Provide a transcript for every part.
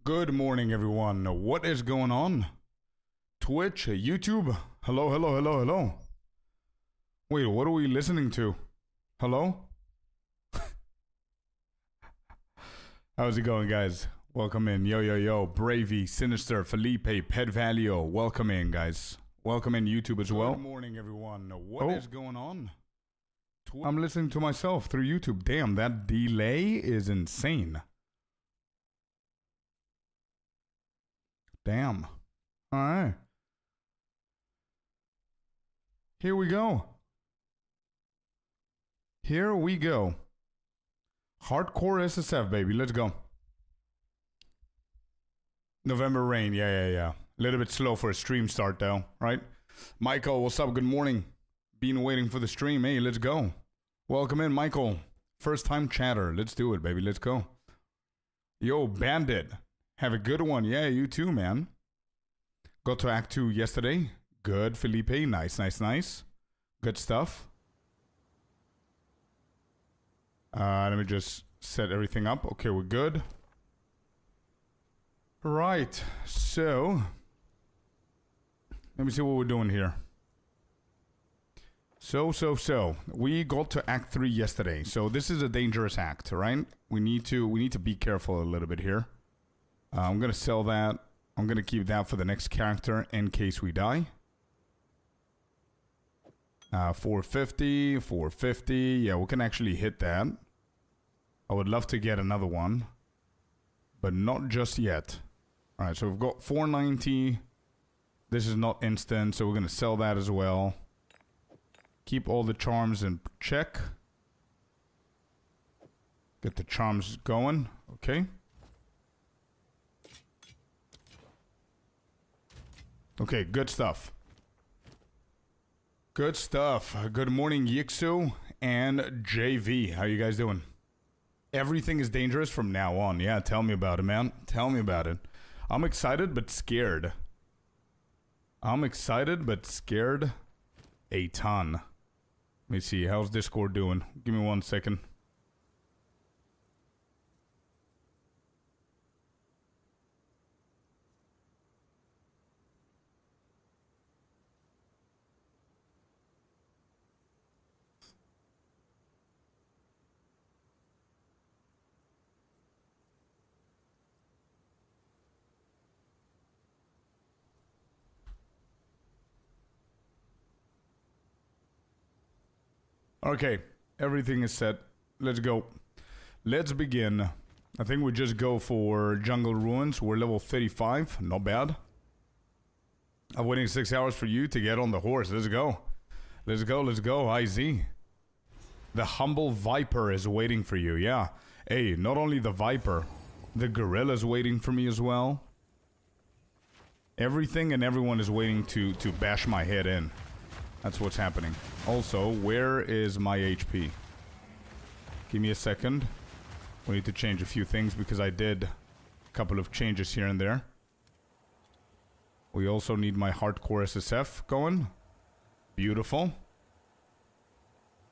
Good morning, everyone. What is going on? Twitch, YouTube. Hello, hello, hello, hello. Wait, what are we listening to? Hello? How's it going, guys? Welcome in. Yo, yo, yo. Bravey, Sinister, Felipe, Pet Valio. Welcome in, guys. Welcome in, YouTube as well. Good morning, everyone. What is going on? I'm listening to myself through YouTube. Damn, that delay is insane. Damn. All right. Here we go. Here we go. Hardcore SSF, baby. Let's go. November rain. Yeah. A little bit slow for a stream start, though, right? Michael, what's up? Good morning. Been waiting for the stream. Hey, let's go. Welcome in, Michael. First time chatter. Let's do it, baby. Let's go. Yo, Bandit. Have a good one. Yeah, you too, man. Got to Act 2 yesterday. Good, Felipe. Nice. Good stuff. Let me just set everything up. Okay, we're good. Right. So, let me see what we're doing here. So. We got to Act 3 yesterday. So this is a dangerous act, right? We need to be careful a little bit here. I'm going to sell that. I'm going to keep that for the next character in case we die. 450, 450. Yeah, we can actually hit that. I would love to get another one, but not just yet. All right, so we've got 490. This is not instant, so we're going to sell that as well. Keep all the charms in check. Get the charms going. Okay. Okay, good stuff. Good stuff. Good morning, Yixu and JV. How you guys doing? Everything is dangerous from now on. Yeah, tell me about it, man. Tell me about it. I'm excited but scared. I'm excited but scared a ton. Let me see. How's Discord doing? Give me 1 second. Okay, everything is set. Let's go. Let's begin. I think we just go for Jungle Ruins. We're level 35. Not bad. I'm waiting 6 hours for you to get on the horse. Let's go. Let's go, IZ. The humble Viper is waiting for you. Yeah. Hey, not only the Viper, the Gorilla's waiting for me as well. Everything and everyone is waiting to bash my head in. That's what's happening. Also, where is my HP? Give me a second. We need to change a few things because I did a couple of changes here and there. We also need my hardcore SSF going. Beautiful.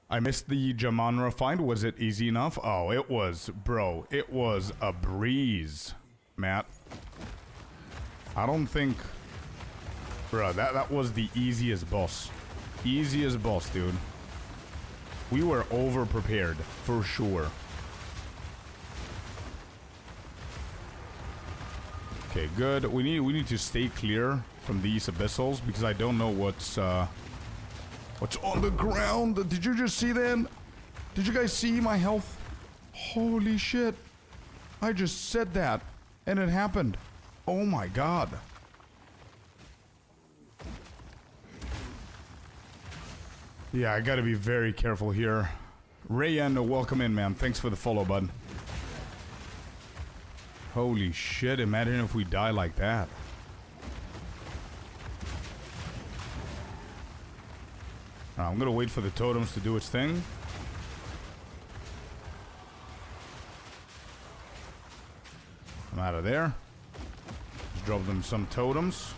I missed the Jamanra fight. Was it easy enough? Oh, it was, bro. It was a breeze, Matt. I don't think... Bro, that was the easiest boss. Easiest boss, dude. We were over-prepared, for sure. Okay, good. We need to stay clear from these abyssals because I don't know what's on the ground. Did you just see that? Did you guys see my health? Holy shit. I just said that and it happened. Oh my god. Yeah, I gotta be very careful here. Rayan, welcome in, man. Thanks for the follow, bud. Holy shit, imagine if we die like that. I'm gonna wait for the totems to do its thing. I'm out of there. Just drop them some totems.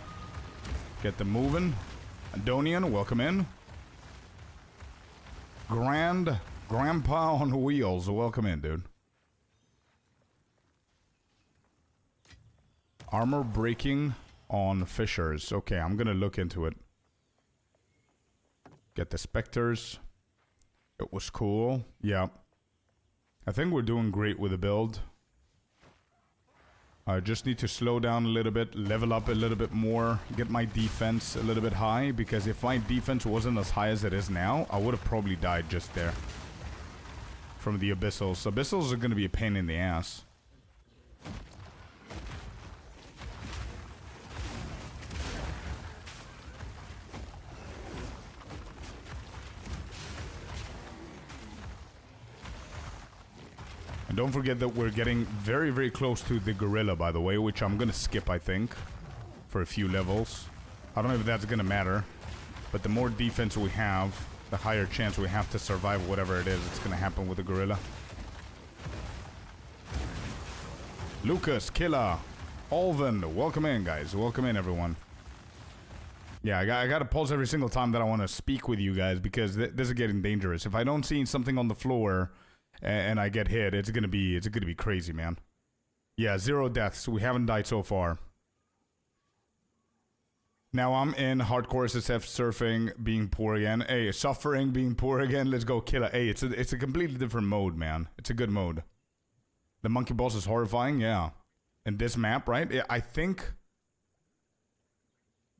Get them moving. Adonian, welcome in. Grandpa on wheels, welcome in, dude. Armor breaking on fissures. Okay, I'm gonna look into it. Get the specters. It was cool. Yeah. I think we're doing great with the build. I just need to slow down a little bit, level up a little bit more, get my defense a little bit high, because if my defense wasn't as high as it is now, I would have probably died just there. From the abyssals. Abyssals are going to be a pain in the ass. And don't forget that we're getting very, very close to the gorilla, by the way, which I'm going to skip, I think, for a few levels. I don't know if that's going to matter, but the more defense we have, the higher chance we have to survive whatever it is that's going to happen with the gorilla. Lucas, Killer, Alvin, welcome in, guys. Welcome in, everyone. Yeah, I got to pause every single time that I want to speak with you guys, because this is getting dangerous. If I don't see something on the floor and I get hit, it's gonna be crazy, man. Yeah, 0 deaths. We haven't died so far. Now I'm in hardcore SSF surfing, being poor again. Hey, suffering, being poor again. Let's go, Killer. Hey, it's a completely different mode, man. It's a good mode. The monkey boss is horrifying, yeah. In this map, right? I think.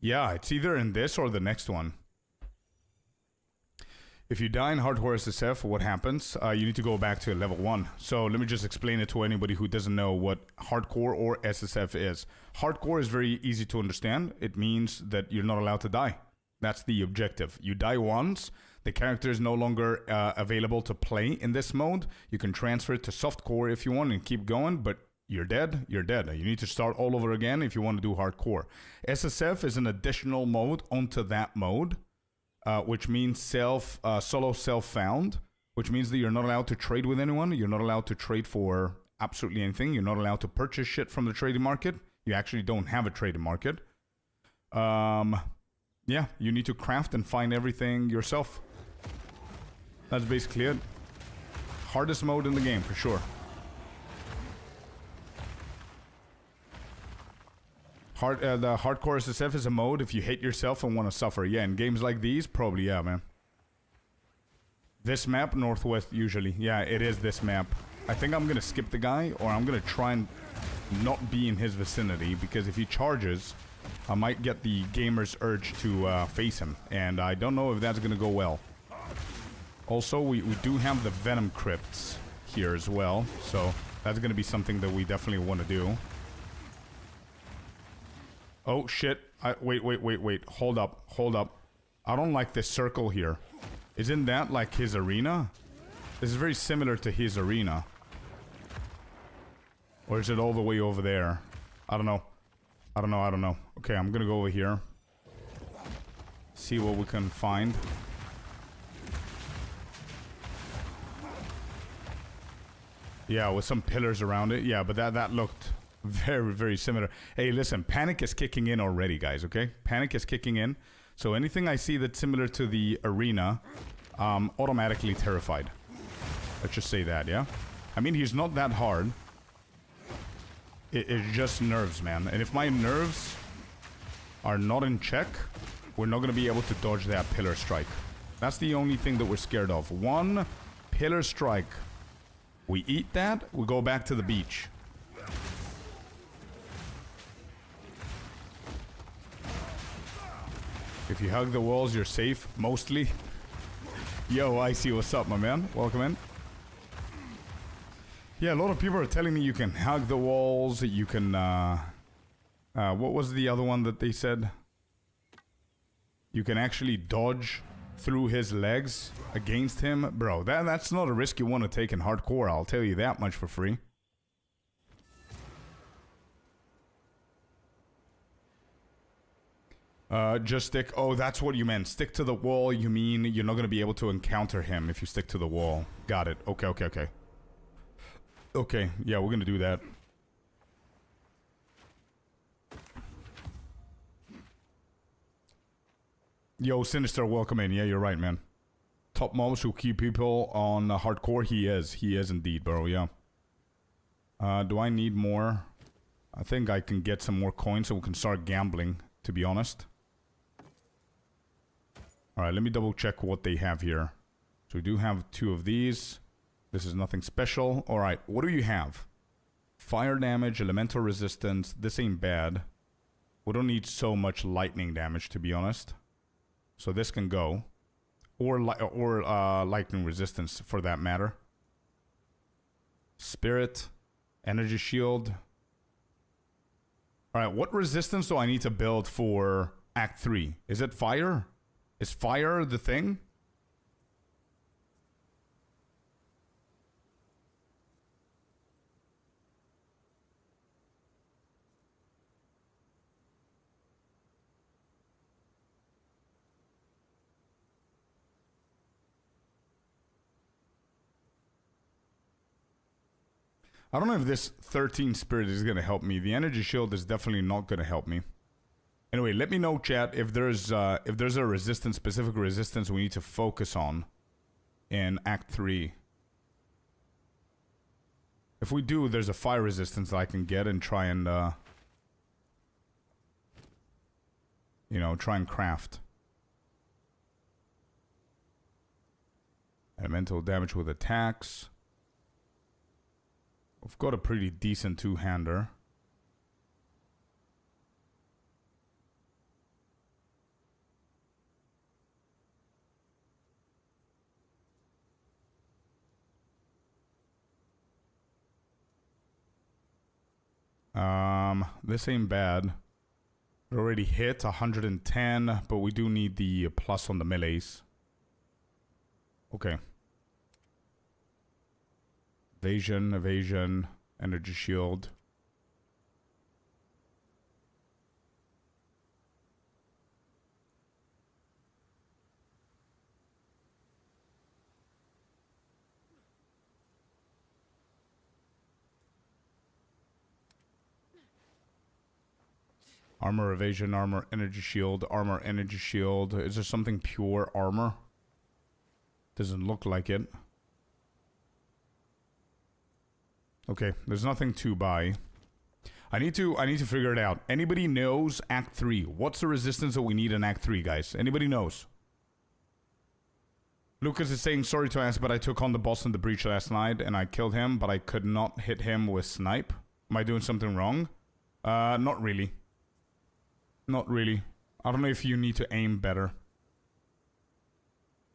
Yeah, it's either in this or the next one. If you die in hardcore SSF, what happens? You need to go back to level 1. So let me just explain it to anybody who doesn't know what hardcore or SSF is. Hardcore is very easy to understand. It means that you're not allowed to die. That's the objective. You die once, the character is no longer available to play in this mode. You can transfer it to softcore if you want and keep going, but you're dead, you're dead. You need to start all over again if you want to do hardcore. SSF is an additional mode onto that mode. Which means solo self-found, which means that you're not allowed to trade with anyone. You're not allowed to trade for absolutely anything. You're not allowed to purchase shit from the trading market. You actually don't have a trading market. Yeah, you need to craft and find everything yourself. That's basically it. Hardest mode in the game, for sure. The hardcore SSF is a mode if you hate yourself and want to suffer. Yeah, in games like these, probably, yeah, man. This map, Northwest, usually. Yeah, it is this map. I think I'm going to skip the guy, or I'm going to try and not be in his vicinity, because if he charges, I might get the gamer's urge to face him, and I don't know if that's going to go well. Also, we do have the Venom Crypts here as well, so that's going to be something that we definitely want to do. Oh, shit. Wait. Hold up. I don't like this circle here. Isn't that like his arena? This is very similar to his arena. Or is it all the way over there? I don't know. Okay, I'm gonna go over here. See what we can find. Yeah, with some pillars around it. Yeah, but that looked very, very similar. Hey, listen, panic is kicking in already, guys, okay? Panic is kicking in. So anything I see that's similar to the arena, automatically terrified. Let's just say that, yeah? I mean, he's not that hard. It's just nerves, man. And if my nerves are not in check, we're not going to be able to dodge that pillar strike. That's the only thing that we're scared of. One pillar strike. We eat that, we go back to the beach. If you hug the walls, you're safe, mostly. Yo, I see what's up, my man. Welcome in. Yeah, a lot of people are telling me you can hug the walls, you can, what was the other one that they said? You can actually dodge through his legs against him. Bro, that's not a risk you want to take in hardcore, I'll tell you that much for free. Just stick. Oh, that's what you meant. Stick to the wall. You mean you're not going to be able to encounter him if you stick to the wall. Got it. Okay. Okay, yeah, we're going to do that. Yo, Sinister, welcome in. Yeah, you're right, man. Top mobs who keep people on hardcore. He is indeed, bro. Yeah. Do I need more? I think I can get some more coins so we can start gambling, to be honest. Alright, let me double check what they have here. So we do have 2 of these. This is nothing special. Alright, what do you have? Fire damage, elemental resistance. This ain't bad. We don't need so much lightning damage, to be honest. So this can go. Or lightning resistance, for that matter. Spirit. Energy shield. Alright, what resistance do I need to build for Act 3? Is it fire? Is fire the thing? I don't know if this 13 spirit is going to help me. The energy shield is definitely not going to help me. Anyway, let me know, chat, if there's a resistance, specific resistance we need to focus on in Act 3. If we do, there's a fire resistance that I can get and try and, you know, try and craft. Elemental damage with attacks. We've got a pretty decent two-hander. This ain't bad. It already hit 110, but we do need the plus on the melees. Okay. Evasion, energy shield. Armor, evasion, armor, energy shield, armor, energy shield. Is there something pure armor? Doesn't look like it. Okay, there's nothing to buy. I need to figure it out. Anybody knows Act 3? What's the resistance that we need in Act 3, guys? Anybody knows? Lucas is saying, sorry to ask, but I took on the boss in the breach last night and I killed him, but I could not hit him with snipe. Am I doing something wrong? Not really. Not really. I don't know if you need to aim better.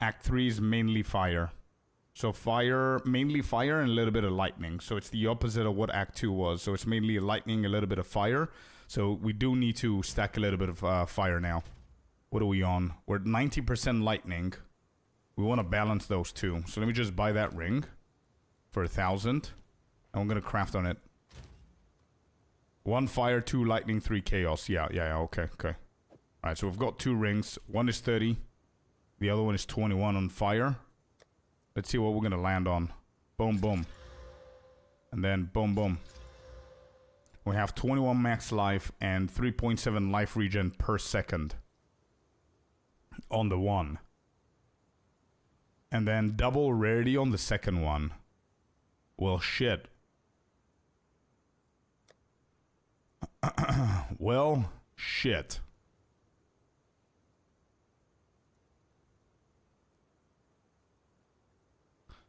Act 3 is mainly fire. So fire, mainly fire and a little bit of lightning. So it's the opposite of what Act 2 was. So it's mainly lightning, a little bit of fire. So we do need to stack a little bit of fire now. What are we on? We're at 90% lightning. We want to balance those two. So let me just buy that ring for 1,000. And I'm going to craft on it. 1 fire, 2 lightning, 3 chaos. Yeah, okay. Alright, so we've got 2 rings. One is 30. The other one is 21 on fire. Let's see what we're going to land on. Boom, boom. And then boom, boom. We have 21 max life and 3.7 life regen per second. On the one. And then double rarity on the second one. Well, shit. Well, shit.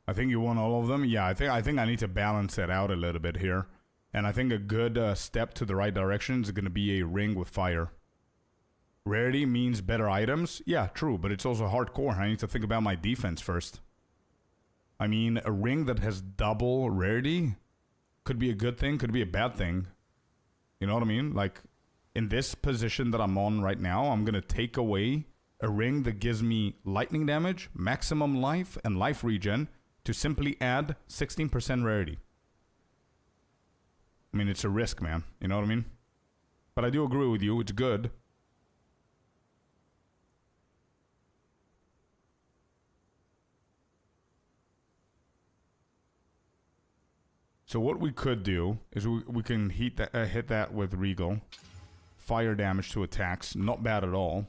I think you want all of them. Yeah, I think I need to balance it out a little bit here. And I think a good step to the right direction is going to be a ring with fire. Rarity means better items. Yeah, true, but it's also hardcore. I need to think about my defense first. I mean, a ring that has double rarity could be a good thing, could be a bad thing. You know what I mean? Like, in this position that I'm on right now, I'm going to take away a ring that gives me lightning damage, maximum life, and life regen to simply add 16% rarity. I mean, it's a risk, man. You know what I mean? But I do agree with you. It's good. So what we could do is we can hit that with Regal. Fire damage to attacks. Not bad at all.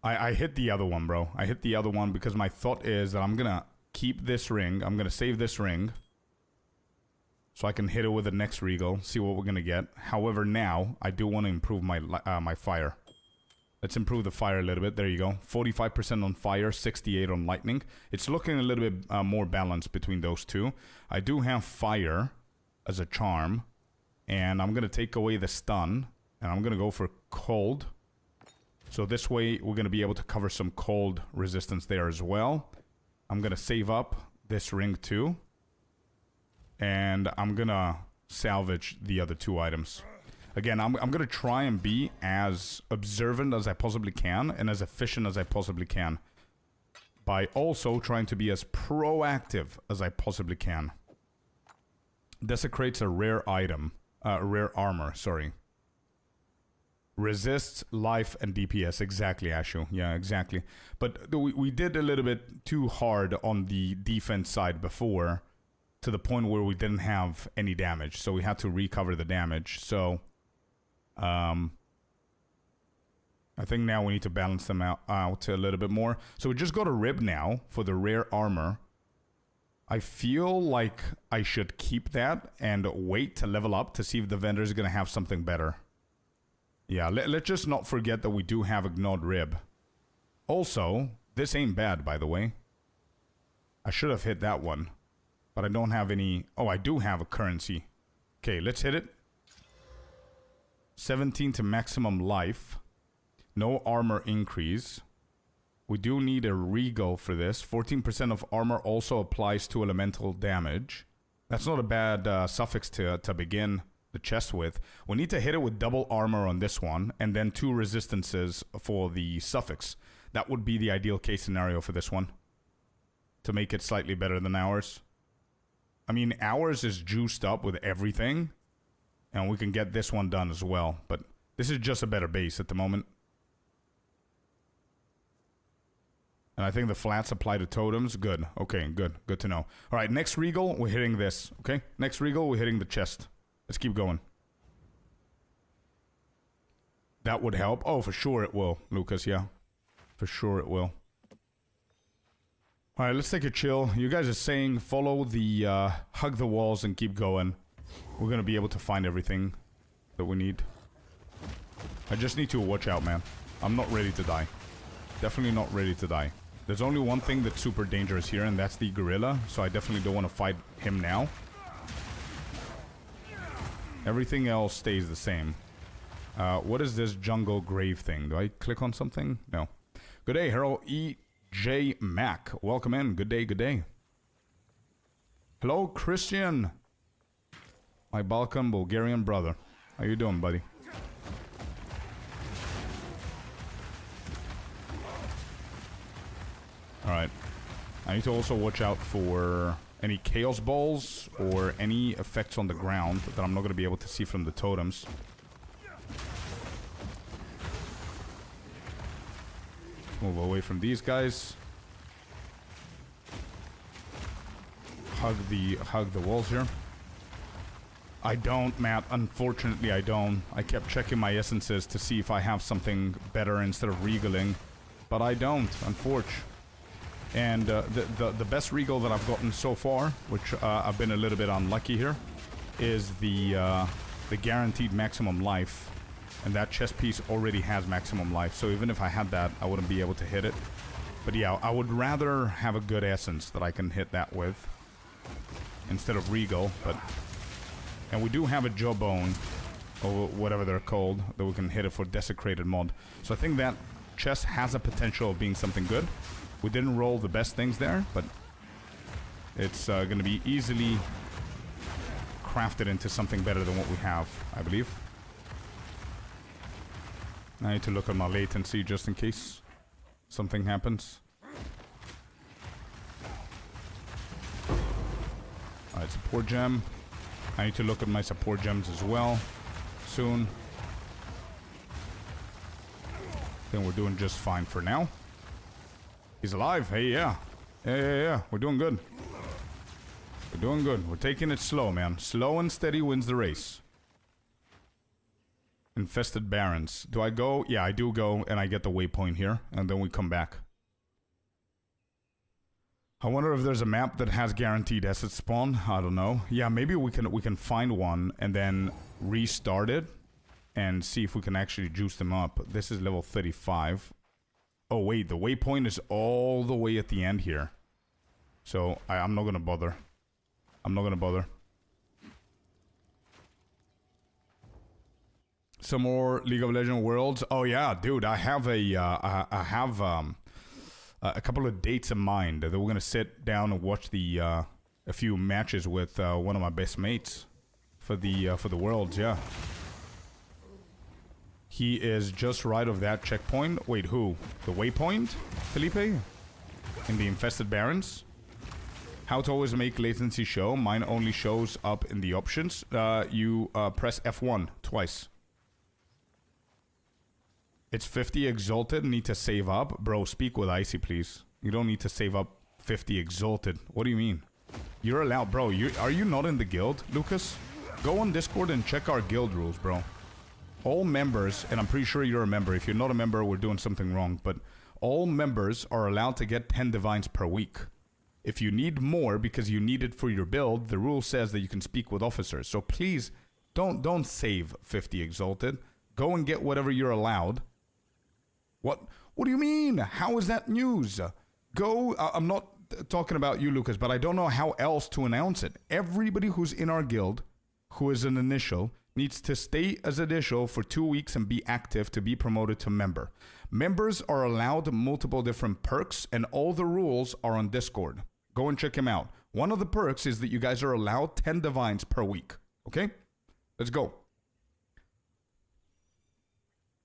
I hit the other one, bro. I hit the other one because my thought is that I'm gonna keep this ring. I'm going to save this ring. So I can hit it with the next Regal, see what we're going to get. However, now, I do want to improve my my fire. Let's improve the fire a little bit. There you go. 45% on fire, 68 on lightning. It's looking a little bit more balanced between those two. I do have fire as a charm. And I'm going to take away the stun. And I'm going to go for cold. So this way, we're going to be able to cover some cold resistance there as well. I'm going to save up this ring too. And I'm going to salvage the other two items. Again, I'm going to try and be as observant as I possibly can. And as efficient as I possibly can. By also trying to be as proactive as I possibly can. Desecrates a rare item. Rare armor, sorry. Resists life and DPS. Exactly, Ashu. Yeah, exactly. But we did a little bit too hard on the defense side before. To the point where we didn't have any damage. So we had to recover the damage. So, I think now we need to balance them out a little bit more. So we just got a rib now for the rare armor. I feel like I should keep that and wait to level up to see if the vendor is going to have something better. Yeah, let's just not forget that we do have a gnawed rib. Also, this ain't bad, by the way. I should have hit that one. But I don't have any... Oh, I do have a currency. Okay, let's hit it. 17 to maximum life. No armor increase. We do need a regal for this. 14% of armor also applies to elemental damage. That's not a bad suffix to begin the chest with. We need to hit it with double armor on this one. And then 2 resistances for the suffix. That would be the ideal case scenario for this one. To make it slightly better than ours. I mean, ours is juiced up with everything. And we can get this one done as well. But this is just a better base at the moment. And I think the flats apply to totems. Good. Okay, good. Good to know. Alright, next regal, we're hitting this. Okay? Next regal, we're hitting the chest. Let's keep going. That would help. Oh, for sure it will, Lucas, yeah. For sure it will. Alright, let's take a chill. You guys are saying follow the, hug the walls and keep going. We're gonna be able to find everything that we need. I just need to watch out, man. I'm not ready to die. Definitely not ready to die. There's only one thing that's super dangerous here, and that's the gorilla. So I definitely don't want to fight him now. Everything else stays the same. What is this jungle grave thing? Do I click on something? No. Good day, Harold E.J. Mack. Welcome in. Good day, good day. Hello, Christian. My Balkan Bulgarian brother. How you doing, buddy? Alright. I need to also watch out for any chaos balls or any effects on the ground that I'm not going to be able to see from the totems. Let's move away from these guys. Hug the walls here. I don't, Matt. Unfortunately, I don't. I kept checking my essences to see if I have something better instead of regaling. But I don't, unfortunately. And the best regal that I've gotten so far, which I've been a little bit unlucky here, is the guaranteed maximum life. And that chest piece already has maximum life. So even if I had that, I wouldn't be able to hit it. But yeah, I would rather have a good essence that I can hit that with. Instead of regal, but... And we do have a jawbone, or whatever they're called, that we can hit it for desecrated mod. So I think that chest has a potential of being something good. We didn't roll the best things there, but it's going to be easily crafted into something better than what we have, I believe. I need to look at my latency just in case something happens. Alright, support gem. I need to look at my support gems as well soon. I think we're doing just fine for now. He's alive. Hey, yeah. Yeah. We're doing good. We're doing good. We're taking it slow, man. Slow and steady wins the race. Infested Barrens. Do I go? Yeah, I do go, and I get the waypoint here, and then we come back. I wonder if there's a map that has guaranteed asset spawn. I don't know. Yeah, maybe we can find one and then restart it and see if we can actually juice them up. This is level 35. Oh wait, the waypoint is all the way at the end here. So I'm not gonna bother. I'm not gonna bother. Some more League of Legends Worlds. Oh yeah, dude, I have a couple of dates in mind that we're gonna sit down and watch a few matches with one of my best mates for the Worlds. Yeah, he is just right of that checkpoint. Wait, who? The waypoint, Felipe, in the Infested Barrens. How to always make latency show. Mine only shows up in the options. You press F1 twice. It's 50 exalted, need to save up. Bro, speak with Icy, please. You don't need to save up 50 exalted. What do you mean? You're allowed, bro. Are you not in the guild, Lucas? Go on Discord and check our guild rules, bro. All members, and I'm pretty sure you're a member. If you're not a member, we're doing something wrong. But all members are allowed to get 10 divines per week. If you need more because you need it for your build, the rule says that you can speak with officers. So please, don't save 50 exalted. Go and get whatever you're allowed. What do you mean? How is that news? Go, I'm not talking about you, Lucas, but I don't know how else to announce it. Everybody who's in our guild, who is an initial, needs to stay as initial for 2 weeks and be active to be promoted to member. Members are allowed multiple different perks, and all the rules are on Discord. Go and check him out. One of the perks is that you guys are allowed 10 divines per week. Okay? Let's go.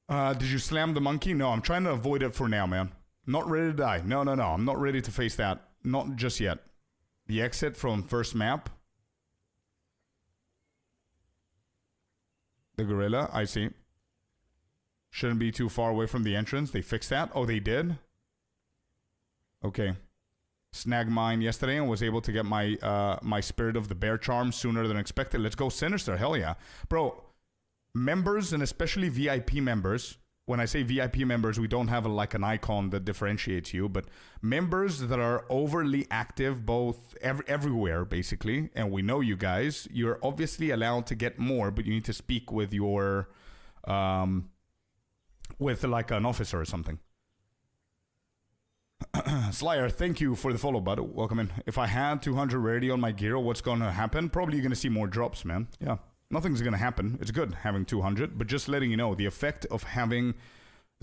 Did you slam the monkey? No, I'm trying to avoid it for now, man. Not ready to die. No. I'm not ready to face that. Not just yet. The exit from first map. The gorilla, I see. Shouldn't be too far away from the entrance. They fixed that? Oh, they did? Okay. Snagged mine yesterday and was able to get my my Spirit of the Bear charm sooner than expected. Let's go Sinister. Hell yeah. Bro, members, and especially VIP members, when I say VIP members, we don't have like an icon that differentiates you, but members that are overly active both everywhere, basically, and we know you guys, you're obviously allowed to get more, but you need to speak with your, with like an officer or something. Slayer, thank you for the follow, bud. Welcome in. If I had 200 rarity on my gear, what's going to happen? Probably you're going to see more drops, man. Yeah. Nothing's going to happen. It's good having 200, but just letting you know, the effect of having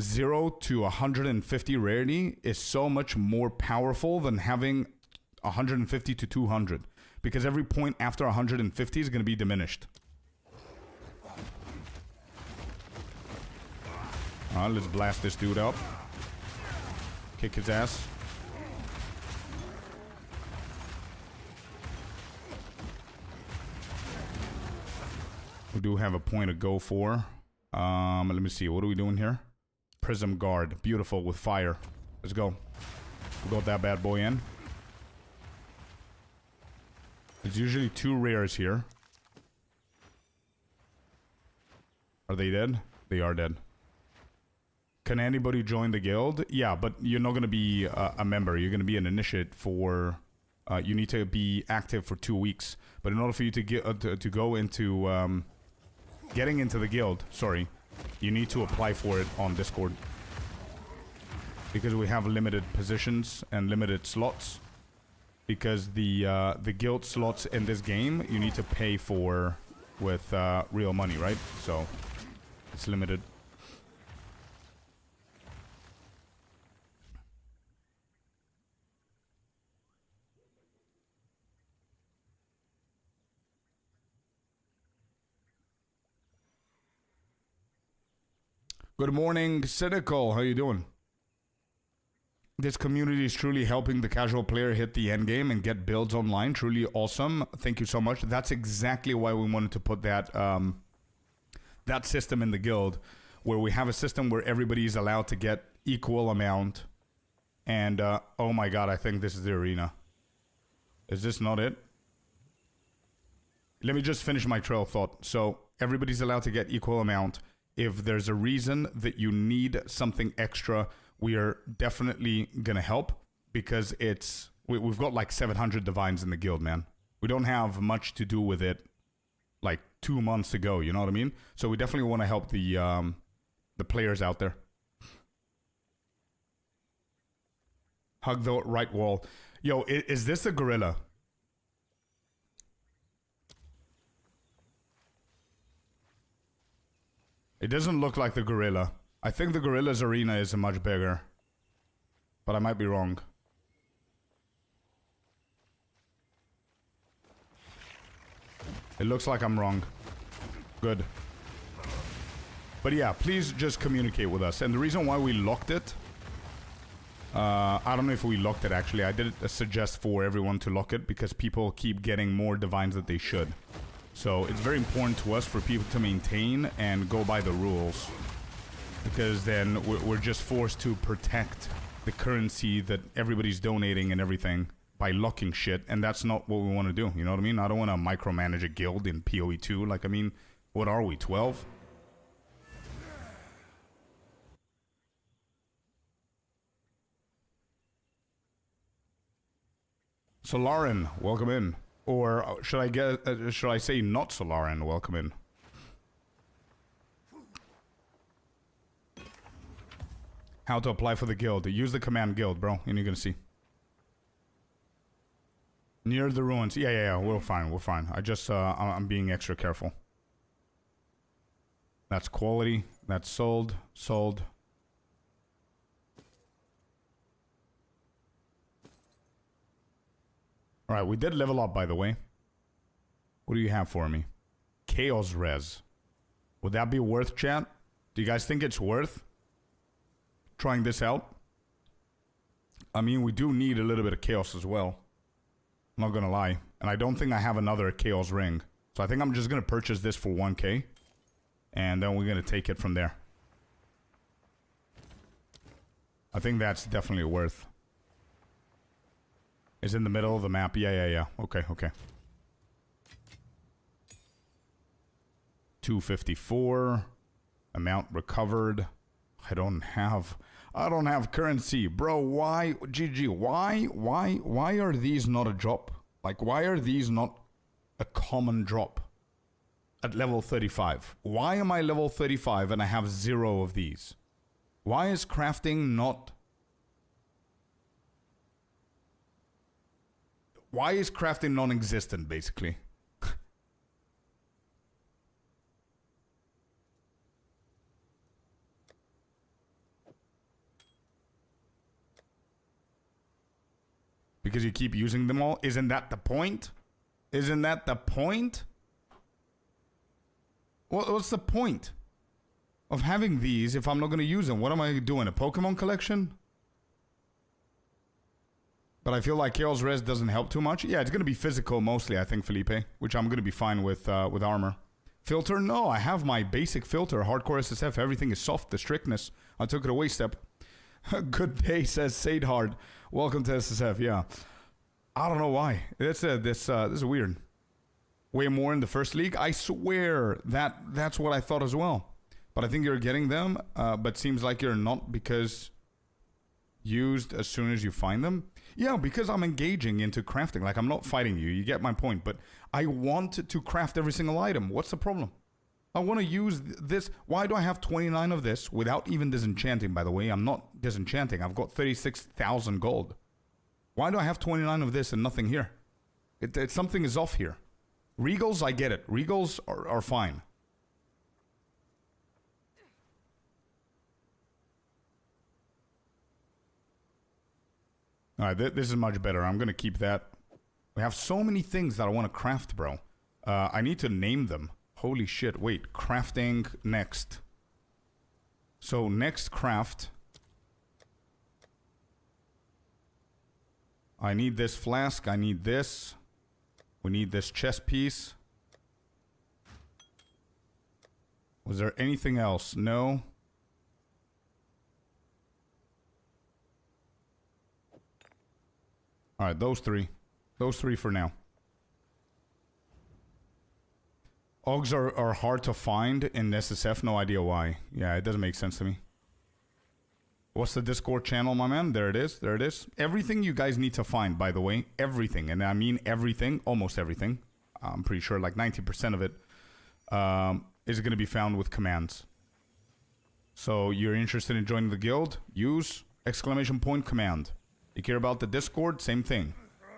0 to 150 rarity is so much more powerful than having 150 to 200, because every point after 150 is going to be diminished. Let's blast this dude up. Kick his ass. We do have a point to go for. Let me see. What are we doing here? Prism Guard. Beautiful with fire. Let's go. We got that bad boy in. There's usually 2 rares here. Are they dead? They are dead. Can anybody join the guild? Yeah, but you're not going to be a member. You're going to be an initiate for... you need to be active for 2 weeks. But in order for you to get to go into... getting into the guild, sorry, you need to apply for it on Discord. Because we have limited positions and limited slots. Because the guild slots in this game, you need to pay for with real money, right? So, it's limited. Good morning, Cynical. How you doing? This community is truly helping the casual player hit the end game and get builds online. Truly awesome. Thank you so much. That's exactly why we wanted to put that that system in the guild, where we have a system where everybody is allowed to get equal amount. And oh my god, I think this is the arena. Is this not it? Let me just finish my trail of thought. So everybody's allowed to get equal amount. If there's a reason that you need something extra, we are definitely going to help, because it's We've got like 700 divines in the guild, man. We don't have much to do with it like 2 months ago, you know what I mean? So we definitely want to help the players out there. Hug the right wall. Yo, is this a gorilla? It doesn't look like the gorilla. I think the gorilla's arena is much bigger. But I might be wrong. It looks like I'm wrong. Good. But yeah, please just communicate with us. And the reason why we locked it... I don't know if we locked it actually. I did suggest for everyone to lock it because people keep getting more divines than they should. So it's very important to us for people to maintain and go by the rules. Because then we're just forced to protect the currency that everybody's donating and everything by locking shit. And that's not what we want to do. You know what I mean? I don't want to micromanage a guild in PoE 2. Like, I mean, what are we, 12? Solarin, welcome in. Or should I say not Solarin, welcome in. How to apply for the guild. Use the command guild, bro, and you're gonna see. Near the ruins. Yeah, we're fine, we're fine. I'm being extra careful. That's quality. That's sold. Sold. Alright, we did level up, by the way. What do you have for me? Chaos Res. Would that be worth, chat? Do you guys think it's worth trying this out? I mean, we do need a little bit of chaos as well. I'm not gonna lie. And I don't think I have another chaos ring. So I think I'm just gonna purchase this for 1k. And then we're gonna take it from there. I think that's definitely worth. Is in the middle of the map. Yeah. Okay. 254. Amount recovered. I don't have currency. Bro, why? GG, why are these not a drop? Like, why are these not a common drop at level 35? Why am I level 35 and I have 0 of these? Why is crafting not... Why is crafting non-existent, basically? Because you keep using them all? Isn't that the point? Isn't that the point? What's the point of having these if I'm not going to use them? What am I doing? A Pokemon collection? But I feel like Chaos Res doesn't help too much. Yeah, it's going to be physical mostly, I think, Felipe. Which I'm going to be fine with armor. Filter? No, I have my basic filter. Hardcore SSF. Everything is soft. The strictness. I took it away step. Good day, says Sadehard. Welcome to SSF, yeah. I don't know why. This is weird. Way more in the first league? I swear that's what I thought as well. But I think you're getting them, but seems like you're not because used as soon as you find them. Yeah, because I'm engaging into crafting. Like, I'm not fighting you. You get my point. But I want to craft every single item. What's the problem? I want to use this. Why do I have 29 of this without even disenchanting, by the way? I'm not disenchanting. I've got 36,000 gold. Why do I have 29 of this and nothing here? Something is off here. Regals, I get it. Regals are fine. Alright, this is much better. I'm going to keep that. We have so many things that I want to craft, bro. I need to name them. Holy shit. Wait, crafting next. So, next craft. I need this flask. I need this. We need this chest piece. Was there anything else? No. Alright, those three. Those three for now. Ogs are hard to find in SSF. No idea why. Yeah, it doesn't make sense to me. What's the Discord channel, my man? There it is. There it is. Everything you guys need to find, by the way. Everything. And I mean everything. Almost everything. I'm pretty sure like 90% of it is going to be found with commands. So you're interested in joining the guild? Use !command. You care about the Discord? Same thing.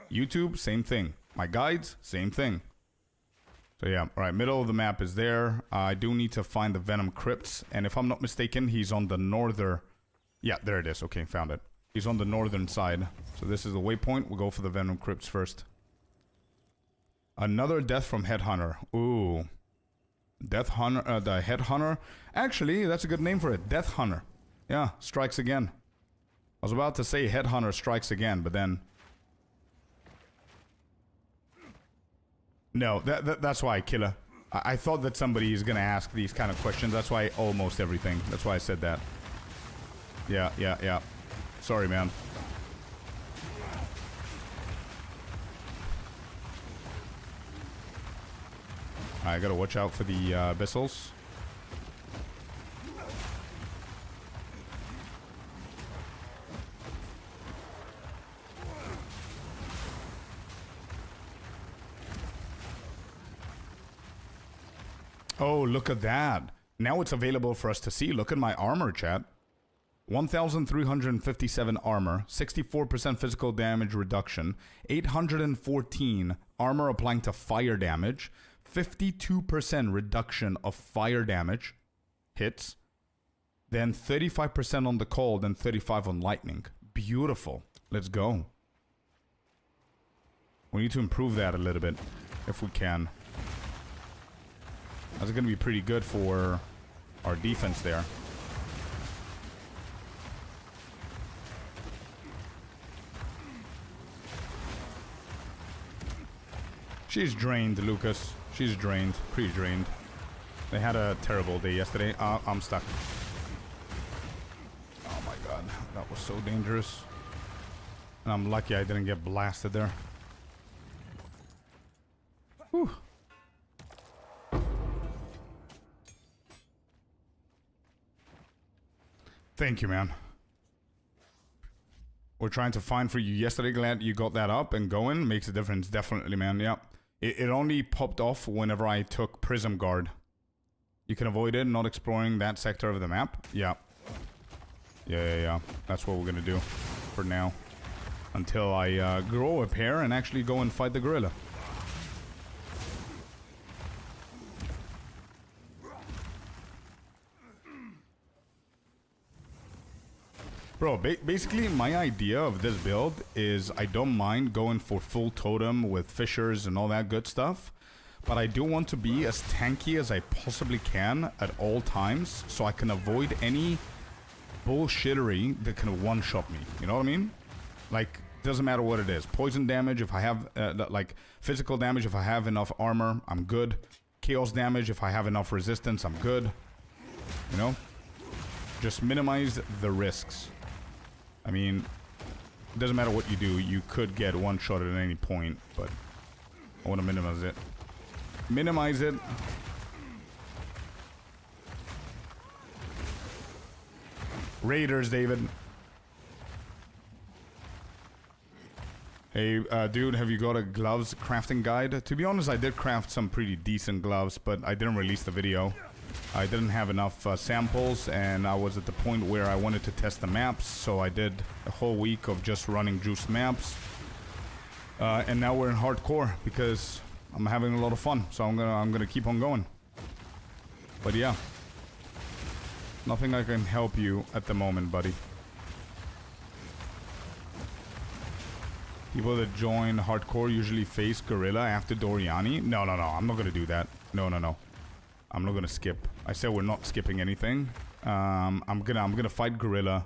YouTube? Same thing. My guides? Same thing. So yeah, alright, middle of the map is there. I do need to find the Venom Crypts. And if I'm not mistaken, he's on the northern... Yeah, there it is. Okay, found it. He's on the northern side. So this is the waypoint. We'll go for the Venom Crypts first. Another death from Headhunter. Ooh. Death Hunter, the Headhunter. Actually, that's a good name for it. Death Hunter. Yeah, strikes again. I was about to say Headhunter strikes again, but then... No, that's why I kill her. I thought that somebody is going to ask these kind of questions. That's why almost everything. That's why I said that. Yeah. Sorry, man. I gotta watch out for the abyssals. Oh, look at that. Now it's available for us to see. Look at my armor, chat. 1,357 armor, 64% physical damage reduction, 814 armor applying to fire damage, 52% reduction of fire damage hits, then 35% on the cold and 35 on lightning. Beautiful. Let's go. We need to improve that a little bit if we can. That's going to be pretty good for our defense there. She's drained, Lucas. She's drained. Pretty drained. They had a terrible day yesterday. I'm stuck. Oh my god. That was so dangerous. And I'm lucky I didn't get blasted there. Whew. Thank you, man. We're trying to find for you yesterday. Glad you got that up and going. Makes a difference. Definitely, man. Yeah. It only popped off whenever I took Prism Guard. You can avoid it, not exploring that sector of the map. Yeah. Yeah. That's what we're gonna do for now. Until I grow a pair and actually go and fight the gorilla. Bro, basically my idea of this build is I don't mind going for full totem with fissures and all that good stuff, but I do want to be as tanky as I possibly can at all times so I can avoid any bullshittery that can one-shot me. You know what I mean? Like, doesn't matter what it is. Poison damage if I have, like, physical damage if I have enough armor, I'm good. Chaos damage if I have enough resistance, I'm good. You know? Just minimize the risks. I mean, it doesn't matter what you do, you could get one shot at any point, but I want to minimize it. Minimize it. Raiders, David. Hey, dude, have you got a gloves crafting guide? To be honest, I did craft some pretty decent gloves, but I didn't release the video. I didn't have enough samples, and I was at the point where I wanted to test the maps, so I did a whole week of just running juiced maps. And now we're in hardcore because I'm having a lot of fun, so I'm gonna keep on going. But yeah, nothing I can help you at the moment, buddy. People that join hardcore usually face gorilla after Doriani. No, I'm not gonna do that. No. I'm not gonna skip. I said we're not skipping anything. I'm gonna fight gorilla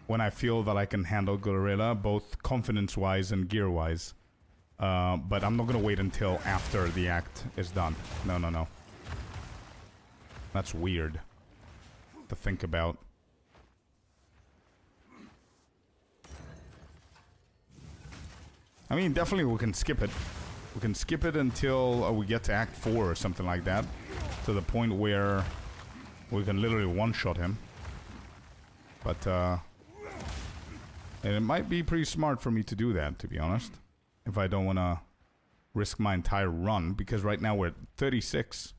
when I feel that I can handle gorilla, both confidence-wise and gear-wise. But I'm not gonna wait until after the act is done. No. That's weird to think about. I mean, definitely we can skip it. We can skip it until we get to Act 4 or something like that. To the point where we can literally one-shot him. But, and it might be pretty smart for me to do that, to be honest. If I don't want to risk my entire run, because right now we're at 36.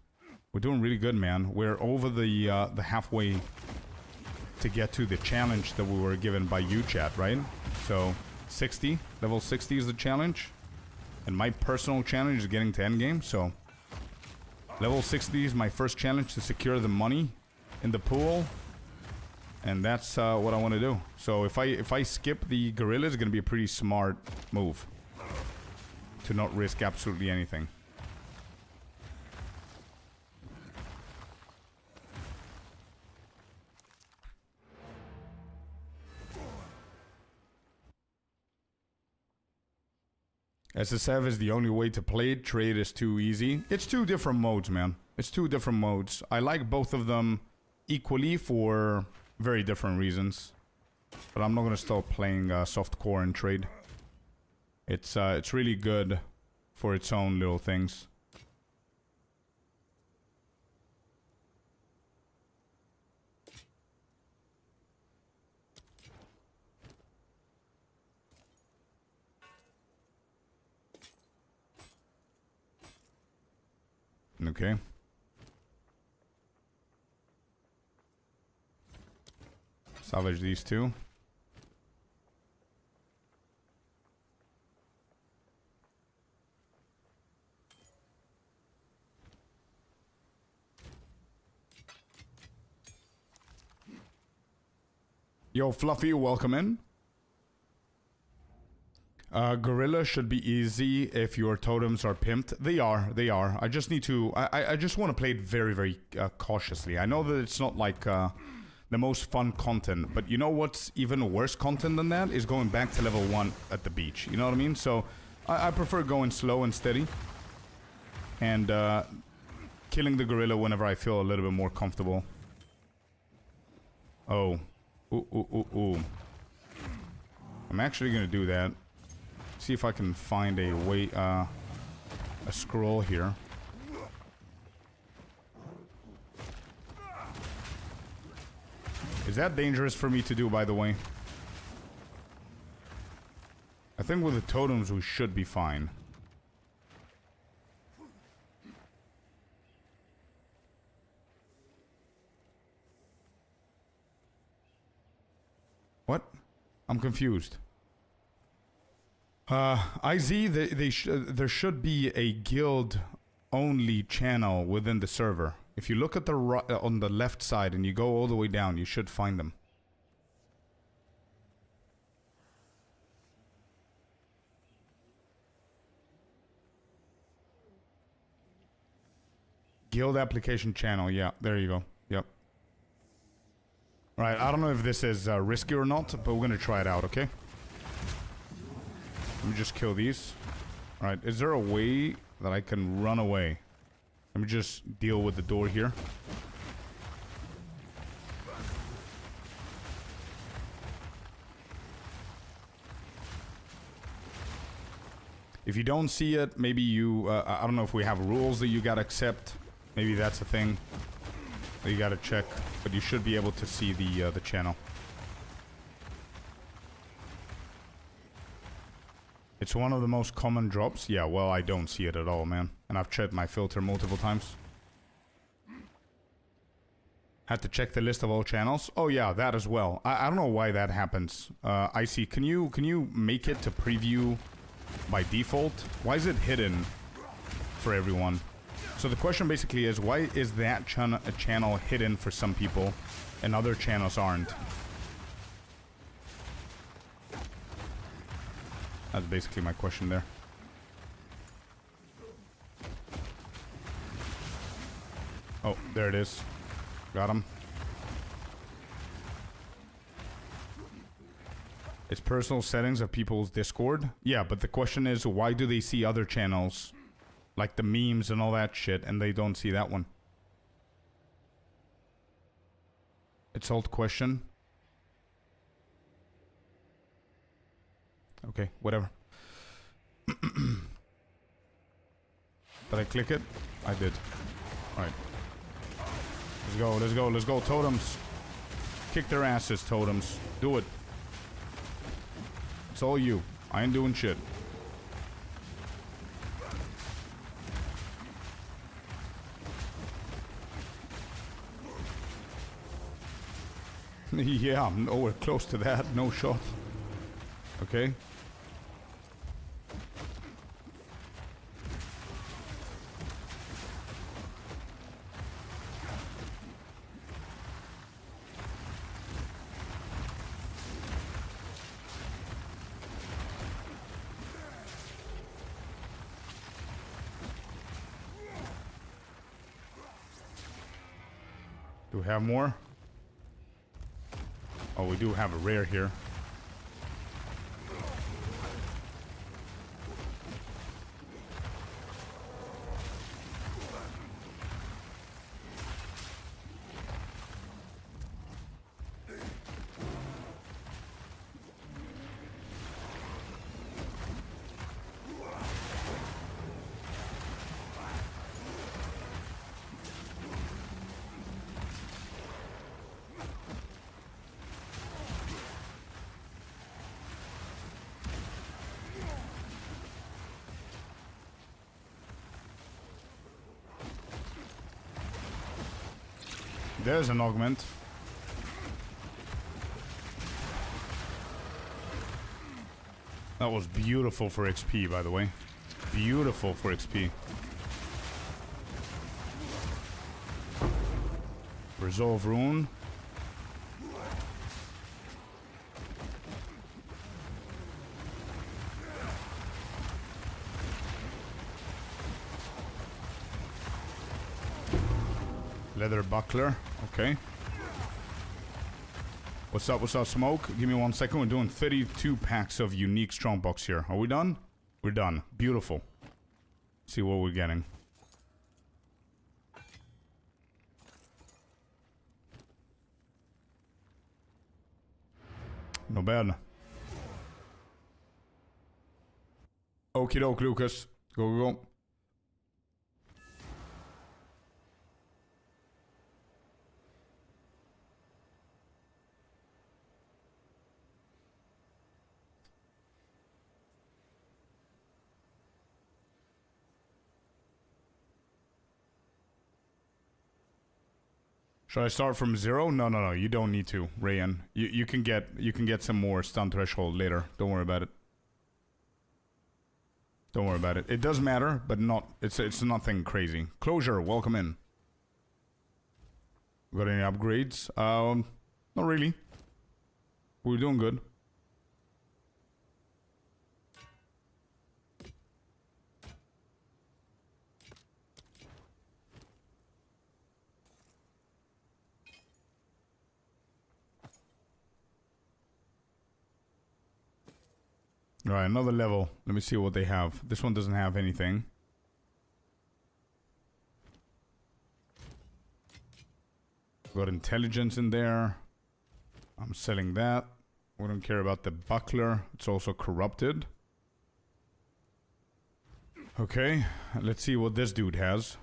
We're doing really good, man. We're over the halfway to get to the challenge that we were given by you, chat, right? So, 60. Level 60 is the challenge. And my personal challenge is getting to endgame, so... Level 60 is my first challenge to secure the money in the pool. And that's what I want to do. So if I skip the gorilla, it's going to be a pretty smart move. To not risk absolutely anything. SSF is the only way to play it. Trade is too easy. It's two different modes, man. It's two different modes. I like both of them equally for very different reasons. But I'm not gonna stop playing softcore and trade. It's really good for its own little things. Okay. Salvage these two. Yo, Fluffy, welcome in. Gorilla should be easy if your totems are pimped. They are. I just need to... I just want to play it very, very cautiously. I know that it's not like the most fun content, but you know what's even worse content than that? Is going back to level 1 at the beach. You know what I mean? So, I prefer going slow and steady. And killing the gorilla whenever I feel a little bit more comfortable. Oh. Ooh. I'm actually gonna do that. See if I can find a way, a scroll here. Is that dangerous for me to do, by the way? I think with the totems we should be fine. What? I'm confused. IZ, there should be a guild-only channel within the server. If you look at the on the left side and you go all the way down, you should find them. Guild application channel, yeah, there you go. Yep. Right, I don't know if this is risky or not, but we're gonna try it out, okay? Let me just kill these. Alright, is there a way that I can run away? Let me just deal with the door here. If you don't see it, maybe you... I don't know if we have rules that you gotta accept. Maybe that's a thing that you gotta check. But you should be able to see the channel. It's one of the most common drops. Yeah, well, I don't see it at all, man. And I've checked my filter multiple times. Had to check the list of all channels. Oh yeah, that as well. I don't know why that happens. Icy, can you make it to preview by default? Why is it hidden for everyone? So the question basically is, why is that channel hidden for some people and other channels aren't? That's basically my question there. Oh, there it is. Got him. It's personal settings of people's Discord. Yeah, but the question is, why do they see other channels? Like the memes and all that shit, and they don't see that one? It's alt question. Okay, whatever. Did I click it? I did. Alright. Let's go, totems. kick their asses, totems. Do it. It's all you. I ain't doing shit. Yeah, I'm nowhere close to that. No shot. Okay. Do we have more? Oh, we do have a rare here. There's an augment. That was beautiful for XP, by the way. Beautiful for XP. Resolve rune. Leather buckler. Okay. What's up, smoke? Give me 1 second. We're doing 32 packs of unique strongbox here. Are we done? We're done. Beautiful. See what we're getting. No bad. Okie doke, Lucas. Go, go, go. Should I start from 0? No, no, no. You don't need to, Rayan. You can get some more stun threshold later. Don't worry about it. Don't worry about it. It does matter, but not. It's nothing crazy. Closure, welcome in. Got any upgrades? Not really. We're doing good. Alright, another level. Let me see what they have. This one doesn't have anything. Got intelligence in there. I'm selling that. We don't care about the buckler. It's also corrupted. Okay, let's see what this dude has.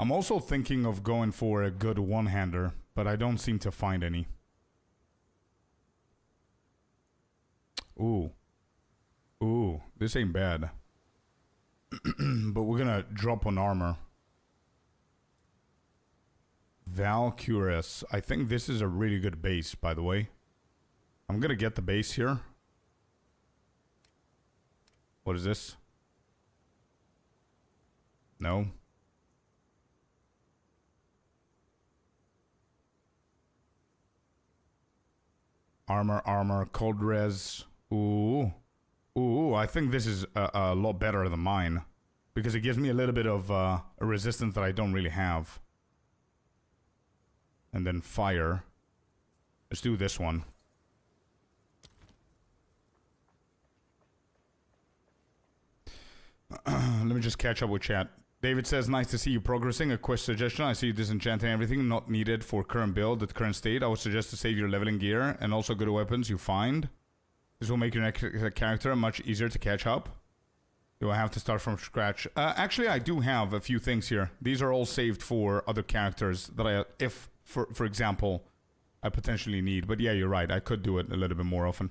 I'm also thinking of going for a good one-hander, but I don't seem to find any. Ooh. Ooh, this ain't bad. But we're gonna drop on armor. Valkyrus. I think this is a really good base, by the way. I'm gonna get the base here. What is this? No. Armor, cold res. Ooh. Ooh, I think this is a lot better than mine. Because it gives me a little bit of a resistance that I don't really have. And then fire. Let's do this one. Let me just catch up with chat. David says, nice to see you progressing. A quick suggestion. I see you disenchanting everything not needed for current build at current state. I would suggest to save your leveling gear and also good weapons you find. This will make your next character much easier to catch up. Do I have to start from scratch? Actually, I do have a few things here. These are all saved for other characters that I, if, for example, I potentially need. But yeah, you're right. I could do it a little bit more often.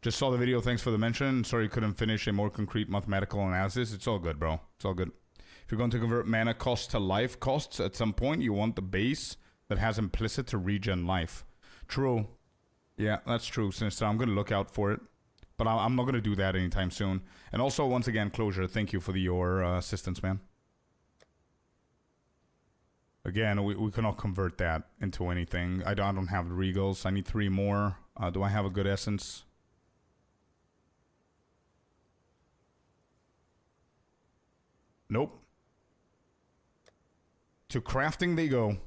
Just saw the video. Thanks for the mention. Sorry you couldn't finish a more concrete mathematical analysis. It's all good, bro. It's all good. If you're going to convert mana costs to life costs at some point, you want the base that has implicit to regen life. True. Yeah, that's true, Sinister. I'm going to look out for it. But I'm not going to do that anytime soon. And also, once again, Closure, thank you for your assistance, man. Again, we cannot convert that into anything. I don't have the Regals. I need 3 more. Do I have a good essence? Nope. To crafting they go.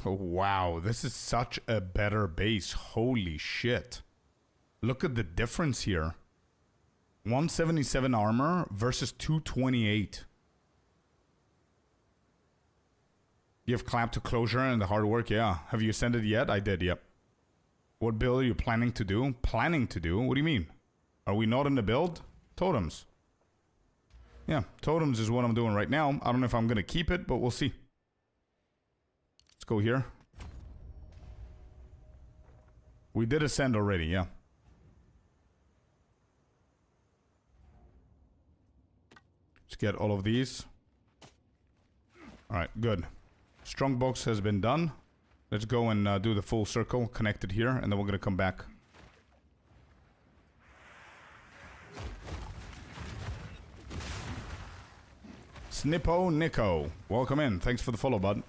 Oh, wow, this is such a better base. Holy shit. Look at the difference here. 177 armor versus 228. You have clapped to Closure and the hard work, yeah. Have you ascended yet? I did, yep. What build are you planning to do? Planning to do? What do you mean? Are we not in the build? Totems. Yeah, totems is what I'm doing right now. I don't know if I'm going to keep it, but we'll see. Let's go here. We did ascend already, yeah. Let's get all of these. Alright, good. Strongbox has been done. Let's go and do the full circle, connected here, and then we're gonna come back. Snippo Nico, welcome in. Thanks for the follow, bud.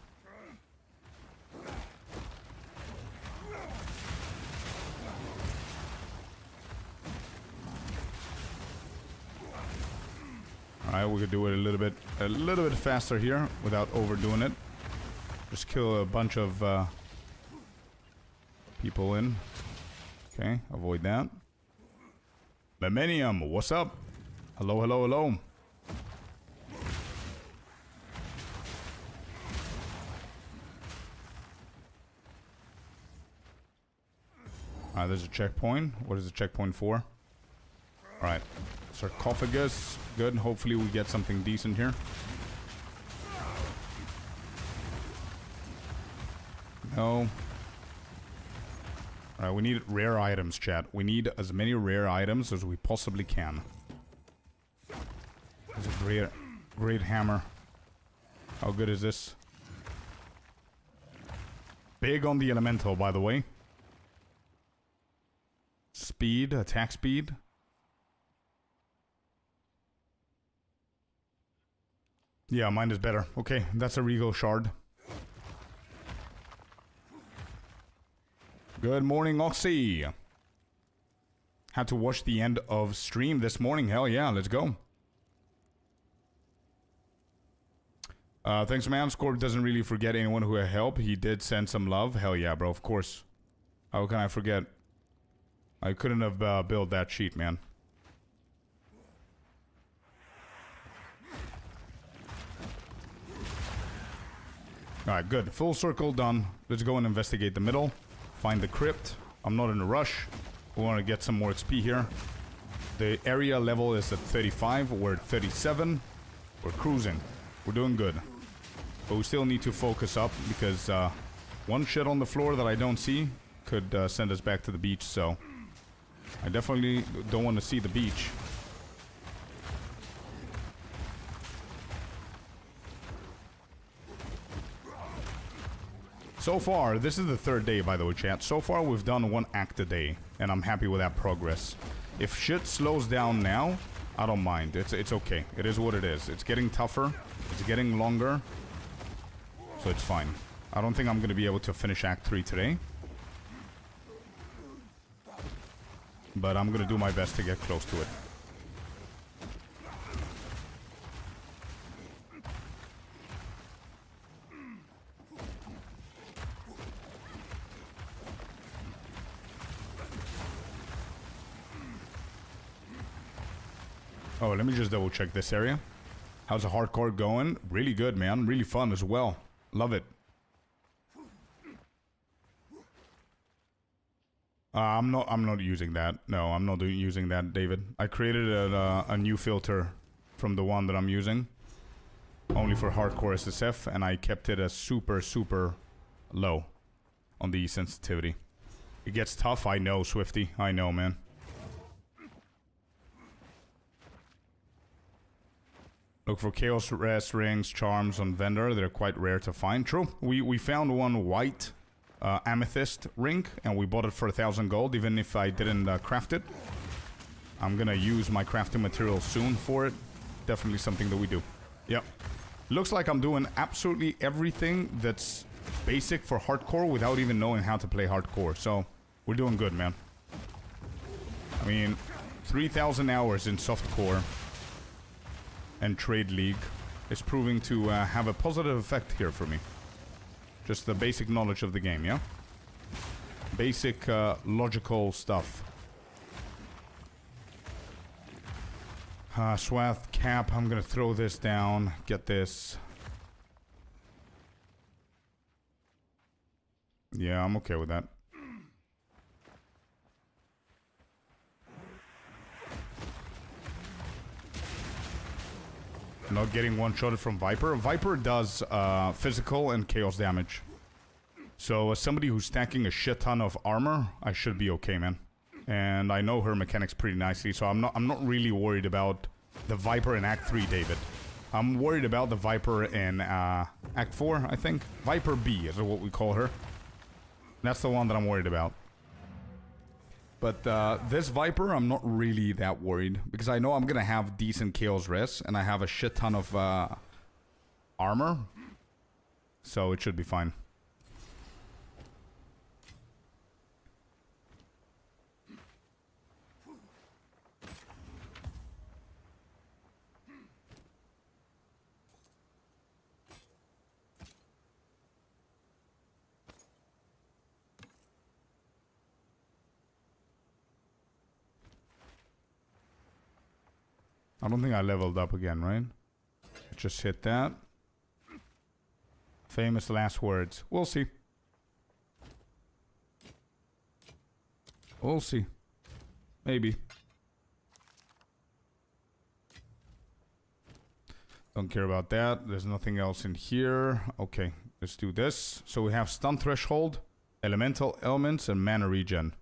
Alright, we could do it a little bit faster here without overdoing it. Just kill a bunch of people in. Okay, avoid that. Lemenium, what's up? Hello, hello, hello. Alright, there's a checkpoint. What is the checkpoint for? Alright. Sarcophagus. Good. Hopefully we get something decent here. No. Alright, we need rare items, chat. We need as many rare items as we possibly can. There's a great hammer. How good is this? Big on the elemental, by the way. Speed, attack speed. Yeah, mine is better. Okay, that's a Regal Shard. Good morning, Oxy. Had to watch the end of stream this morning. Hell yeah, let's go. Thanks, man. Scorp doesn't really forget anyone who helped. He did send some love. Hell yeah, bro, of course. How can I forget? I couldn't have built that sheet, man. Alright, good. Full circle done. Let's go and investigate the middle. Find the crypt. I'm not in a rush. We want to get some more XP here. The area level is at 35. We're at 37. We're cruising. We're doing good. But we still need to focus up because one shit on the floor that I don't see could send us back to the beach. So I definitely don't want to see the beach. So far, this is the 3rd day, by the way, chat. So far, we've done 1 act a day, and I'm happy with that progress. If shit slows down now, I don't mind. It's okay. It is what it is. It's getting tougher. It's getting longer. So it's fine. I don't think I'm going to be able to finish Act 3 today. But I'm going to do my best to get close to it. Oh, let me just double check this area. How's the hardcore going? Really good, man. Really fun as well. Love it. I'm not using that. No, I'm not using that, David. I created a new filter from the one that I'm using. Only for hardcore SSF, and I kept it as super, super low on the sensitivity. It gets tough, I know, Swifty. I know, man. Look for Chaos Rest rings, charms on vendor. They're quite rare to find. True. We found one white amethyst ring, and we bought it for 1,000 gold, even if I didn't craft it. I'm gonna use my crafting material soon for it. Definitely something that we do. Yep. Looks like I'm doing absolutely everything that's basic for hardcore without even knowing how to play hardcore. So, we're doing good, man. I mean, 3,000 hours in softcore and Trade League is proving to have a positive effect here for me. Just the basic knowledge of the game, yeah? Basic logical stuff. Swath cap, I'm gonna throw this down, get this. Yeah, I'm okay with that. Not getting one-shotted from Viper. Viper does physical and chaos damage. So as somebody who's stacking a shit ton of armor, I should be okay, man. And I know her mechanics pretty nicely, so I'm not really worried about the Viper in Act 3, David. I'm worried about the Viper in Act 4, I think. Viper B is what we call her. That's the one that I'm worried about. But this Viper, I'm not really that worried. Because I know I'm gonna have decent Chaos Res, and I have a shit ton of armor. So it should be fine. I don't think I leveled up again, right? Just hit that. Famous last words. We'll see. We'll see. Maybe. Don't care about that. There's nothing else in here. Okay, let's do this. So we have stun threshold, elemental elements, and mana regen.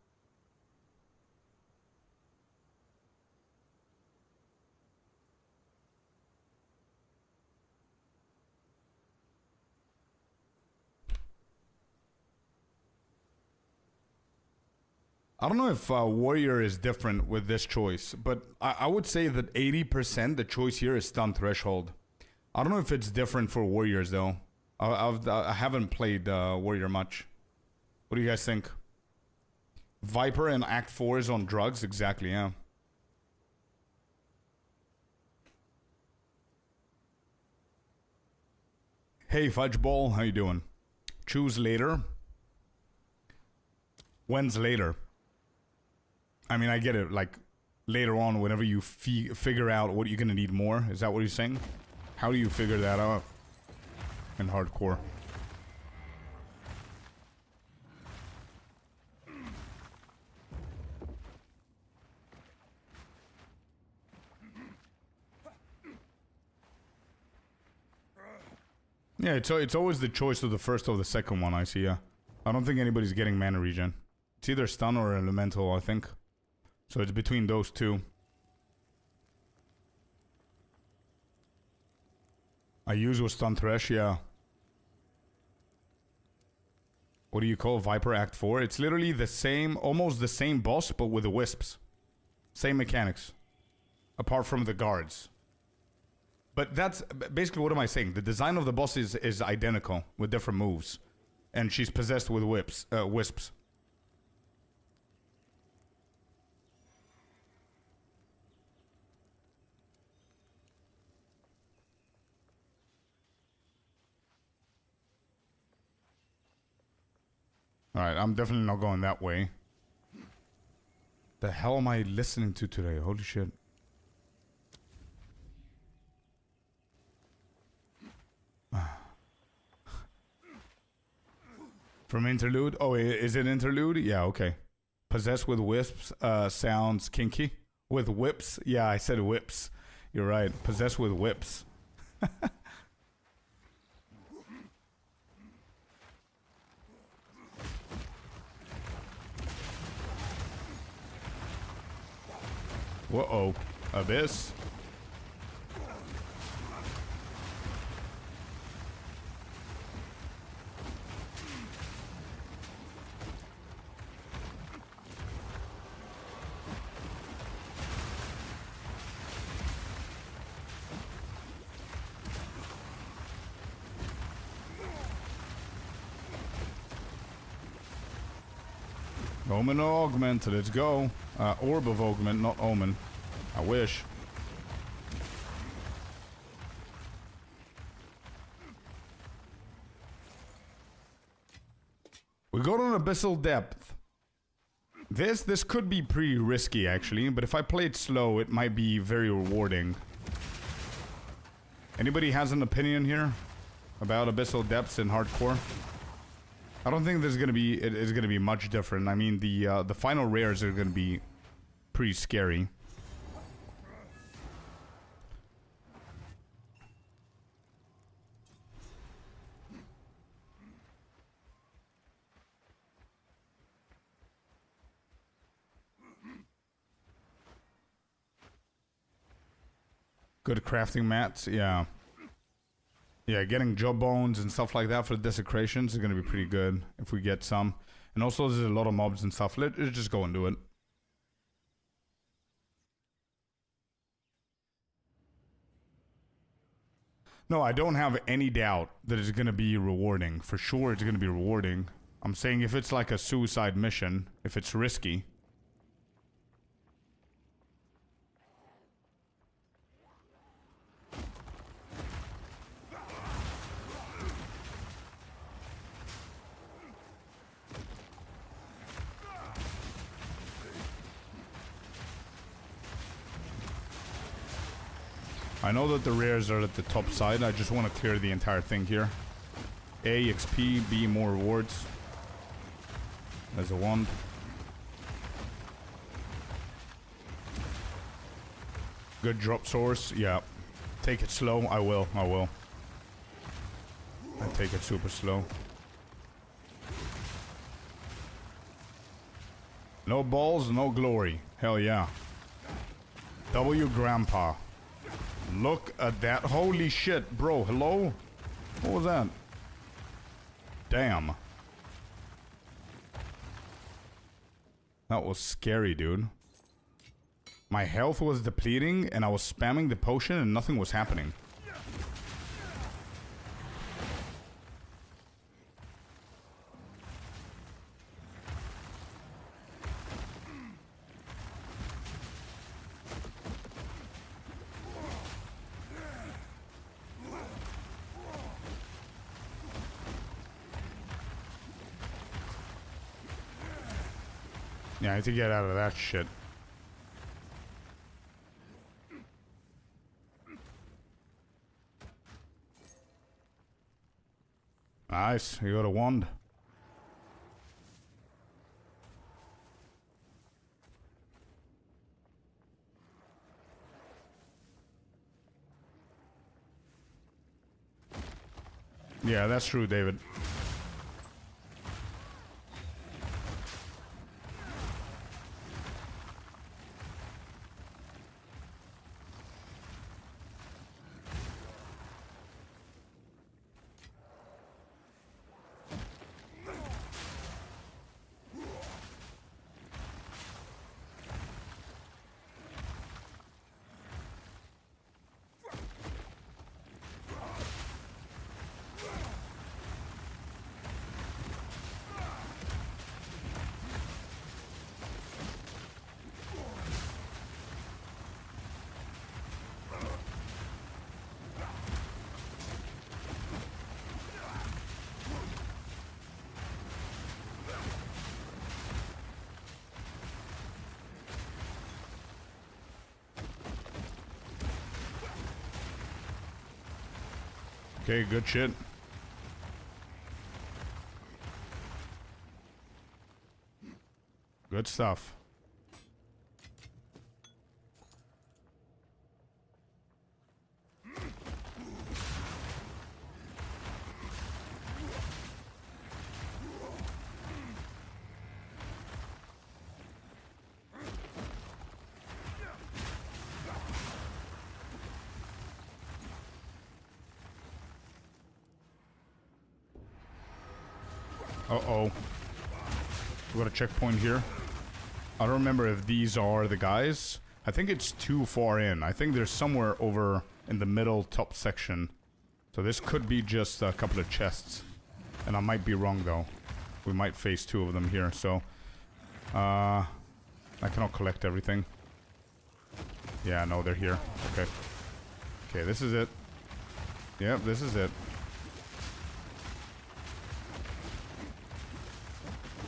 I don't know if Warrior is different with this choice, but I would say that 80% the choice here is stun threshold. I don't know if it's different for Warriors though. I haven't played Warrior much. What do you guys think? Viper in Act 4 is on drugs? Exactly, yeah. Hey Fudgeball, how you doing? Choose later. When's later? I mean, I get it, like, later on, whenever you figure out what you're gonna need more. Is that what you're saying? How do you figure that out in hardcore? Yeah, it's always the choice of the first or the second one, I see, yeah. I don't think anybody's getting mana regen. It's either stun or elemental, I think. So it's between those two. I use with stun thresh, yeah. What do you call Viper Act 4? It's literally the same, almost the same boss, but with the wisps. Same mechanics. Apart from the guards. But that's basically, what am I saying? The design of the boss is identical with different moves. And she's possessed with wisps. Alright, I'm definitely not going that way. The hell am I listening to today? Holy shit. From Interlude? Oh, is it Interlude? Yeah, okay. Possessed with Wisps sounds kinky. With whips? Yeah, I said whips. You're right. Possessed with whips. Whoa-oh. Abyss. Omen or Augment, let's go. Orb of Augment, not Omen. I wish. We got an Abyssal Depth. This could be pretty risky, actually, but if I play it slow, it might be very rewarding. Anybody has an opinion here about Abyssal Depths in hardcore? I don't think there's gonna be it is gonna be much different. I mean, the final rares are gonna be pretty scary. Good crafting mats, yeah. Yeah, getting job bones and stuff like that for desecrations is gonna be pretty good if we get some. And also there's a lot of mobs and stuff. Let's just go and do it. No, I don't have any doubt that it's gonna be rewarding. For sure it's gonna be rewarding. I'm saying if it's like a suicide mission, if it's risky. I know that the rares are at the top side. I just want to clear the entire thing here. A, XP, B, more rewards. There's a wand. Good drop source. Yeah. Take it slow. I will. I take it super slow. No balls, no glory. Hell yeah. W Grandpa. Look at that. Holy shit, bro. Hello? What was that? Damn. That was scary, dude. My health was depleting and I was spamming the potion and nothing was happening. Yeah, I need to get out of that shit. Nice, you got a wand. Yeah, that's true, David. Okay, good shit. Good stuff. Uh-oh. We got a checkpoint here. I don't remember if these are the guys. I think it's too far in. I think they're somewhere over in the middle top section. So this could be just a couple of chests. And I might be wrong though. We might face 2 of them here, so... I cannot collect everything. Yeah, no, they're here. Okay. Okay, this is it. Yep, this is it.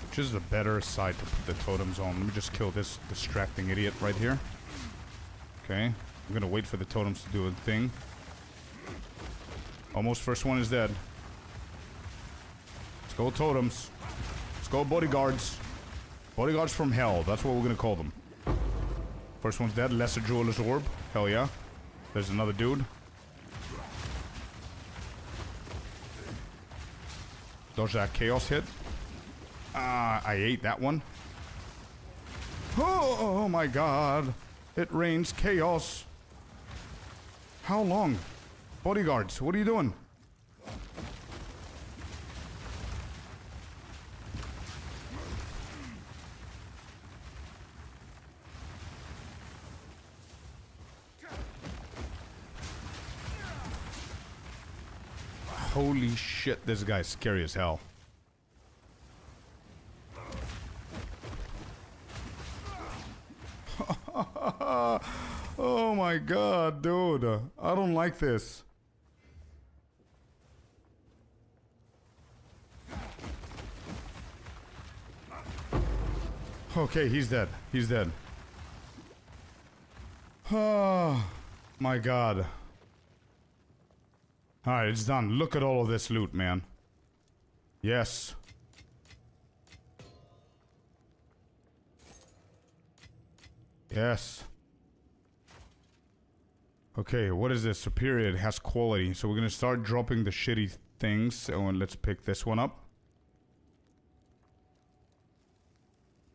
Which is the better side to put the totems on. Let me just kill this distracting idiot right here. Okay. I'm gonna wait for the totems to do a thing. Almost first one is dead. Let's go totems. Let's go bodyguards. Bodyguards from hell. That's what we're gonna call them. First one's dead. Lesser Jeweler's Orb. Hell yeah. There's another dude. Dodge that chaos hit. I ate that one. Oh my god. It rains chaos. How long? Bodyguards, what are you doing? Holy shit, this guy's scary as hell. Oh my god, dude. I don't like this. Okay, he's dead. He's dead. Oh my god. Alright, it's done. Look at all of this loot, man. Yes. Yes. Okay, what is this? Superior, it has quality. So we're gonna start dropping the shitty things. Oh, and let's pick this one up.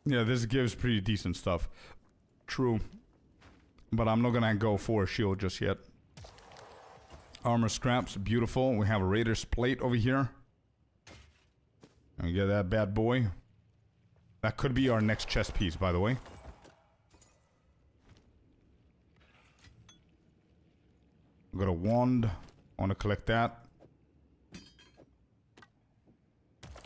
Yeah, this gives pretty decent stuff. True. But I'm not gonna go for a shield just yet. Armor scraps, beautiful. We have a Raider's plate over here. And we get that bad boy. That could be our next chest piece, by the way. We got a wand. I want to collect that.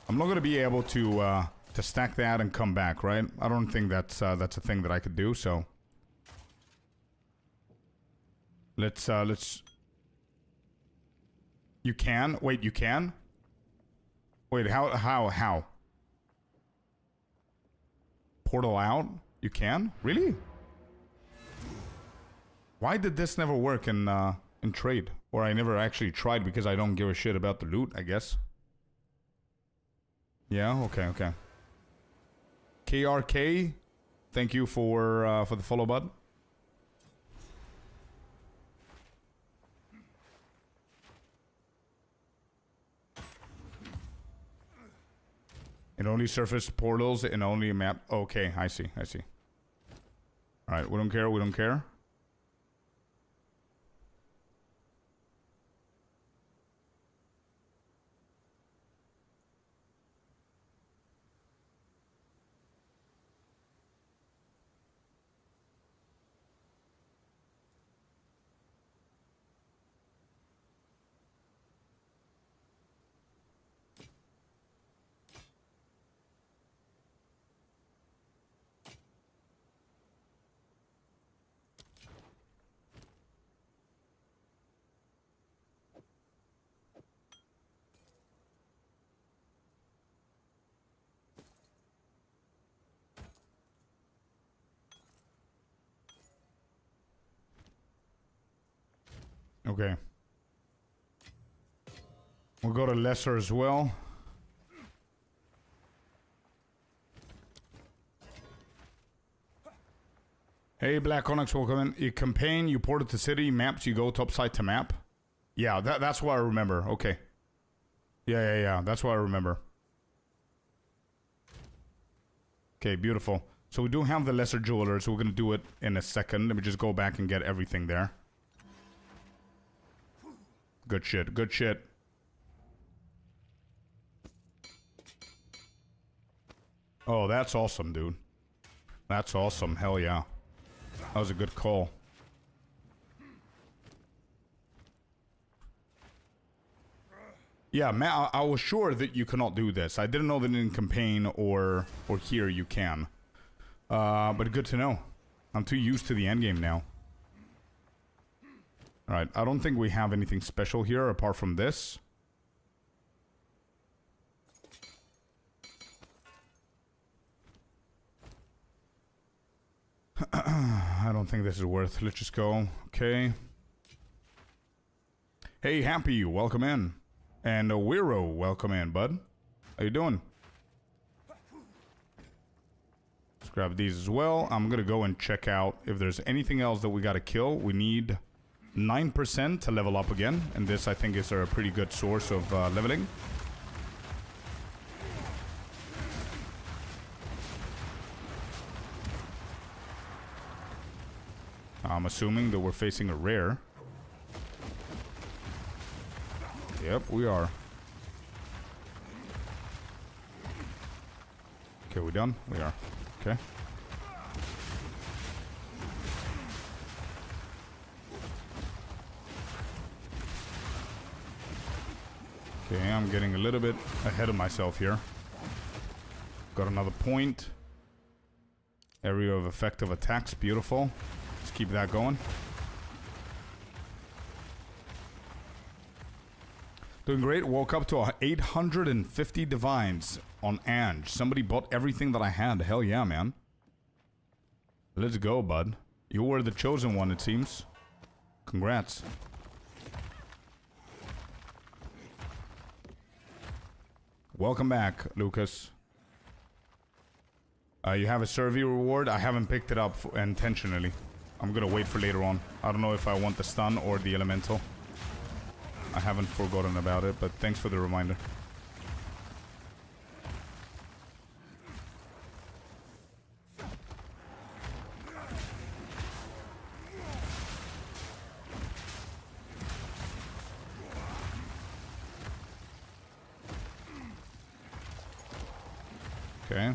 I'm not gonna be able to stack that and come back, right? I don't think that's a thing that I could do. So let's. You can wait. You can wait. How? Portal out? You can? Really? Why did this never work in trade? Or I never actually tried because I don't give a shit about the loot, I guess. Yeah, okay. KRK, thank you for the follow, bud. It only surfaced portals and only a map. Okay, I see. Alright, we don't care. Okay. We'll go to lesser as well. Hey, Black Onyx, welcome in. You campaign, you port it to city, maps, you go topside to map. Yeah, that's what I remember. Okay. Yeah. That's what I remember. Okay, beautiful. So we do have the lesser jeweler, so we're gonna do it in a second. Let me just go back and get everything there. Good shit, good shit. Oh, that's awesome, dude. That's awesome, hell yeah. That was a good call. Yeah, man, I was sure that you cannot do this. I didn't know that in campaign or here you can. But good to know. I'm too used to the endgame now. Alright, I don't think we have anything special here apart from this. I don't think this is worth. Let's just go. Okay. Hey, Happy, welcome in. And Wiro, welcome in, bud. How you doing? Let's grab these as well. I'm gonna go and check out if there's anything else that we gotta kill. We need 9% to level up again. And this, I think, is a pretty good source of leveling. I'm assuming that we're facing a rare. Yep, we are. Okay, we done? We are. Okay. Okay, I'm getting a little bit ahead of myself here. Got another point. Area of effective attacks, beautiful. Let's keep that going. Doing great. Woke up to 850 divines on Ange. Somebody bought everything that I had. Hell yeah, man. Let's go, bud. You were the chosen one, it seems. Congrats. Welcome back, Lucas. You have a survey reward. I haven't picked it up intentionally. I'm gonna wait for later on. I don't know if I want the stun or the elemental. I haven't forgotten about it, but thanks for the reminder. Okay.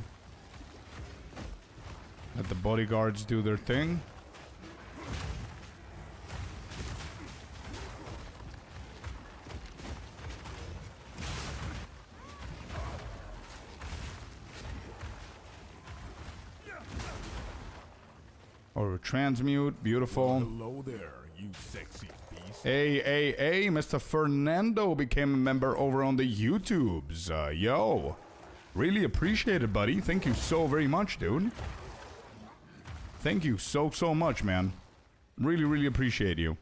Let the bodyguards do their thing. Or transmute, beautiful. Hello there, you sexy beast. Hey, Mr. Fernando became a member over on the YouTubes. Yo. Really appreciate it, buddy. Thank you so very much, dude. Thank you so much, man. Really appreciate you.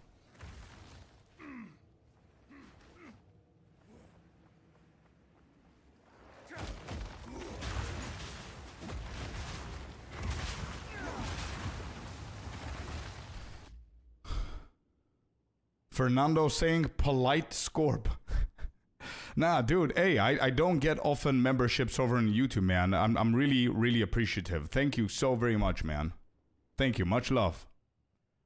Fernando saying polite Scorp. Nah, dude, hey, I don't get often memberships over on YouTube, man. I'm really appreciative. Thank you so very much, man. Thank you, much love.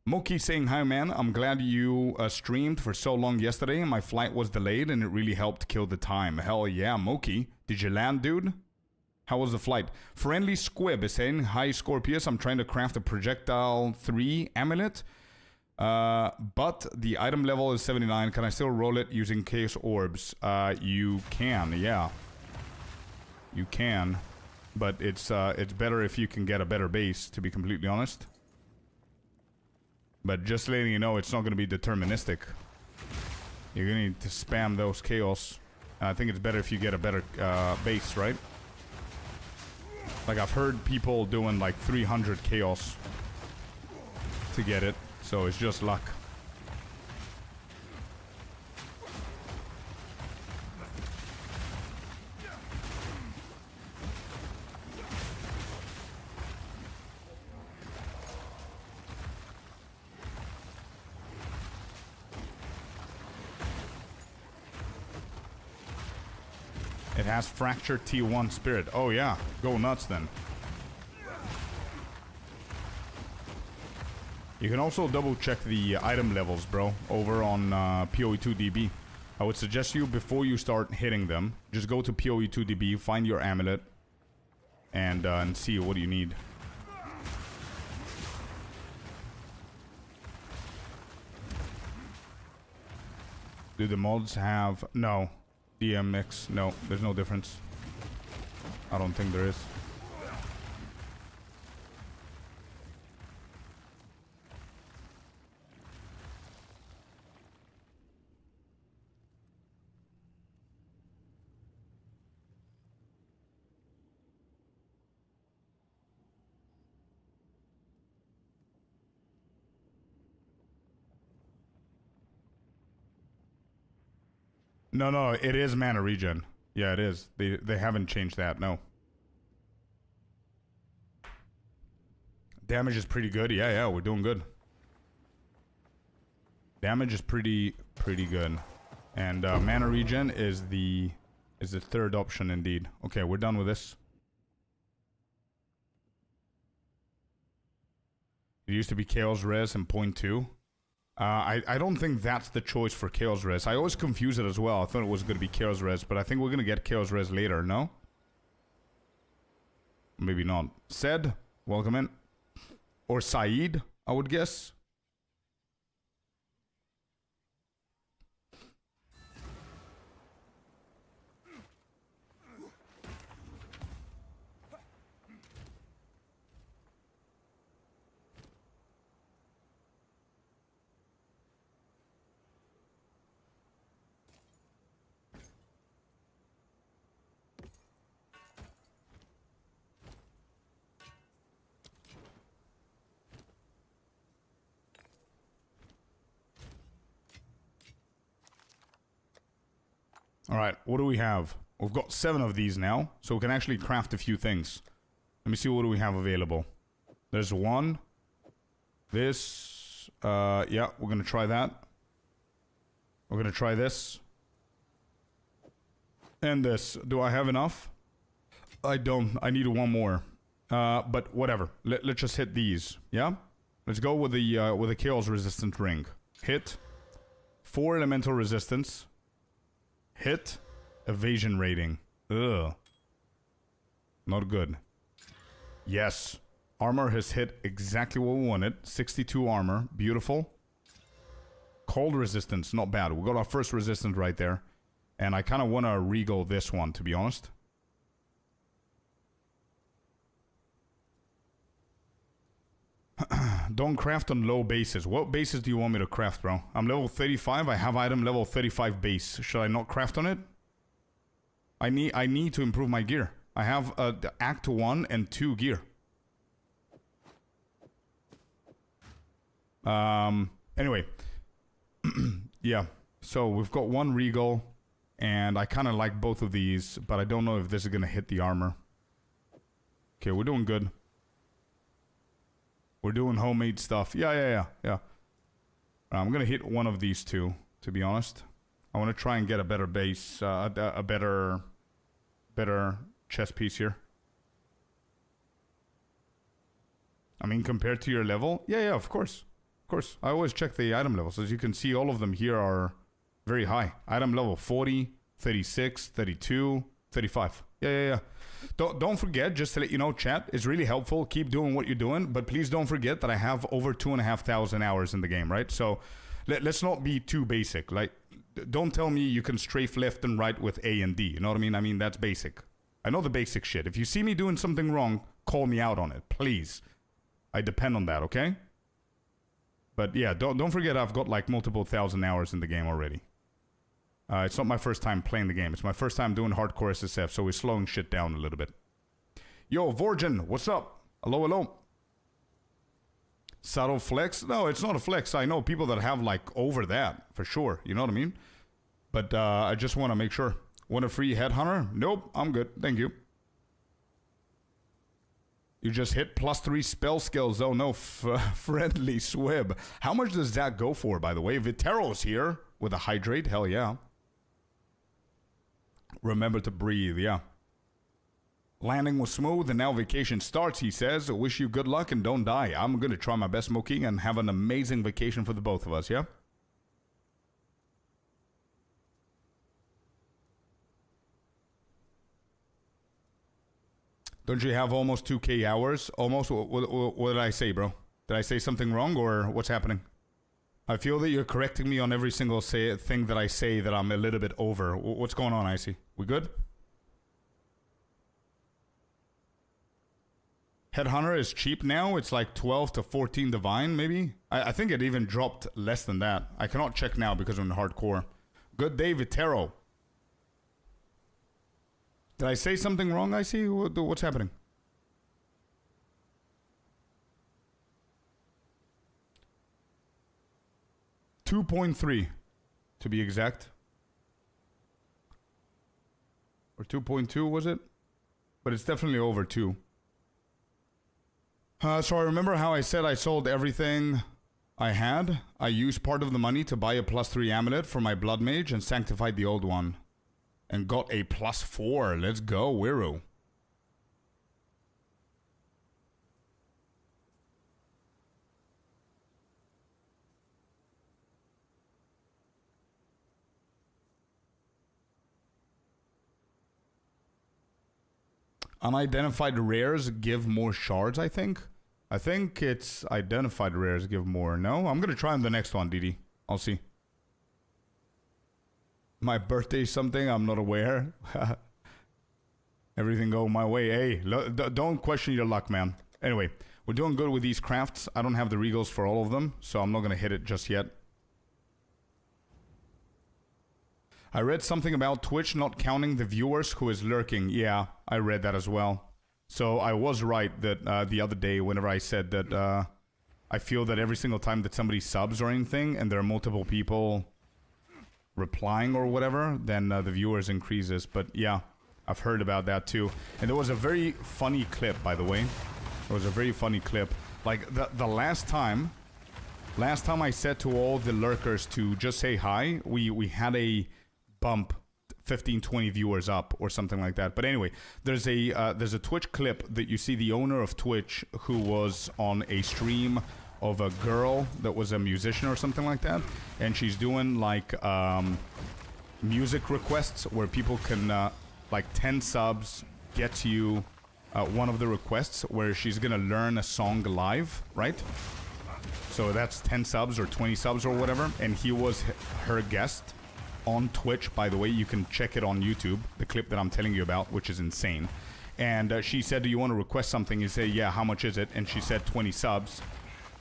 Moki saying hi, man. I'm glad you streamed for so long yesterday. My flight was delayed and it really helped kill the time. Hell yeah, Moki. Did you land, dude? How was the flight? Friendly Squib is saying, hi, Scorpius. I'm trying to craft a projectile 3 amulet. But the item level is 79. Can I still roll it using chaos orbs? You can, yeah. You can. But it's better if you can get a better base, to be completely honest. But just letting you know, it's not going to be deterministic. You're going to need to spam those chaos. And I think it's better if you get a better base, right? Like, I've heard people doing like 300 chaos to get it. So it's just luck. has Fracture T1 Spirit. Oh yeah, go nuts then. You can also double check the item levels, bro, over on PoE2DB. I would suggest you, before you start hitting them, just go to PoE2DB, find your amulet, and see what you need. Do the mods have... No. DMX, no, there's no difference. I don't think there is. No, it is mana regen. Yeah, it is. They haven't changed that, no. Damage is pretty good. Yeah, we're doing good. Damage is pretty good. And mana regen is the third option indeed. Okay, we're done with this. It used to be Chaos Res and 0.2. I don't think that's the choice for Chaos Res. I always confuse it as well. I thought it was going to be Chaos Res, but I think we're going to get Chaos Res later, no? Maybe not. Said, welcome in. Or Saeed, I would guess. Alright, what do we have? We've got 7 of these now, so we can actually craft a few things. Let me see what do we have available. There's 1. This. Yeah, we're gonna try that. We're gonna try this. And this. Do I have enough? I don't. I need 1 more. But whatever. Let's just hit these. Yeah? Let's go with the Chaos Resistant Ring. Hit. 4 Elemental Resistance. Hit. Evasion rating. Ugh. Not good. Yes. Armor has hit exactly what we wanted. 62 armor. Beautiful. Cold resistance. Not bad. We got our first resistance right there. And I kind of want to regal this one, to be honest. Don't craft on low bases. What bases do you want me to craft, bro? I'm level 35. I have item level 35 base. Should I not craft on it? I need to improve my gear. I have the Act 1 and 2 gear. Anyway. Yeah. So we've got 1 regal. And I kind of like both of these. But I don't know if this is going to hit the armor. Okay, we're doing good. We're doing homemade stuff. Yeah. I'm gonna hit one of these 2, to be honest. I want to try and get a better base, a better chest piece here. I mean, compared to your level? Yeah, of course. Of course. I always check the item levels. As you can see, all of them here are very high. Item level 40, 36, 32, 35. Yeah. Don't forget, just to let you know, chat, it's really helpful. Keep doing what you're doing, but please don't forget that I have over 2,500 hours in the game, right? So let's not be too basic. Like, don't tell me you can strafe left and right with A and D. You know what I mean? I mean, that's basic. I know the basic shit. If you see me doing something wrong, call me out on it, please. I depend on that, okay? But yeah, don't forget I've got like multiple thousand hours in the game already. It's not my first time playing the game. It's my first time doing hardcore SSF, so we're slowing shit down a little bit. Yo, Vorgen, what's up? Hello. Subtle flex? No, it's not a flex. I know people that have like over that, for sure. You know what I mean? But I just want to make sure. Want a free headhunter? Nope, I'm good. Thank you. You just hit +3 spell skills. Oh no, friendly swib. How much does that go for, by the way? Vitero's here with a hydrate. Hell yeah. Remember to breathe, yeah. Landing was smooth and now vacation starts, he says. Wish you good luck and don't die. I'm gonna try my best, Smokey, and have an amazing vacation for the both of us, yeah? Don't you have almost 2K hours? Almost? What did I say, bro? Did I say something wrong or what's happening? I feel that you're correcting me on every single thing that I say that I'm a little bit over. What's going on, Icy? We good? Headhunter is cheap now. It's like 12 to 14 divine, maybe? I think it even dropped less than that. I cannot check now because I'm in hardcore. Good day, Vitero. Did I say something wrong, Icy? What's happening? $2.3 to be exact. Or 2.2 was it? But it's definitely over 2. So I remember how I said I sold everything I had. I used part of the money to buy a +3 amulet for my blood mage and sanctified the old one. And got a +4. Let's go, Wiru. Unidentified rares give more shards, I think. I think it's identified rares give more. No? I'm gonna try on the next one, DD. I'll see. My birthday something, I'm not aware. Everything go my way. Hey, don't question your luck, man. Anyway, we're doing good with these crafts. I don't have the regals for all of them, so I'm not gonna hit it just yet. I read something about Twitch not counting the viewers who is lurking. Yeah, I read that as well. So I was right that the other day whenever I said that I feel that every single time that somebody subs or anything and there are multiple people replying or whatever, then the viewers increases. But yeah, I've heard about that too. And there was a very funny clip, by the way. There was a very funny clip. Like the last time I said to all the lurkers to just say hi, we had a bump 15-20 viewers up or something like that. But anyway, there's a Twitch clip that you see the owner of Twitch who was on a stream of a girl that was a musician or something like that, and she's doing like music requests where people can like 10 subs gets you one of the requests where she's gonna learn a song live, right? So that's 10 subs or 20 subs or whatever, and he was her guest on Twitch. By the way, you can check it on YouTube, the clip that I'm telling you about, which is insane. And she said, do you want to request something? He said, yeah, how much is it? And she said 20 subs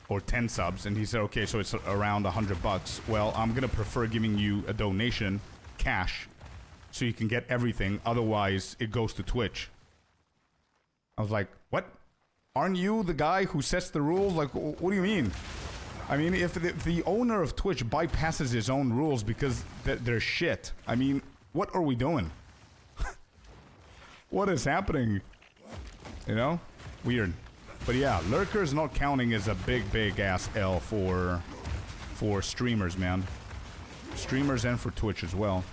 or 10 subs, and he said, okay, so it's around $100. Well, I'm gonna prefer giving you a donation, cash, so you can get everything, otherwise it goes to Twitch. I was like, what? Aren't you the guy who sets the rules? Like, what do you mean? I mean, if the owner of Twitch bypasses his own rules because they're shit, I mean, what are we doing? What is happening? You know? Weird. But yeah, lurkers not counting is a big ass L for streamers, man. Streamers and for Twitch as well.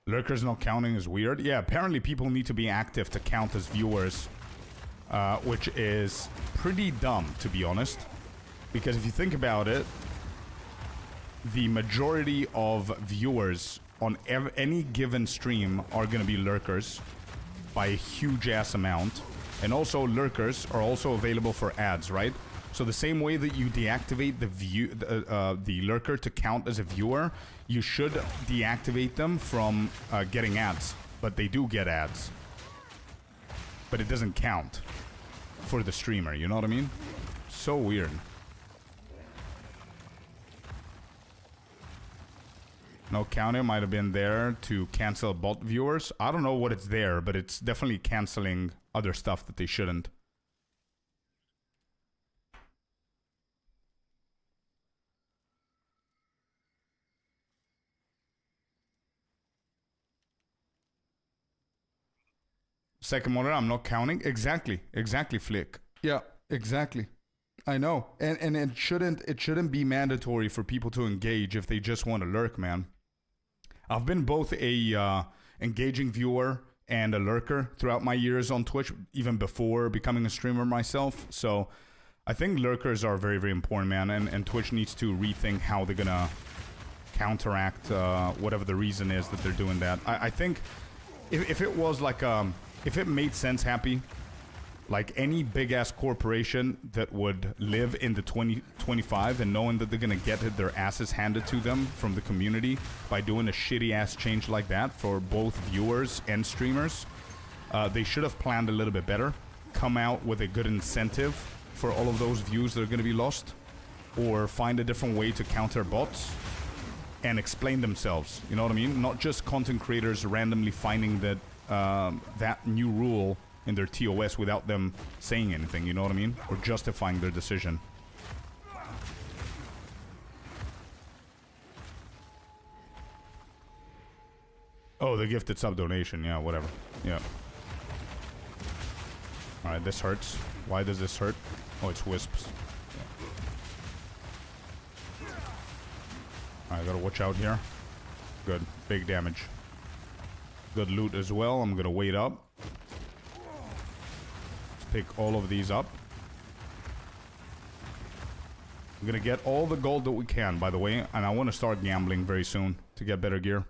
Lurkers not counting is weird. Yeah, apparently people need to be active to count as viewers, which is pretty dumb, to be honest. Because if you think about it, the majority of viewers on any given stream are going to be lurkers by a huge ass amount. And also lurkers are also available for ads, right? So the same way that you deactivate the lurker to count as a viewer, you should deactivate them from getting ads. But they do get ads. But it doesn't count for the streamer, you know what I mean? So weird. No counter might have been there to cancel bot viewers. I don't know what it's there, but it's definitely canceling other stuff that they shouldn't. Second monitor, I'm not counting. Exactly, Flick. Yeah, exactly. I know. And it shouldn't be mandatory for people to engage if they just want to lurk, man. I've been both a engaging viewer and a lurker throughout my years on Twitch, even before becoming a streamer myself. So I think lurkers are very, very important, man. And Twitch needs to rethink how they're gonna counteract whatever the reason is that they're doing that. I think if it was like if it made sense, Happy, like any big ass corporation that would live in the 2025 and knowing that they're gonna get their asses handed to them from the community by doing a shitty ass change like that for both viewers and streamers, they should have planned a little bit better, come out with a good incentive for all of those views that are gonna be lost, or find a different way to counter bots and explain themselves. You know what I mean? Not just content creators randomly finding that that new rule in their TOS without them saying anything, you know what I mean? Or justifying their decision. Oh, the gifted sub donation, yeah, whatever. Yeah. Alright, this hurts. Why does this hurt? Oh, it's wisps. Yeah. Alright, gotta watch out here. Good. Big damage. Good loot as well. I'm gonna wait up. Pick all of these up. I'm gonna get all the gold that we can, by the way, and I want to start gambling very soon to get better gear.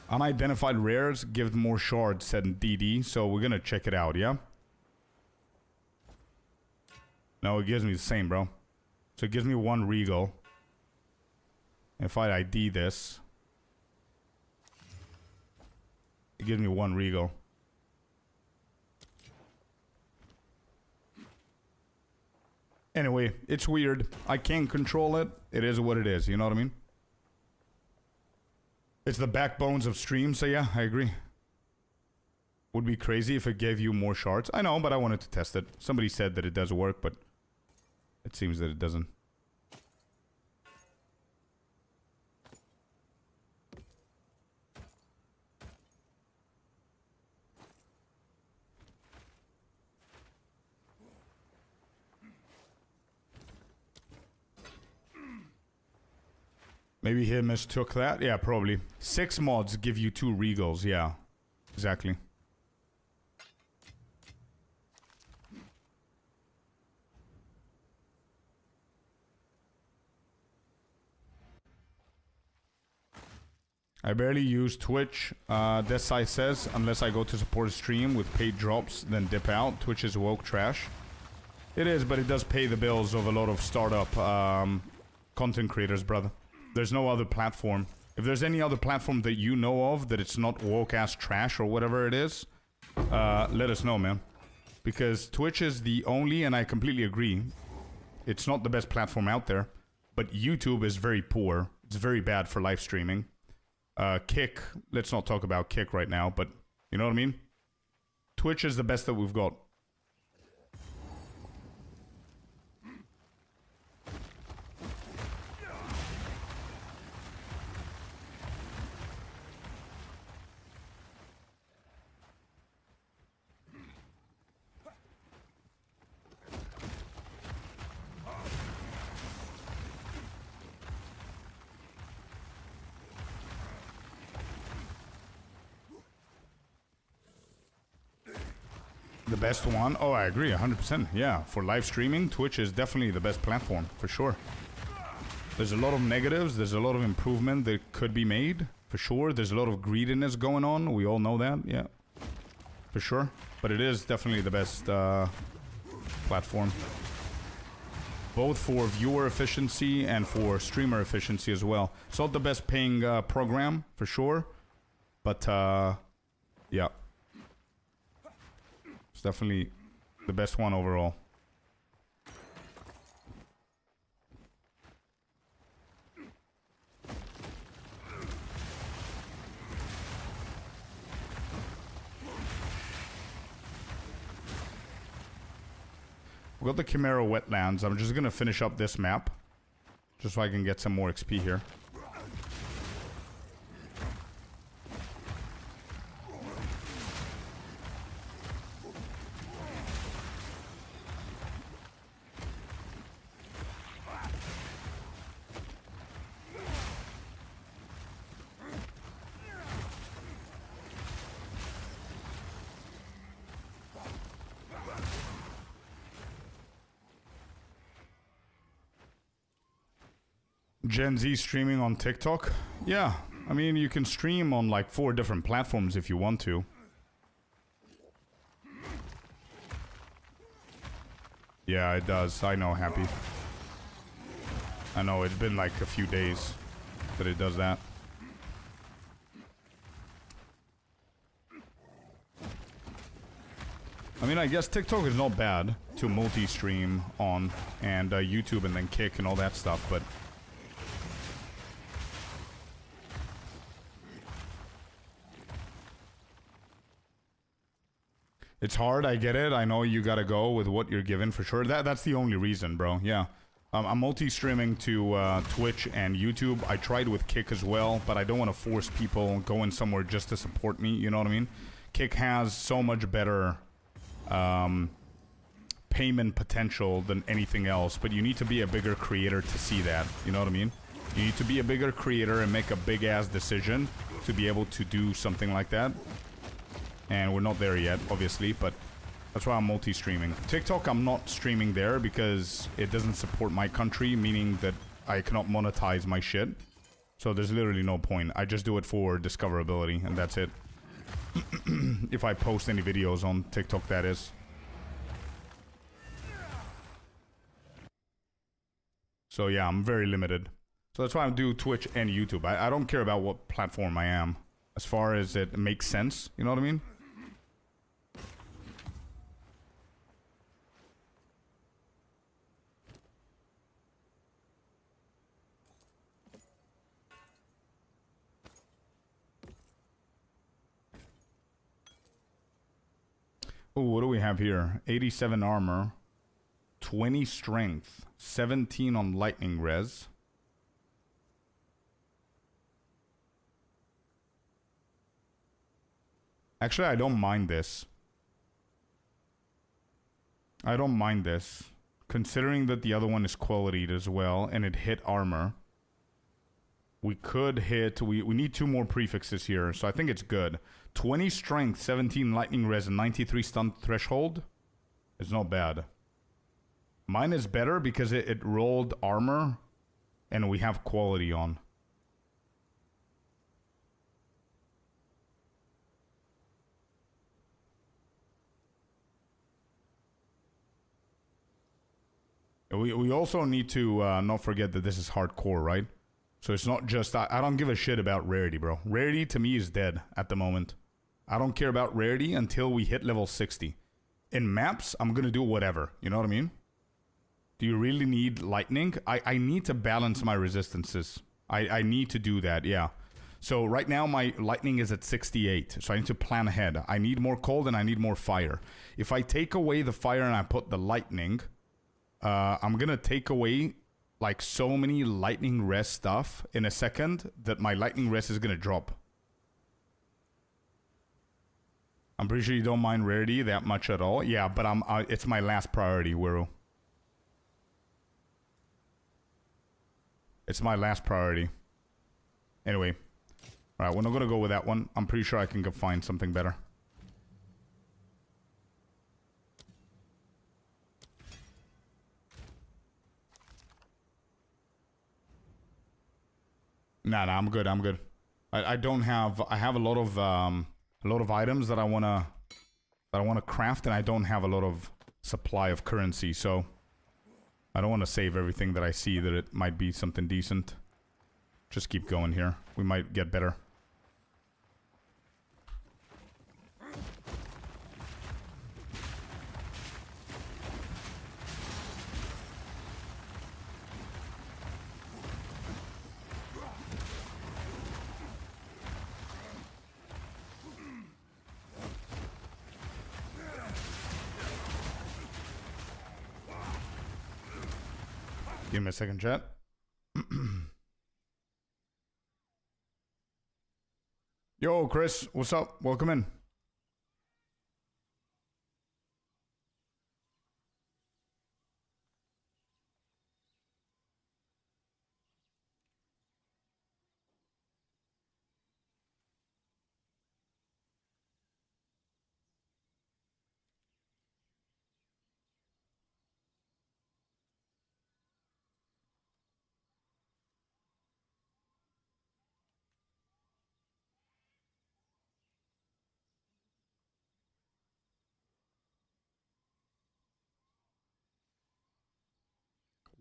Unidentified rares give more shards, said DD, so we're gonna check it out, yeah? No, it gives me the same, bro. So it gives me 1 regal. If I ID this, it gives me 1 regal. Anyway, it's weird. I can't control it. It is what it is, you know what I mean? It's the backbones of stream, so yeah, I agree. Would be crazy if it gave you more shards. I know, but I wanted to test it. Somebody said that it does work, but it seems that it doesn't. Maybe he mistook that. Yeah, probably. 6 mods give you 2 regals. Yeah, exactly. I barely use Twitch, Desai says, unless I go to support a stream with paid drops, then dip out. Twitch is woke trash. It is, but it does pay the bills of a lot of startup content creators, brother. There's no other platform. If there's any other platform that you know of that it's not woke-ass trash or whatever it is, let us know, man. Because Twitch is the only, and I completely agree, it's not the best platform out there, but YouTube is very poor. It's very bad for live streaming. Kick, let's not talk about Kick right now, but you know what I mean? Twitch is the best that we've got. The best one? Oh, I agree, 100%. Yeah, for live streaming, Twitch is definitely the best platform, for sure. There's a lot of negatives, there's a lot of improvement that could be made, for sure. There's a lot of greediness going on, we all know that, yeah. For sure. But it is definitely the best platform. Both for viewer efficiency and for streamer efficiency as well. It's not the best paying program, for sure. But, yeah. It's definitely the best one overall. We got the Chimera Wetlands. I'm just gonna finish up this map. Just so I can get some more XP here. Gen Z streaming on TikTok? Yeah, I mean, you can stream on like 4 different platforms if you want to. Yeah, it does. I know, Happy. I know, it's been like a few days that it does that. I mean, I guess TikTok is not bad to multi-stream on, and YouTube and then Kick and all that stuff, but... It's hard, I get it. I know you gotta go with what you're given for sure. That's the only reason, bro. Yeah. I'm multi-streaming to Twitch and YouTube. I tried with Kick as well, but I don't want to force people going somewhere just to support me, you know what I mean? Kick has so much better payment potential than anything else, but you need to be a bigger creator to see that, you know what I mean? You need to be a bigger creator and make a big-ass decision to be able to do something like that. And we're not there yet, obviously, but that's why I'm multi-streaming. TikTok, I'm not streaming there because it doesn't support my country, meaning that I cannot monetize my shit. So there's literally no point. I just do it for discoverability, and that's it. If I post any videos on TikTok, that is. So yeah, I'm very limited. So that's why I do Twitch and YouTube. I don't care about what platform I am, as far as it makes sense, you know what I mean? Ooh, what do we have here? 87 armor, 20 strength, 17 on lightning res. Actually, I don't mind this. I don't mind this. Considering that the other one is qualityed as well, and it hit armor. We could hit... We need 2 more prefixes here, so I think it's good. 20 strength, 17 lightning res, and 93 stun threshold. It's not bad. Mine is better because it rolled armor, and we have quality on. We also need to not forget that this is hardcore, right? So it's not just... I don't give a shit about rarity, bro. Rarity to me is dead at the moment. I don't care about rarity until we hit level 60. In maps, I'm gonna do whatever. You know what I mean? Do you really need lightning? I need to balance my resistances. I need to do that, yeah. So right now my lightning is at 68. So I need to plan ahead. I need more cold and I need more fire. If I take away the fire and I put the lightning... I'm gonna take away like so many lightning res stuff in a second that my lightning res is gonna drop. I'm pretty sure you don't mind rarity that much at all. Yeah, but it's my last priority, Wiro. It's my last priority. Anyway. Alright, we're not gonna go with that one. I'm pretty sure I can go find something better. Nah, I'm good. I'm good. I don't have... I have a lot of items that I wanna craft, and I don't have a lot of supply of currency, so I don't want to save everything that I see that it might be something decent. Just keep going here. We might get better. Give me a second, chat. Yo, Chris, what's up? Welcome in.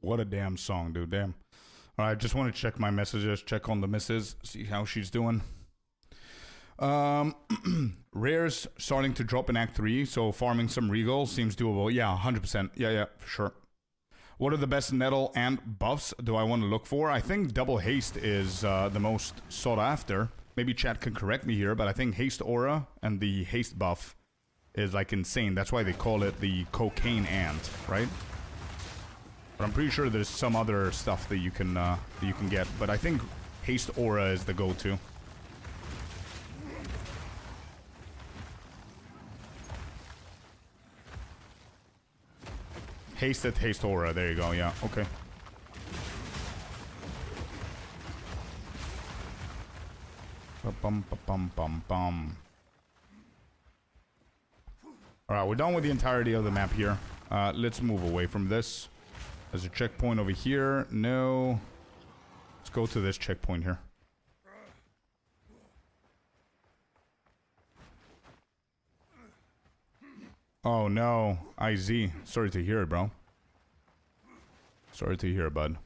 What a damn song, dude. Damn. Alright, just want to check my messages, check on the missus, see how she's doing. Rare's starting to drop in Act 3, so farming some Regal seems doable. Yeah, 100%. Yeah, for sure. What are the best nettle and buffs do I want to look for? I think double haste is the most sought after. Maybe chat can correct me here, but I think haste aura and the haste buff is like insane. That's why they call it the cocaine ant, right? But I'm pretty sure there's some other stuff that you can get. But I think haste aura is the go-to. Haste aura. There you go. Yeah. Okay. Bum. All right, we're done with the entirety of the map here. Let's move away from this. There's a checkpoint over here. No. Let's go to this checkpoint here. Oh no, IZ. Sorry to hear it, bro. Sorry to hear it, bud.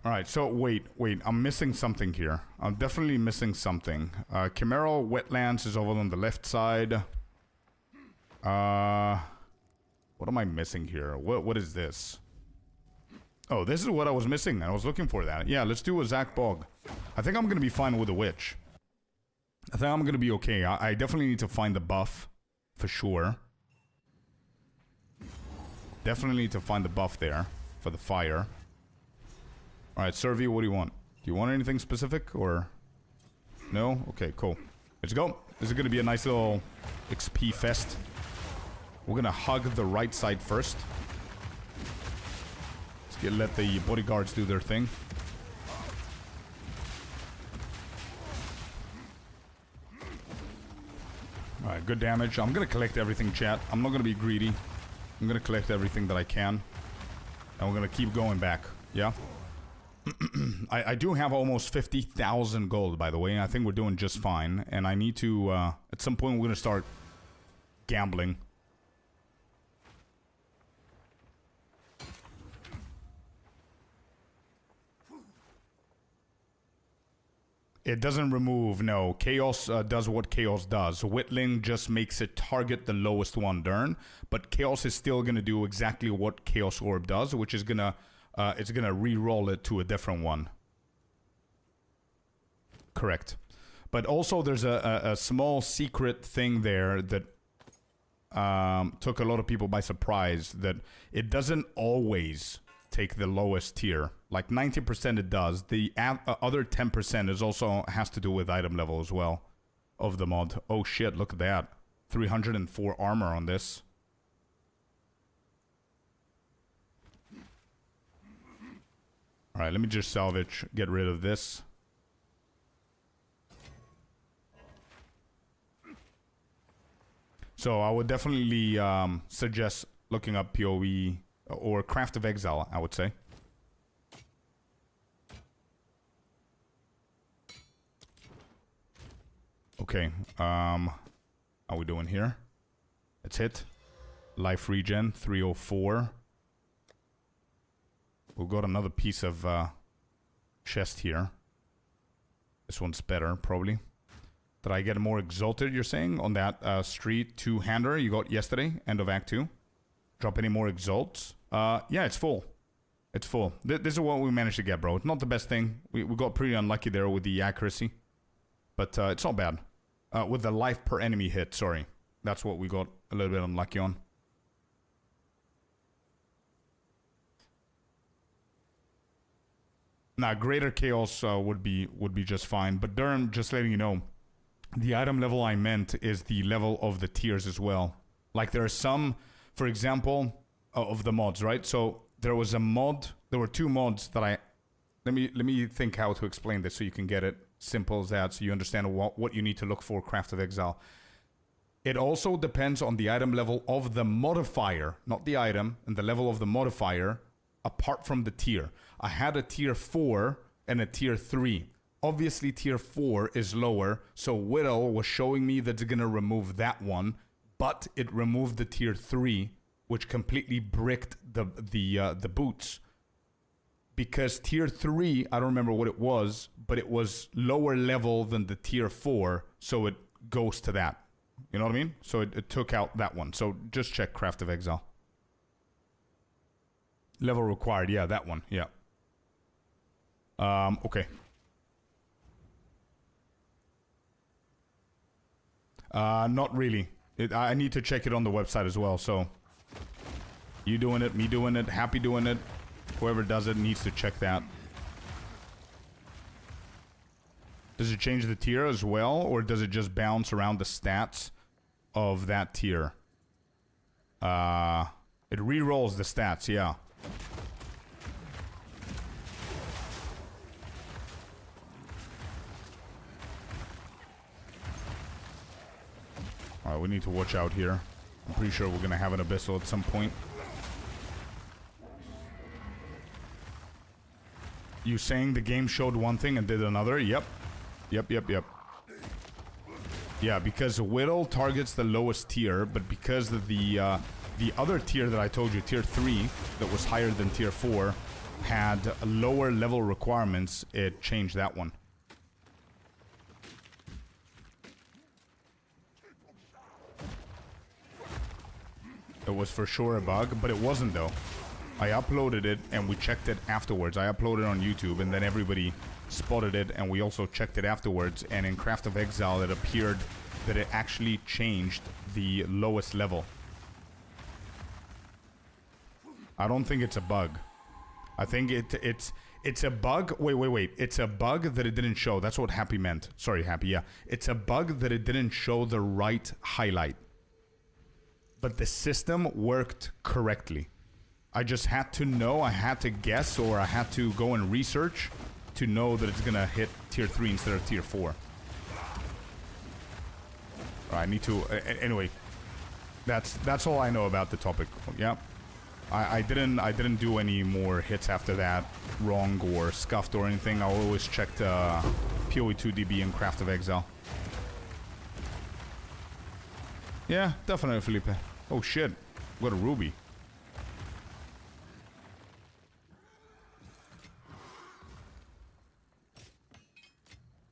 Alright, so wait. I'm missing something here. I'm definitely missing something. Camaro Wetlands is over on the left side. What am I missing here? What is this? Oh, this is what I was missing. I was looking for that. Yeah, let's do a Zach Bog. I think I'm gonna be fine with the witch. I think I'm gonna be okay. I definitely need to find the buff. For sure. Definitely need to find the buff there. For the fire. Alright, Servi, what do you want? Do you want anything specific, or... No? Okay, cool. Let's go. This is gonna be a nice little XP fest. We're gonna hug the right side first. Let the bodyguards do their thing. Alright, good damage. I'm gonna collect everything, chat. I'm not gonna be greedy. I'm gonna collect everything that I can. And we're gonna keep going back. Yeah? I do have almost 50,000 gold, by the way. I think we're doing just fine. And I need to, at some point, we're gonna start gambling. It doesn't remove, no. Chaos does what Chaos does. Whittling just makes it target the lowest one turn, but Chaos is still gonna do exactly what Chaos Orb does, which is gonna, it's gonna re-roll it to a different one. Correct. But also there's a small secret thing there that took a lot of people by surprise, that it doesn't always take the lowest tier. Like 90% it does. The other 10% is also has to do with item level as well of the mod. Oh shit, look at that. 304 armor on this. Alright, let me just salvage, get rid of this. So I would definitely suggest looking up PoE or Craft of Exile, I would say. Okay, how we doing here? Let's hit. Life regen, 304. We've got another piece of chest here. This one's better, probably. Did I get more exalted, you're saying, on that street two-hander you got yesterday, end of Act 2? Drop any more exalts? Yeah, it's full. It's full. This is what we managed to get, bro. It's not the best thing. We got pretty unlucky there with the accuracy. But it's not bad. With the life per enemy hit, sorry. That's what we got a little bit unlucky on. Nah, Greater Chaos would be just fine. But Durham, just letting you know, the item level I meant is the level of the tiers as well. Like there are some, for example, of the mods, right? So there was a mod, there were two mods that I... Let me think how to explain this so you can get it. Simple as that, so you understand what you need to look for, Craft of Exile. It also depends on the item level of the modifier, not the item, and the level of the modifier, apart from the tier. I had a tier 4 and a tier 3. Obviously, tier 4 is lower, so Whittle was showing me that it's gonna remove that one but it removed the tier 3, which completely bricked the boots. Because tier 3, I don't remember what it was, but it was lower level than the tier 4, so it goes to that. You know what I mean? So it took out that one. So just check Craft of Exile. Level required, yeah, that one, yeah. Okay. Not really. I need to check it on the website as well, so... You doing it, me doing it, Happy doing it. Whoever does it needs to check that. Does it change the tier as well, or does it just bounce around the stats of that tier? It re-rolls the stats, yeah. Alright, we need to watch out here. I'm pretty sure we're gonna have an Abyssal at some point. You saying the game showed one thing and did another? Yep. Yep. Yeah, because Whittle targets the lowest tier, but because of the other tier that I told you, tier 3, that was higher than tier 4, had lower level requirements, it changed that one. It was for sure a bug, but it wasn't though. I uploaded it and we checked it afterwards. I uploaded it on YouTube and then everybody spotted it and we also checked it afterwards, and in Craft of Exile it appeared that it actually changed the lowest level. I don't think it's a bug. I think it's a bug. Wait. It's a bug that it didn't show. That's what Happy meant. Sorry, Happy, yeah. It's a bug that it didn't show the right highlight. But the system worked correctly. I just had to know, I had to guess, or I had to go and research to know that it's gonna hit tier 3 instead of tier 4. I need to... anyway, that's all I know about the topic. Yeah. I didn't do any more hits after that, wrong or scuffed or anything. I always checked PoE 2DB and Craft of Exile. Yeah, definitely, Felipe. Oh shit, what a ruby.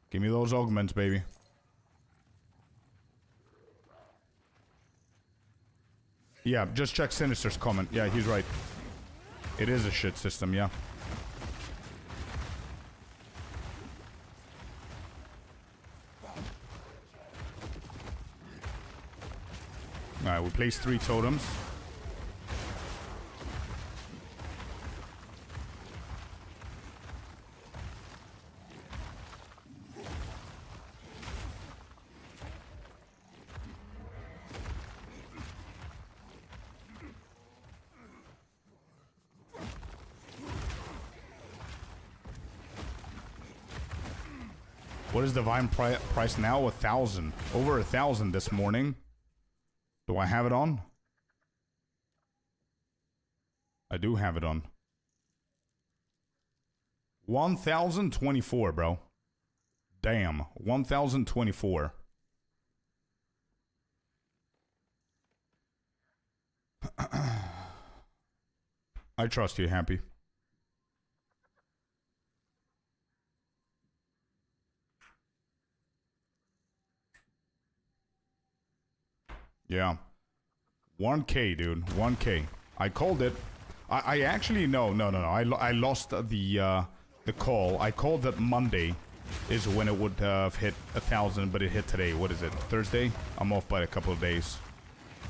Give me those augments, baby. Yeah, just check Sinister's comment. Yeah, he's right. It is a shit system, yeah. Alright, we placed 3 totems. What is Divine price now? 1,000. Over 1,000 this morning. Do I have it on? I do have it on. 1,024, bro. Damn. 1,024. I trust you, Happy. Yeah. 1K, dude. 1K. I called it. I actually... No. I lost the call. I called that Monday is when it would have hit 1,000, but it hit today. What is it? Thursday? I'm off by a couple of days.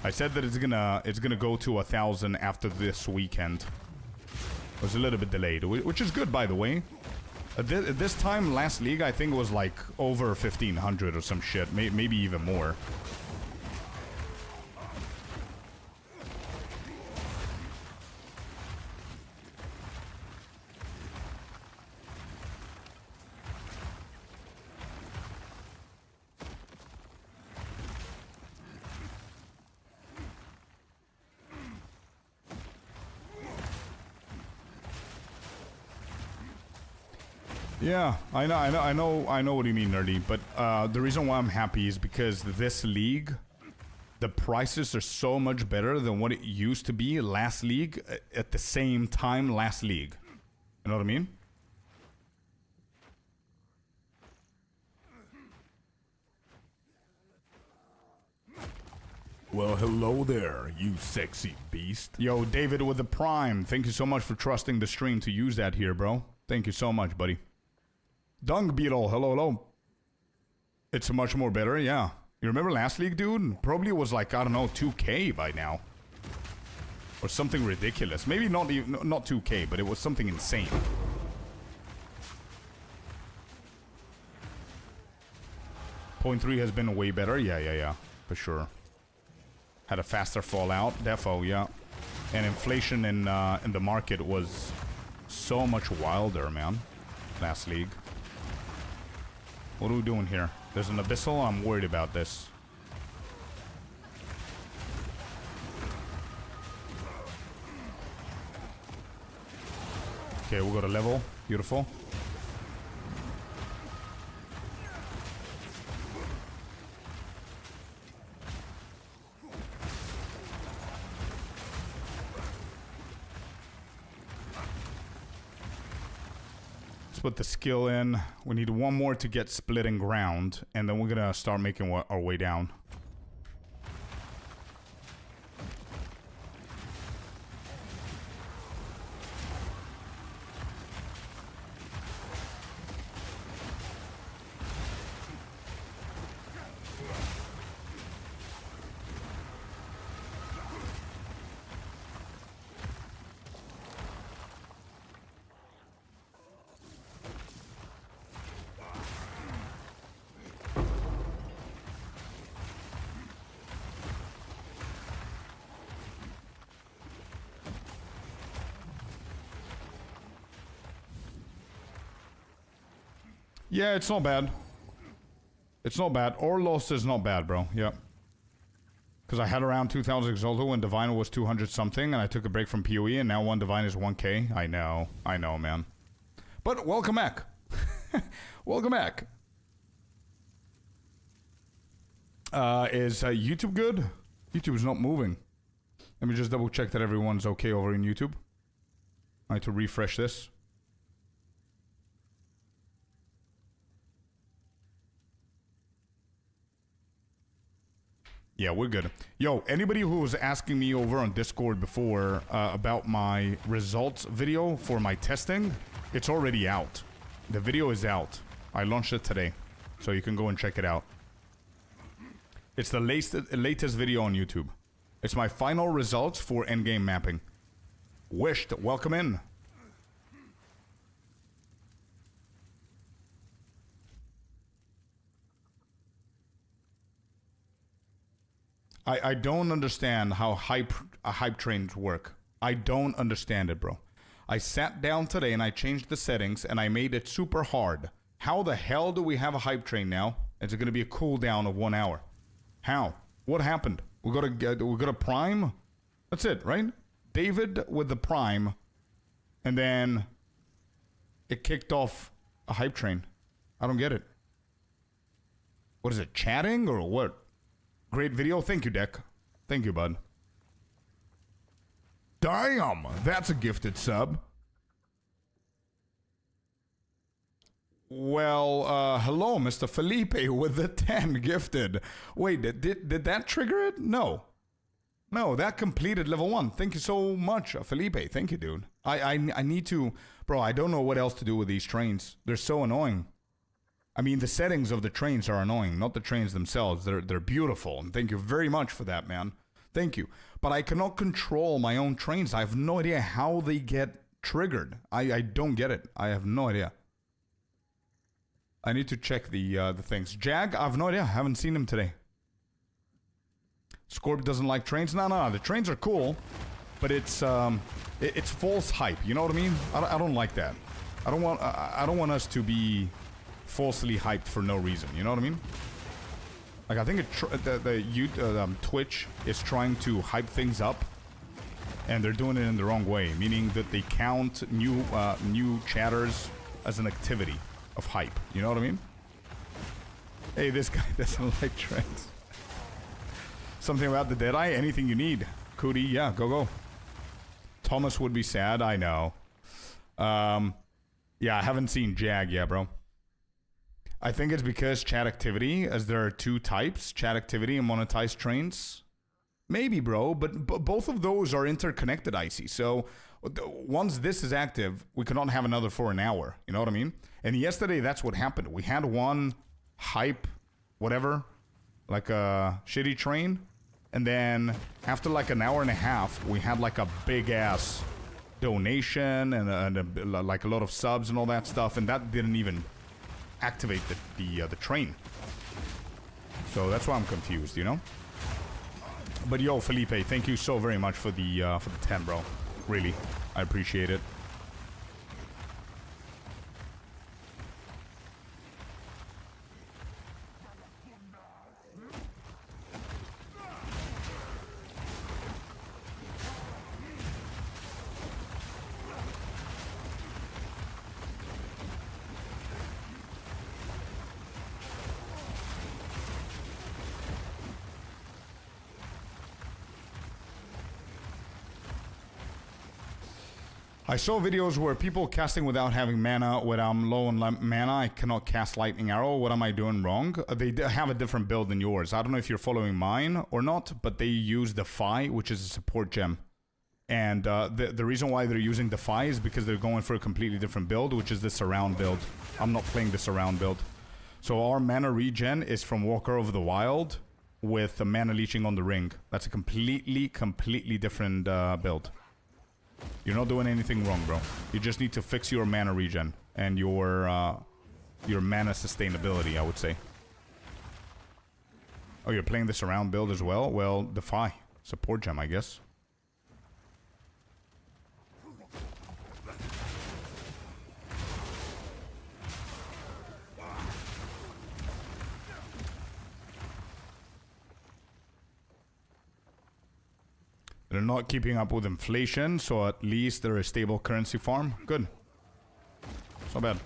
I said that it's gonna go to 1,000 after this weekend. It was a little bit delayed, which is good, by the way. This time, last league, I think it was like over 1,500 or some shit. Maybe even more. Yeah, I know what you mean, Nerdy, but the reason why I'm happy is because this league the prices are so much better than what it used to be last league at the same time last league. You know what I mean? Well, hello there, you sexy beast. Yo, David with the Prime. Thank you so much for trusting the stream to use that here, bro. Thank you so much, buddy. Dung Beetle, hello, hello. It's much more better, yeah. You remember last league, dude? Probably was like, I don't know, 2K by now. Or something ridiculous. Maybe not even, not 2K, but it was something insane. Point 3 has been way better. Yeah, for sure. Had a faster fallout, defo, yeah. And inflation in the market was so much wilder, man. Last league. What are we doing here? There's an abyssal. I'm worried about this. Okay, we'll go to level. Beautiful. Put the skill in. We need one more to get splitting ground, and then we're gonna start making our way down. Yeah, it's not bad. It's not bad. Or lost is not bad, bro. Yeah. Because I had around 2,000 Exalto when Divine was 200 something, and I took a break from PoE, and now one Divine is 1K. I know, man. But welcome back. Welcome back. Is YouTube good? YouTube is not moving. Let me just double check that everyone's okay over in YouTube. I need to refresh this. Yeah, we're good. Yo, anybody who was asking me over on Discord before about my results video for my testing, it's already out. The video is out. I launched it today, so you can go and check it out. It's the latest video on YouTube. It's my final results for Endgame mapping. Wished, welcome in. I don't understand how hype trains work. I don't understand it, bro. I sat down today and I changed the settings and I made it super hard. How the hell do we have a hype train now? It's going to be a cooldown of 1 hour. How? What happened? We got a prime? That's it, right? David with the prime, and then it kicked off a hype train. I don't get it. What is it, chatting or what? Great video. Thank you, Deck. Thank you, bud. Damn, that's a gifted sub. Well, hello, Mr. Felipe with the 10 gifted. Wait, did that trigger it? No. No, that completed level 1. Thank you so much, Felipe. Thank you, dude. I need to... Bro, I don't know what else to do with these trains. They're so annoying. I mean, the settings of the trains are annoying, not the trains themselves. They're beautiful, and thank you very much for that, man. Thank you. But I cannot control my own trains. I have no idea how they get triggered. I don't get it. I have no idea. I need to check the things. Jag, I have no idea. I haven't seen him today. Scorp doesn't like trains. No. The trains are cool, but it's false hype. You know what I mean? I don't like that. I don't want us to be falsely hyped for no reason. You know what I mean? Like, I think Twitch is trying to hype things up, and they're doing it in the wrong way, meaning that they count new chatters as an activity of hype. You know what I mean? Hey, this guy doesn't like trains. Something about the Deadeye? Anything you need. Cootie, yeah, go. Thomas would be sad, I know. Yeah, I haven't seen Jag yet, bro. I think it's because chat activity, as there are two types, chat activity and monetized trains. Maybe, bro, but both of those are interconnected, Icy. So once this is active, we cannot have another for an hour. You know what I mean? And yesterday, that's what happened. We had one hype, whatever, like a shitty train. And then after like an hour and a half, we had like a big ass donation and like a lot of subs and all that stuff. And that didn't even activate the train. So that's why I'm confused, you know? But yo, Felipe, thank you so very much for the 10, bro. Really, I appreciate it. I saw videos where people casting without having mana. When I'm low on mana, I cannot cast Lightning Arrow. What am I doing wrong? They have a different build than yours. I don't know if you're following mine or not, but they use Defy, which is a support gem. And the reason why they're using Defy is because they're going for a completely different build, which is the Surround build. I'm not playing the Surround build. So our mana regen is from Walker of the Wild with the mana leeching on the ring. That's a completely different build. You're not doing anything wrong, bro. You just need to fix your mana regen and your mana sustainability, I would say. Oh, you're playing the Surround build as well? Well, Defy. Support gem, I guess. They're not keeping up with inflation, so at least they're a stable currency farm. Good. It's not bad.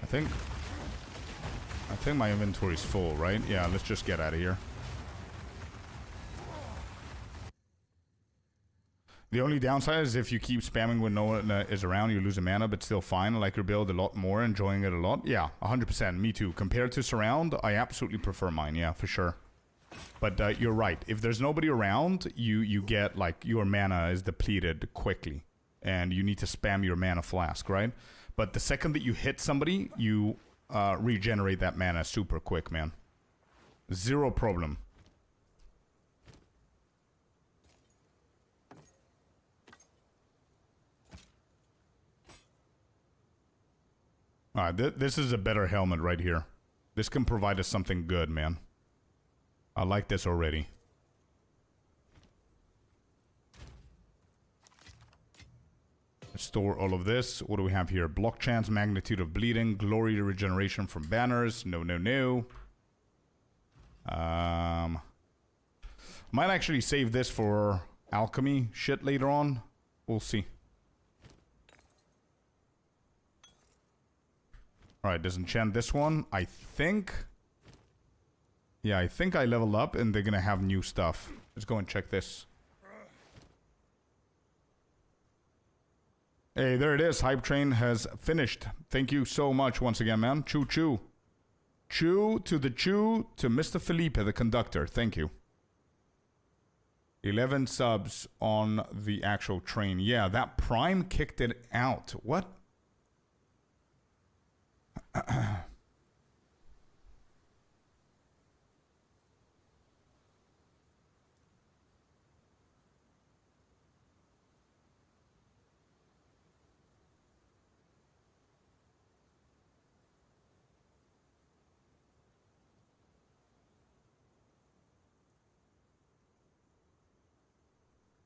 I think my inventory's full, right? Yeah, let's just get out of here. The only downside is if you keep spamming when no one is around, you lose a mana, but still fine. I like your build a lot more, enjoying it a lot. Yeah, 100%. Me too. Compared to Surround, I absolutely prefer mine. Yeah, for sure. But you're right. If there's nobody around, you get, like, your mana is depleted quickly. And you need to spam your mana flask, right? But the second that you hit somebody, you regenerate that mana super quick, man. Zero problem. Alright, this is a better helmet right here. This can provide us something good, man. I like this already. Let's store all of this. What do we have here? Block chance, magnitude of bleeding, glory regeneration from banners. No. Might actually save this for alchemy shit later on. We'll see. Alright, disenchant this one. I think... Yeah, I think I leveled up and they're gonna have new stuff. Let's go and check this. Hey, there it is. Hype train has finished. Thank you so much once again, man. Choo choo. Choo to Mr. Felipe, the conductor. Thank you. 11 subs on the actual train. Yeah, that Prime kicked it out. What?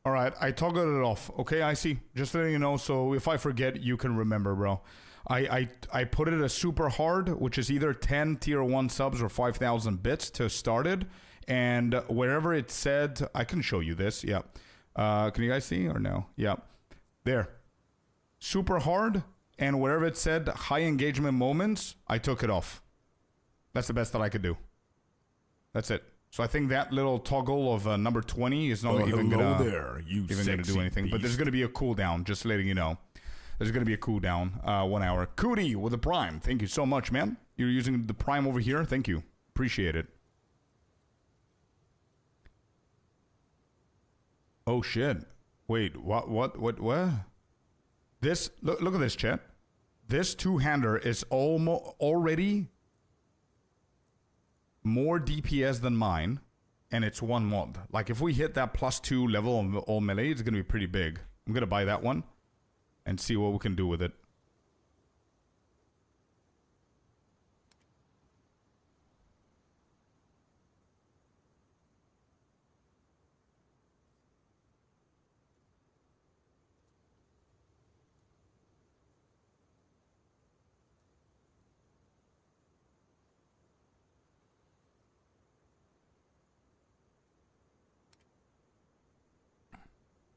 Alright, I toggled it off. Okay, I see. Just letting you know, so if I forget, you can remember, bro. I put it as super hard, which is either 10 tier 1 subs or 5,000 bits to start it. And wherever it said... I can show you this, yeah. Can you guys see or no? Yeah. There. Super hard, and wherever it said high engagement moments, I took it off. That's the best that I could do. That's it. So I think that little toggle of number 20 is not even hello gonna there, you even gonna do sexy anything. But there's beast. gonna be a cooldown. Just letting you know. There's gonna be a cooldown. 1 hour. Cootie with the Prime. Thank you so much, man. You're using the Prime over here. Thank you. Appreciate it. Oh shit. Wait. What? This. Look at this, chat. This two-hander is already more DPS than mine, and it's 1 mod. Like, if we hit that +2 level on all melee, it's gonna be pretty big. I'm gonna buy that one and see what we can do with it.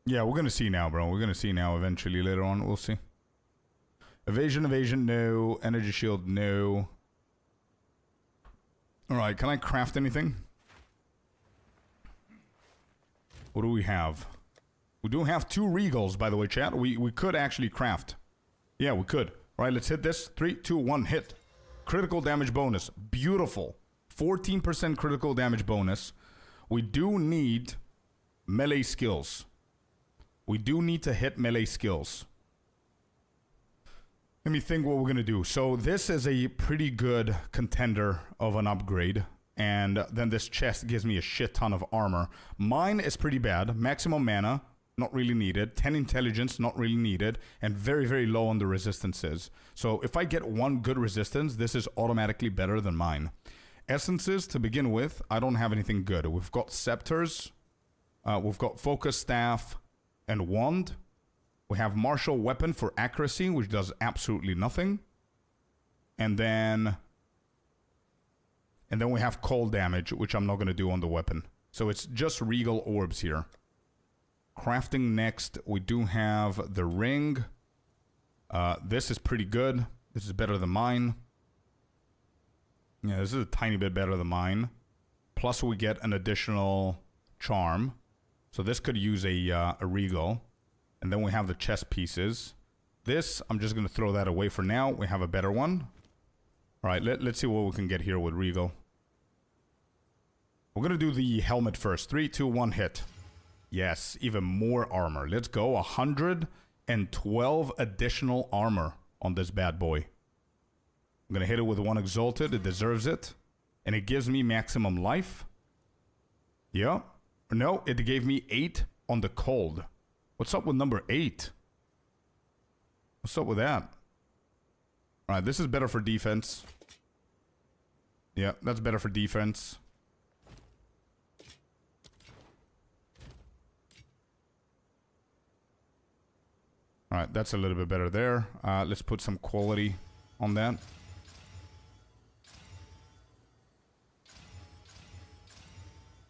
Yeah, we're gonna see now, bro. We're gonna see now eventually later on. We'll see. Evasion, no. Energy shield, no. Alright, can I craft anything? What do we have? We do have 2 regals, by the way, chat. We could actually craft. Yeah, we could. Alright, let's hit this. 3, 2, 1, hit. Critical damage bonus. Beautiful. 14% critical damage bonus. We do need melee skills. We do need to hit melee skills. Let me think what we're going to do. So this is a pretty good contender of an upgrade. And then this chest gives me a shit ton of armor. Mine is pretty bad. Maximum mana, not really needed. 10 intelligence, not really needed. And very, very low on the resistances. So if I get 1 good resistance, this is automatically better than mine. Essences, to begin with, I don't have anything good. We've got scepters. We've got focus staff and wand. We have martial weapon for accuracy, which does absolutely nothing. And then we have cold damage, which I'm not going to do on the weapon. So it's just regal orbs here. Crafting next, we do have the ring. This is pretty good. This is better than mine. Yeah, this is a tiny bit better than mine. Plus we get an additional charm. So this could use a regal. And then we have the chest pieces. This, I'm just going to throw that away for now. We have a better one. Alright, let's see what we can get here with regal. We're going to do the helmet first. 3, 2, 1, hit. Yes, even more armor. Let's go. 112 additional armor on this bad boy. I'm going to hit it with 1 exalted. It deserves it. And it gives me maximum life. Yeah. No, it gave me 8 on the cold. What's up with number 8? What's up with that? Alright, this is better for defense. Yeah, that's better for defense. Alright, that's a little bit better there. Let's put some quality on that.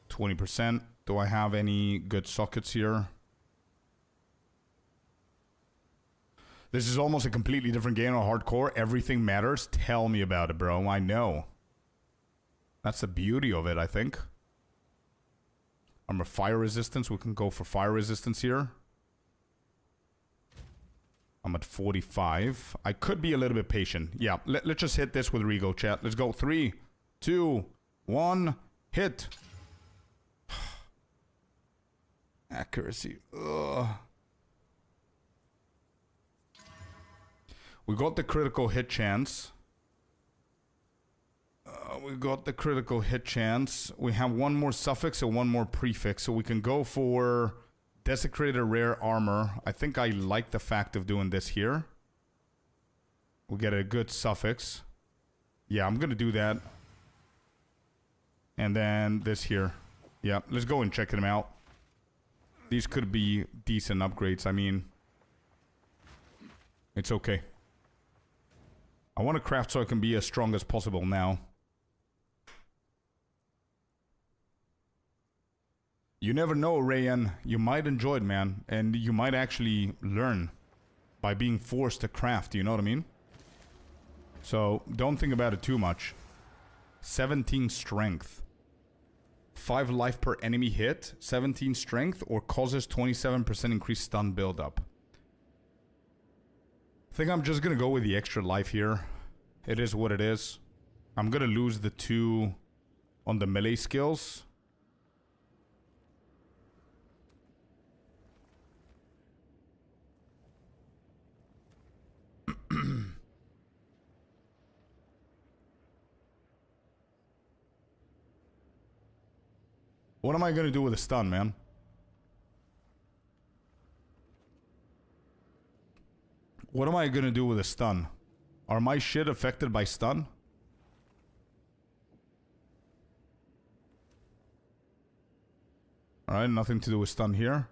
%. Do I have any good sockets here? This is almost a completely different game on hardcore. Everything matters. Tell me about it, bro. I know. That's the beauty of it, I think. Armor fire resistance. We can go for fire resistance here. I'm at 45. I could be a little bit patient. Yeah, let's just hit this with Regal, chat. Let's go. 3, 2, 1, hit. Accuracy. Ugh. We got the critical hit chance. We got the critical hit chance. We have 1 more suffix and 1 more prefix. So we can go for desecrated rare armor. I think I like the fact of doing this here. We'll get a good suffix. Yeah, I'm going to do that. And then this here. Yeah, let's go and check them out. These could be decent upgrades. I mean, it's okay. I want to craft so I can be as strong as possible now. You never know, Rayan. You might enjoy it, man. And you might actually learn by being forced to craft, you know what I mean? So, don't think about it too much. 17 strength. 5 life per enemy hit, 17 strength, or causes 27% increased stun buildup. I think I'm just gonna go with the extra life here. It is what it is. I'm gonna lose the 2 on the melee skills. What am I gonna do with a stun, man? What am I gonna do with a stun? Are my shit affected by stun? Alright, nothing to do with stun here.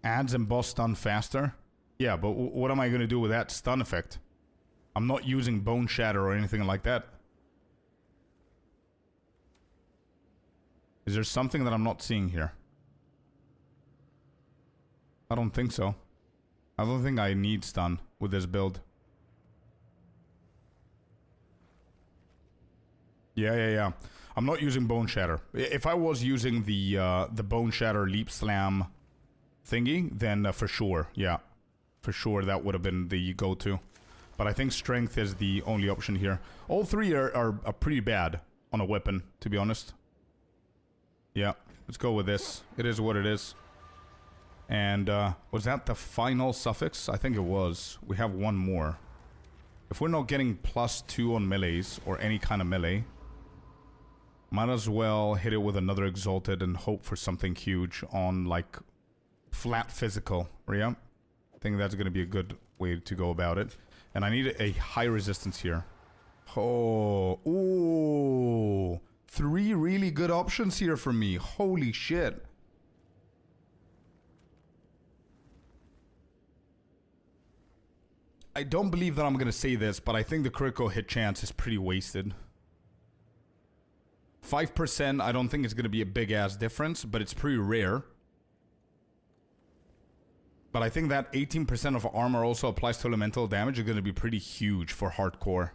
Adds and boss stun faster. Yeah, but what am I going to do with that stun effect? I'm not using Bone Shatter or anything like that. Is there something that I'm not seeing here? I don't think so. I don't think I need stun with this build. Yeah. I'm not using Bone Shatter. If I was using the Bone Shatter Leap Slam thingy, then for sure, yeah. For sure, that would have been the go-to. But I think strength is the only option here. All 3 are pretty bad on a weapon, to be honest. Yeah, let's go with this. It is what it is. And, was that the final suffix? I think it was. We have one more. If we're not getting +2 on melees, or any kind of melee, might as well hit it with another Exalted and hope for something huge on, like, flat physical. Yeah. I think that's going to be a good way to go about it. And I need a high resistance here. Oh, ooh. 3 really good options here for me. Holy shit. I don't believe that I'm going to say this, but I think the critical hit chance is pretty wasted. 5%, I don't think it's going to be a big ass difference, but it's pretty rare. But I think that 18% of armor also applies to elemental damage is going to be pretty huge for hardcore.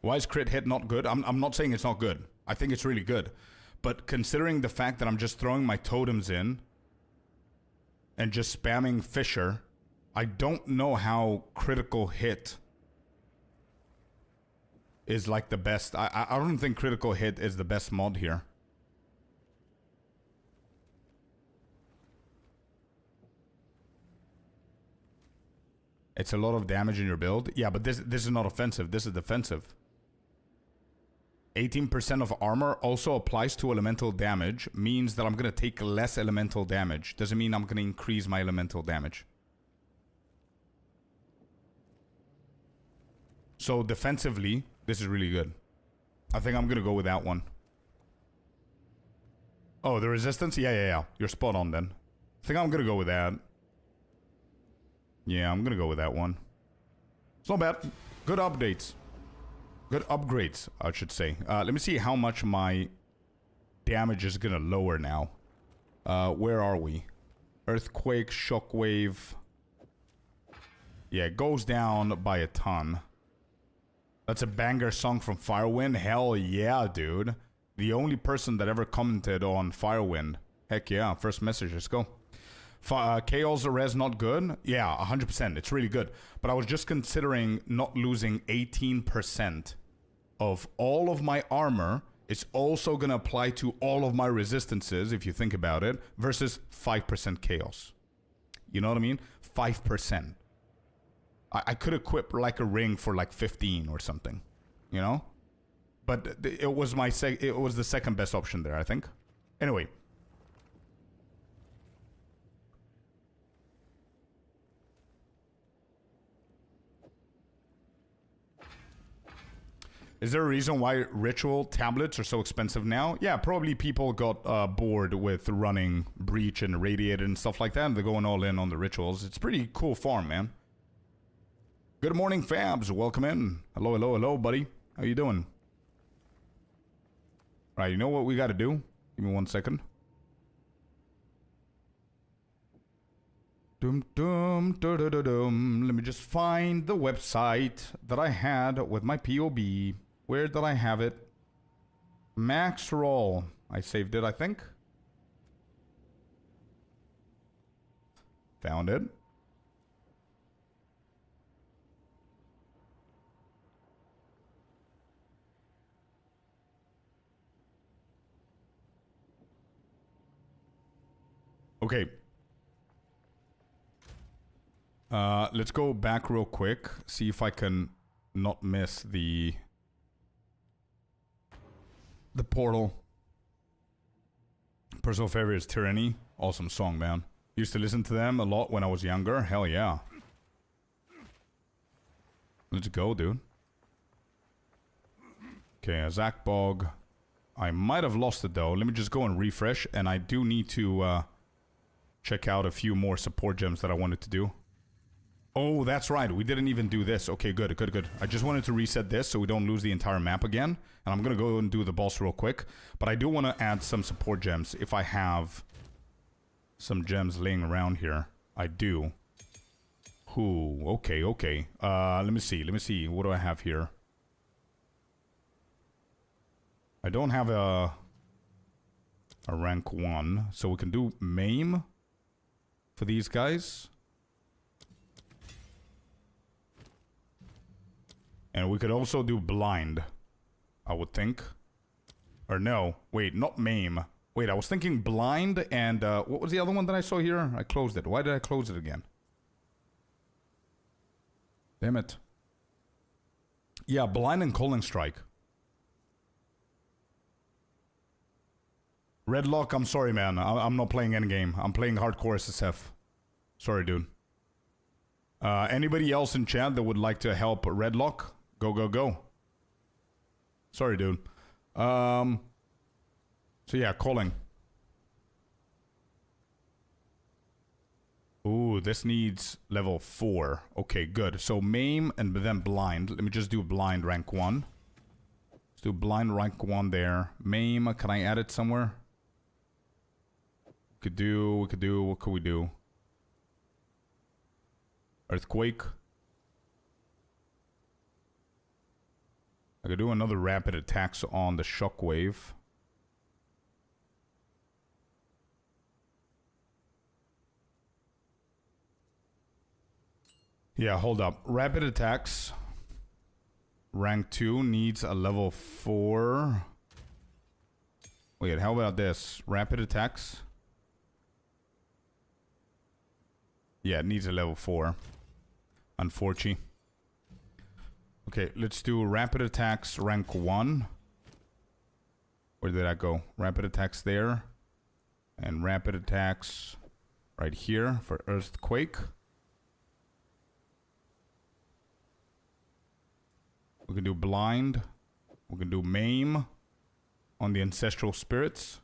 Why is crit hit not good? I'm not saying it's not good. I think it's really good. But considering the fact that I'm just throwing my totems in and just spamming Fisher, I don't know how critical hit is like the best. I don't think critical hit is the best mod here. It's a lot of damage in your build. Yeah, but this is not offensive. This is defensive. 18% of armor also applies to elemental damage. Means that I'm going to take less elemental damage. Doesn't mean I'm going to increase my elemental damage. So defensively, this is really good. I think I'm going to go with that one. Oh, the resistance? Yeah. You're spot on then. I think I'm going to go with that. Yeah, I'm gonna go with that one. It's not bad. Good updates. Good upgrades, I should say. Let me see how much my damage is gonna lower now. Where are we? Earthquake, shockwave. Yeah, it goes down by a ton. That's a banger song from Firewind. Hell yeah, dude. The only person that ever commented on Firewind. Heck yeah, first message, let's go. Chaos res not good? Yeah, 100%. It's really good. But I was just considering not losing 18% of all of my armor. It's also going to apply to all of my resistances, if you think about it, versus 5% chaos. You know what I mean? 5%. I could equip like a ring for like 15 or something, you know? But it was it was the second best option there, I think. Anyway. Is there a reason why ritual tablets are so expensive now? Yeah, probably people got bored with running Breach and Radiated and stuff like that, and they're going all in on the rituals. It's pretty cool farm, man. Good morning, Fabs. Welcome in. Hello, buddy. How you doing? Right, you know what we gotta do? Give me 1 second. Dum dum dum dum dum. Let me just find the website that I had with my POB. Where did I have it? Max roll. I saved it, I think. Found it. Okay. Let's go back real quick. See if I can not miss the portal. Personal favorite is Tyranny. Awesome song, man. Used to listen to them a lot when I was younger. Hell yeah. Let's go, dude. Okay, a Zach Bog. I might have lost it though. Let me just go and refresh. And I do need to check out a few more support gems that I wanted to do. Oh, that's right. We didn't even do this. Okay, good, good, good. I just wanted to reset this so we don't lose the entire map again. And I'm going to go and do the boss real quick. But I do want to add some support gems if I have some gems laying around here. I do. Ooh, okay, okay. Let me see. Let me see. What do I have here? I don't have a rank 1. So we can do maim for these guys. And we could also do blind, I would think. Or no, wait, not maim. Wait, I was thinking blind and, what was the other one that I saw here? I closed it. Why did I close it again? Damn it. Yeah, blind and calling strike. Redlock, I'm sorry, man. I'm not playing Endgame. I'm playing hardcore SSF. Sorry, dude. Anybody else in chat that would like to help Redlock? Go, go, go. Sorry, dude. So yeah, calling. Ooh, this needs level 4. Okay, good. So maim and then blind. Let me just do blind rank 1. Let's do blind rank 1 there. Maim, can I add it somewhere? We could do, what could we do? Earthquake. I could do another rapid attacks on the shockwave. Yeah, hold up. Rapid attacks. Rank 2 needs a level 4. Wait, how about this? Rapid attacks. Yeah, it needs a level 4. Unfortunately. Okay, let's do rapid attacks rank 1. Where did I go? Rapid attacks there. And rapid attacks right here for earthquake. We can do blind. We can do maim on the ancestral spirits.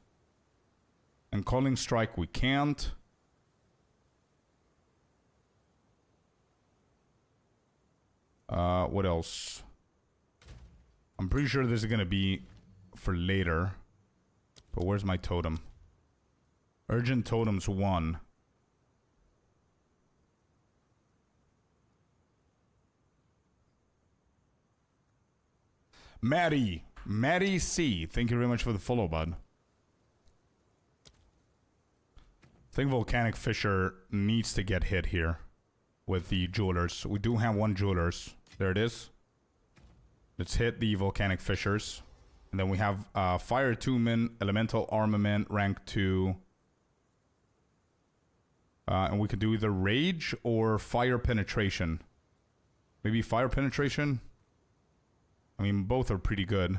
And calling strike we can't. What else? I'm pretty sure this is gonna be for later. But where's my totem? Urgent totems 1. Maddie C. Thank you very much for the follow, bud. I think Volcanic Fisher needs to get hit here with the jewelers. We do have 1 jewelers. There it is. Let's hit the Volcanic Fishers. And then we have Fire Attunement, Elemental Armament, rank 2. And we could do either Rage or Fire Penetration. Maybe Fire Penetration? I mean, both are pretty good.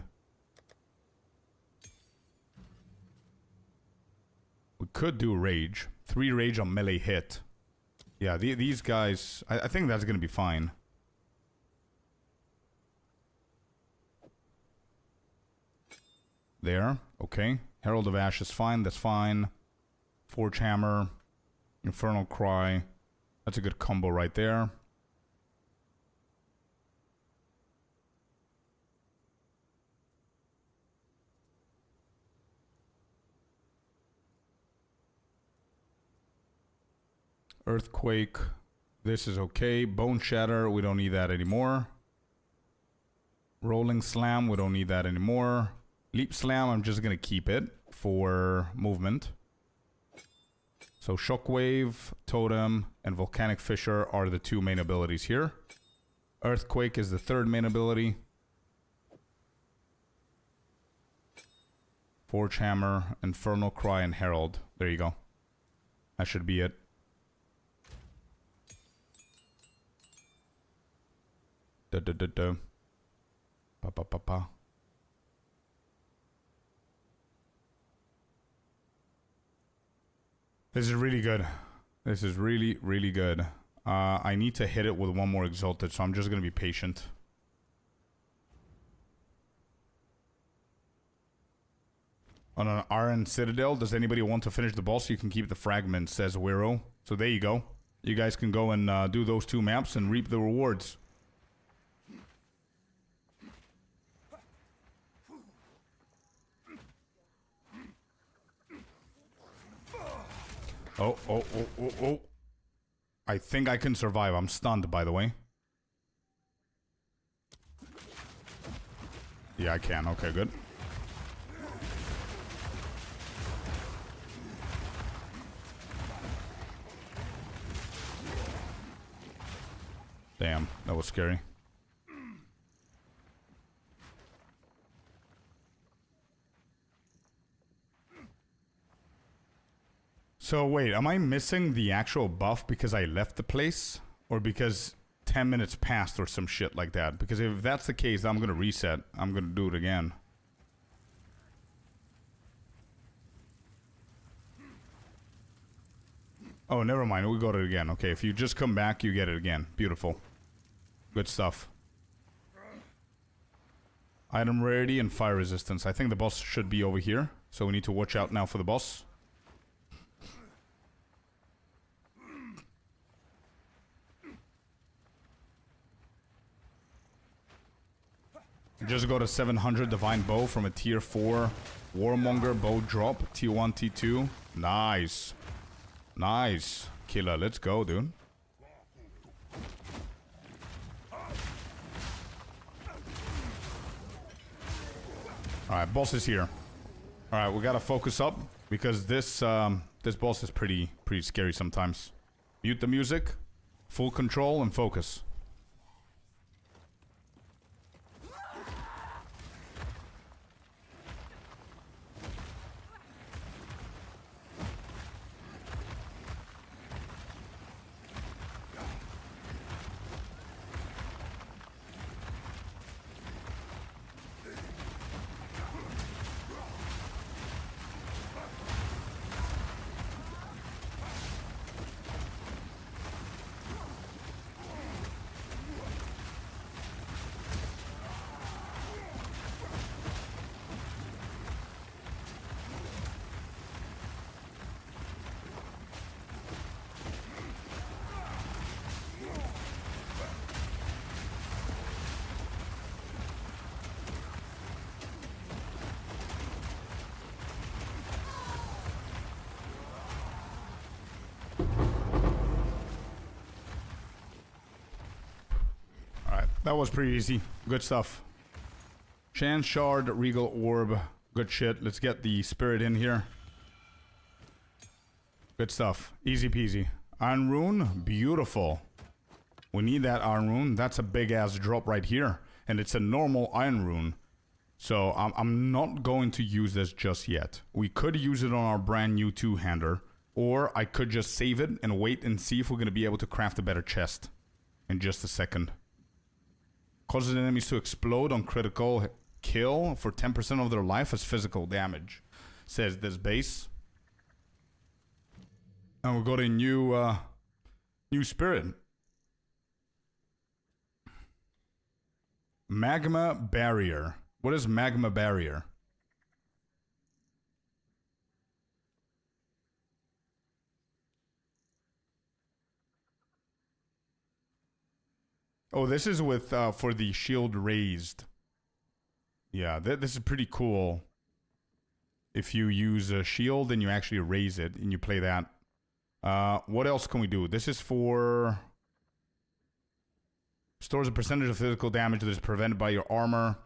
We could do Rage. 3 Rage on melee hit. Yeah, these guys... I think that's gonna be fine. There. Okay. Herald of Ash is fine. That's fine. Forge Hammer. Infernal Cry. That's a good combo right there. Earthquake. This is okay. Bone Shatter. We don't need that anymore. Rolling Slam. We don't need that anymore. Leap Slam. I'm just going to keep it for movement. So Shockwave, Totem, and Volcanic Fissure are the 2 main abilities here. Earthquake is the 3rd main ability. Forge Hammer, Infernal Cry, and Herald. There you go. That should be it. Da da da da. Pa pa pa pa. This is really good. This is really, really good. I need to hit it with 1 more Exalted, so I'm just going to be patient. On an Iron Citadel, does anybody want to finish the boss? You can keep the fragments, says Wiro. So there you go. You guys can go and do those 2 maps and reap the rewards. Oh, oh, oh, oh, oh. I think I can survive. I'm stunned, by the way. Yeah, I can. Okay, good. Damn, that was scary. So wait, am I missing the actual buff because I left the place? Or because 10 minutes passed or some shit like that? Because if that's the case, I'm gonna reset. I'm gonna do it again. Oh, never mind. We got it again. Okay, if you just come back, you get it again. Beautiful. Good stuff. Item rarity and fire resistance. I think the boss should be over here. So we need to watch out now for the boss. Just got a 700 Divine Bow from a tier 4 Warmonger bow drop. T1, T2. Nice. Nice. Killer, let's go, dude. Alright, boss is here. Alright, we gotta focus up because this this boss is pretty scary sometimes. Mute the music, full control, and focus. That was pretty easy. Good stuff. Chance Shard, Regal Orb. Good shit. Let's get the spirit in here. Good stuff. Easy peasy. Iron Rune. Beautiful. We need that Iron Rune. That's a big ass drop right here. And it's a normal Iron Rune. So I'm not going to use this just yet. We could use it on our brand new 2-hander. Or I could just save it and wait and see if we're going to be able to craft a better chest. In just a second. Causes enemies to explode on critical kill for 10% of their life as physical damage, says this base. And we got a new spirit. Magma Barrier. What is Magma Barrier? Oh, this is with for the shield raised. Yeah, this is pretty cool. If you use a shield and you actually raise it and you play that. What else can we do? This is for... Stores a percentage of physical damage that is prevented by your armor.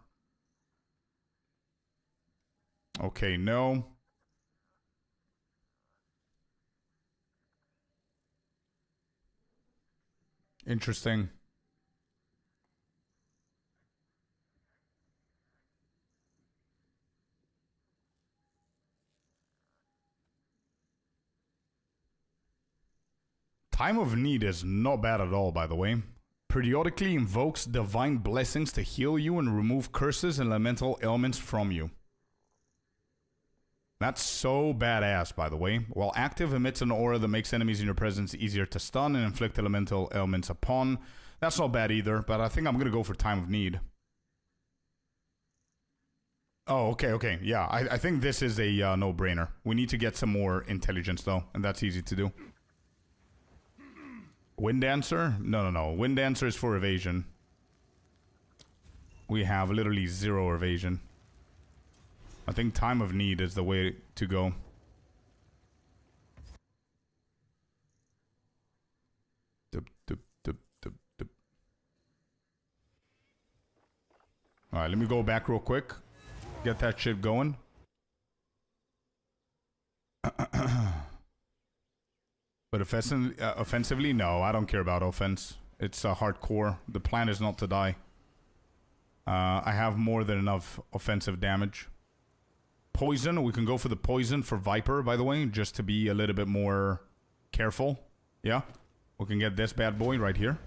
Okay, no. Interesting. Time of Need is not bad at all, by the way. Periodically invokes divine blessings to heal you and remove curses and elemental ailments from you. That's so badass, by the way. While active, emits an aura that makes enemies in your presence easier to stun and inflict elemental ailments upon. That's not bad either, but I think I'm gonna go for Time of Need. Oh, okay. Yeah, I think this is a no-brainer. We need to get some more intelligence, though, and that's easy to do. Wind Dancer? No. Wind Dancer is for evasion. We have literally 0 evasion. I think Time of Need is the way to go. Alright, let me go back real quick. Get that shit going. But offensively, no, I don't care about offense. It's hardcore. The plan is not to die. I have more than enough offensive damage. Poison, we can go for the poison for Viper, by the way, just to be a little bit more careful. Yeah, we can get this bad boy right here.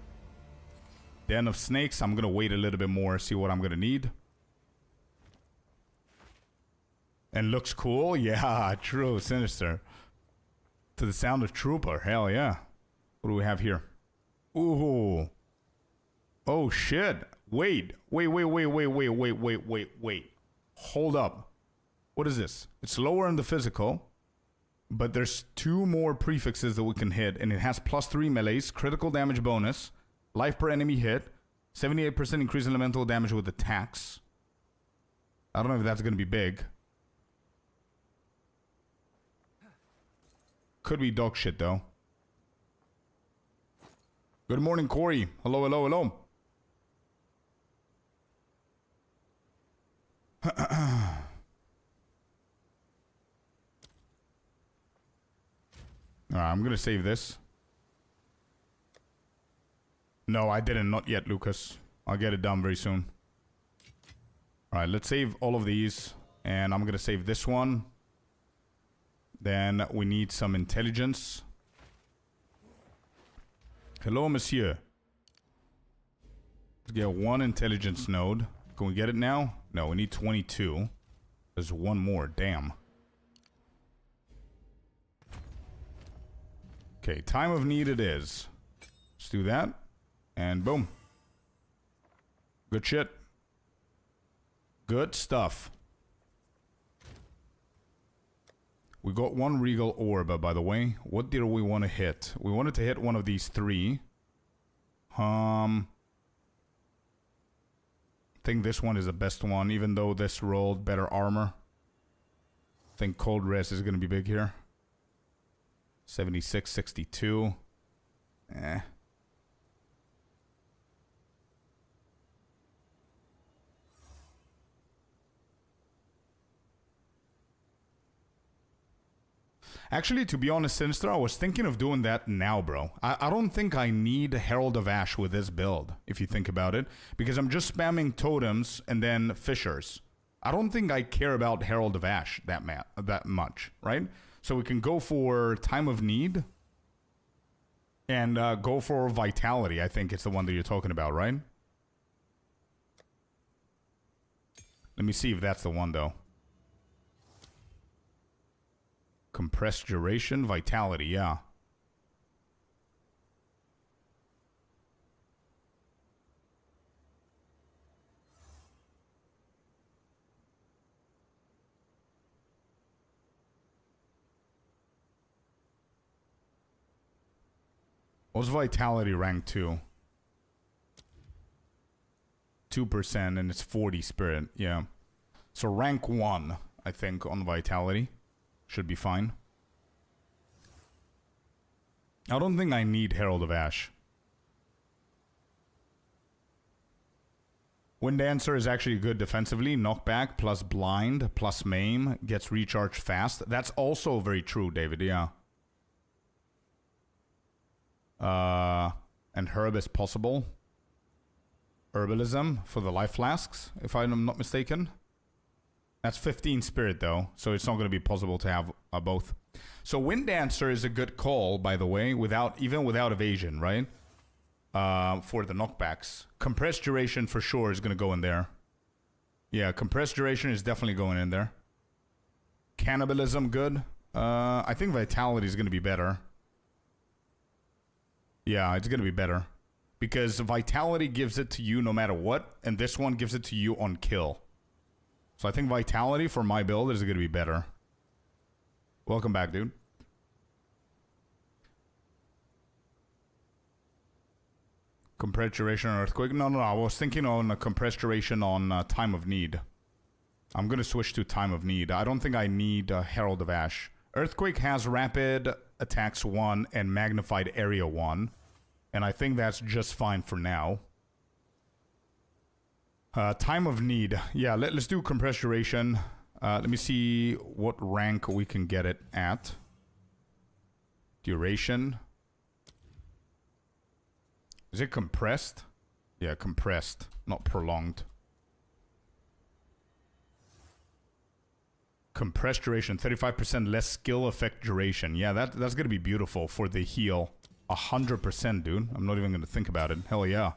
Den of Snakes, I'm gonna wait a little bit more, see what I'm gonna need. And looks cool? Yeah, true, sinister. To the sound of Trooper, hell yeah. What do we have here? Ooh. Oh shit. Wait. Hold up. What is this? It's lower in the physical, but there's 2 more prefixes that we can hit, and it has +3 melees, critical damage bonus, life per enemy hit, 78% increase in elemental damage with attacks. I don't know if that's gonna be big. Could be dog shit, though. Good morning, Corey. Hello. Alright, I'm gonna save this. No, I didn't. Not yet, Lucas. I'll get it done very soon. Alright, let's save all of these. And I'm gonna save this one. Then we need some intelligence. Hello, monsieur. Let's get 1 intelligence node. Can we get it now? No, we need 22. There's 1 more. Damn. Okay, Time of Need it is. Let's do that. And boom. Good shit. Good stuff. We got 1 Regal Orb, by the way. What did we want to hit? We wanted to hit one of these 3. I think this one is the best one, even though this rolled better armor. I think Cold Res is going to be big here. 76, 62. Eh. Actually, to be honest, Sinister, I was thinking of doing that now, bro. I don't think I need Herald of Ash with this build, if you think about it. Because I'm just spamming totems and then fissures. I don't think I care about Herald of Ash that much, right? So we can go for Time of Need. And go for Vitality, I think it's the one that you're talking about, right? Let me see if that's the one, though. Compressed duration, vitality, yeah. What's vitality rank 2? 2% and it's 40 spirit, yeah. So rank 1, I think, on vitality. Should be fine. I don't think I need Herald of Ash. Wind Dancer is actually good defensively. Knockback plus blind plus maim gets recharged fast. That's also very true, David, yeah. And herb is possible. Herbalism for the life flasks, if I'm not mistaken. That's 15 spirit though, so it's not going to be possible to have both. So Wind Dancer is a good call, by the way, even without evasion, right? For the knockbacks. Compressed duration for sure is going to go in there. Yeah, compressed duration is definitely going in there. Cannibalism, good. I think vitality is going to be better. Yeah, it's going to be better. Because vitality gives it to you no matter what, and this one gives it to you on kill. So I think vitality for my build is going to be better. Welcome back, dude. Compressed duration on Earthquake? No, I was thinking on a compressed duration on Time of Need. I'm going to switch to Time of Need. I don't think I need Herald of Ash. Earthquake has Rapid Attacks 1 and Magnified Area 1. And I think that's just fine for now. Time of Need. Yeah, let's do compressed duration. Let me see what rank we can get it at. Duration. Is it compressed? Yeah, compressed, not prolonged. Compressed duration, 35% less skill effect duration. Yeah, that's going to be beautiful for the heal. 100%, dude. I'm not even going to think about it. Hell yeah.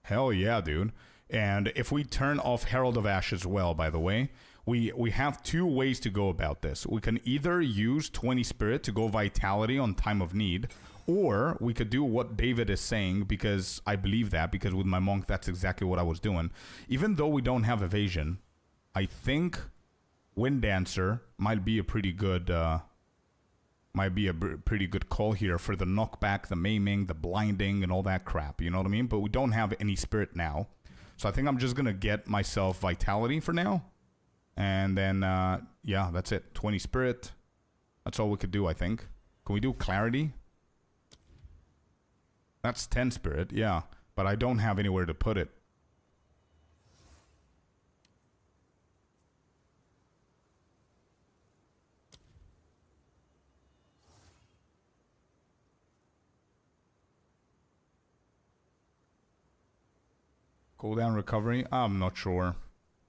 Hell yeah, dude. And if we turn off Herald of Ash as well, by the way, we have two ways to go about this. We can either use 20 Spirit to go Vitality on Time of Need, or we could do what David is saying, because I believe that, because with my monk, that's exactly what I was doing. Even though we don't have evasion, I think Wind Dancer might be a pretty good, pretty good call here for the knockback, the maiming, the blinding, and all that crap. You know what I mean? But we don't have any spirit now, so I think I'm just gonna get myself vitality for now, and then yeah, that's it. 20 spirit. That's all we could do, I think. Can we do clarity? That's 10 spirit, yeah. But I don't have anywhere to put it. Cooldown recovery? I'm not sure.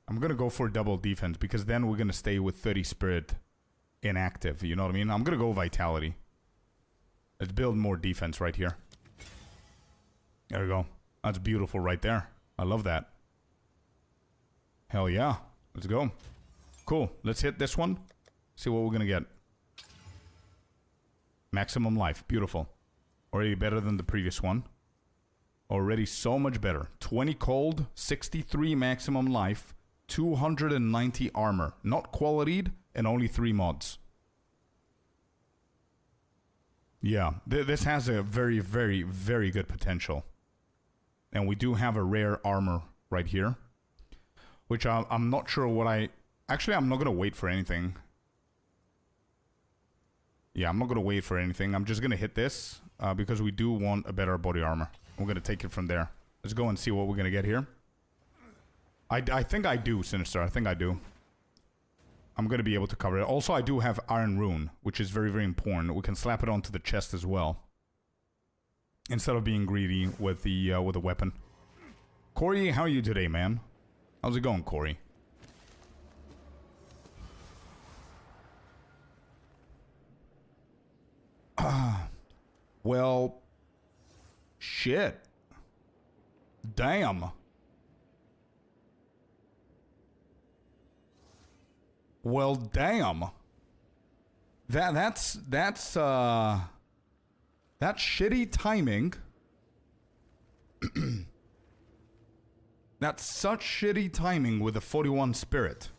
I'm going to go for double defense, because then we're going to stay with 30 spirit inactive. You know what I mean? I'm going to go vitality. Let's build more defense right here. There we go. That's beautiful right there. I love that. Hell yeah. Let's go. Cool. Let's hit this one. See what we're going to get. Maximum life. Beautiful. Already better than the previous one. Already so much better. 20 cold, 63 maximum life, 290 armor. Not qualityed, and only 3 mods. Yeah, this has a very, very, very good potential. And we do have a rare armor right here, which I'm not sure what I... Actually, I'm not going to wait for anything. Yeah, I'm not going to wait for anything. I'm just going to hit this because we do want a better body armor. We're going to take it from there. Let's go and see what we're going to get here. I think I do, Sinister. I think I do. I'm going to be able to cover it. Also, I do have Iron Rune, which is very, very important. We can slap it onto the chest as well, instead of being greedy with the weapon. Corey, how are you today, man? How's it going, Corey? Well, shit. Damn. Well, damn. That's shitty timing. That's such shitty timing with the 41 spirit.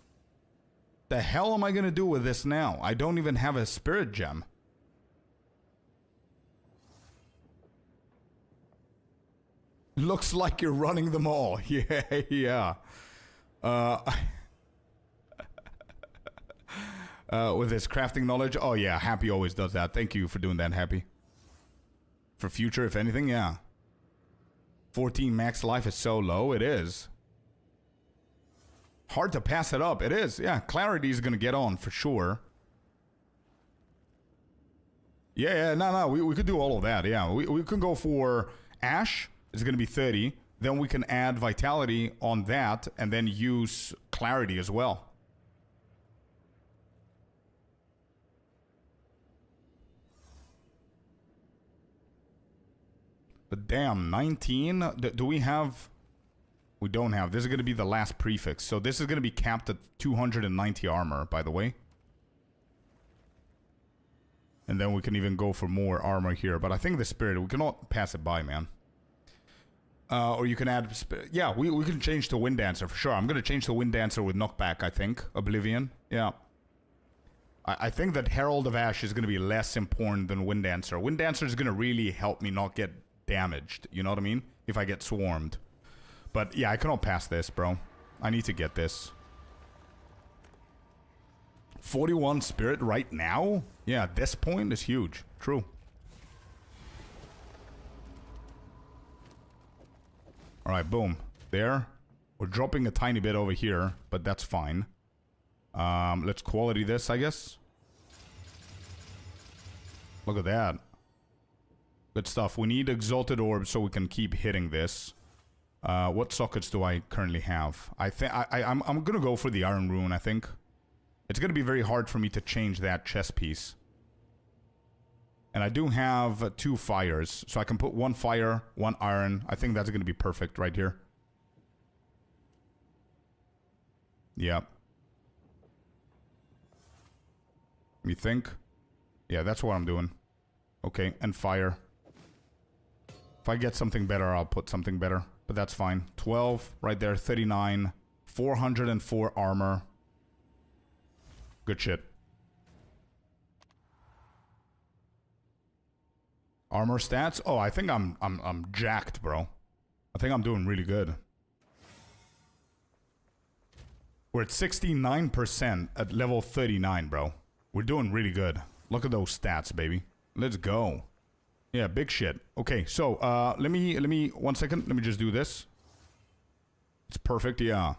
The hell am I gonna do with this now? I don't even have a spirit gem. Looks like you're running them all. Yeah, yeah. with his crafting knowledge. Oh yeah, Happy always does that. Thank you for doing that, Happy. For future, if anything, yeah. 14 max life is so low. It is. Hard to pass it up. It is. Yeah, Clarity is going to get on for sure. Yeah, no. We could do all of that. Yeah, we could go for Ash. It's going to be 30. Then we can add Vitality on that and then use Clarity as well. But damn, 19? Do we have... We don't have. This is going to be the last prefix. So this is going to be capped at 290 armor, by the way. And then we can even go for more armor here. But I think the Spirit, we cannot pass it by, man. Or you can add... Yeah, we can change to Wind Dancer, for sure. I'm going to change to Wind Dancer with knockback, I think. Oblivion. Yeah. I think that Herald of Ash is going to be less important than Wind Dancer. Wind Dancer is going to really help me not get damaged. You know what I mean? If I get swarmed. But yeah, I cannot pass this, bro. I need to get this. 41 Spirit right now? Yeah, at this point is huge. True. Alright, boom. There. We're dropping a tiny bit over here, but that's fine. Let's quality this, I guess. Look at that. Good stuff. We need Exalted Orb so we can keep hitting this. What sockets do I currently have? I'm gonna go for the Iron Rune, I think. It's gonna be very hard for me to change that chess piece. And I do have 2 fires, so I can put 1 fire, 1 iron. I think that's gonna be perfect right here. Yep. You think? Yeah, that's what I'm doing. Okay, and fire. If I get something better, I'll put something better. But that's fine. 12, right there, 39. 404 armor. Good shit. Armor stats? Oh, I think I'm jacked, bro. I think I'm doing really good. We're at 69% at level 39, bro. We're doing really good. Look at those stats, baby. Let's go. Yeah, big shit. Okay, so let me 1 second. Let me just do this. It's perfect, yeah.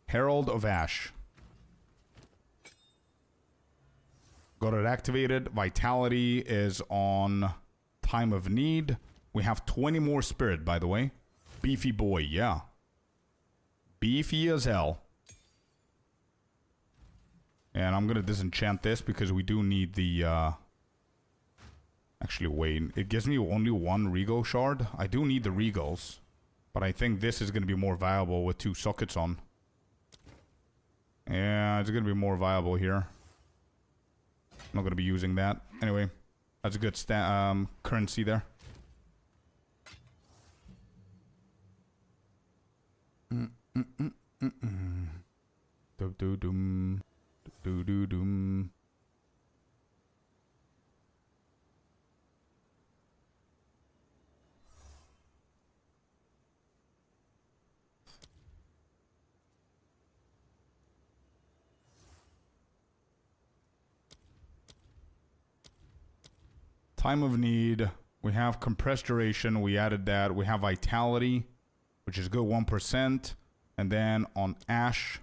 Herald of Ash. Got it activated. Vitality is on Time of Need. We have 20 more Spirit, by the way. Beefy boy, yeah. Beefy as hell. And I'm gonna disenchant this because we do need the actually, wait. It gives me only 1 Regal shard. I do need the Regals. But I think this is going to be more viable with 2 sockets on. Yeah, it's going to be more viable here. I'm not going to be using that. Anyway, that's a good currency there. Do-do-dum. Do-do-dum. Time of Need. We have Compressed Duration. We added that. We have Vitality, which is good, 1%. And then on Ash.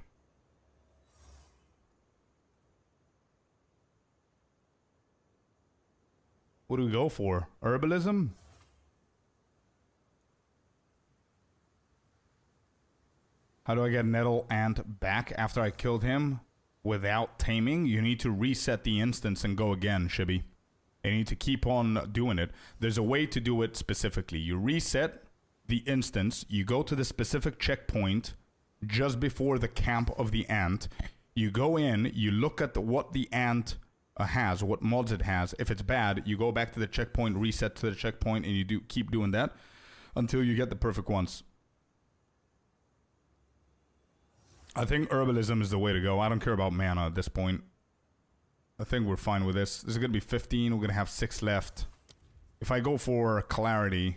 What do we go for? Herbalism? How do I get Nettle Ant back after I killed him without taming? You need to reset the instance and go again, Shibby. You need to keep on doing it. There's a way to do it specifically. You reset the instance. You go to the specific checkpoint just before the camp of the ant. You go in. You look at what the ant has, what mods it has. If it's bad, you go back to the checkpoint, reset to the checkpoint, and you keep doing that until you get the perfect ones. I think herbalism is the way to go. I don't care about mana at this point. I think we're fine with this. This is going to be 15. We're going to have 6 left. If I go for clarity,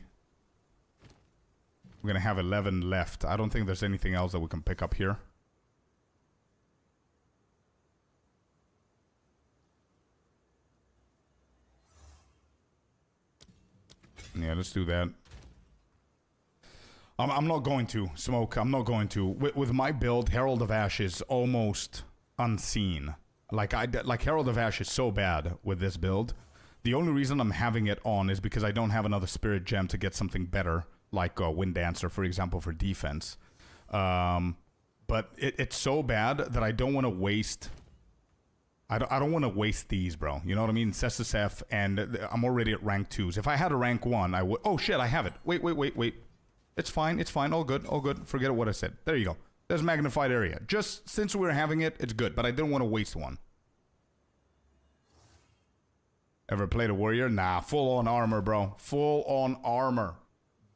we're going to have 11 left. I don't think there's anything else that we can pick up here. Yeah, let's do that. I'm not going to. Smoke, I'm not going to. With my build, Herald of Ash is almost unseen. Like Herald of Ash is so bad with this build. The only reason I'm having it on is because I don't have another Spirit Gem to get something better, like Wind Dancer, for example, for defense. But it's so bad that I don't want to waste... I don't want to waste these, bro. You know what I mean? It's SSF, and I'm already at rank 2s. If I had a rank 1, I would... Oh, shit, I have it. Wait. It's fine. It's fine. All good. Forget what I said. There you go. There's magnified area. Just since we're having it, it's good. But I didn't want to waste one. Ever played a warrior? Nah, full on armor, bro. Full on armor.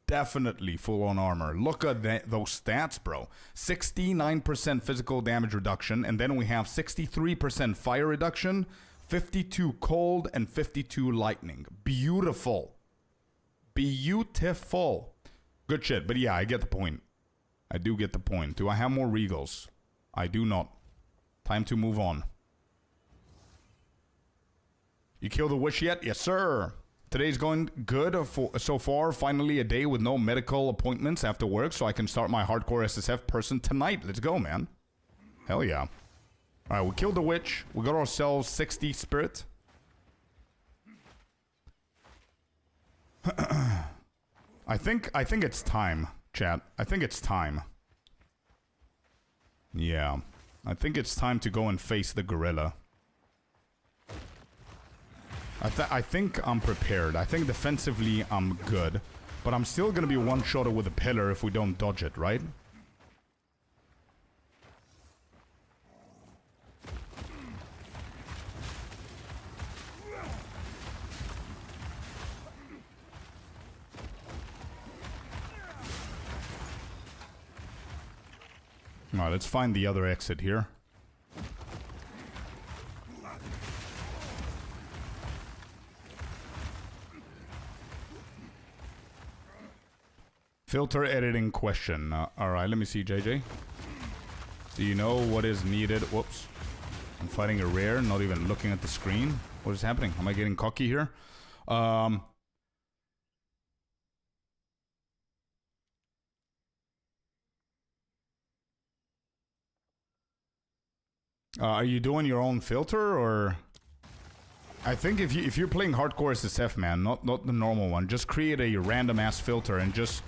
Definitely full on armor. Look at those stats, bro. 69% physical damage reduction, and then we have 63% fire reduction, 52 cold, and 52 lightning. Beautiful. Beautiful. Good shit, but yeah, I get the point. I do get the point. Do I have more regals? I do not. Time to move on. You killed the witch yet? Yes, sir. Today's going good so far. Finally, a day with no medical appointments after work, so I can start my hardcore SSF person tonight. Let's go, man. Hell yeah. Alright, we killed the witch. We got ourselves 60 spirit. I think it's time, chat. I think it's time. Yeah. I think it's time to go and face the gorilla. I think I'm prepared. I think defensively I'm good. But I'm still gonna be one-shotted with a pillar if we don't dodge it, right? Alright, let's find the other exit here. Filter editing question. Alright, let me see, JJ. Do you know what is needed? Whoops. I'm fighting a rare, not even looking at the screen. What is happening? Am I getting cocky here? Are you doing your own filter, or... I think if you're playing hardcore SSF, man, not the normal one, just create a random ass filter and just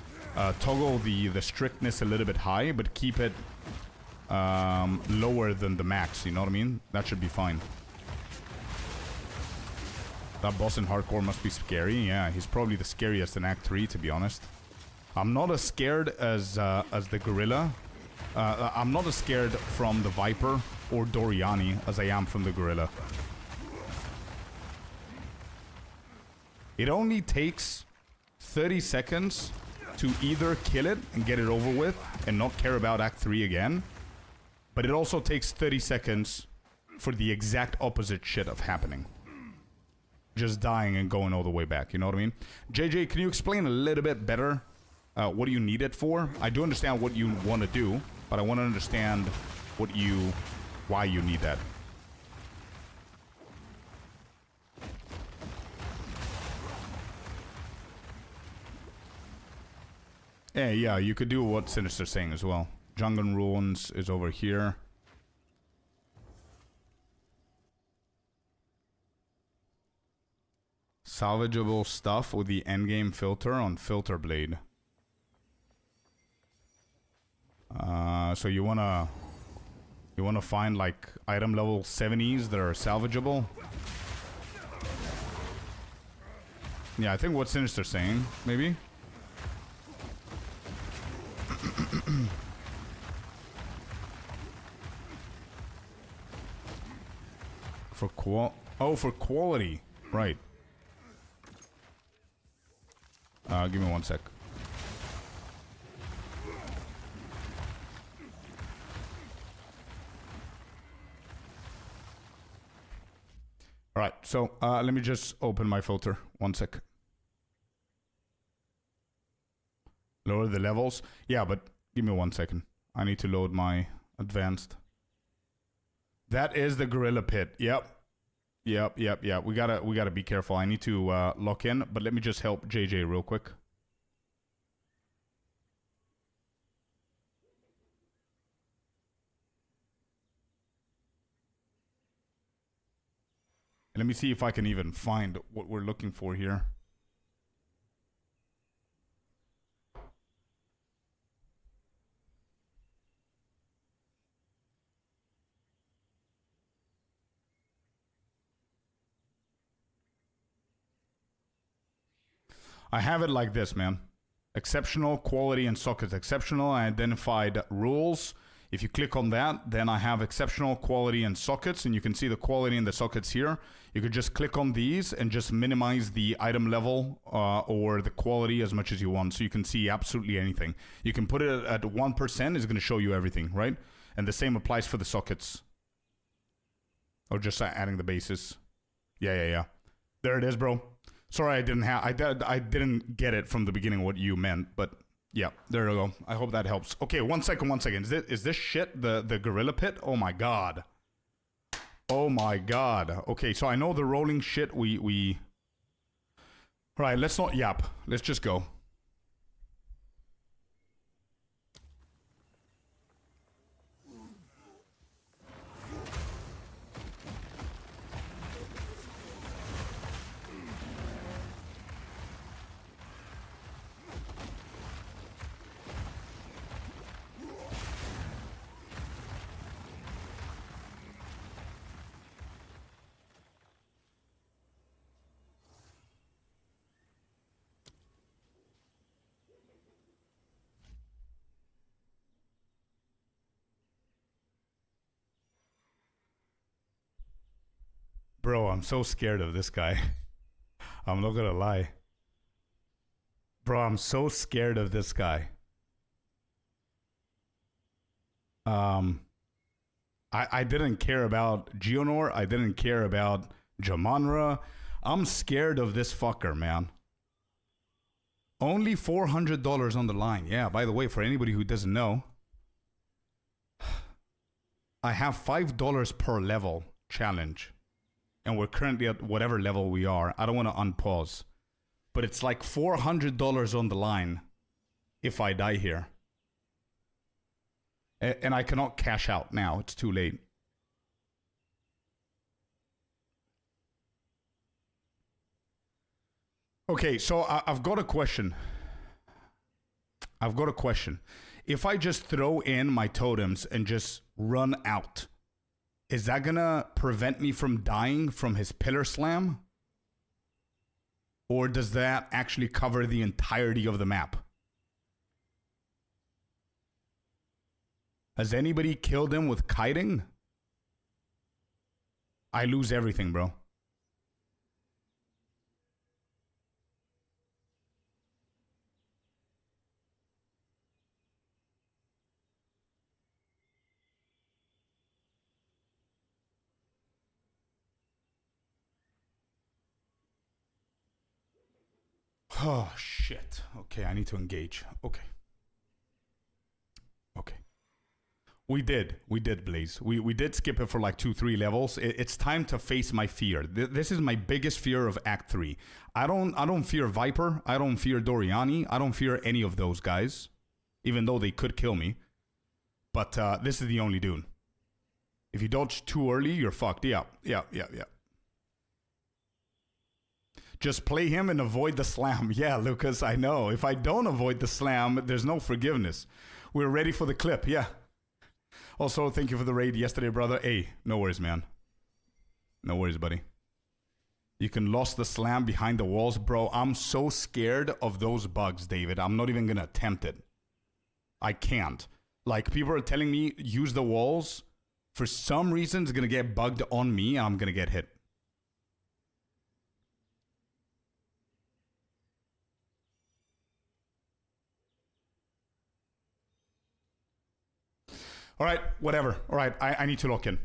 toggle the strictness a little bit high, but keep it lower than the max. You know what I mean? That should be fine. That boss in hardcore must be scary. Yeah, he's probably the scariest in Act 3, to be honest. I'm not as scared as the gorilla. I'm not as scared from the Viper or Doriani as I am from the gorilla. It only takes 30 seconds to either kill it and get it over with and not care about Act 3 again. But it also takes 30 seconds for the exact opposite shit of happening. Just dying and going all the way back, you know what I mean? JJ, can you explain a little bit better what do you need it for? I do understand what you want to do, but I want to understand why you need that. Yeah, you could do what Sinister's saying as well. Jungle Ruins is over here. Salvageable stuff with the endgame filter on Filter Blade. So you wanna find like item level 70s that are salvageable? Yeah, I think what Sinister's saying, maybe? For quality. Right. Give me one sec. Alright, so let me just open my filter. One sec. Lower the levels. Yeah, but give me 1 second. I need to load my advanced. That is the gorilla pit. Yep. Yep. We gotta be careful. I need to lock in, but let me just help JJ real quick. Let me see if I can even find what we're looking for here. I have it like this, man. Exceptional, quality, and sockets. Exceptional, I identified rules. If you click on that, then I have exceptional, quality, and sockets, and you can see the quality and the sockets here. You could just click on these and just minimize the item level or the quality as much as you want, so you can see absolutely anything. You can put it at 1%, it's going to show you everything, right? And the same applies for the sockets. Or just adding the bases. Yeah. There it is, bro. Sorry, I didn't get it from the beginning what you meant, but yeah, there we go. I hope that helps. Okay, one second. Is this shit the gorilla pit? Oh my god. Oh my god. Okay, so I know the rolling shit we Right, let's not yap. Let's just go. Bro, I'm so scared of this guy. I'm not gonna lie. Bro, I'm so scared of this guy. I didn't care about Geonor. I didn't care about Jamanra. I'm scared of this fucker, man. Only $400 on the line. Yeah, by the way, for anybody who doesn't know, I have $5 per level challenge. And we're currently at whatever level we are. I don't want to unpause. But it's like $400 on the line if I die here. And I cannot cash out now. It's too late. Okay, so I've got a question. If I just throw in my totems and just run out, is that gonna prevent me from dying from his pillar slam? Or does that actually cover the entirety of the map? Has anybody killed him with kiting? I lose everything, bro. Oh, shit. Okay, I need to engage. Okay. We did, Blaze. We did skip it for like 2-3 levels. It's time to face my fear. This is my biggest fear of Act 3. I don't fear Viper. I don't fear Doriani. I don't fear any of those guys. Even though they could kill me. But this is the only dude. If you dodge too early, you're fucked. Yeah. Just play him and avoid the slam. Yeah, Lucas, I know. If I don't avoid the slam, there's no forgiveness. We're ready for the clip, yeah. Also, thank you for the raid yesterday, brother. Hey, no worries, man. No worries, buddy. You can lost the slam behind the walls. Bro, I'm so scared of those bugs, David. I'm not even going to attempt it. I can't. Like, people are telling me, use the walls. For some reason, it's going to get bugged on me, and I'm going to get hit. All right, whatever. All right, I need to lock in.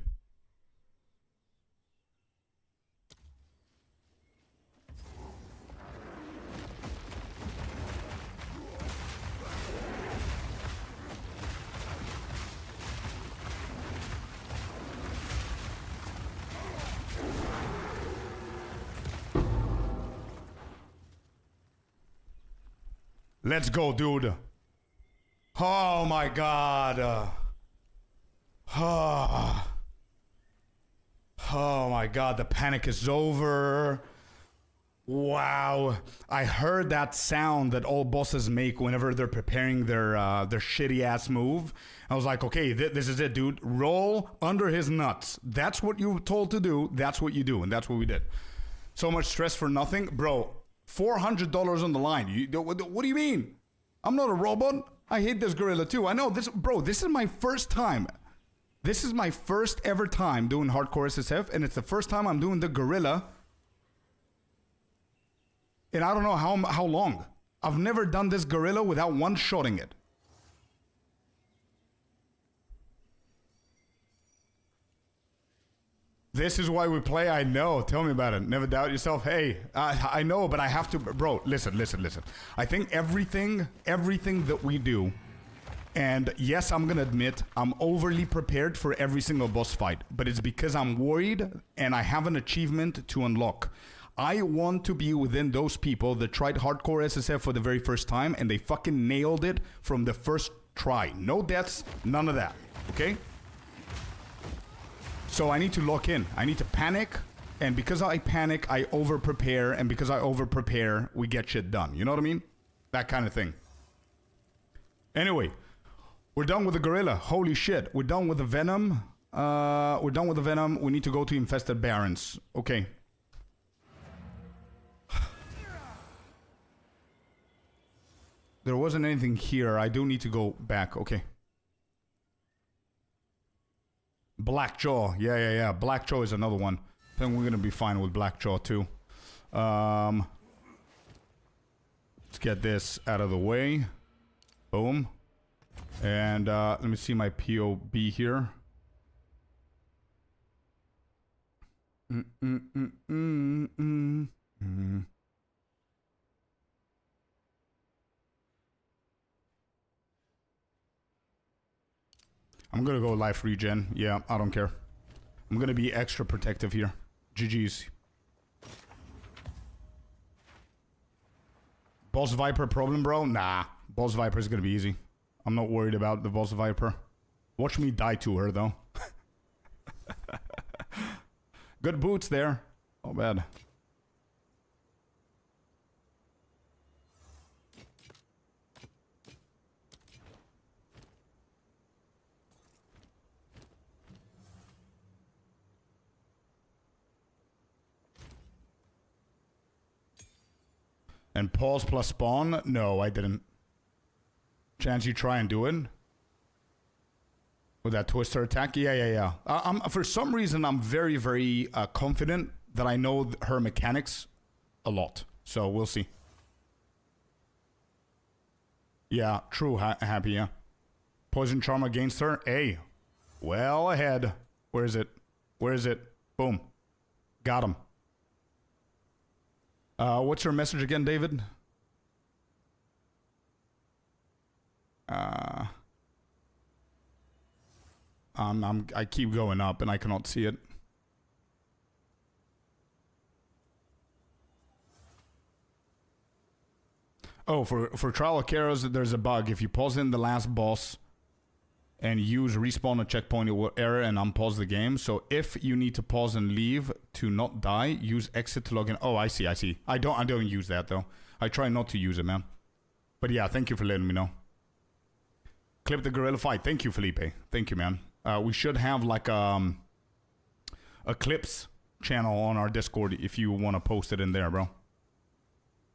Let's go, dude. Oh my god. Oh my god, the panic is over. Wow. I heard that sound that all bosses make whenever they're preparing their shitty ass move. I was like, okay, this is it, dude. Roll under his nuts. That's what you were told to do. That's what you do. And that's what we did. So much stress for nothing. Bro, $400 on the line. What do you mean? I'm not a robot. I hate this gorilla too. I know this, bro, this is my first time. This is my first ever time doing hardcore SSF. And it's the first time I'm doing the gorilla. And I don't know how long. I've never done this gorilla without one-shotting it. This is why we play, I know. Tell me about it. Never doubt yourself. Hey, I know, but I have to... Bro, listen. I think everything that we do... And yes, I'm gonna admit, I'm overly prepared for every single boss fight. But it's because I'm worried and I have an achievement to unlock. I want to be within those people that tried hardcore SSF for the very first time and they fucking nailed it from the first try. No deaths, none of that, okay? So I need to lock in. I need to panic, and because I panic, I over-prepare, and because I over-prepare, we get shit done. You know what I mean? That kind of thing. Anyway, we're done with the gorilla. Holy shit. We're done with the venom. We need to go to infested barrens. Okay. There wasn't anything here. I do need to go back. Okay. Blackjaw. Yeah. Blackjaw is another one. I think we're gonna be fine with Blackjaw too. Let's get this out of the way. Boom. And let me see my POB here. I'm gonna go life regen. Yeah, I don't care. I'm gonna be extra protective here. GG's. Boss Viper problem, bro? Nah. Boss Viper is gonna be easy. I'm not worried about the Boss Viper. Watch me die to her, though. Good boots there. Oh, bad. And pause plus spawn? No, I didn't. Chance you try and do it? With that twister attack? Yeah. For some reason, I'm very, very confident that I know her mechanics a lot. So, we'll see. Yeah, true, Happy, yeah. Poison charm against her? Hey. Well ahead. Where is it? Boom. Got him. What's your message again, David? I keep going up and I cannot see it. Oh, for Trial of Chaos, there's a bug. If you pause in the last boss and use respawn a checkpoint, it will error and unpause the game. So if you need to pause and leave to not die, use exit to log in. Oh, I see. I don't use that though. I try not to use it, man. But yeah, thank you for letting me know. Clip the gorilla fight. Thank you, Felipe. Thank you, man. We should have like a clips channel on our Discord if you want to post it in there, bro.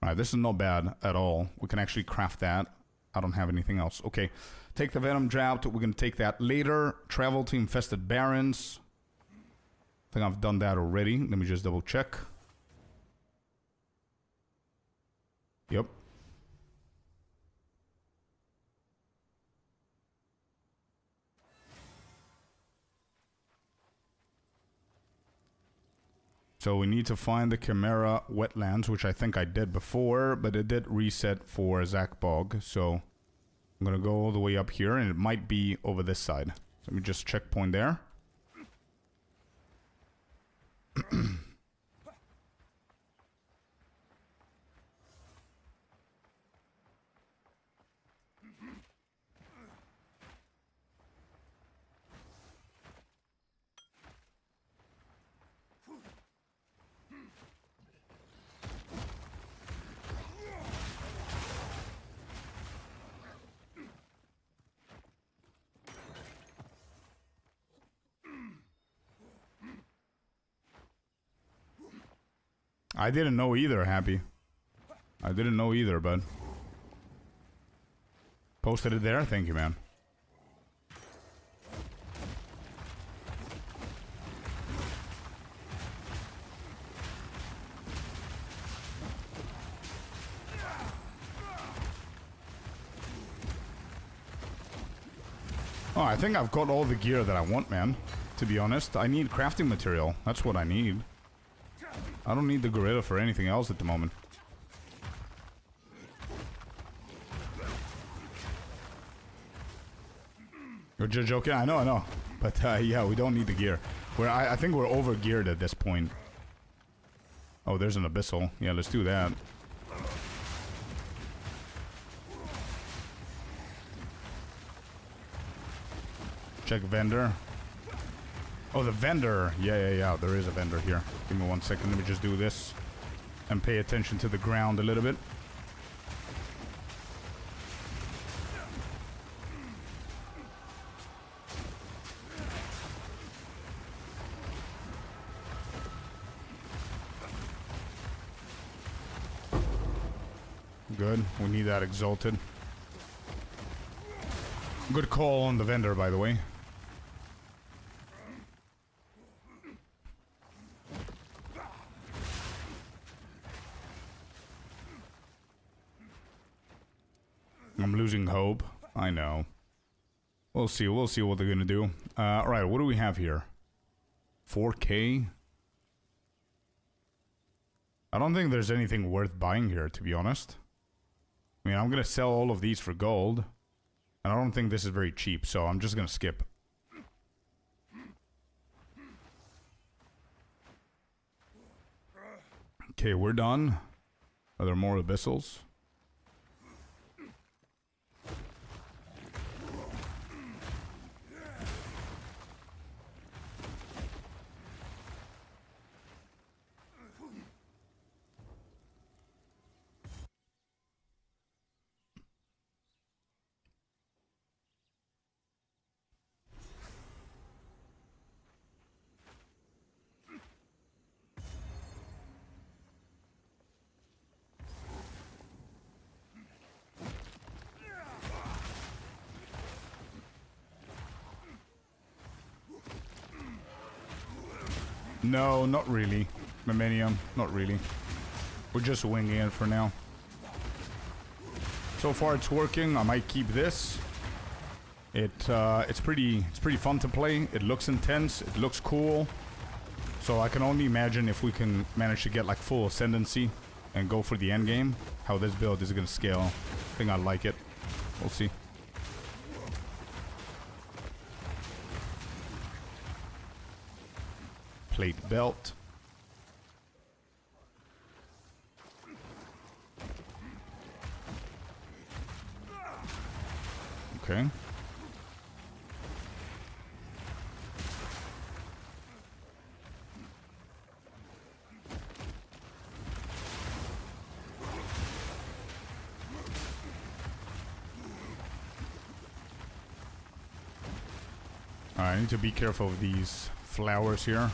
Alright, this is not bad at all. We can actually craft that. I don't have anything else. Okay. Take the venom drought. We're going to take that later. Travel to infested barrens. I think I've done that already. Let me just double check. Yep. So we need to find the Chimera wetlands, which I think I did before, but it did reset for Zach Bog. So I'm going to go all the way up here, and it might be over this side. So let me just checkpoint there. I didn't know either, Happy. I didn't know either, bud. Posted it there? Thank you, man. Oh, I think I've got all the gear that I want, man. To be honest, I need crafting material. That's what I need. I don't need the gorilla for anything else at the moment. You're just joking? I know. But yeah, we don't need the gear. I think we're over geared at this point. Oh, there's an abyssal. Yeah, let's do that. Check vendor. Oh, the vendor. Yeah. There is a vendor here. Give me 1 second. Let me just do this. And pay attention to the ground a little bit. Good. We need that exalted. Good call on the vendor, by the way. I'm losing hope. I know. We'll see what they're gonna do. Alright, what do we have here? 4K? I don't think there's anything worth buying here, to be honest. I mean, I'm gonna sell all of these for gold. And I don't think this is very cheap, so I'm just gonna skip. Okay, we're done. Are there more abyssals? No, not really. Memenium, not really. We're just winging it for now. So far it's working. I might keep this. It's pretty fun to play. It looks intense. It looks cool. So I can only imagine if we can manage to get like full ascendancy and go for the end game, how this build is gonna scale. I think I like it. We'll see. Plate belt. Okay. Alright, I need to be careful of these flowers here.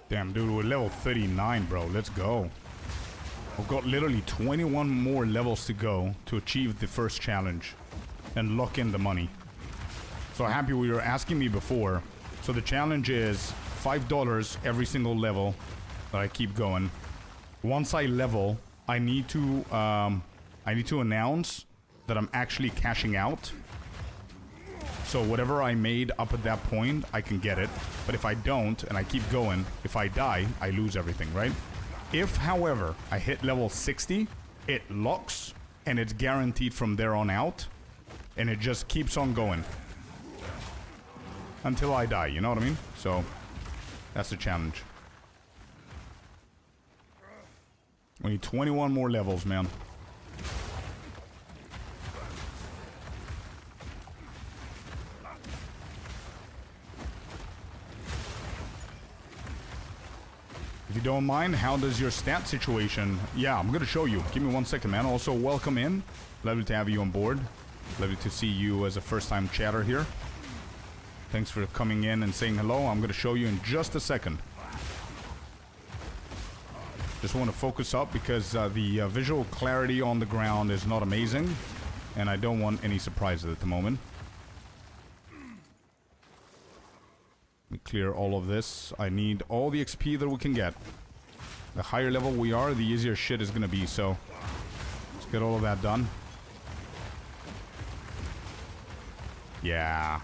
Damn, dude, we're level 39, bro. Let's go. We've got literally 21 more levels to go to achieve the first challenge and lock in the money. So happy we were asking me before. So the challenge is $5 every single level that I keep going. Once I level, I need to announce that I'm actually cashing out. So whatever I made up at that point, I can get it. But if I don't, and I keep going, if I die, I lose everything, right? If, however, I hit level 60, it locks, and it's guaranteed from there on out. And it just keeps on going. Until I die, you know what I mean? So, that's the challenge. We need 21 more levels, man. If you don't mind, how does your stat situation... Yeah, I'm gonna show you. Give me 1 second, man. Also, welcome in. Lovely to have you on board. Lovely to see you as a first-time chatter here. Thanks for coming in and saying hello. I'm gonna show you in just a second. Just want to focus up because the visual clarity on the ground is not amazing. And I don't want any surprises at the moment. Let me clear all of this. I need all the XP that we can get. The higher level we are, the easier shit is gonna be, so... Let's get all of that done. Yeah.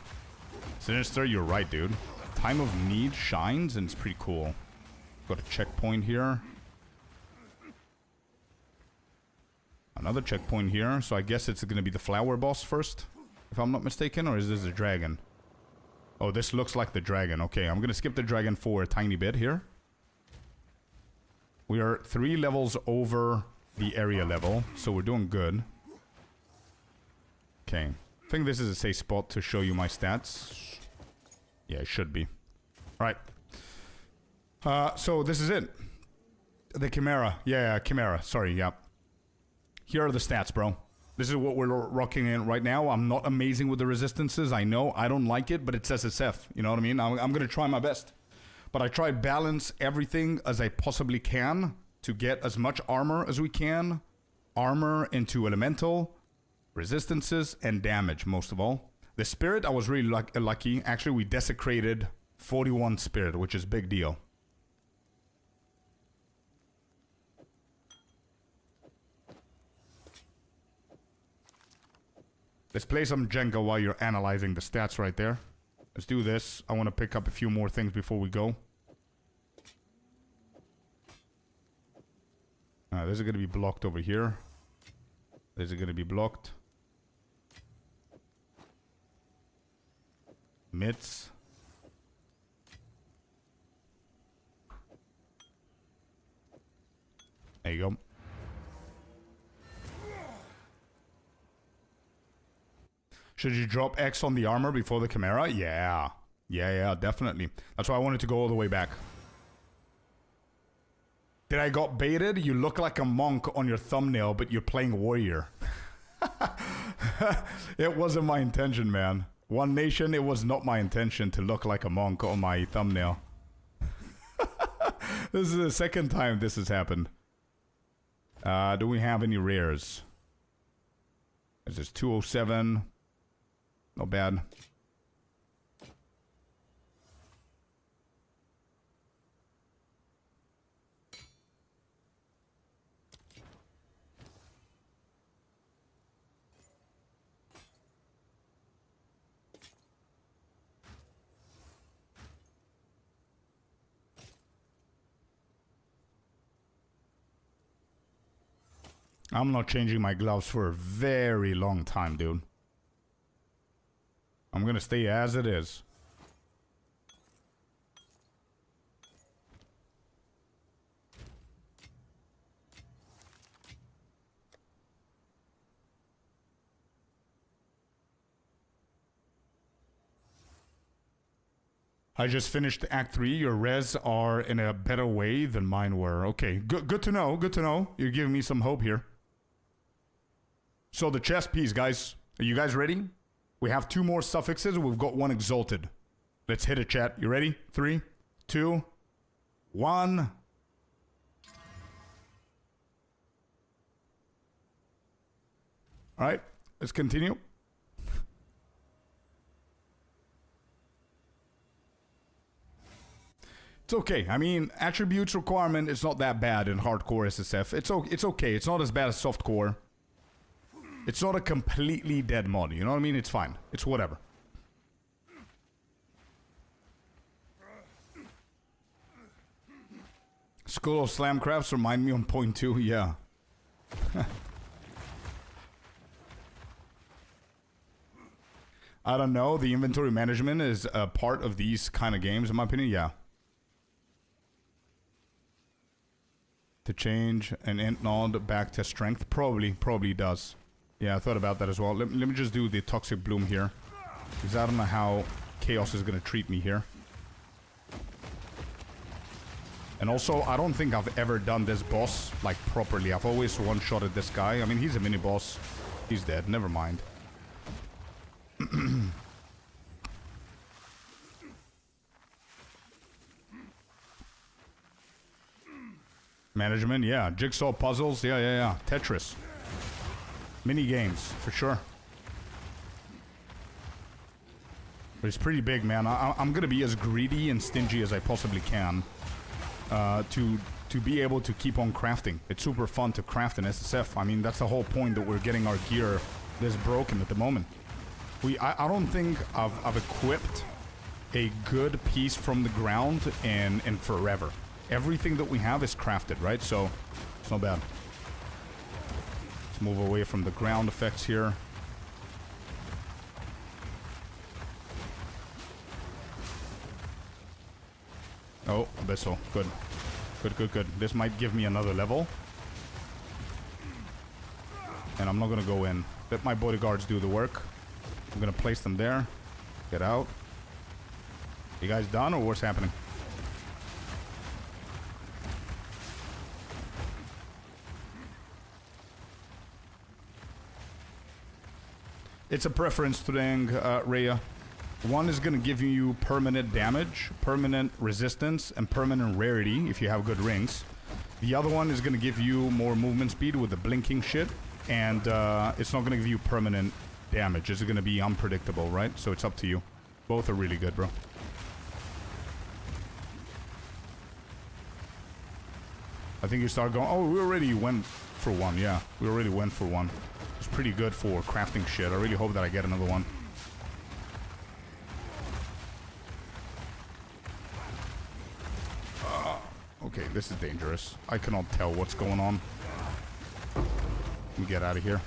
Sinister, you're right, dude. Time of Need shines and it's pretty cool. Got a checkpoint here. Another checkpoint here, so I guess it's gonna be the flower boss first, if I'm not mistaken, or is this a dragon? Oh, this looks like the dragon. Okay, I'm gonna skip the dragon for a tiny bit here. We are 3 levels over the area level, so we're doing good. Okay, I think this is a safe spot to show you my stats. Yeah, it should be. Alright. So this is it. The Chimera. Yeah, Chimera. Sorry, yeah. Here are the stats, bro. This is what we're rocking in right now. I'm not amazing with the resistances. I know. I don't like it, but it's SSF. You know what I mean? I'm going to try my best. But I try balance everything as I possibly can to get as much armor as we can. Armor into elemental, resistances, and damage, most of all. The spirit, I was really lucky. Actually, we desecrated 41 spirit, which is a big deal. Let's play some Jenga while you're analyzing the stats right there. Let's do this. I want to pick up a few more things before we go. This is going to be blocked over here. This is going to be blocked. Mitts. There you go. Should you drop X on the armor before the Chimera? Yeah. Yeah, definitely. That's why I wanted to go all the way back. Did I got baited? You look like a monk on your thumbnail, but you're playing warrior. It wasn't my intention, man. One Nation, it was not my intention to look like a monk on my thumbnail. This is the second time this has happened. Do we have any rares? This is 207. Not bad. I'm not changing my gloves for a very long time, dude. I'm gonna stay as it is. I just finished Act 3. Your res are in a better way than mine were. Okay, good to know. Good to know. You're giving me some hope here. So the chess piece, guys. Are you guys ready? We have 2 more suffixes. We've got 1 exalted. Let's hit it, chat. You ready? 3, 2, 1. All right, let's continue. It's okay. I mean, attributes requirement is not that bad in hardcore SSF. It's okay. It's not as bad as softcore. It's not a completely dead mod, you know what I mean? It's fine. It's whatever. School of Slamcrafts remind me on point 2, yeah. I don't know, the inventory management is a part of these kind of games, in my opinion, yeah. To change an int node back to strength, probably does. Yeah, I thought about that as well. Let me just do the Toxic Bloom here. Because I don't know how Chaos is going to treat me here. And also, I don't think I've ever done this boss, like, properly. I've always one-shotted this guy. I mean, he's a mini-boss. He's dead. Never mind. Management, yeah. Jigsaw puzzles, yeah. Tetris. Mini-games, for sure. But it's pretty big, man. I'm gonna be as greedy and stingy as I possibly can. To be able to keep on crafting. It's super fun to craft in SSF. I mean, that's the whole point, that we're getting our gear this broken at the moment. I don't think I've equipped a good piece from the ground in forever. Everything that we have is crafted, right? So it's not bad. Let's move away from the ground effects here. Oh, abyssal. Good. Good. This might give me another level. And I'm not gonna go in. Let my bodyguards do the work. I'm gonna place them there. Get out. You guys done, or what's happening? It's a preference thing, Rhea. One is gonna give you permanent damage, permanent resistance, and permanent rarity if you have good rings. The other one is gonna give you more movement speed with the blinking shit, and it's not gonna give you permanent damage. It's gonna be unpredictable, right? So it's up to you. Both are really good, bro. I think you start going... Oh, we already went for one, yeah. We already went for one. It's pretty good for crafting shit. I really hope that I get another one. Okay, this is dangerous. I cannot tell what's going on. Let me get out of here.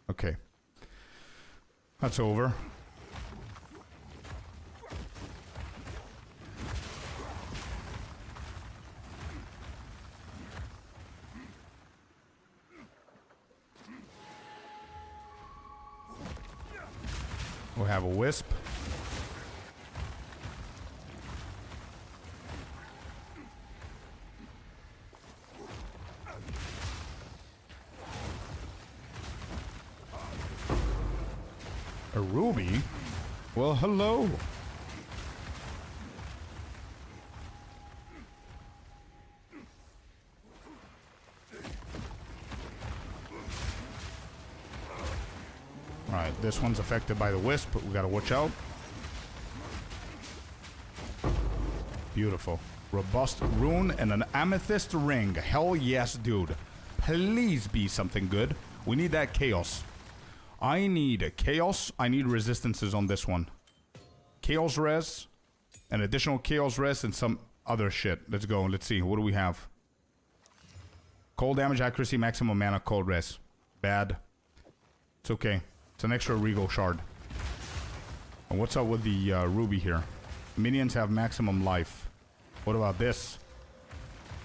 Okay. That's over. We'll have a wisp. A ruby? Well, hello. Alright, this one's affected by the wisp, but we gotta watch out. Beautiful. Robust rune and an amethyst ring. Hell yes, dude. Please be something good. We need that chaos. I need chaos. I need resistances on this one. Chaos res. An additional chaos res and some other shit. Let's go. Let's see. What do we have? Cold damage, accuracy, maximum mana, cold res. Bad. It's okay. It's an extra regal shard. And what's up with the ruby here? Minions have maximum life. What about this?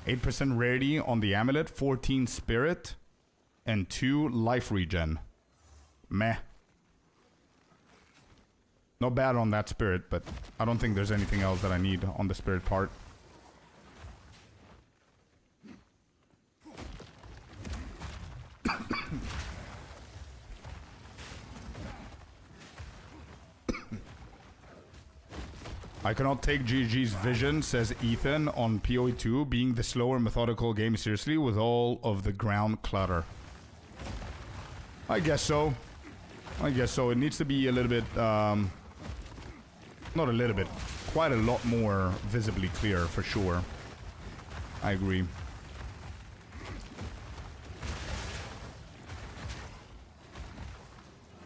8% rarity on the amulet, 14 spirit, and 2 life regen. Meh. Not bad on that spirit, but I don't think there's anything else that I need on the spirit part. I cannot take GG's vision, says Ethan, on PoE2, being the slower, methodical game seriously with all of the ground clutter. I guess so. I guess so. It needs to be a little bit, not a little bit, quite a lot more visibly clear, for sure. I agree.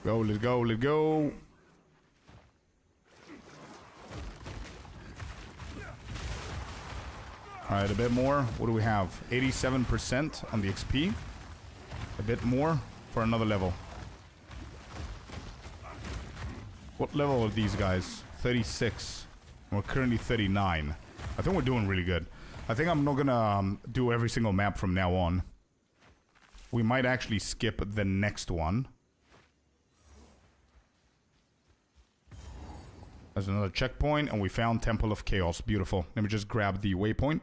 Go, let's go, let's go. Alright, a bit more. What do we have? 87% on the XP. A bit more for another level. What level are these guys? 36. We're currently 39. I think we're doing really good. I think I'm not gonna do every single map from now on. We might actually skip the next one. There's another checkpoint, and we found Temple of Chaos. Beautiful. Let me just grab the waypoint.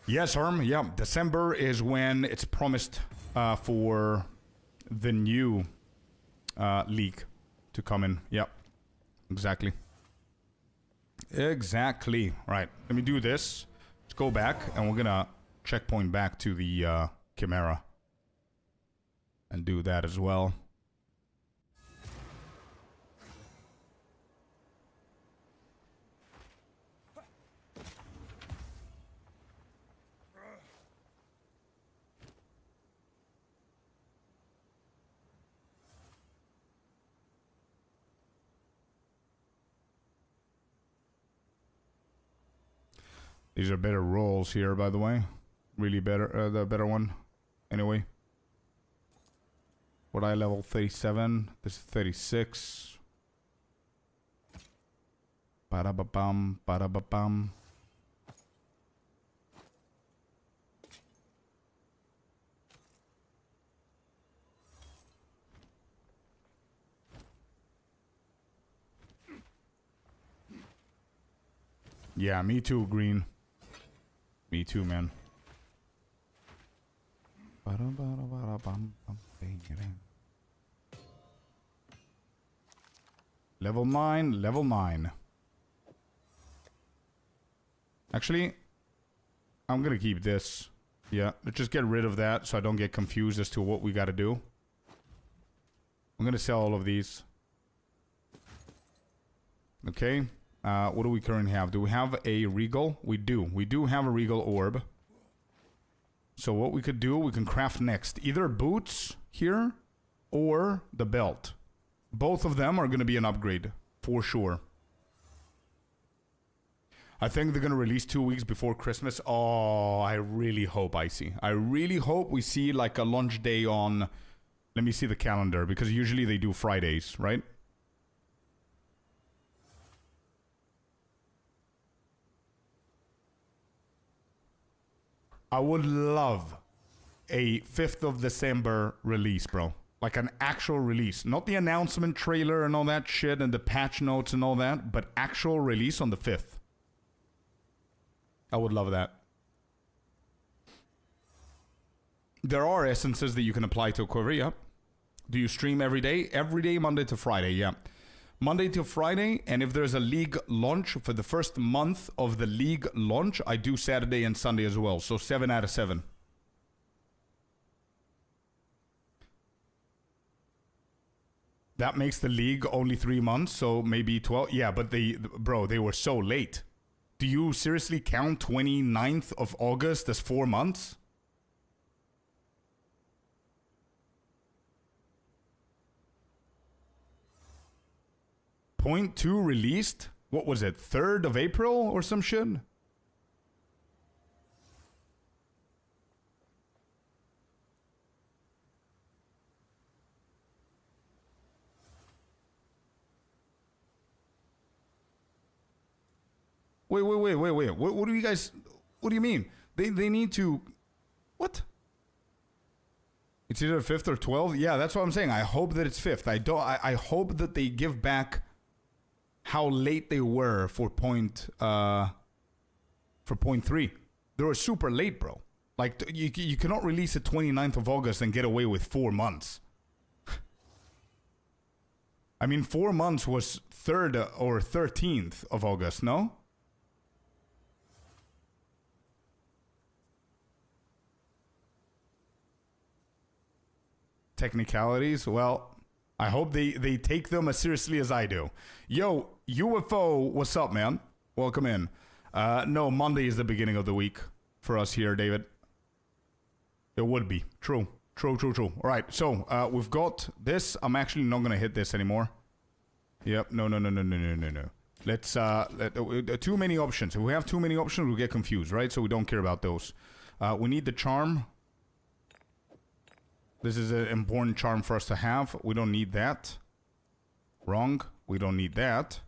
Yes, Herm. Yeah, December is when it's promised for the new league to come in. Yep. Exactly. Exactly. Right. Let me do this. Let's go back, and we're gonna checkpoint back to the Chimera. And do that as well. These are better rolls here, by the way. Really better, the better one. Anyway. What I level 37. This is 36. Ba-da-ba-bum, ba-da-ba-bum. Yeah, me too, Green. Me too, man. Level 9, level 9. Actually, I'm gonna keep this. Yeah, let's just get rid of that so I don't get confused as to what we gotta do. I'm gonna sell all of these. Okay. What do we currently have? Do we have a Regal? We do. We do have a Regal Orb. So what we could do, we can craft next. Either boots here or the belt. Both of them are going to be an upgrade. For sure. I think they're going to release 2 weeks before Christmas. Oh, I really hope I see. I really hope we see like a launch day on... Let me see the calendar. Because usually they do Fridays, right? I would love a 5th of December release, bro. Like an actual release. Not the announcement trailer and all that shit and the patch notes and all that, but actual release on the 5th. I would love that. There are essences that you can apply to a quiver, yeah. Do you stream every day? Every day, Monday to Friday, yeah. Monday to Friday, and if there's a league launch for the first month of the league launch, I do Saturday and Sunday as well. So 7 out of 7. That makes the league only 3 months, so maybe 12. Yeah, but bro, they were so late. Do you seriously count 29th of August as 4 months? .2 released? What was it? 3rd of April or some shit? Wait. What do you guys... What do you mean? They need to... What? It's either 5th or 12th? Yeah, that's what I'm saying. I hope that it's 5th. I hope that they give back how late they were for point 3. They were super late, bro. Like, you cannot release it 29th of August and get away with 4 months. I mean, 4 months was 3rd or 13th of August, no? Technicalities, well... I hope they take them as seriously as I do. Yo, UFO, what's up, man? Welcome in. No, Monday is the beginning of the week for us here, David. It would be. True. All right, so we've got this. I'm actually not going to hit this anymore. Yep, no. Let's, too many options. If we have too many options, we'll get confused, right? So we don't care about those. We need the charm. This is an important charm for us to have. We don't need that. Wrong. We don't need that.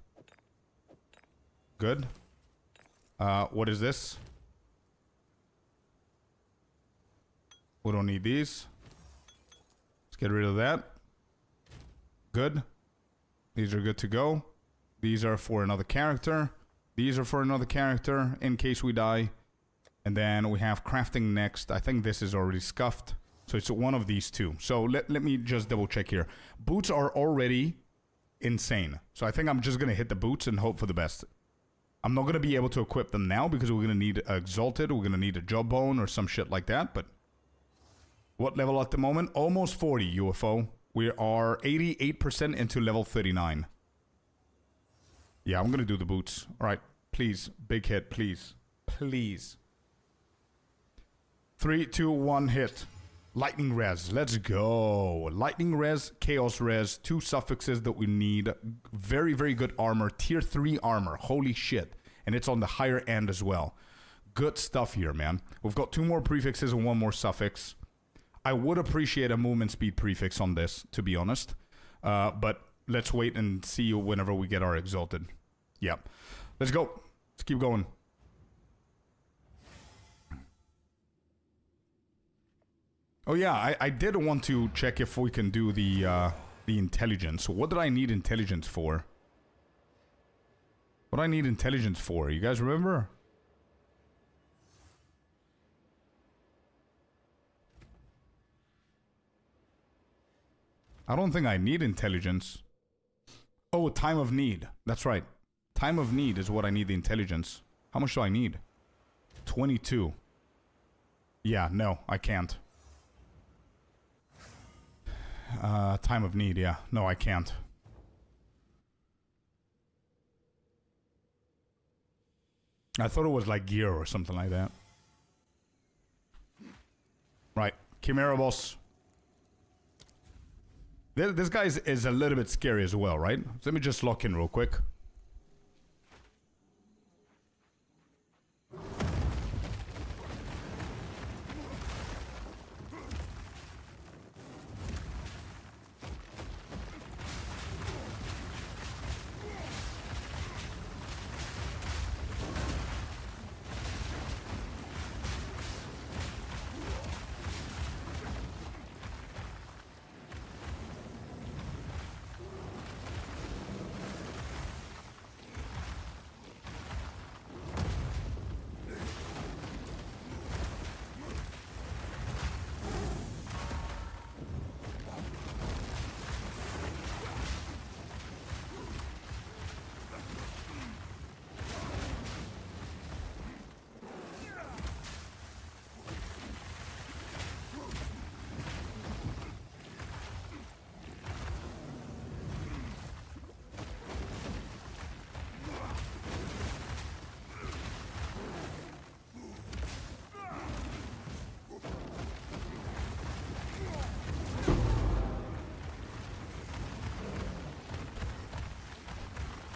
Good. What is this? We don't need these. Let's get rid of that. Good. These are good to go. These are for another character. These are for another character in case we die. And then we have crafting next. I think this is already scuffed. So it's one of these two. So let me just double check here. Boots are already insane. So I think I'm just going to hit the boots and hope for the best. I'm not going to be able to equip them now because we're going to need Exalted. We're going to need a Jawbone or some shit like that. But what level at the moment? Almost 40, UFO. We are 88% into level 39. Yeah, I'm going to do the boots. All right. Please. Big hit, please. Please. 3, 2, 1, hit. Lightning res. Let's go. Lightning res, chaos res. 2 suffixes that we need. Very, very good armor. Tier 3 armor. Holy shit. And it's on the higher end as well. Good stuff here, man. We've got 2 more prefixes and 1 more suffix. I would appreciate a movement speed prefix on this, to be honest. But let's wait and see whenever we get our exalted. Yep. Let's go. Let's keep going. Oh yeah, I did want to check if we can do the intelligence. What did I need intelligence for? What do I need intelligence for? You guys remember? I don't think I need intelligence. Oh, time of need. That's right. Time of need is what I need the intelligence. How much do I need? 22. Yeah, no, I can't. Time of need, yeah. No, I can't. I thought it was like gear or something like that. Right. Chimera boss. This guy is a little bit scary as well, right? So let me just lock in real quick.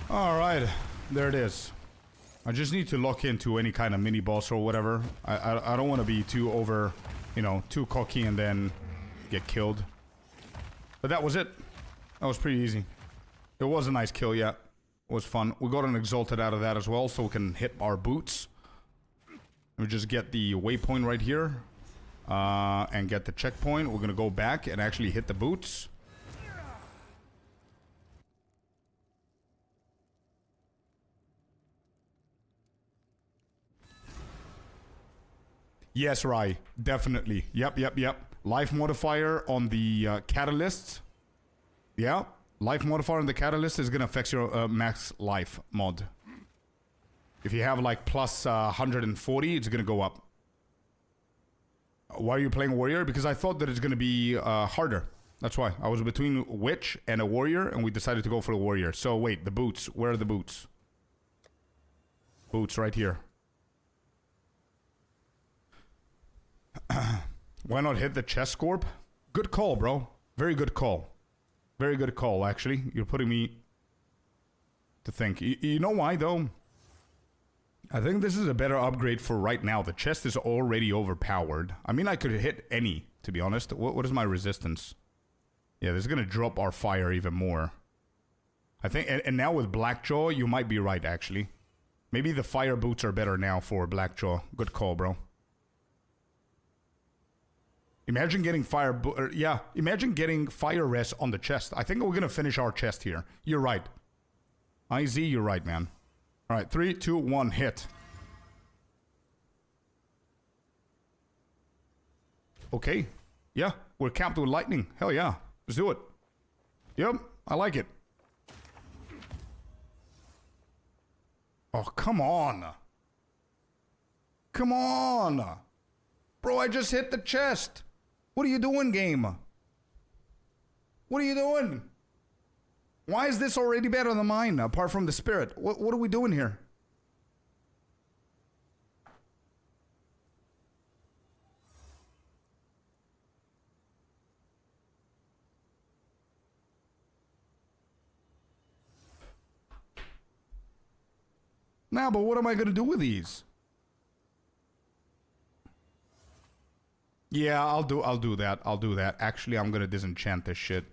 Alright, there it is. I just need to lock into any kind of mini boss or whatever. I don't want to be too over, you know, too cocky and then get killed. But that was it. That was pretty easy. It was a nice kill, yeah. It was fun. We got an exalted out of that as well, so we can hit our boots. Let me just get the waypoint right here. And get the checkpoint. We're gonna go back and actually hit the boots. Yes, Rai. Definitely. Yep. Life modifier on the catalyst. Yeah. Life modifier on the catalyst is going to affect your max life mod. If you have like plus 140, it's going to go up. Why are you playing warrior? Because I thought that it's going to be harder. That's why. I was between witch and a warrior, and we decided to go for the warrior. So wait, the boots. Where are the boots? Boots right here. Why not hit the chest, Scorp? Good call, bro. Very good call. Very good call, actually. You're putting me to think. You know why, though? I think this is a better upgrade for right now. The chest is already overpowered. I mean, I could hit any, to be honest. What is my resistance? Yeah, this is going to drop our fire even more. I think, and now with Blackjaw, you might be right, actually. Maybe the fire boots are better now for Blackjaw. Good call, bro. Imagine getting yeah, imagine getting fire res on the chest. I think we're gonna finish our chest here. You're right. IZ, you're right, man. Alright, 3, 2, 1, hit. Okay. Yeah, we're capped with lightning. Hell yeah. Let's do it. Yep, I like it. Oh, come on. Come on. Bro, I just hit the chest. What are you doing, game? What are you doing? Why is this already better than mine, apart from the spirit? What are we doing here? Nah, but what am I gonna do with these? Yeah, I'll do that. I'll do that. Actually, I'm gonna disenchant this shit.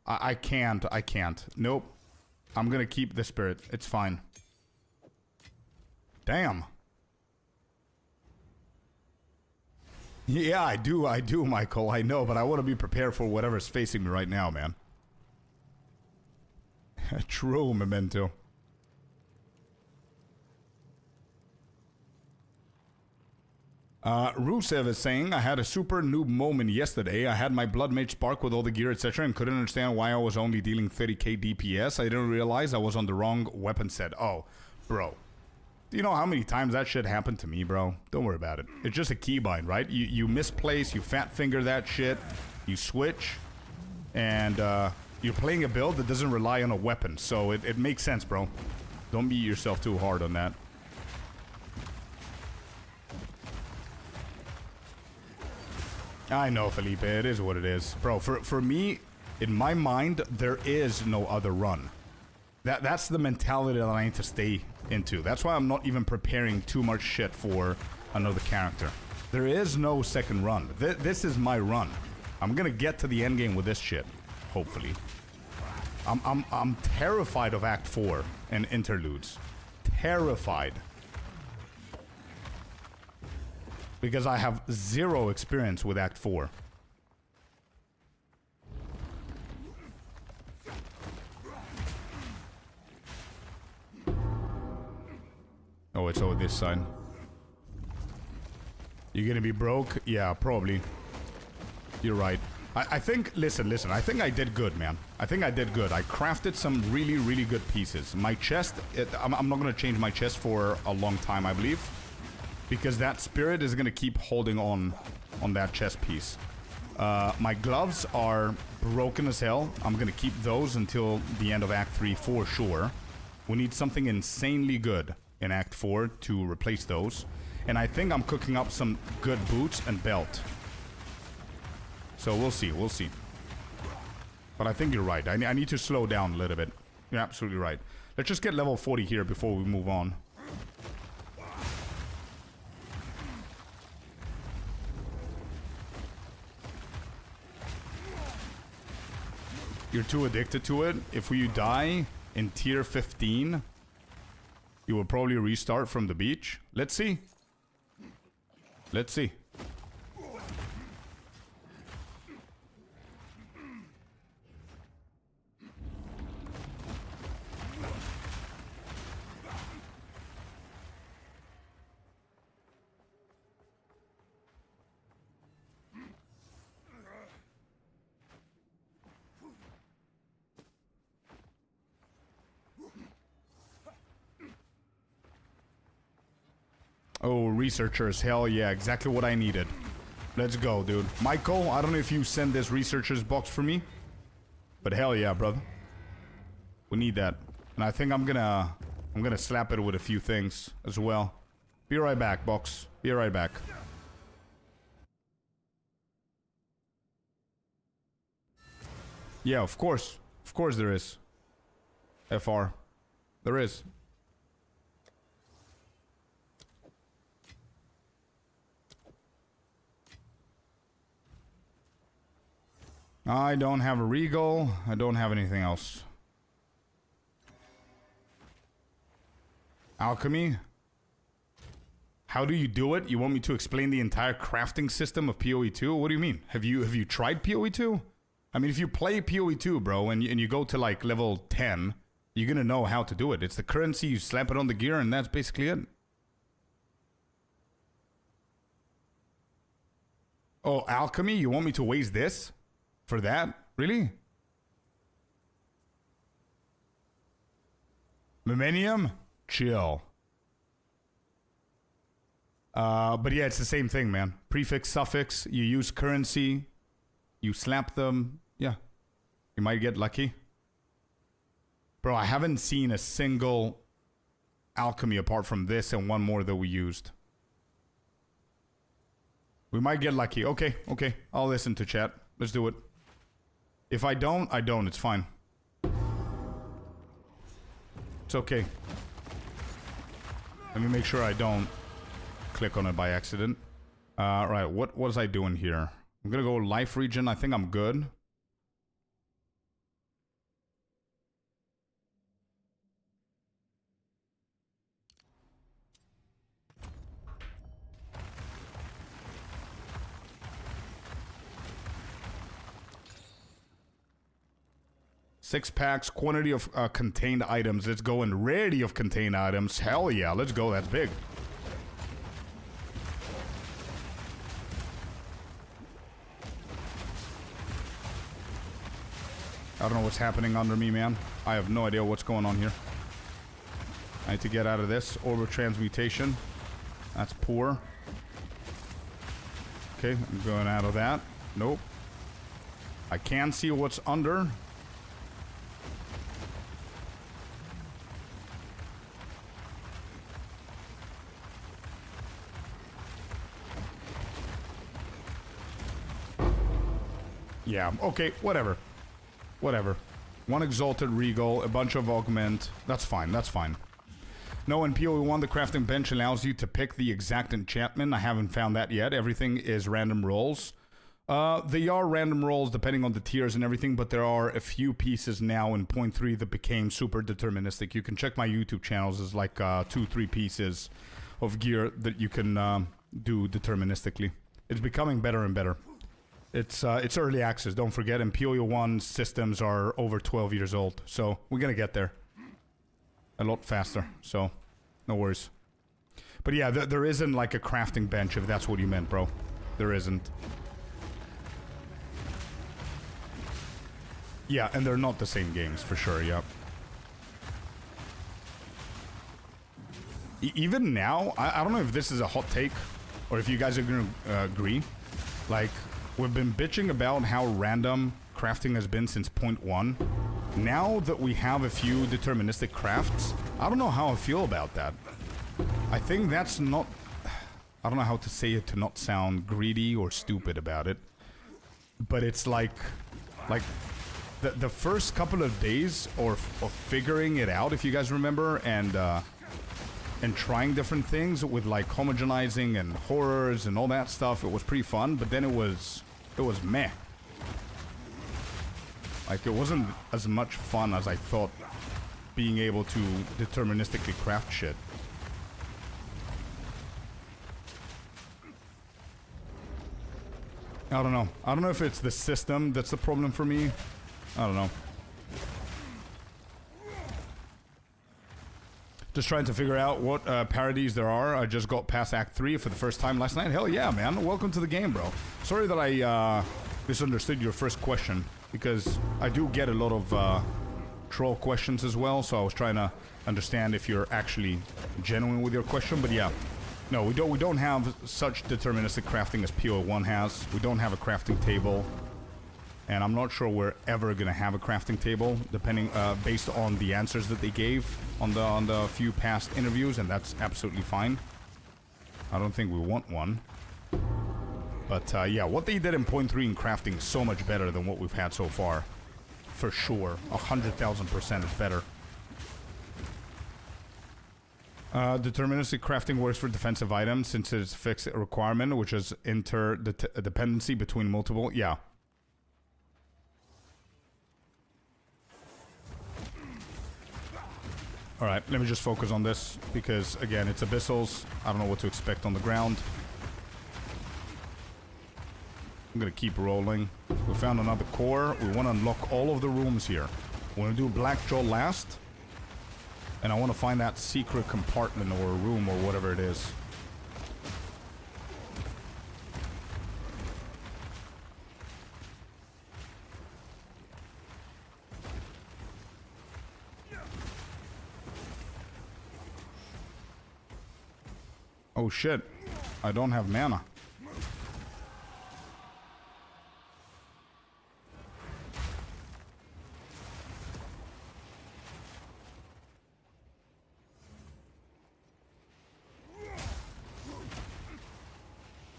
I can't. Nope. I'm gonna keep the spirit. It's fine. Damn. Yeah, I do, Michael. I know, but I want to be prepared for whatever's facing me right now, man. True, Memento. Rusev is saying, I had a super noob moment yesterday. I had my blood mage spark with all the gear, etc. and couldn't understand why I was only dealing 30k DPS. I didn't realize I was on the wrong weapon set. Oh, bro. Do you know how many times that shit happened to me, bro? Don't worry about it. It's just a keybind, right? You misplace, you fat finger that shit, you switch, and you're playing a build that doesn't rely on a weapon. So it makes sense, bro. Don't beat yourself too hard on that. I know, Felipe, it is what it is. Bro, for me, in my mind, there is no other run. That's the mentality that I need to stay into. That's why I'm not even preparing too much shit for another character. There is no second run. This is my run. I'm gonna get to the endgame with this shit, hopefully. I'm terrified of Act 4 and interludes. Terrified. Because I have zero experience with Act 4. Oh, it's over this side. You're gonna be broke? Yeah, probably. You're right. I think, listen, I think I did good, man. I think I did good. I crafted some really, really good pieces. My chest, I'm not gonna change my chest for a long time, I believe. Because that spirit is gonna keep holding on that chest piece. My gloves are broken as hell. I'm gonna keep those until the end of Act 3 for sure. We need something insanely good in Act 4 to replace those. And I think I'm cooking up some good boots and belt. So we'll see, we'll see. But I think you're right. I need to slow down a little bit. You're absolutely right. Let's just get level 40 here before we move on. You're too addicted to it. If you die in tier 15, you will probably restart from the beach. Let's see. Let's see. Oh, researchers. Hell yeah, exactly what I needed. Let's go, dude. Michael, I don't know if you send this researcher's box for me. But hell yeah, brother. We need that. And I think I'm gonna slap it with a few things as well. Be right back, box. Be right back. Yeah, of course. Of course there is. FR. There is. I don't have a regal. I don't have anything else. Alchemy. How do you do it? You want me to explain the entire crafting system of PoE2? What do you mean? Have you tried PoE2? I mean, if you play PoE2, bro, and you go to like level 10, you're gonna know how to do it. It's the currency, you slap it on the gear, and that's basically it. Oh, alchemy? You want me to waste this? For that? Really? Memenium? Chill. But yeah, it's the same thing, man. Prefix, suffix, you use currency, you slap them, yeah. You might get lucky. Bro, I haven't seen a single alchemy apart from this and one more that we used. We might get lucky. Okay, okay. I'll listen to chat. Let's do it. If I don't, I don't. It's fine. It's okay. Let me make sure I don't click on it by accident. Right, what was I doing here? I'm gonna go life region. I think I'm good. Six packs, quantity of contained items. Let's go in rarity of contained items. Hell yeah, let's go. That's big. I don't know what's happening under me, man. I have no idea what's going on here. I need to get out of this. Orbital transmutation. That's poor. Okay, I'm going out of that. Nope. I can see what's under. Yeah, okay, whatever. Whatever. One Exalted Regal, a bunch of Augment. That's fine, that's fine. No, in PoE1, the crafting bench allows you to pick the exact enchantment. I haven't found that yet. Everything is random rolls. They are random rolls depending on the tiers and everything, but there are a few pieces now in 0.3 that became super deterministic. You can check my YouTube channels. There's like 2-3 pieces of gear that you can do deterministically. It's becoming better and better. It's early access, don't forget, and PoE1 systems are over 12 years old, so we're gonna get there a lot faster, so no worries. But yeah, there isn't like a crafting bench, if that's what you meant, bro. There isn't. Yeah, and they're not the same games, for sure, yeah. Even now, I don't know if this is a hot take, or if you guys are gonna agree, like, we've been bitching about how random crafting has been since 0.1. Now that we have a few deterministic crafts, I don't know how I feel about that. I think that's not... I don't know how to say it to not sound greedy or stupid about it. But it's like the first couple of days of figuring it out, if you guys remember, and trying different things with like homogenizing and horrors and all that stuff, it was pretty fun, but then it was meh. Like, it wasn't as much fun as I thought being able to deterministically craft shit. I don't know. I don't know if it's the system that's the problem for me. I don't know. Just trying to figure out what parodies there are. I just got past Act 3 for the first time last night. Hell yeah, man. Welcome to the game, bro. Sorry that I misunderstood your first question, because I do get a lot of troll questions as well, so I was trying to understand if you're actually genuine with your question, but yeah. No, we don't have such deterministic crafting as PoE1 has. We don't have a crafting table. And I'm not sure we're ever gonna have a crafting table, depending based on the answers that they gave on the few past interviews, and that's absolutely fine. I don't think we want one. But yeah, what they did in 0.3 in crafting is so much better than what we've had so far. For sure, 100,000% is better. Deterministic crafting works for defensive items since it's a fixed requirement, which is interdependency between multiple. Yeah. Alright, let me just focus on this, because, again, it's abyssals. I don't know what to expect on the ground. I'm gonna keep rolling. We found another core. We want to unlock all of the rooms here. We're gonna do Blackjaw last. And I want to find that secret compartment or room or whatever it is. Oh shit, I don't have mana.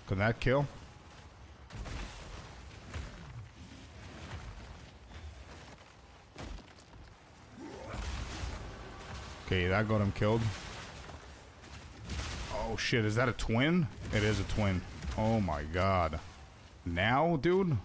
Can that kill? Okay, that got him killed. Oh shit, is that a twin? It is a twin. Oh my god. Now, dude?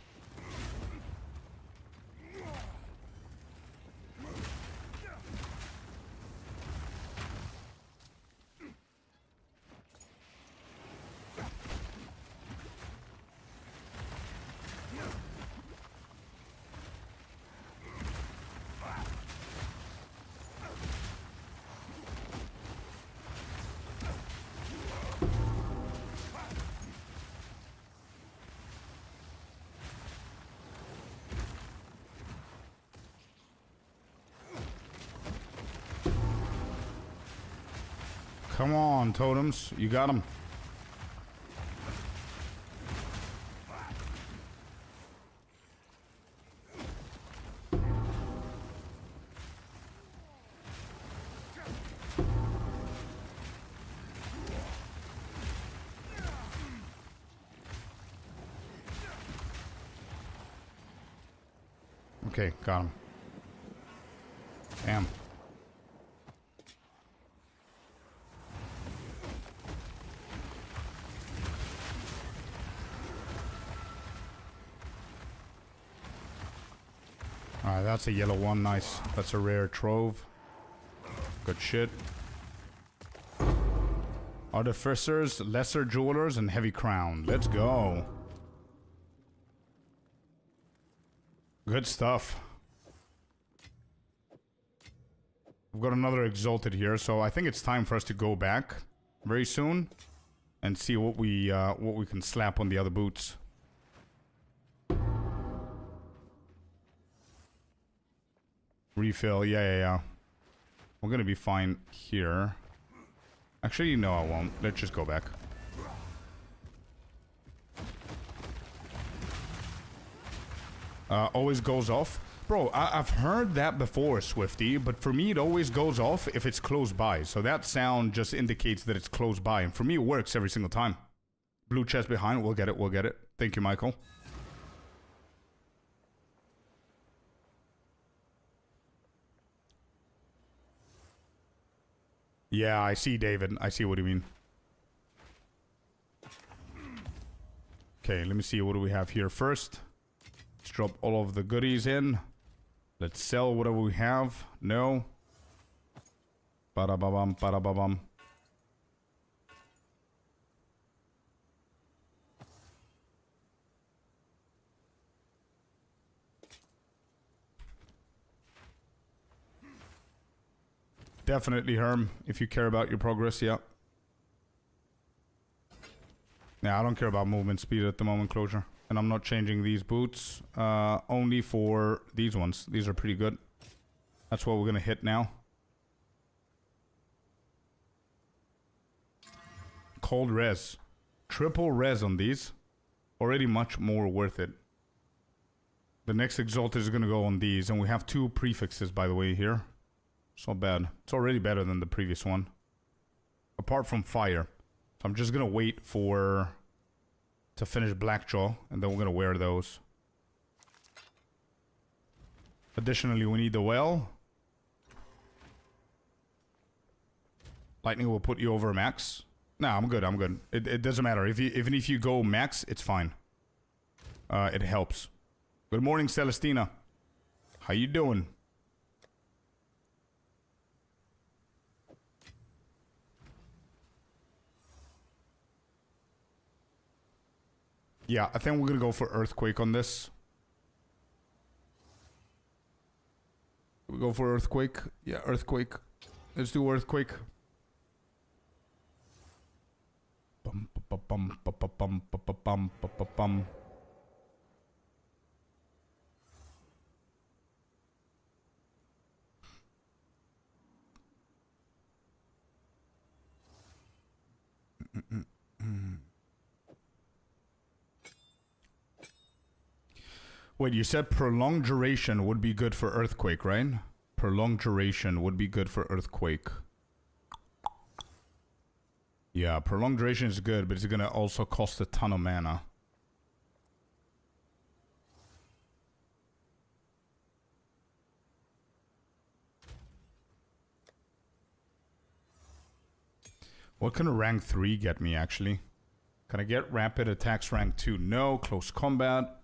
Come on, totems. You got them. Okay, got him. Damn. Alright, that's a yellow one. Nice. That's a rare trove. Good shit. Artificers, lesser jewelers, and heavy crown. Let's go. Good stuff. We've got another exalted here, so I think it's time for us to go back very soon and see what we can slap on the other boots. Refill, yeah. We're gonna be fine here. Actually, no, I won't. Let's just go back. Always goes off. Bro, I've heard that before, Swifty, but for me it always goes off if it's close by. So that sound just indicates that it's close by. And for me it works every single time. Blue chest behind, we'll get it, we'll get it. Thank you, Michael. Yeah, I see, David. I see what you mean. Okay, let me see. What do we have here first? Let's drop all of the goodies in. Let's sell whatever we have. No. Ba-da-ba-bum, ba-da-ba-bum. Definitely, Herm, if you care about your progress, yeah. Yeah, I don't care about movement speed at the moment, Closure. And I'm not changing these boots, only for these ones. These are pretty good. That's what we're gonna hit now. Cold res. Triple res on these. Already much more worth it. The next exalted is gonna go on these, and we have 2 prefixes, by the way, here. It's not bad. It's already better than the previous one. Apart from fire. So I'm just gonna wait for... to finish Blackjaw, and then we're gonna wear those. Additionally, we need the well. Lightning will put you over max. Nah, I'm good, I'm good. It doesn't matter. Even if you go max, it's fine. It helps. Good morning, Celestina. How you doing? Yeah, I think we're gonna go for Earthquake on this. We go for Earthquake. Yeah, Earthquake. Let's do Earthquake. Bum, bum, bum, bum, bum, bum, bum, bum, bum. Wait, you said prolonged duration would be good for Earthquake, right? Prolonged duration would be good for Earthquake. Yeah, prolonged duration is good, but it's gonna also cost a ton of mana. What can a rank 3 get me, actually? Can I get rapid attacks rank 2? No. Close combat.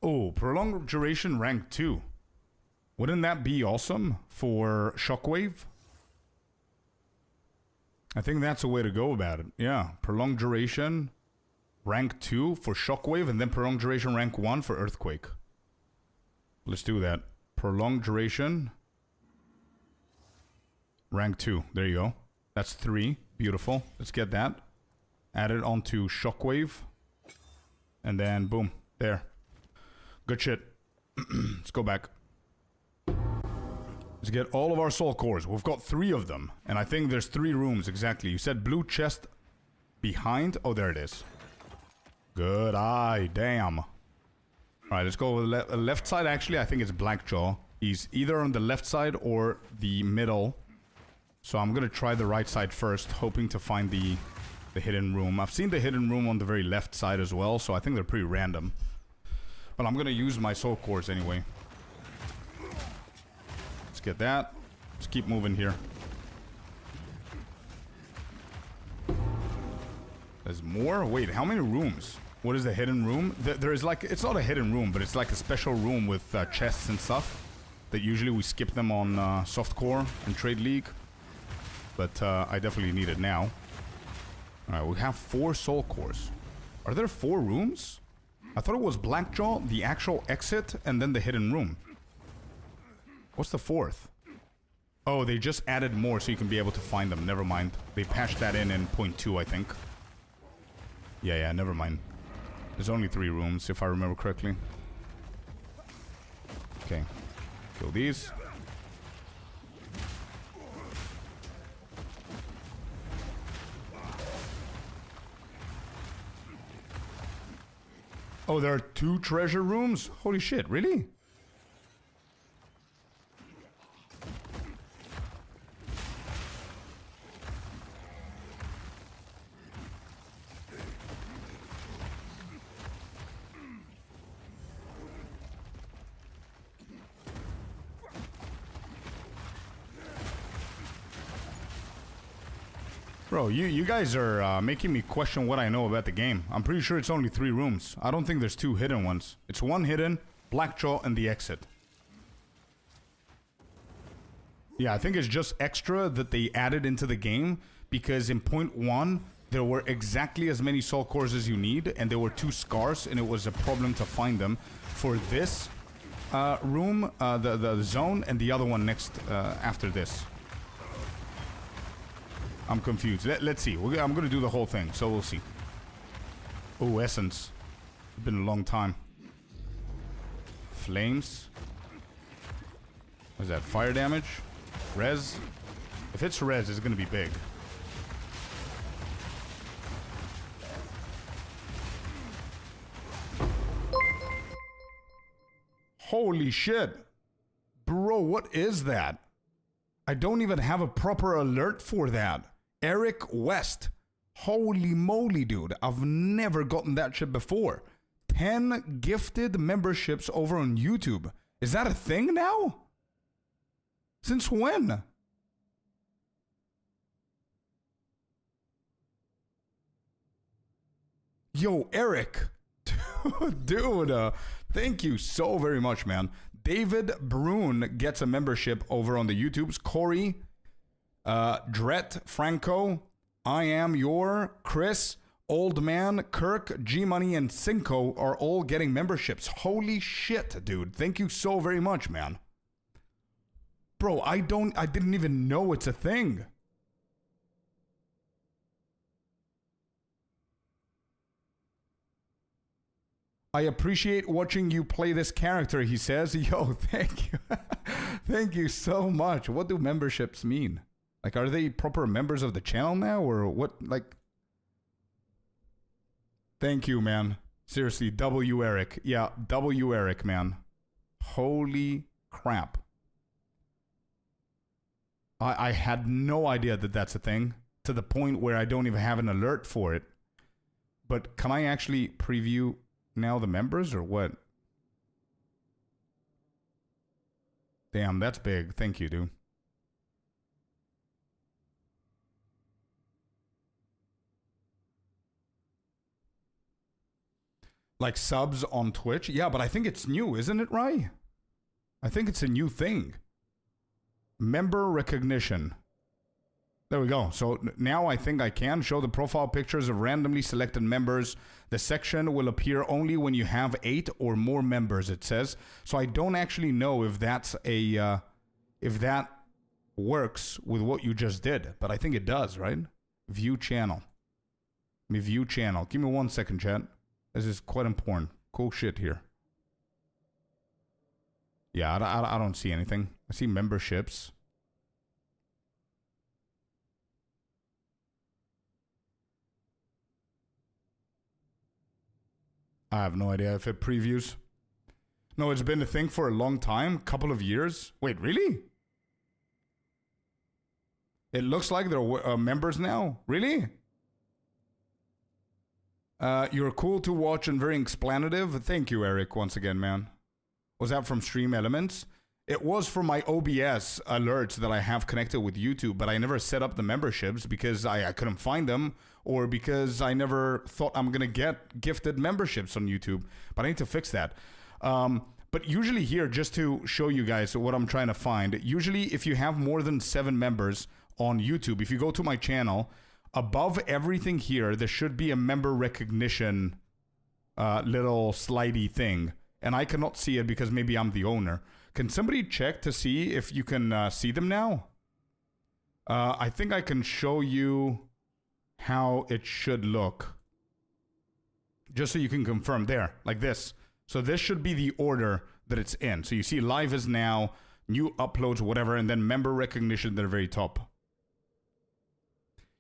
Oh, prolonged duration rank 2. Wouldn't that be awesome for Shockwave? I think that's a way to go about it. Yeah, prolonged duration rank 2 for Shockwave, and then prolonged duration rank 1 for Earthquake. Let's do that. Prolonged duration rank 2. There you go. That's 3. Beautiful. Let's get that. Add it onto Shockwave. And then boom. There. Good shit. Let's go back. Let's get all of our soul cores. We've got 3 of them. And I think there's 3 rooms exactly. You said blue chest behind? Oh, there it is. Good eye. Damn. Alright, let's go with the left side. Actually, I think it's Blackjaw. He's either on the left side or the middle. So I'm gonna try the right side first, hoping to find the hidden room. I've seen the hidden room on the very left side as well, so I think they're pretty random. But I'm gonna use my soul cores anyway. Let's get that. Let's keep moving here. There's more? Wait, how many rooms? What is the hidden room? There is like, it's not a hidden room, but it's like a special room with chests and stuff. That usually we skip them on Softcore and Trade League. But I definitely need it now. Alright, we have 4 soul cores. Are there 4 rooms? I thought it was Blackjaw, the actual exit, and then the hidden room. What's the 4th? Oh, they just added more so you can be able to find them. Never mind. They patched that in 0.2, I think. Yeah, never mind. There's only 3 rooms, if I remember correctly. Okay. Kill these. Oh, there are 2 treasure rooms? Holy shit, really? Bro, you guys are making me question what I know about the game. I'm pretty sure it's only 3 rooms. I don't think there's 2 hidden ones. It's 1 hidden, Blackjaw, and the exit. Yeah, I think it's just extra that they added into the game because in 0.1 there were exactly as many soul cores as you need, and they were too scarce, and it was a problem to find them. For this room, the zone, and the other one next after this. I'm confused. Let's see. I'm gonna do the whole thing, so we'll see. Oh, essence. It's been a long time. Flames. What is that? Fire damage? Res? If it's res, it's gonna be big. Holy shit. Bro, what is that? I don't even have a proper alert for that. Eric West. Holy moly, dude. I've never gotten that shit before. 10 gifted memberships over on YouTube. Is that a thing now? Since when? Yo, Eric. Dude, thank you so very much, man. David Brune gets a membership over on the YouTubes. Corey, Dret, Franco, I Am Your, Chris, Old Man, Kirk, G-Money, and Cinco are all getting memberships. Holy shit, dude. Thank you so very much, man. Bro, I didn't even know it's a thing. I appreciate watching you play this character, he says. Yo, thank you. Thank you so much. What do memberships mean? Like, are they proper members of the channel now, or what? Like, thank you, man. Seriously, W. Eric. Yeah, W. Eric, man. Holy crap. I had no idea that that's a thing, to the point where I don't even have an alert for it. But can I actually preview now the members, or what? Damn, that's big. Thank you, dude. Like subs on Twitch? Yeah, but I think it's new, isn't it, Rai? I think it's a new thing. Member recognition. There we go. So now I think I can show the profile pictures of randomly selected members. The section will appear only when you have 8 or more members, it says. So I don't actually know if that's a if that works with what you just did, but I think it does, right? View channel. Let me view channel. Give me 1 second, chat. This is quite important. Cool shit here. Yeah, I don't see anything. I see memberships. I have no idea if it previews. No, it's been a thing for a long time. Couple of years. Wait, really? It looks like they're members now. Really? You're cool to watch and very explanative. Thank you, Eric, once again, man. Was that from Stream Elements? It was from my OBS alerts that I have connected with YouTube, but I never set up the memberships because I couldn't find them, or because I never thought I'm going to get gifted memberships on YouTube. But I need to fix that. But usually here, just to show you guys what I'm trying to find, usually if you have more than 7 members on YouTube, if you go to my channel, above everything here, there should be a member recognition little slidey thing. And I cannot see it because maybe I'm the owner. Can somebody check to see if you can see them now? I think I can show you how it should look. Just so you can confirm. There, like this. So this should be the order that it's in. So you see live is now, new uploads, whatever, and then member recognition at the very top.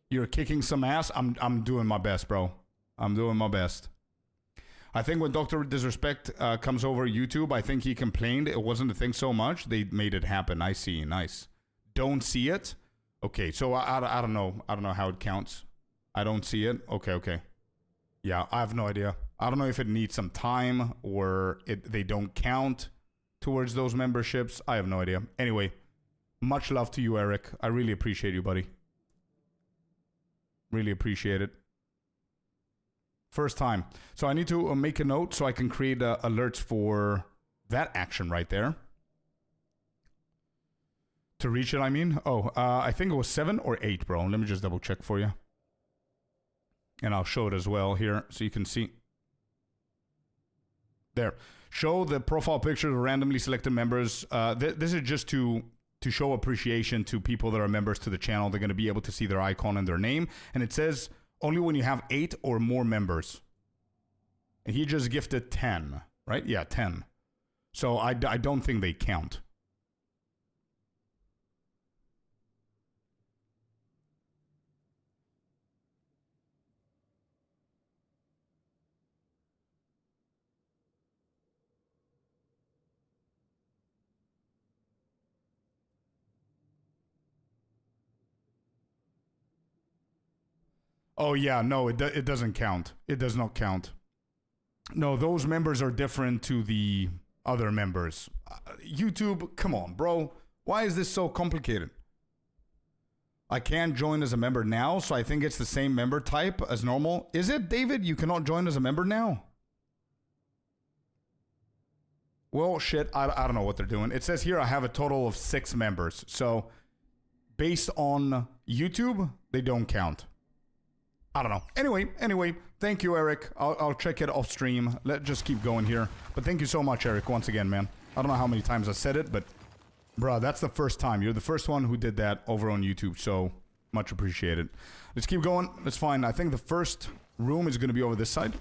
You're kicking some ass. I'm doing my best, bro. I'm doing my best. I think when Dr. Disrespect comes over YouTube, I think he complained it wasn't a thing so much. They made it happen. I see. Nice. Don't see it? Okay, so I don't know. I don't know how it counts. I don't see it. Okay. Yeah, I have no idea. I don't know if it needs some time or they don't count towards those memberships. I have no idea. Anyway, much love to you, Eric. I really appreciate you, buddy. Really appreciate it. First time. So I need to make a note so I can create alerts for that action right there. To reach it, I mean. Oh, I think it was 7 or 8, bro. Let me just double check for you. And I'll show it as well here so you can see. There. Show the profile pictures of randomly selected members. This is just to show appreciation to people that are members to the channel. They're going to be able to see their icon and their name. And it says only when you have 8 or more members. And he just gifted 10, right? Yeah, 10. So I don't think they count. Oh, yeah, no, it doesn't count. It does not count. No, those members are different to the other members. YouTube, come on, bro. Why is this so complicated? I can't join as a member now, so I think it's the same member type as normal. Is it, David? You cannot join as a member now? Well, shit, I don't know what they're doing. It says here I have a total of 6 members. So, based on YouTube, they don't count. I don't know. Anyway, thank you, Eric. I'll check it off stream. Let's just keep going here. But thank you so much, Eric, once again, man. I don't know how many times I said it, but... Bruh, that's the first time. You're the first one who did that over on YouTube, so much appreciated. Let's keep going. That's fine. I think the first room is going to be over this side.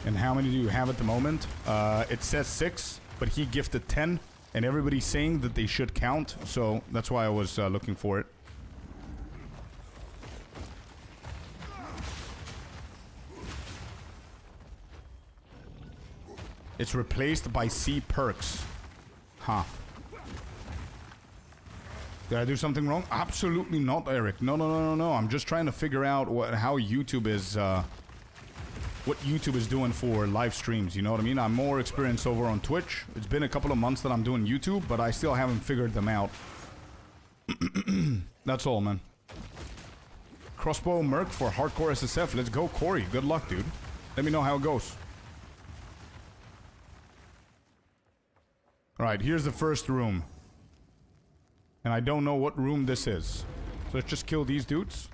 And how many do you have at the moment? It says 6, but he gifted 10, and everybody's saying that they should count, so that's why I was looking for it. It's replaced by C perks. Huh. Did I do something wrong? Absolutely not, Eric. No. I'm just trying to figure out how YouTube is, what YouTube is doing for live streams, you know what I mean? I'm more experienced over on Twitch. It's been a couple of months that I'm doing YouTube, but I still haven't figured them out. That's all, man. Crossbow Merc for Hardcore SSF. Let's go, Corey. Good luck, dude. Let me know how it goes. Alright, here's the first room. And I don't know what room this is. So let's just kill these dudes.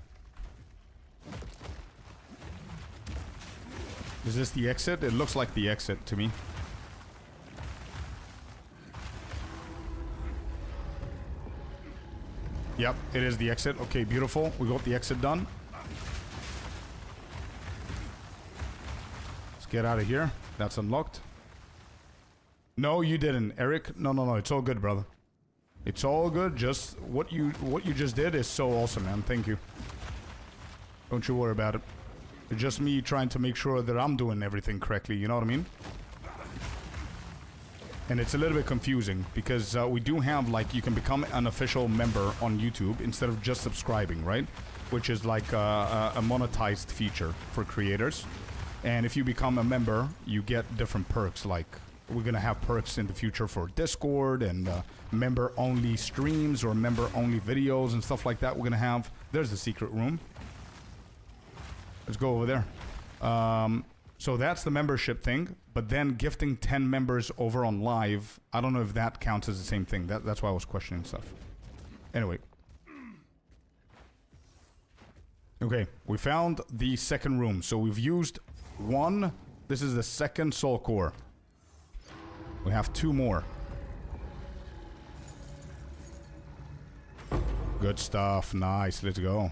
Is this the exit? It looks like the exit to me. Yep, it is the exit. Okay, beautiful. We got the exit done. Let's get out of here. That's unlocked. No, you didn't, Eric. No. It's all good, brother. It's all good. Just what you just did is so awesome, man. Thank you. Don't you worry about it. It's just me trying to make sure that I'm doing everything correctly. You know what I mean? And it's a little bit confusing because we do have, like, you can become an official member on YouTube instead of just subscribing, right? Which is like a monetized feature for creators. And if you become a member, you get different perks, like we're gonna have perks in the future for Discord and member-only streams or member-only videos and stuff like that we're gonna have. There's the secret room. Let's go over there. So that's the membership thing, but then gifting 10 members over on live, I don't know if that counts as the same thing. That's why I was questioning stuff. Anyway. Okay, we found the second room. So we've used 1. This is the second soul core. We have 2 more. Good stuff. Nice. Let's go.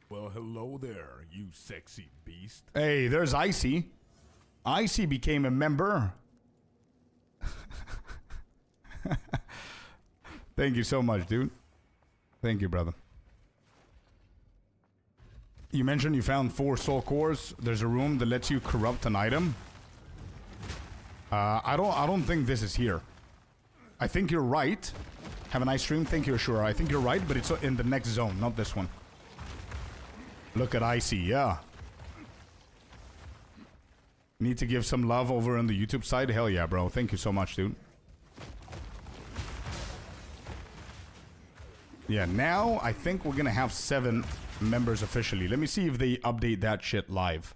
Well, hello there, you sexy beast. Hey, there's Icy. Icy became a member. Thank you so much, dude. Thank you, brother. You mentioned you found 4 soul cores. There's a room that lets you corrupt an item. I don't think this is here. I think you're right. Have a nice stream. Thank you, sure. I think you're right, but it's in the next zone, not this one. Look at Icy, yeah. Need to give some love over on the YouTube side? Hell yeah, bro. Thank you so much, dude. Yeah, now I think we're gonna have 7 members officially. Let me see if they update that shit live.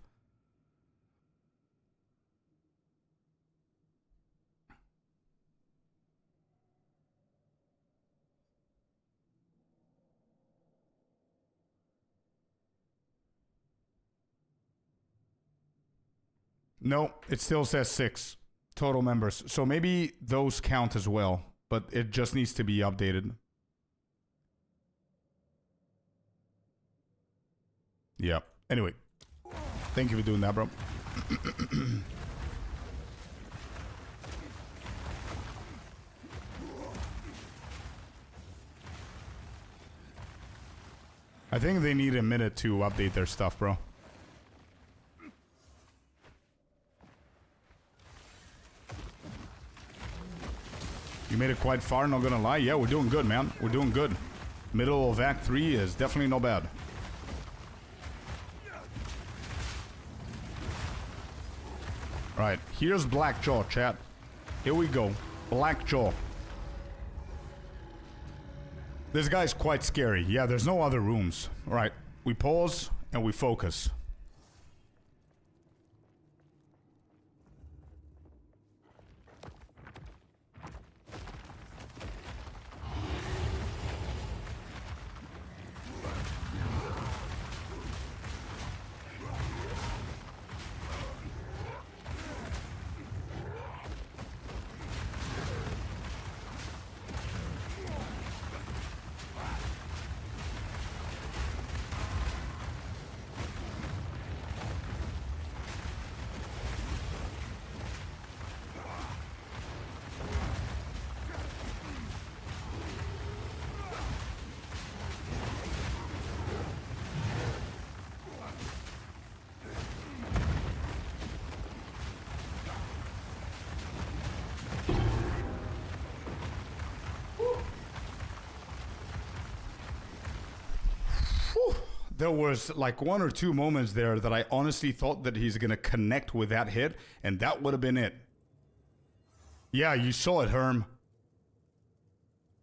No, it still says 6 total members. So maybe those count as well, but it just needs to be updated. Yeah. Anyway, thank you for doing that, bro. I think they need a minute to update their stuff, bro. You made it quite far, not gonna lie. Yeah, we're doing good, man. We're doing good. Middle of Act 3 is definitely not bad. Alright, here's Blackjaw, chat. Here we go. Blackjaw. This guy's quite scary. Yeah, there's no other rooms. Alright, We pause and we focus. There was like 1 or 2 moments there that I honestly thought that he's gonna connect with that hit, and that would have been it. Yeah, you saw it, Herm.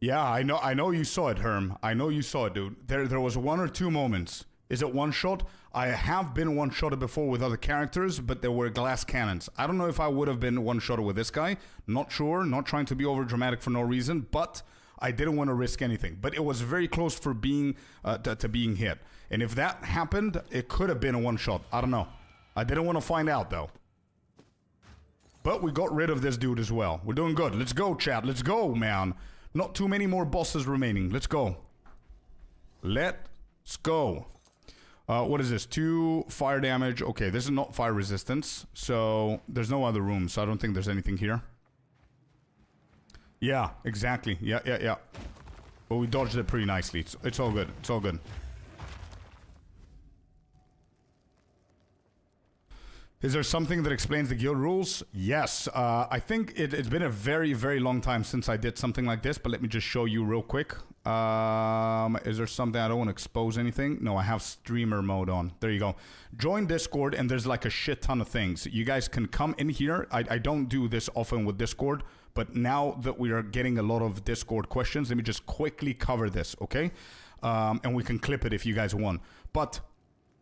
Yeah, I know you saw it, Herm. I know you saw it, dude. There was 1 or 2 moments. Is it one shot? I have been one-shotted before with other characters, but there were glass cannons. I don't know if I would have been one-shotted with this guy. Not sure, not trying to be over dramatic for no reason, but I didn't want to risk anything. But it was very close for being to being hit. And if that happened, it could have been a one-shot. I don't know. I didn't want to find out, though. But we got rid of this dude as well. We're doing good. Let's go, chat. Let's go, man. Not too many more bosses remaining. Let's go. Let's go. What is this? 2 fire damage. Okay, this is not fire resistance. So there's no other room. So I don't think there's anything here. Yeah, exactly. Yeah. But we dodged it pretty nicely. It's all good. It's all good. Is there something that explains the guild rules? Yes. I think it's been a very, very long time since I did something like this, but let me just show you real quick. Is there something? I don't want to expose anything. No, I have streamer mode on. There you go. Join Discord, and there's like a shit ton of things. You guys can come in here. I don't do this often with Discord, but now that we are getting a lot of Discord questions, let me just quickly cover this, okay? And we can clip it if you guys want. But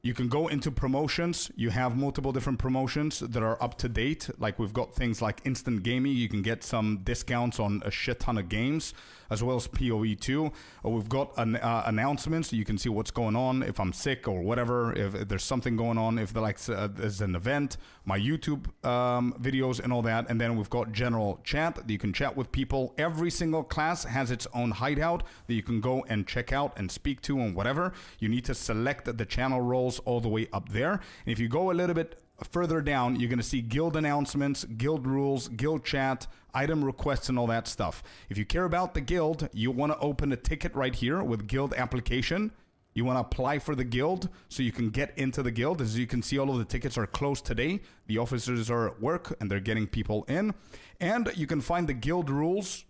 you can go into promotions. You have multiple different promotions that are up to date. Like we've got things like instant gaming. You can get some discounts on a shit ton of games, as well as PoE 2. We've got announcements. You can see what's going on if I'm sick or whatever. If there's something going on, if there's an event, my YouTube videos and all that. And then we've got general chat that you can chat with people. Every single class has its own hideout that you can go and check out and speak to and whatever. You need to select the channel roles all the way up there. And if you go a little bit further down, you're going to see guild announcements, guild rules, guild chat, item requests, and all that stuff. If you care about the guild, you want to open a ticket right here with guild application. You want to apply for the guild so you can get into the guild. As you can see, all of the tickets are closed today. The officers are at work and they're getting people in. And you can find the guild rules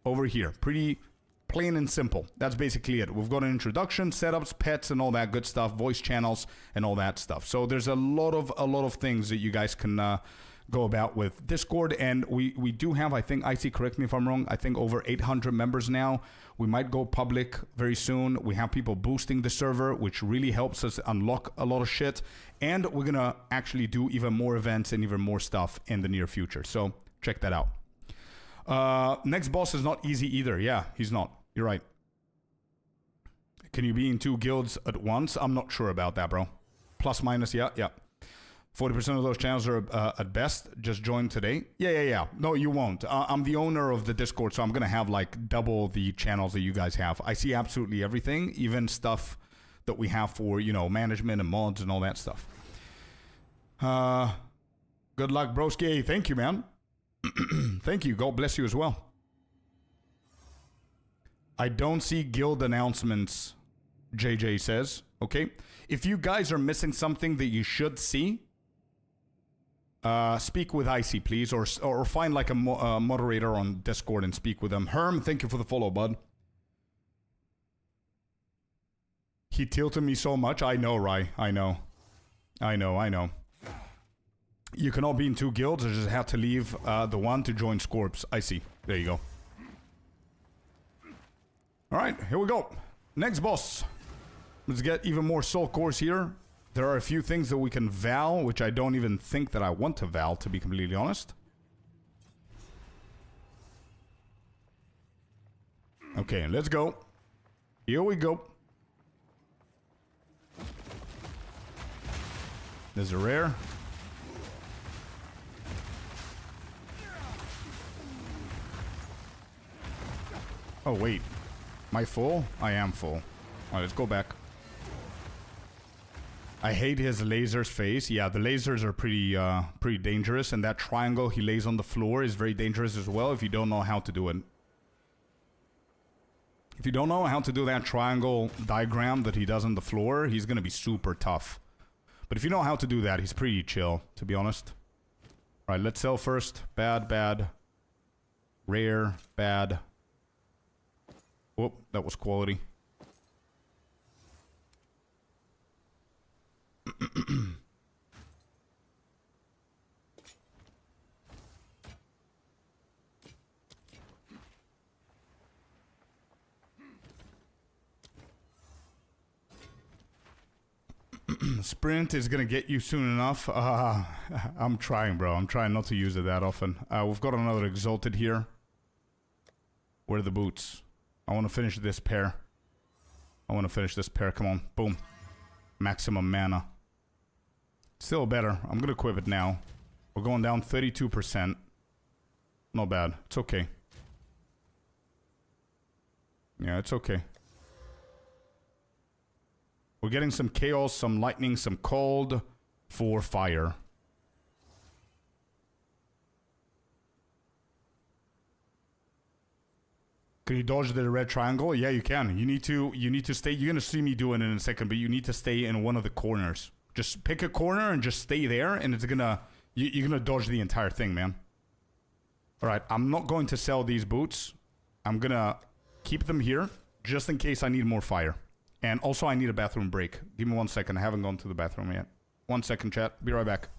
over here. Pretty plain and simple. That's basically it. We've got an introduction, setups, pets, and all that good stuff, voice channels, and all that stuff. So there's a lot of things that you guys can go about with Discord. And we do have, I think, IC, correct me if I'm wrong, I think over 800 members now. We might go public very soon. We have people boosting the server, which really helps us unlock a lot of shit. And we're gonna actually do even more events and even more stuff in the near future. So check that out. Next boss is not easy either. Yeah, he's not. You're right. Can you be in 2 guilds at once? I'm not sure about that, bro. Plus, minus, yeah. 40% of those channels are at best. Just join today. Yeah. No, you won't. I'm the owner of the Discord, so I'm going to have like double the channels that you guys have. I see absolutely everything, even stuff that we have for, you know, management and mods and all that stuff. Good luck, broski. Thank you, man. Thank you. God bless you as well. I don't see guild announcements, JJ says. Okay. If you guys are missing something that you should see, speak with IC, please, or find like a moderator on Discord and speak with them. Herm, thank you for the follow, bud. He tilted me so much. I know, Rai. I know. You can all be in 2 guilds. I just have to leave the one to join Scorpius. I see. There you go. All right, here we go. Next boss. Let's get even more soul cores here. There are a few things that we can val, which I don't even think that I want to val, to be completely honest. Okay, let's go. Here we go. There's a rare. Oh, wait. Am I full? I am full. Alright, let's go back. I hate his lasers phase. Yeah, the lasers are pretty dangerous, and that triangle he lays on the floor is very dangerous as well if you don't know how to do it. If you don't know how to do that triangle diagram that he does on the floor, he's gonna be super tough. But if you know how to do that, he's pretty chill, to be honest. Alright, let's sell first. Bad, bad. Rare, bad. Whoop, that was quality. Sprint is gonna get you soon enough. I'm trying, bro. I'm trying not to use it that often. We've got another Exalted here. Where are the boots? I want to finish this pair. Come on. Boom. Maximum mana. Still better. I'm gonna equip it now. We're going down 32%. Not bad. It's okay. Yeah, it's okay. We're getting some chaos, some lightning, some cold for fire. Can you dodge the red triangle? Yeah, you can. You need to stay. You're gonna see me doing it in a second, but you need to stay in one of the corners. Just pick a corner and just stay there, and it's gonna you're gonna dodge the entire thing, man. All right, I'm not going to sell these boots. I'm gonna keep them here just in case I need more fire. And also, I need a bathroom break. Give me 1 second. I haven't gone to the bathroom yet. 1 second, chat. Be right back.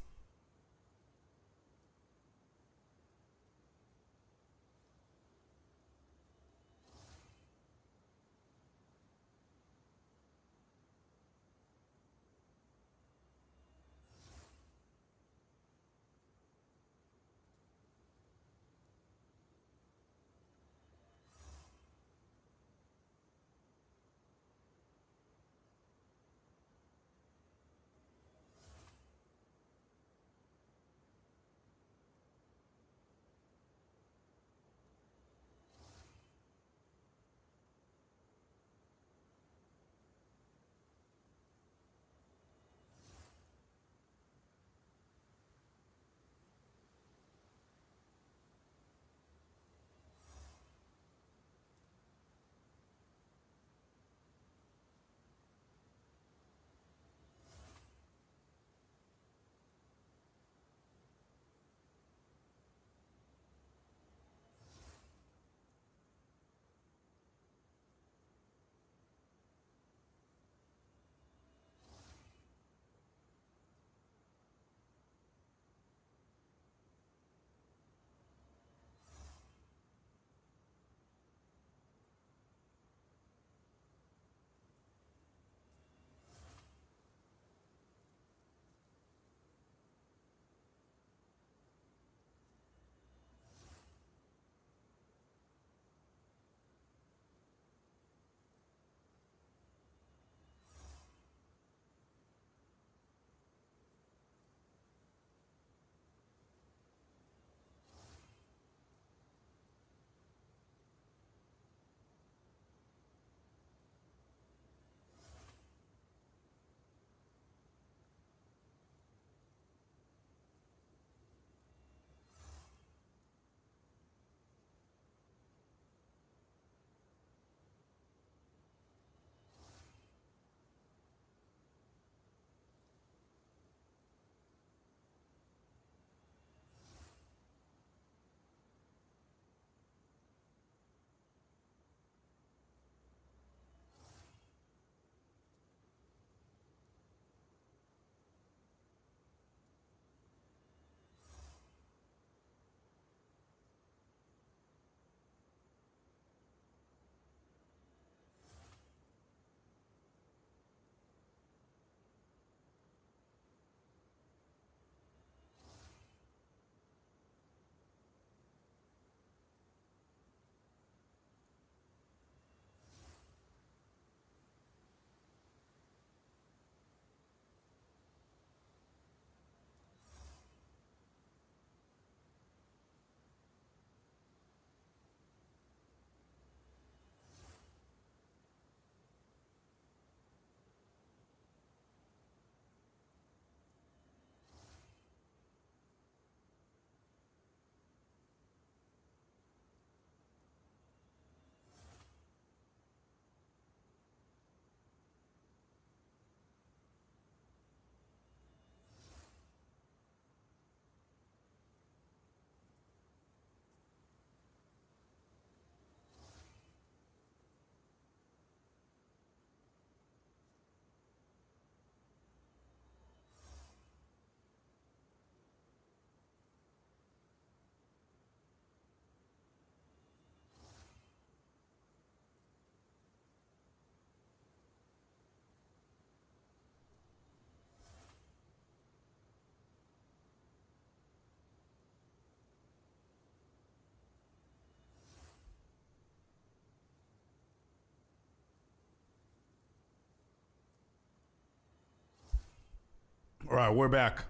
Alright, we're back.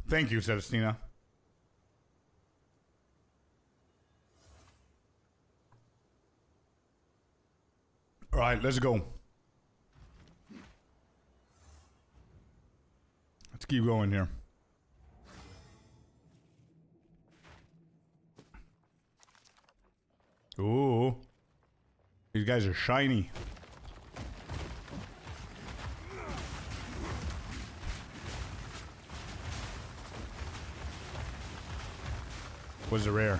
Thank you, Celestina. Alright, let's go. Let's keep going here. Ooh. These guys are shiny. Was a rare.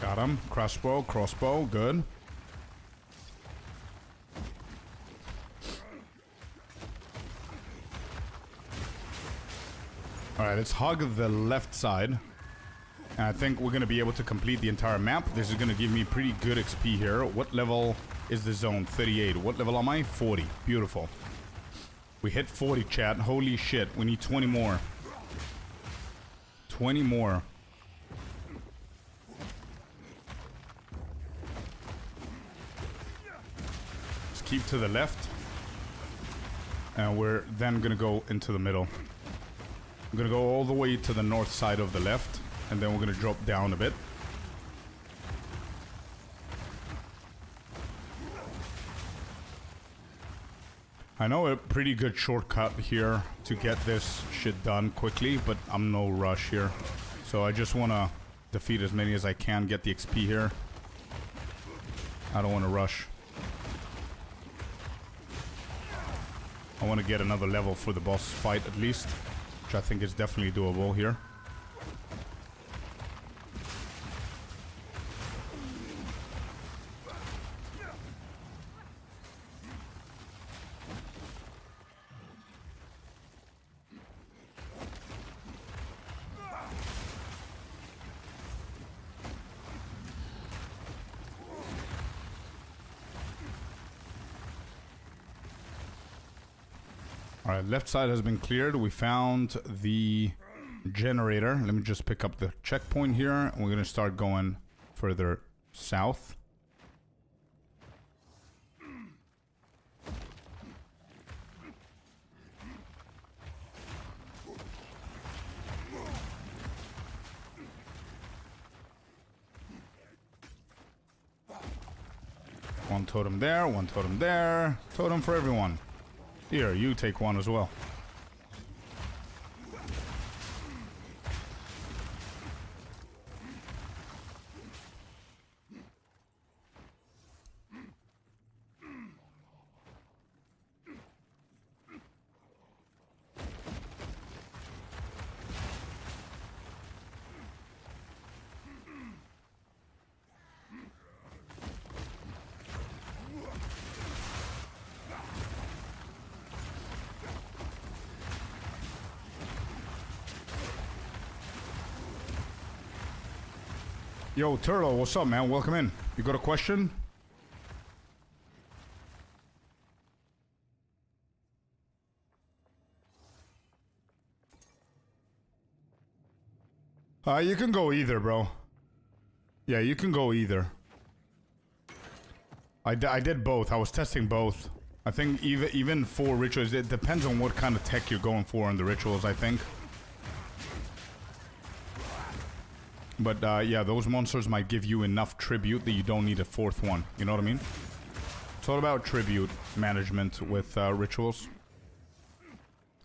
Got him. Crossbow, good. Alright, let's hug the left side. And I think we're going to be able to complete the entire map. This is going to give me pretty good XP here. What level is the zone? 38. What level am I? 40. Beautiful. We hit 40, chat. Holy shit. We need 20 more. 20 more. Let's keep to the left. And we're then going to go into the middle. I'm going to go all the way to the north side of the left. And then we're going to drop down a bit. I know a pretty good shortcut here to get this shit done quickly, but I'm no rush here. So I just want to defeat as many as I can, get the XP here. I don't want to rush. I want to get another level for the boss fight at least, which I think is definitely doable here. Alright, left side has been cleared. We found the generator. Let me just pick up the checkpoint here. And we're going to start going further south. One totem there, one totem there. Totem for everyone. Here, you take one as well. Yo, Turtle, what's up, man? Welcome in. You got a question? You can go either, bro. Yeah, you can go either. I did both. I was testing both. I think even for rituals, it depends on what kind of tech you're going for in the rituals, I think. But yeah, those monsters might give you enough tribute that you don't need a fourth one. You know what I mean? It's all about tribute management with rituals.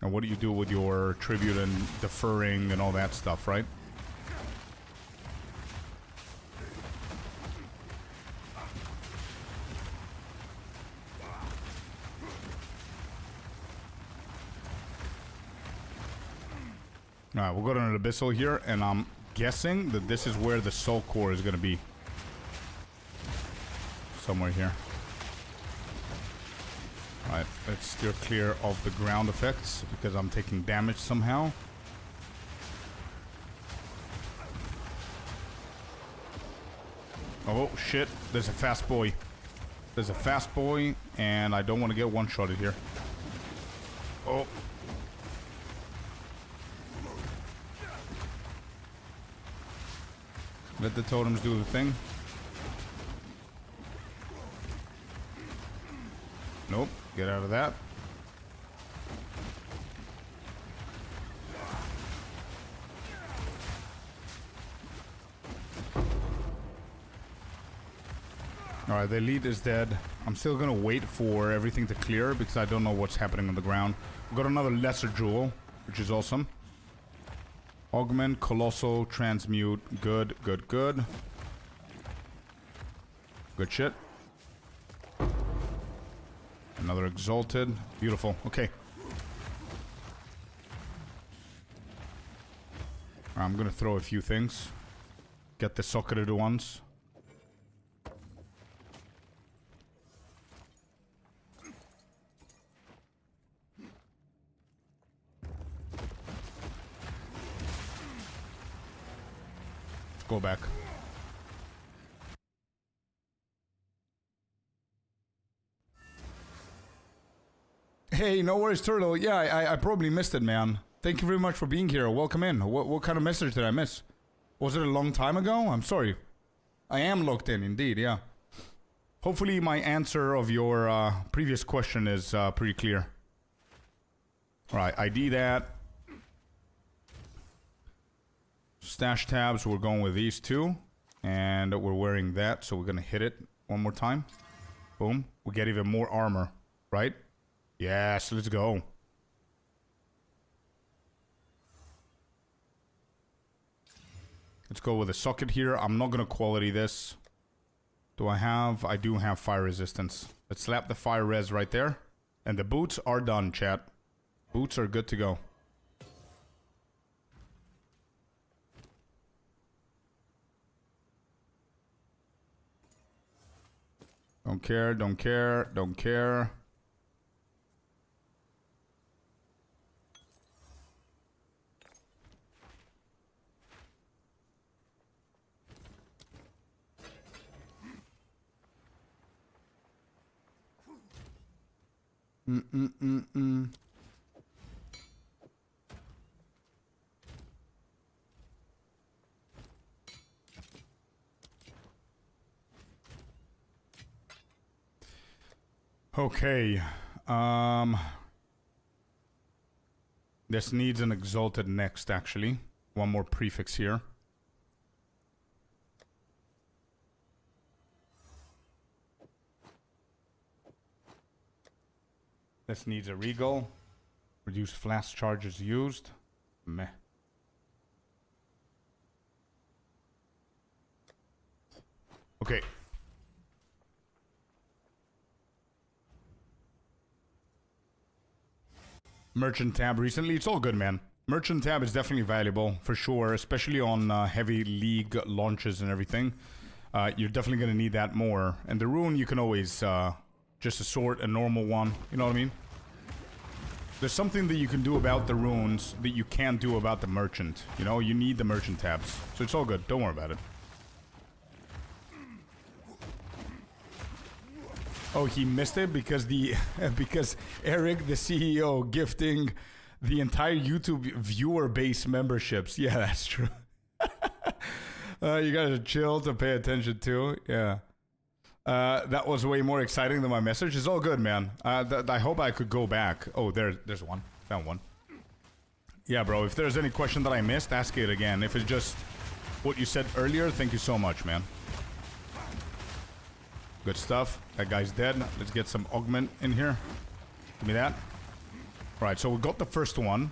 And what do you do with your tribute and deferring and all that stuff, right? Alright, we'll go to an abyssal here, and I'm guessing that this is where the soul core is going to be. Somewhere here. Alright, let's steer clear of the ground effects because I'm taking damage somehow. Oh shit, there's a fast boy. There's a fast boy, and I don't want to get one-shotted here. Oh. Let the totems do the thing. Nope. Get out of that. Alright, the elite is dead. I'm still gonna wait for everything to clear because I don't know what's happening on the ground. We've got another lesser jewel, which is awesome. Augment, Colossal, Transmute. Good, good, good. Good shit. Another Exalted. Beautiful. Okay. I'm gonna throw a few things. Get the socketed ones. Go back. Hey, no worries, Turtle. Yeah, I probably missed it, man. Thank you very much for being here. Welcome in. What kind of message did I miss? Was it a long time ago? I'm sorry. I am logged in, indeed, yeah. Hopefully my answer of your previous question is pretty clear. Alright, ID that. Stash tabs, we're going with these two. And we're wearing that, so we're gonna hit it one more time. Boom. We get even more armor, right? Yes, let's go. Let's go with a socket here. I'm not gonna quality this. Do I have? I do have fire resistance. Let's slap the fire res right there. And the boots are done, chat. Boots are good to go. Don't care, don't care, don't care. Okay, this needs an Exalted next, actually. One more prefix here. This needs a Regal. Reduce flash charges used. Meh. Okay. Merchant tab recently. It's all good, man. Merchant tab is definitely valuable, for sure, especially on heavy league launches and everything. You're definitely going to need that more. And the rune, you can always just assort a normal one. You know what I mean? There's something that you can do about the runes that you can't do about the merchant. You know, you need the merchant tabs. So it's all good. Don't worry about it. Oh, he missed it because the because Eric, the CEO, gifting the entire YouTube viewer base memberships. Yeah, that's true. You gotta chill to pay attention to. Yeah. That was way more exciting than my message. It's all good, man. I hope I could go back. Oh, there's one. Found one. Yeah, bro. If there's any question that I missed, ask it again. If it's just what you said earlier, thank you so much, man. Good stuff. That guy's dead. Let's get some augment in here. Give me that. Alright, so we got the first one.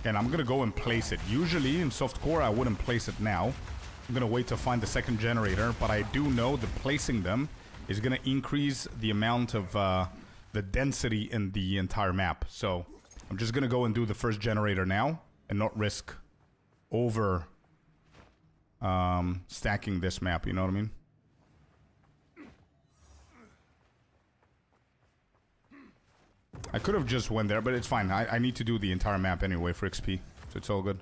And I'm gonna go and place it. Usually in softcore I wouldn't place it now. I'm gonna wait to find the second generator, but I do know that placing them is gonna increase the amount of the density in the entire map. So I'm just gonna go and do the first generator now and not risk over stacking this map, you know what I mean? I could have just went there, but it's fine. I need to do the entire map anyway for XP, so it's all good.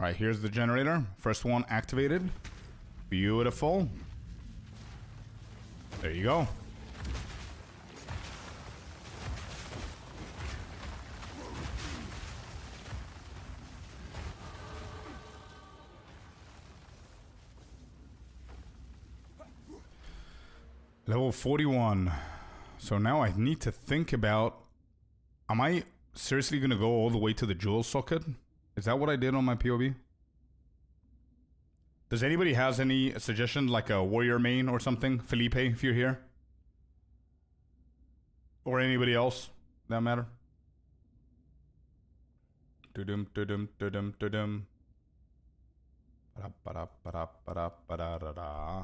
Alright, here's the generator. First one activated. Beautiful. There you go. Level 41. So now I need to think about... Am I seriously going to go all the way to the jewel socket? Is that what I did on my POB? Does anybody has any suggestion, like a warrior main or something? Felipe, if you're here. Or anybody else, that matter. Dudum dudum dudum dudum. Ba-da-ba-da-ba-da-ba-da-ba-da-da-da.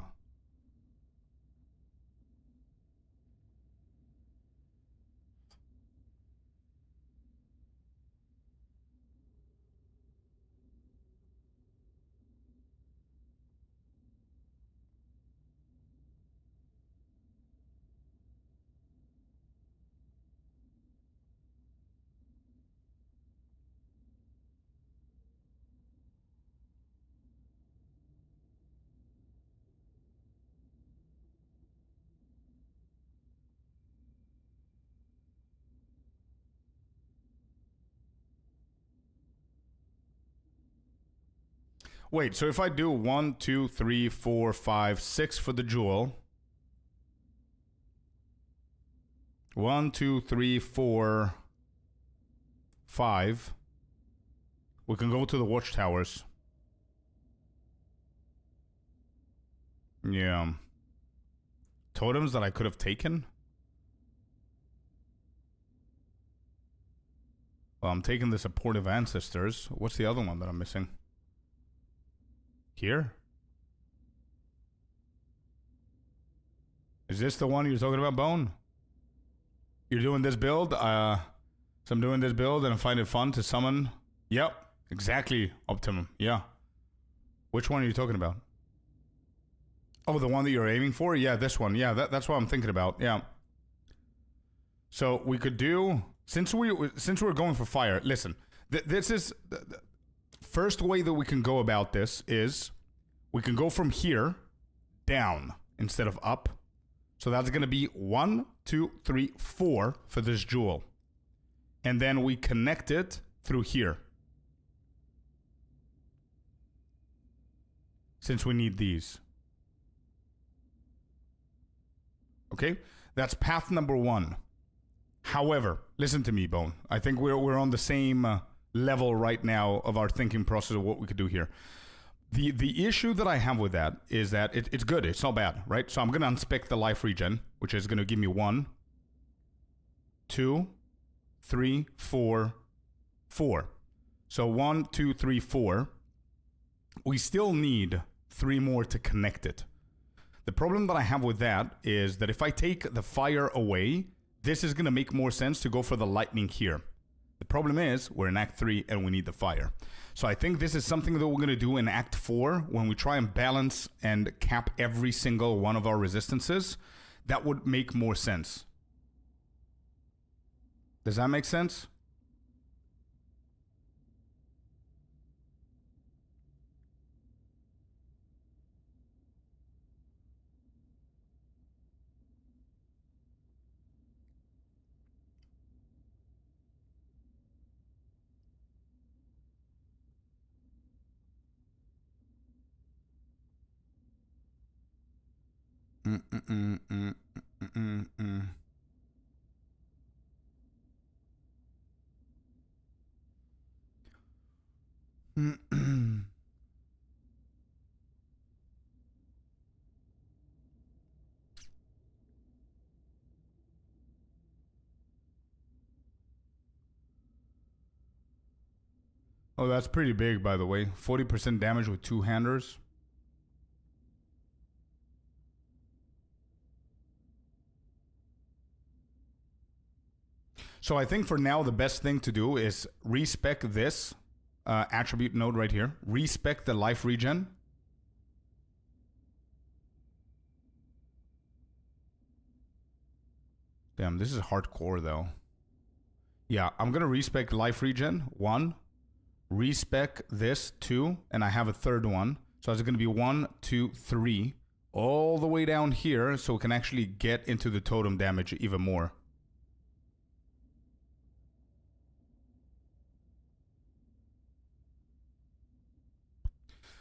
Wait, so if I do 1, 2, 3, 4, 5, 6 for the jewel. 1, 2, 3, 4, 5. We can go to the watchtowers. Yeah. Totems that I could have taken? Well, I'm taking the supportive ancestors. What's the other one that I'm missing? Here? Is this the one you're talking about, Bone? You're doing this build? So I'm doing this build and I find it fun to summon. Yep, exactly, Optimum. Yeah. Which one are you talking about? Oh, the one that you're aiming for? Yeah, this one. Yeah, that's what I'm thinking about. Yeah. So we could do... Since we're going for fire, listen. This is... First way that we can go about this is we can go from here down instead of up. So that's going to be 1, 2, 3, 4 for this jewel. And then we connect it through here. Since we need these. Okay? That's path number 1. However, listen to me, Bone. I think we're on the same... level right now of our thinking process of what we could do here. The issue that I have with that is that it's good. It's not bad, right? So I'm going to unspec the life regen, which is going to give me 1, 2, 3, 4, 4. So 1, 2, 3, 4. We still need 3 more to connect it. The problem that I have with that is that if I take the fire away, this is going to make more sense to go for the lightning here. The problem is, we're in Act 3 and we need the fire. So I think this is something that we're going to do in Act 4 when we try and balance and cap every single one of our resistances. That would make more sense. Does that make sense? Oh, that's pretty big, by the way. 40% damage with 2-handers. So I think for now, the best thing to do is respec this attribute node right here. Respec the life regen. Damn, this is hardcore, though. Yeah, I'm going to respec life regen. 1, respec this 2, and I have a third one. So it's going to be 1, 2, 3, all the way down here, so we can actually get into the totem damage even more.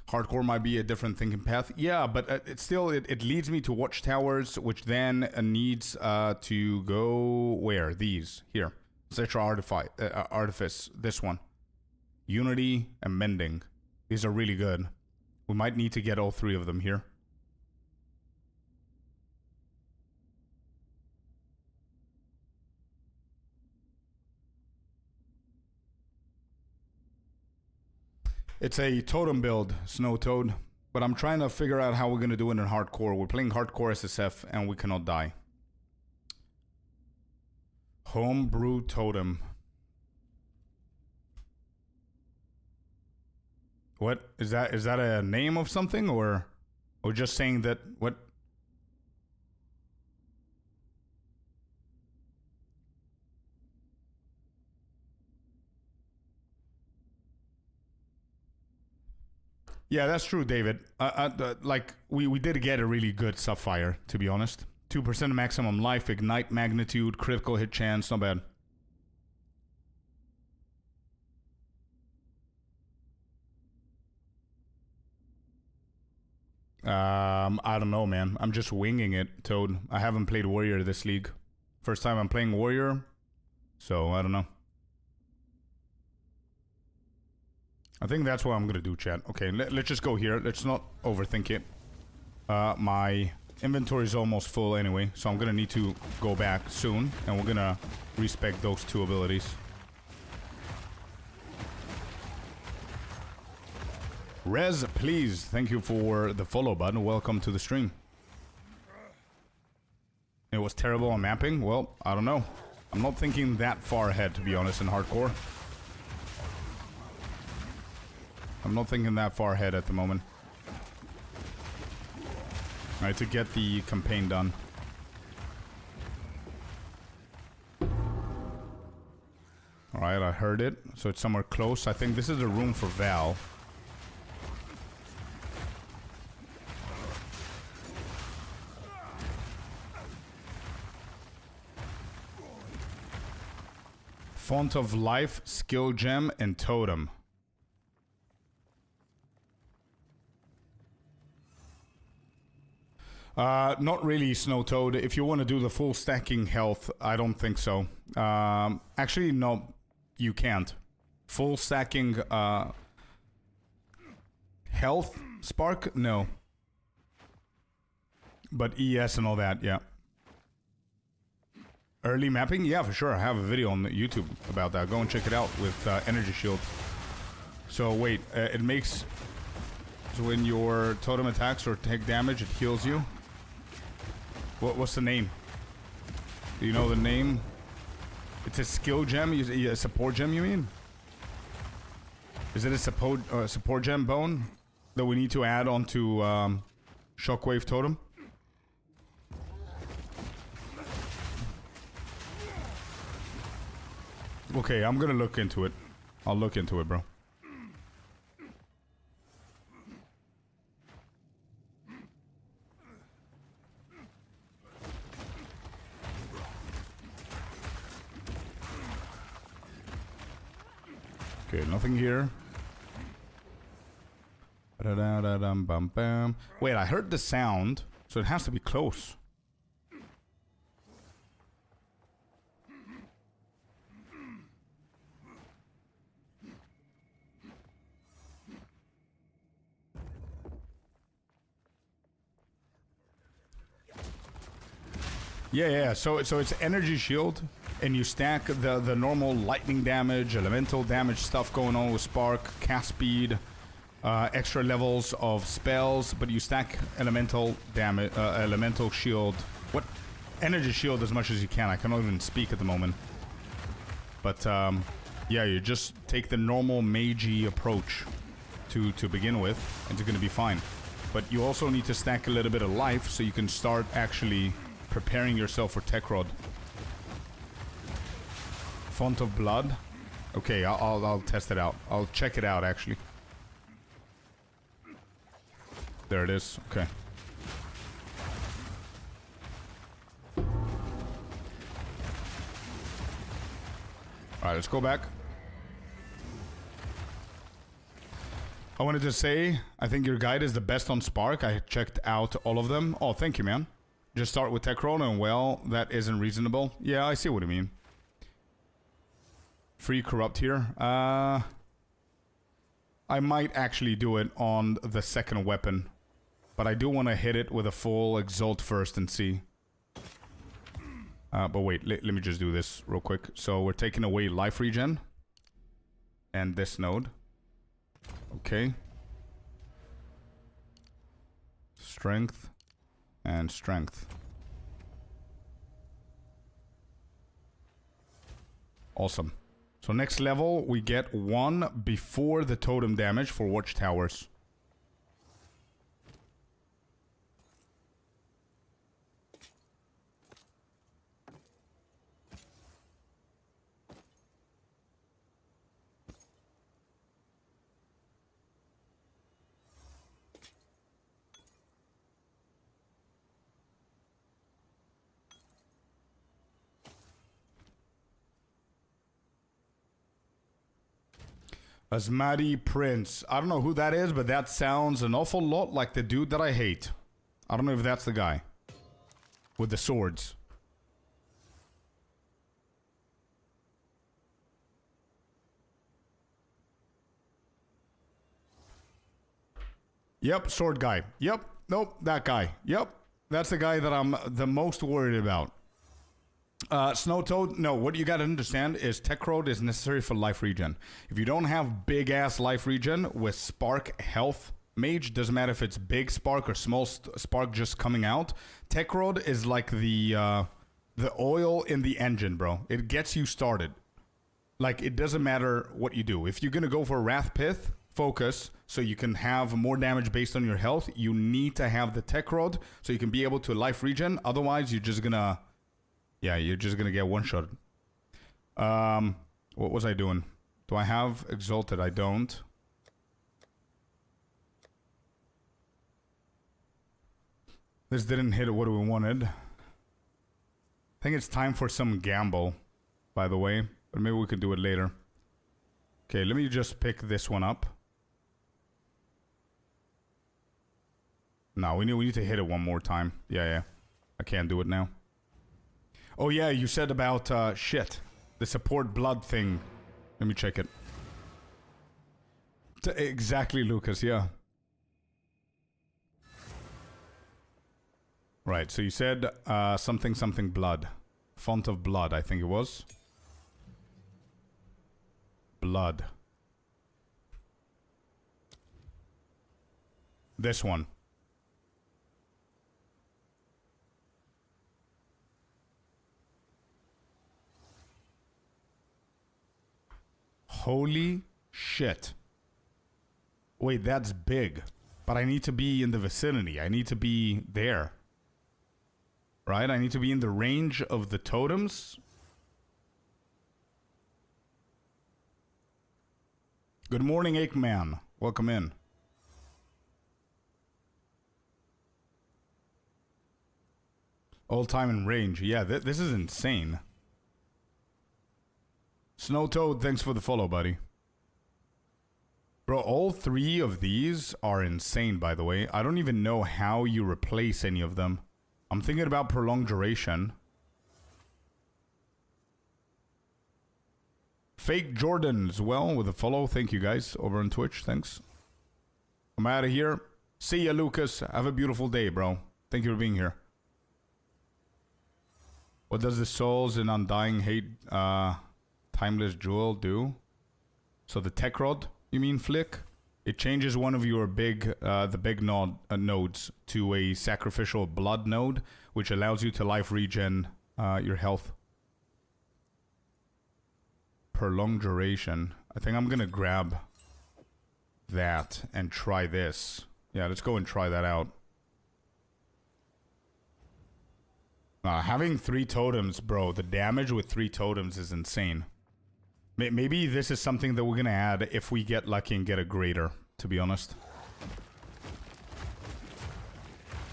Hardcore might be a different thinking path. Yeah, but it still leads me to watchtowers, which then needs to go where? These. Here. Cetra Artifice. This one. Unity and Mending. These are really good. We might need to get all 3 of them here. It's a totem build, Snow Toad, but I'm trying to figure out how we're going to do it in hardcore. We're playing hardcore SSF and we cannot die. Homebrew Totem. What is that? Is that a name of something, or just saying that what? Yeah, that's true, David. Like, we did get a really good Sapphire, to be honest. 2% maximum life, ignite magnitude, critical hit chance, not bad. I don't know, man. I'm just winging it, Toad. I haven't played Warrior this league. First time I'm playing Warrior, so I don't know. I think that's what I'm gonna do, chat. Okay, let's just go here. Let's not overthink it. My inventory is almost full anyway, so I'm gonna need to go back soon, and we're gonna respec those 2 abilities. Rez, please, thank you for the follow button. Welcome to the stream. It was terrible on mapping? Well, I don't know. I'm not thinking that far ahead, to be honest, in hardcore. I'm not thinking that far ahead at the moment. Alright, to get the campaign done. Alright, I heard it. So it's somewhere close. I think this is the room for Val. Font of Life, Skill Gem, and Totem. Not really, Snow Toad. If you want to do the full stacking health, I don't think so. Actually, no, you can't. Full stacking health spark? No. But ES and all that, yeah. Early mapping? Yeah, for sure. I have a video on YouTube about that. Go and check it out with Energy Shield. So wait, it makes... So when your totem attacks or take damage, it heals you? What's the name? Do you know the name? It's a skill gem? A support gem, you mean? Is it a support gem bone that we need to add onto Shockwave Totem? Okay, I'm gonna look into it. I'll look into it, bro. Okay, nothing here. Wait, I heard the sound, so it has to be close. Yeah. So it's energy shield, and you stack the normal lightning damage, elemental damage stuff going on with spark, cast speed, extra levels of spells, but you stack elemental damage, elemental shield. What? Energy shield as much as you can. I cannot even speak at the moment. But yeah, you just take the normal magey approach to begin with, and it's gonna be fine. But you also need to stack a little bit of life so you can start actually preparing yourself for Tech Rod. Font of Blood. Okay, I'll test it out. I'll check it out, actually. There it is. Okay. Alright, let's go back. I wanted to say, I think your guide is the best on Spark. I checked out all of them. Oh, thank you, man. Just start with Tech Roll and, well, that isn't reasonable. Yeah, I see what you mean. Free Corrupt here. I might actually do it on the second weapon. But I do want to hit it with a full Exalt first and see. But wait, let me just do this real quick. So we're taking away life regen. And this node. Okay. Strength. And strength. Awesome. So next level, we get 1 before the totem damage for watchtowers. Asmati Prince. I don't know who that is, but that sounds an awful lot like the dude that I hate. I don't know if that's the guy. With the swords. Yep, sword guy. Yep, nope, that guy. Yep, that's the guy that I'm the most worried about. Snow Toad, no, what you gotta understand is Tech Road is necessary for life regen. If you don't have big ass life regen with Spark Health Mage, doesn't matter if it's big Spark or small Spark just coming out, Tech Road is like the oil in the engine, bro. It gets you started. Like, it doesn't matter what you do. If you're gonna go for Wrath Pith, focus, so you can have more damage based on your health, you need to have the Tech Road so you can be able to life regen. Otherwise, you're just gonna... Yeah, you're just gonna get one-shot. What was I doing? Do I have Exalted? I don't. This didn't hit what we wanted. I think it's time for some gamble, by the way. But maybe we could do it later. Okay, let me just pick this one up. No, we need to hit it one more time. Yeah. I can't do it now. Oh yeah, you said about, shit. The support blood thing. Let me check it. Exactly, Lucas, yeah. Right, so you said, something blood. Font of blood, I think it was. Blood. This one. Holy shit. Wait, that's big. But I need to be in the vicinity. I need to be there. Right? I need to be in the range of the totems. Good morning, Aikman. Welcome in. All time in range. Yeah, this is insane. Snow Toad, thanks for the follow, buddy. Bro, all 3 of these are insane, by the way. I don't even know how you replace any of them. I'm thinking about prolonged duration. Fake Jordan as well with a follow. Thank you guys over on Twitch. Thanks. I'm out of here. See ya, Lucas. Have a beautiful day, bro. Thank you for being here. What does the Souls in Undying Hate Timeless Jewel do? So the Tech Rod, you mean, Flick? It changes one of your the big nodes to a sacrificial blood node, which allows you to life regen your health. Prolonged duration. I think I'm gonna grab that and try this. Yeah, let's go and try that out. Having 3 totems, bro, the damage with 3 totems is insane. Maybe this is something that we're gonna add if we get lucky and get a grader, to be honest.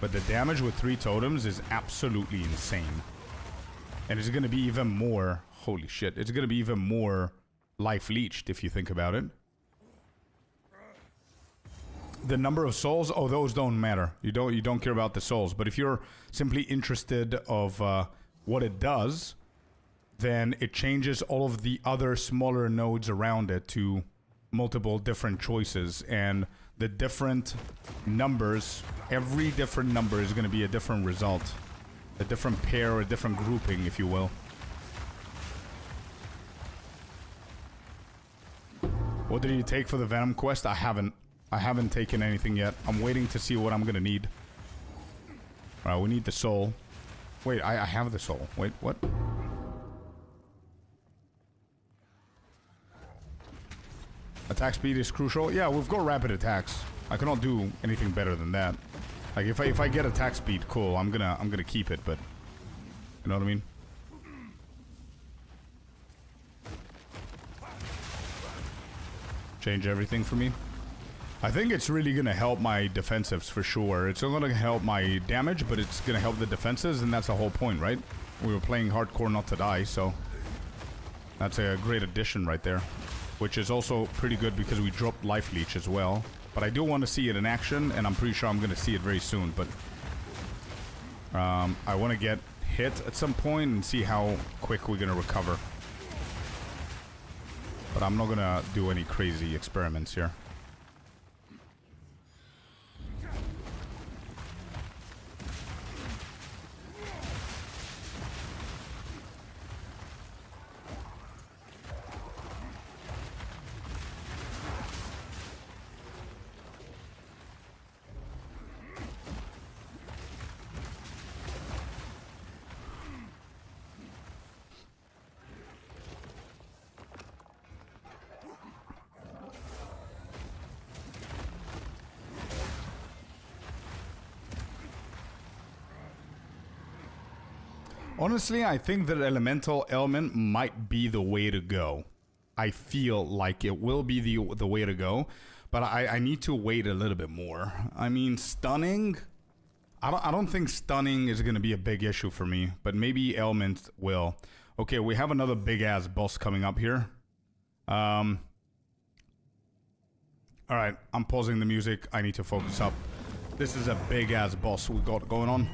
But the damage with 3 totems is absolutely insane. And it's gonna be even more... Holy shit. It's gonna be even more life leeched if you think about it. The number of souls, oh, those don't matter. You don't care about the souls. But if you're simply interested of what it does, then it changes all of the other smaller nodes around it to multiple different choices. And the different numbers, every different number is going to be a different result. A different pair or a different grouping, if you will. What did you take for the Venom quest? I haven't taken anything yet. I'm waiting to see what I'm going to need. Alright, we need the soul. Wait, I have the soul. Wait, what? Attack speed is crucial. Yeah, we've got rapid attacks. I cannot do anything better than that. Like if I get attack speed, cool. I'm gonna keep it, but you know what I mean? Change everything for me. I think it's really gonna help my defensives for sure. It's not gonna help my damage, but it's gonna help the defenses, and that's the whole point, right? We were playing hardcore not to die, so that's a great addition right there. Which is also pretty good because we dropped life leech as well. But I do want to see it in action, and I'm pretty sure I'm gonna see it very soon. But I want to get hit at some point and see how quick we're gonna recover. But I'm not gonna do any crazy experiments here. Honestly, I think that elemental element might be the way to go. I feel like it will be the way to go, but I need to wait a little bit more. I mean, stunning... I don't think stunning is going to be a big issue for me, but maybe element will. Okay, we have another big-ass boss coming up here. Alright, I'm pausing the music. I need to focus up. This is a big-ass boss we got going on.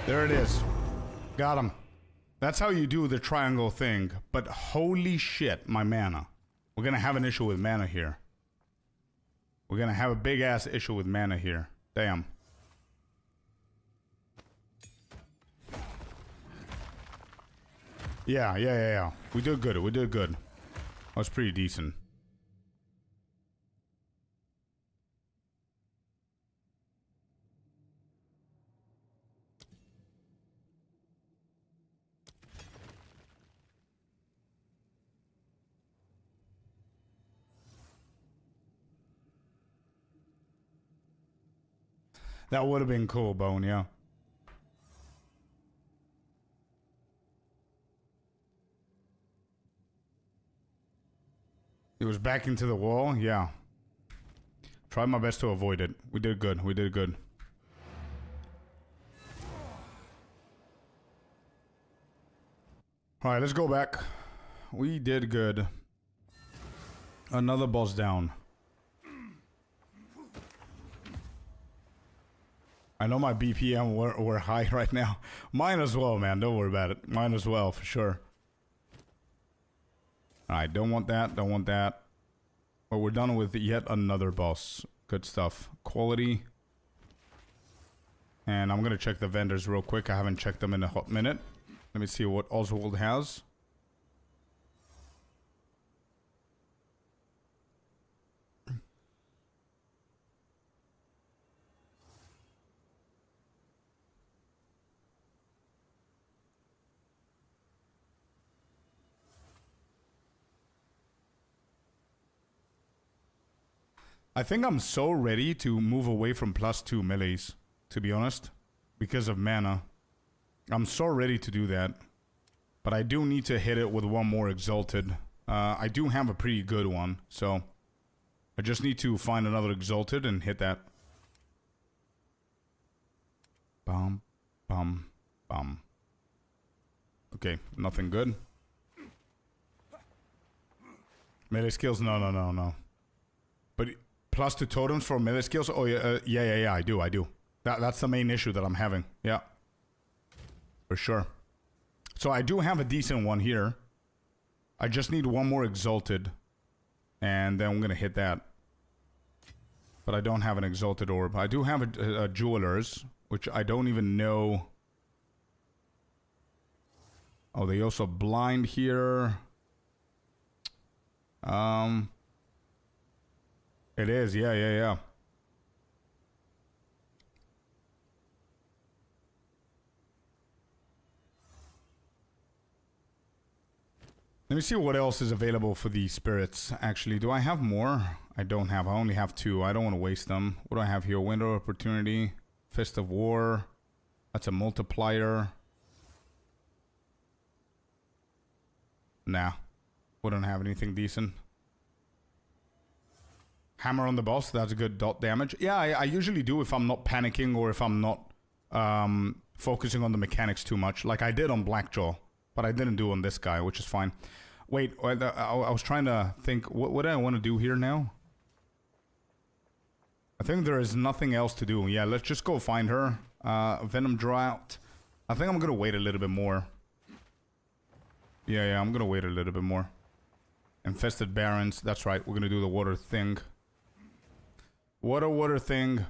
There it is. Got him. That's how you do the triangle thing. But holy shit, my mana. We're gonna have an issue with mana here. We're gonna have a big ass issue with mana here. Damn. Yeah. We did good. We did good. That was pretty decent. That would have been cool, Bone, yeah. It was back into the wall, yeah. Tried my best to avoid it. We did good, we did good. Alright, let's go back. We did good. Another boss down. I know my BPM were high right now. Mine as well, man. Don't worry about it. Mine as well, for sure. Alright, don't want that. Don't want that. But we're done with yet another boss. Good stuff. Quality. And I'm going to check the vendors real quick. I haven't checked them in a hot minute. Let me see what Oswald has. I think I'm so ready to move away from +2 melees, to be honest, because of mana. I'm so ready to do that. But I do need to hit it with one more Exalted. I do have a pretty good one, so I just need to find another Exalted and hit that. Bum, bum, bum. Okay, nothing good. Melee skills? No. But +2 totems for melee skills? Oh, yeah, yeah, I do. That's the main issue that I'm having. Yeah. For sure. So I do have a decent one here. I just need one more Exalted. And then I'm going to hit that. But I don't have an Exalted Orb. I do have a Jeweler's, which I don't even know. Oh, they also blind here. It is, yeah. Let me see what else is available for the spirits. Actually, do I have more? I don't have. I only have 2. I don't want to waste them. What do I have here? Window of Opportunity. Fist of War. That's a multiplier. Nah. Wouldn't have anything decent. Hammer on the boss, that's a good dot damage. Yeah, I usually do if I'm not panicking or if I'm not focusing on the mechanics too much. Like I did on Blackjaw, but I didn't do on this guy, which is fine. Wait, I was trying to think, what do I want to do here now? I think there is nothing else to do. Yeah, let's just go find her. Venom Drought. I think I'm going to wait a little bit more. Yeah, I'm going to wait a little bit more. Infested Barrens, that's right, we're going to do the water thing. Water thing.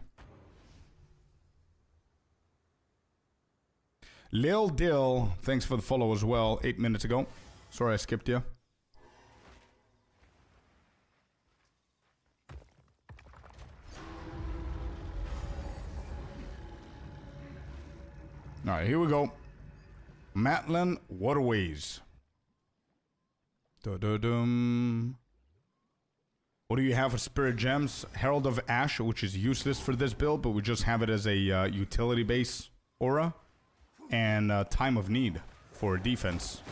Lil Dill, thanks for the follow as well. 8 minutes ago. Sorry I skipped you. Alright, here we go. Matlin Waterways. Dum. What do you have for Spirit Gems? Herald of Ash, which is useless for this build, but we just have it as a utility base aura. And Time of Need for defense.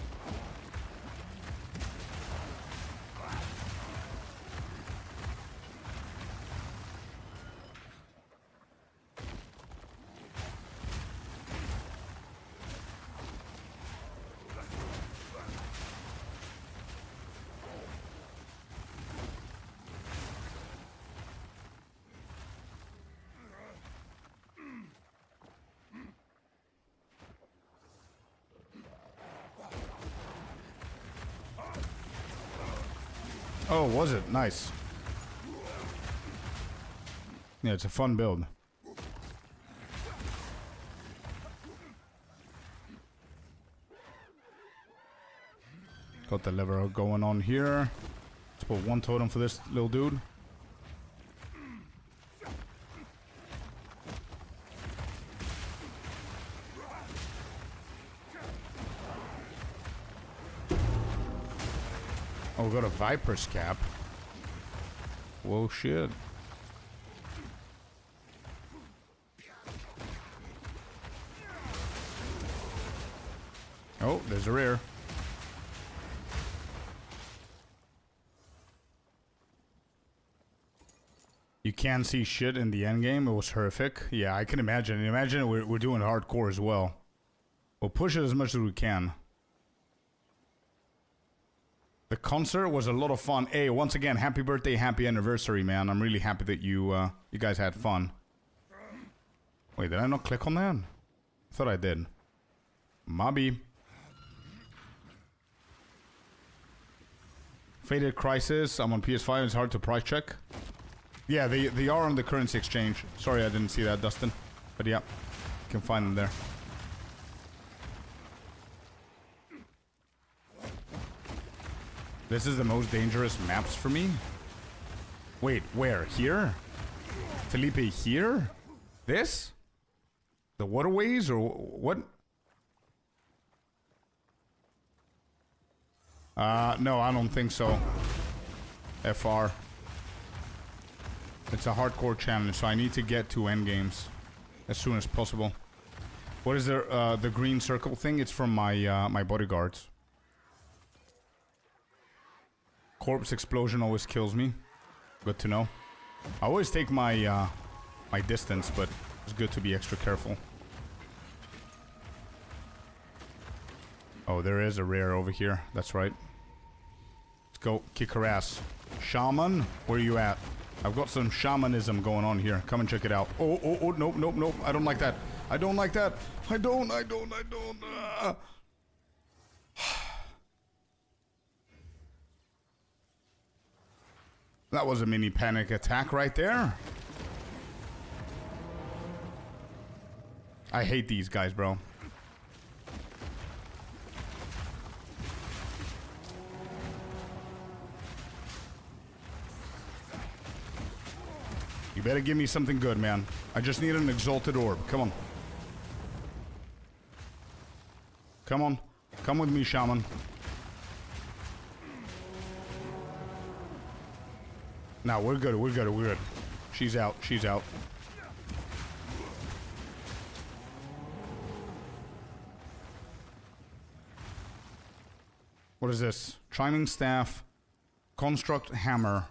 Oh, was it? Nice. Yeah, it's a fun build. Got the lever going on here. Let's put one totem for this little dude. Oh, we got a Viper's Cap. Whoa, shit. Oh, there's a rare. You can't see shit in the endgame. It was horrific. Yeah, I can imagine. Imagine we're doing hardcore as well. We'll push it as much as we can. The concert was a lot of fun. Hey, once again, happy birthday, happy anniversary, man. I'm really happy that you guys had fun. Wait, did I not click on that? I thought I did. Mobby. Faded Crisis. I'm on PS5. It's hard to price check. Yeah, they are on the currency exchange. Sorry, I didn't see that, Dustin. But yeah, you can find them there. This is the most dangerous maps for me. Wait, where? Here? Felipe, here? This? The waterways or what? No, I don't think so. FR. It's a hardcore challenge, so I need to get to endgames as soon as possible. What is the green circle thing? It's from my my bodyguards. Corpse explosion always kills me. Good to know. I always take my my distance, but it's good to be extra careful. Oh, there is a rare over here. That's right. Let's go kick her ass. Shaman, where are you at? I've got some shamanism going on here. Come and check it out. Oh, oh, oh, nope, nope, nope. I don't like that. I don't like that. I don't. That was a mini panic attack right there. I hate these guys, bro. You better give me something good, man. I just need an exalted orb. Come on. Come on. Come with me, shaman. No, we're good, we're good, we're good. She's out, she's out. What is this? Chiming staff, construct hammer.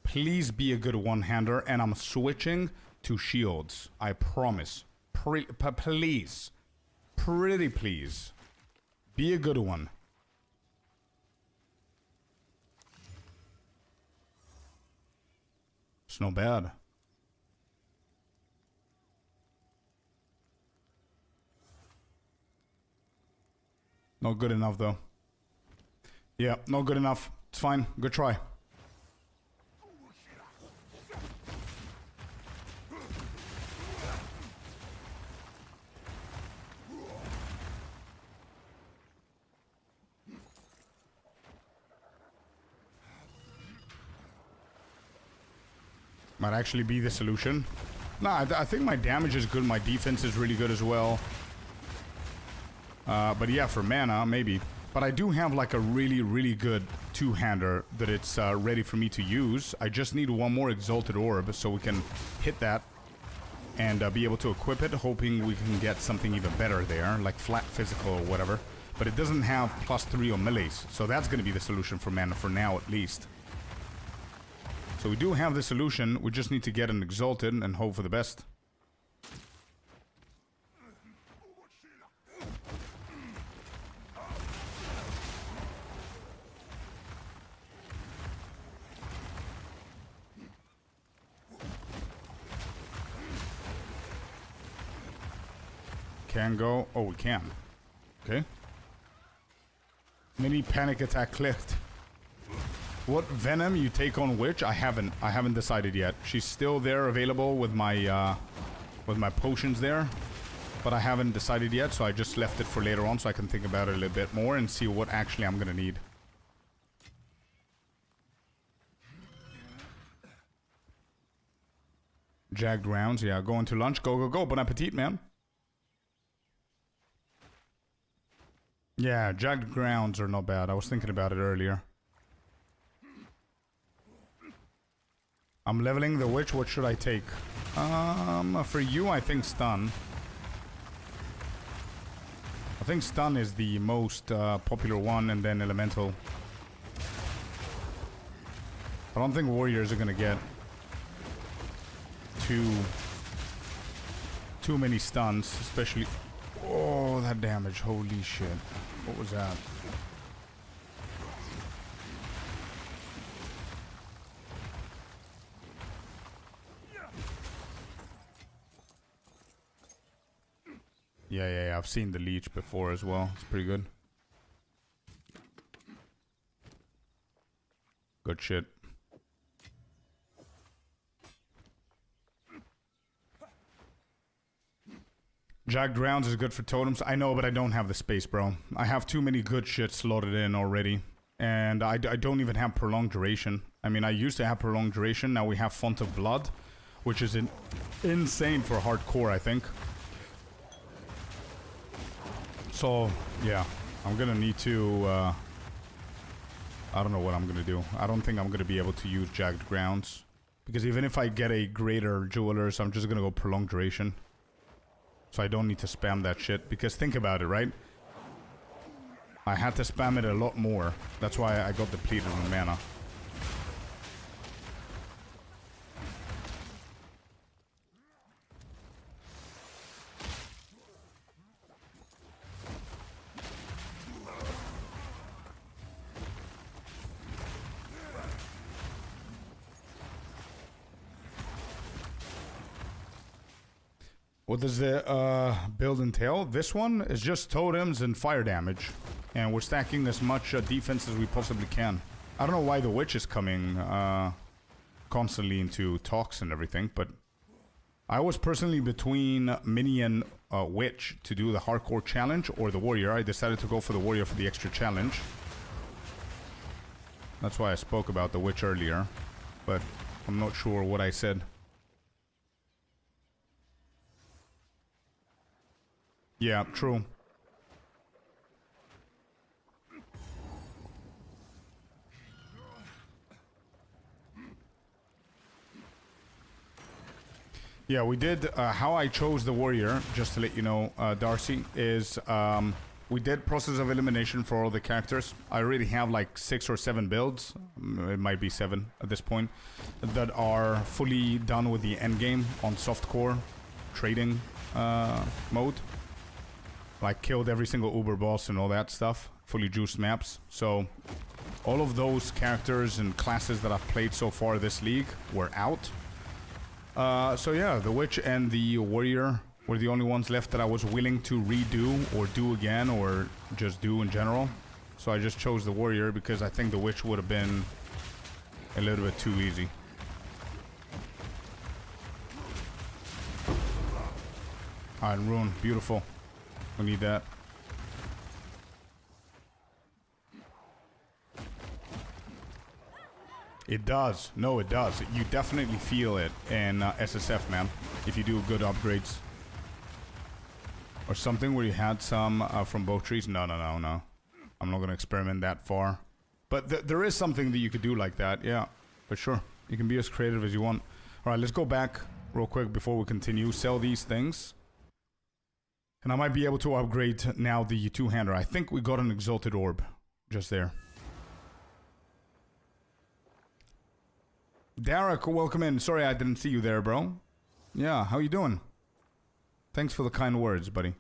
Please be a good one-hander, and I'm switching to shields. I promise. Please. Pretty please. Be a good one. It's not bad. Not good enough, though. Yeah, not good enough. It's fine. Good try. Might actually be the solution. Nah, I think my damage is good. My defense is really good as well. But yeah, for mana, maybe. But I do have like a really, really good two-hander that it's ready for me to use. I just need one more Exalted Orb so we can hit that and be able to equip it, hoping we can get something even better there, like flat physical or whatever. But it doesn't have +3 on melees, so that's going to be the solution for mana for now at least. So we do have the solution, we just need to get an Exalted and hope for the best. Can go. Oh, we can. Okay. Mini panic attack clicked. What venom you take on which? I haven't decided yet. She's still there available with my potions there. But I haven't decided yet, so I just left it for later on so I can think about it a little bit more and see what actually I'm gonna need. Jagged rounds, yeah, going to lunch. Go, go, go. Bon appetit, man. Yeah, jagged grounds are not bad. I was thinking about it earlier. I'm leveling the witch. What should I take? For you, I think stun. I think stun is the most popular one, and then elemental. I don't think warriors are gonna get too many stuns, especially. Oh, that damage! Holy shit! What was that? Yeah, I've seen the leech before as well. It's pretty good. Good shit. Jagged rounds is good for totems. I know, but I don't have the space, bro. I have too many good shit slotted in already. And I don't even have prolonged duration. I mean, I used to have prolonged duration. Now we have Font of Blood, which is insane for hardcore, I think. So, yeah. I'm gonna need to... I don't know what I'm gonna do. I don't think I'm gonna be able to use Jagged Grounds. Because even if I get a greater Jewelers, I'm just gonna go prolonged duration. So I don't need to spam that shit. Because think about it, right? I had to spam it a lot more. That's why I got depleted on mana. What does the build entail? This one is just totems and fire damage. And we're stacking as much defense as we possibly can. I don't know why the witch is coming constantly into talks and everything, but I was personally between Mini and Witch to do the hardcore challenge or the warrior. I decided to go for the warrior for the extra challenge. That's why I spoke about the witch earlier, but I'm not sure what I said. Yeah, true. Yeah, we did, how I chose the warrior, just to let you know, Darcy, is we did process of elimination for all the characters. I already have like 6 or 7 builds, it might be 7 at this point, that are fully done with the endgame on softcore trading mode. Like killed every single Uber boss and all that stuff, fully juiced maps. So all of those characters and classes that I've played so far this league were out. So yeah, the witch and the warrior were the only ones left that I was willing to redo or do again or just do in general. So I just chose the warrior because I think the witch would have been a little bit too easy. Alright, Rune, beautiful. We need that. It does. No, it does. You definitely feel it in SSF, man. If you do good upgrades. Or something where you had some from both trees. No. I'm not going to experiment that far. But there is something that you could do like that. Yeah, for sure. You can be as creative as you want. Alright, let's go back real quick before we continue. Sell these things. And I might be able to upgrade now the two-hander. I think we got an Exalted Orb just there. Derek, welcome in. Sorry I didn't see you there, bro. Yeah, how you doing? Thanks for the kind words, buddy.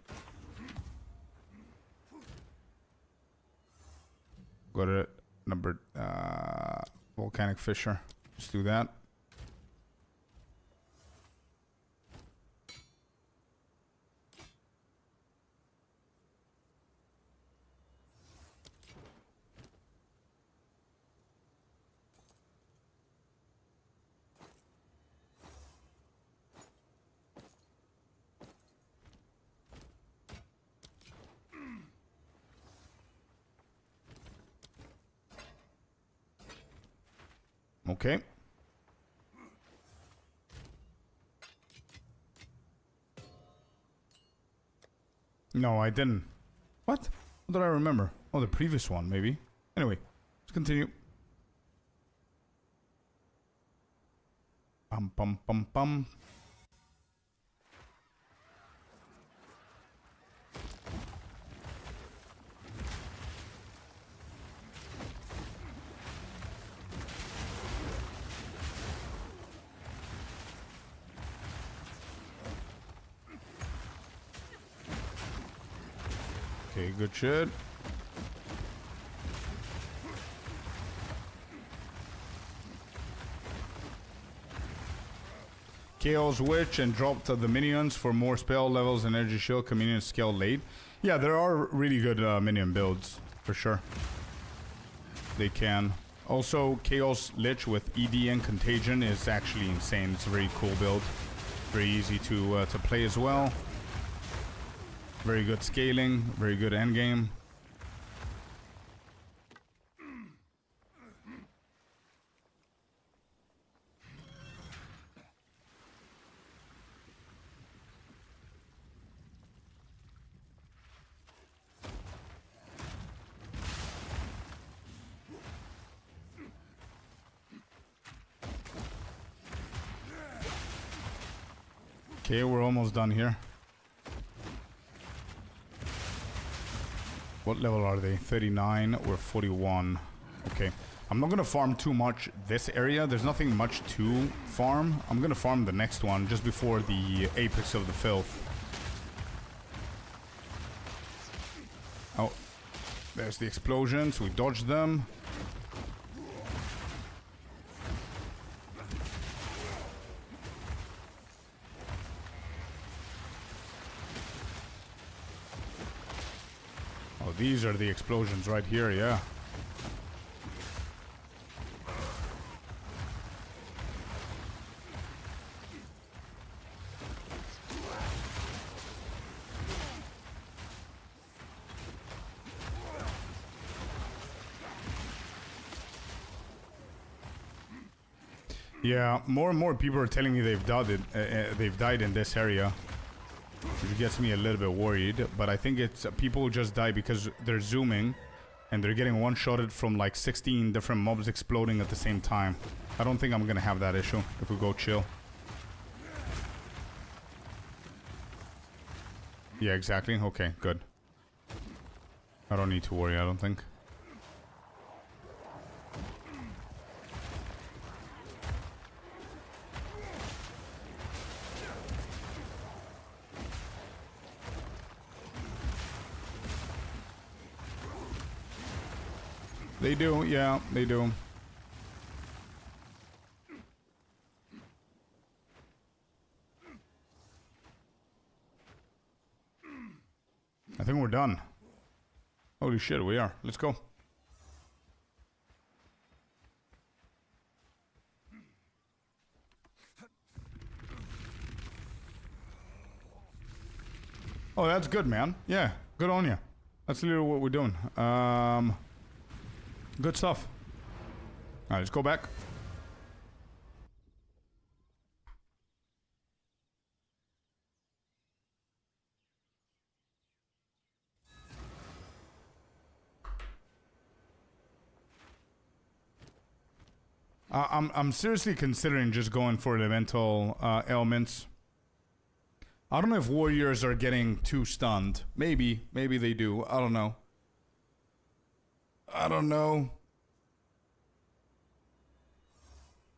Got a number, Volcanic Fissure. Just do that. Okay. No, I didn't. What? What did I remember? Oh, the previous one, maybe. Anyway, let's continue. Pum. Okay, good shit. Chaos Witch and dropped the minions for more spell levels and energy shield. Communion scale late. Yeah, there are really good minion builds for sure. They can. Also, Chaos Lich with ED and Contagion is actually insane. It's a very cool build. Very easy to play as well. Very good scaling. Very good endgame. Okay, we're almost done here. What level are they? 39, we're 41. Okay. I'm not gonna farm too much this area. There's nothing much to farm. I'm gonna farm the next one just before the apex of the filth. Oh. There's the explosions. We dodged them. Oh, these are the explosions right here, yeah. Yeah, more and more people are telling me they've died in this area, which gets me a little bit worried. But I think it's people just die because they're zooming, and they're getting one-shotted from like 16 different mobs exploding at the same time. I don't think I'm gonna have that issue if we go chill. Yeah, exactly. Okay, good. I don't need to worry, I don't think. They do, yeah, they do. I think we're done. Holy shit, we are. Let's go. Oh, that's good, man. Yeah, good on you. That's literally what we're doing. Good stuff. Alright, let's go back. I'm seriously considering just going for elemental elements. I don't know if warriors are getting too stunned. Maybe they do. I don't know. I don't know.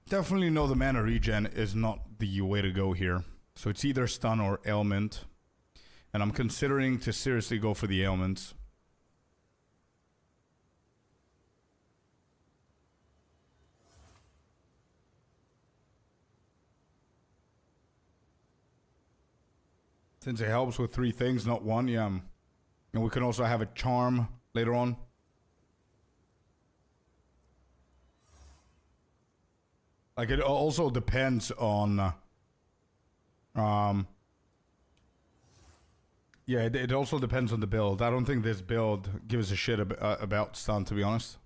Definitely know the mana regen is not the way to go here. So it's either stun or ailment. And I'm considering to seriously go for the ailments. Since it helps with 3 things, not 1, yeah. And we can also have a charm later on. Like, it also depends on... yeah, it also depends on the build. I don't think this build gives a shit about stun, to be honest.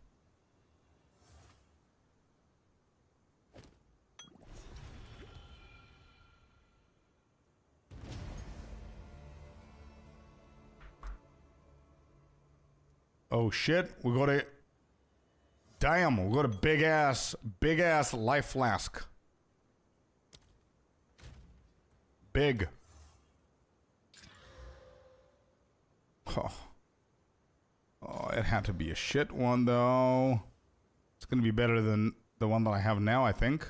Oh shit, we got a... Damn, we got a big ass life flask. Big. Oh. Oh, it had to be a shit one though. It's gonna be better than the one that I have now, I think.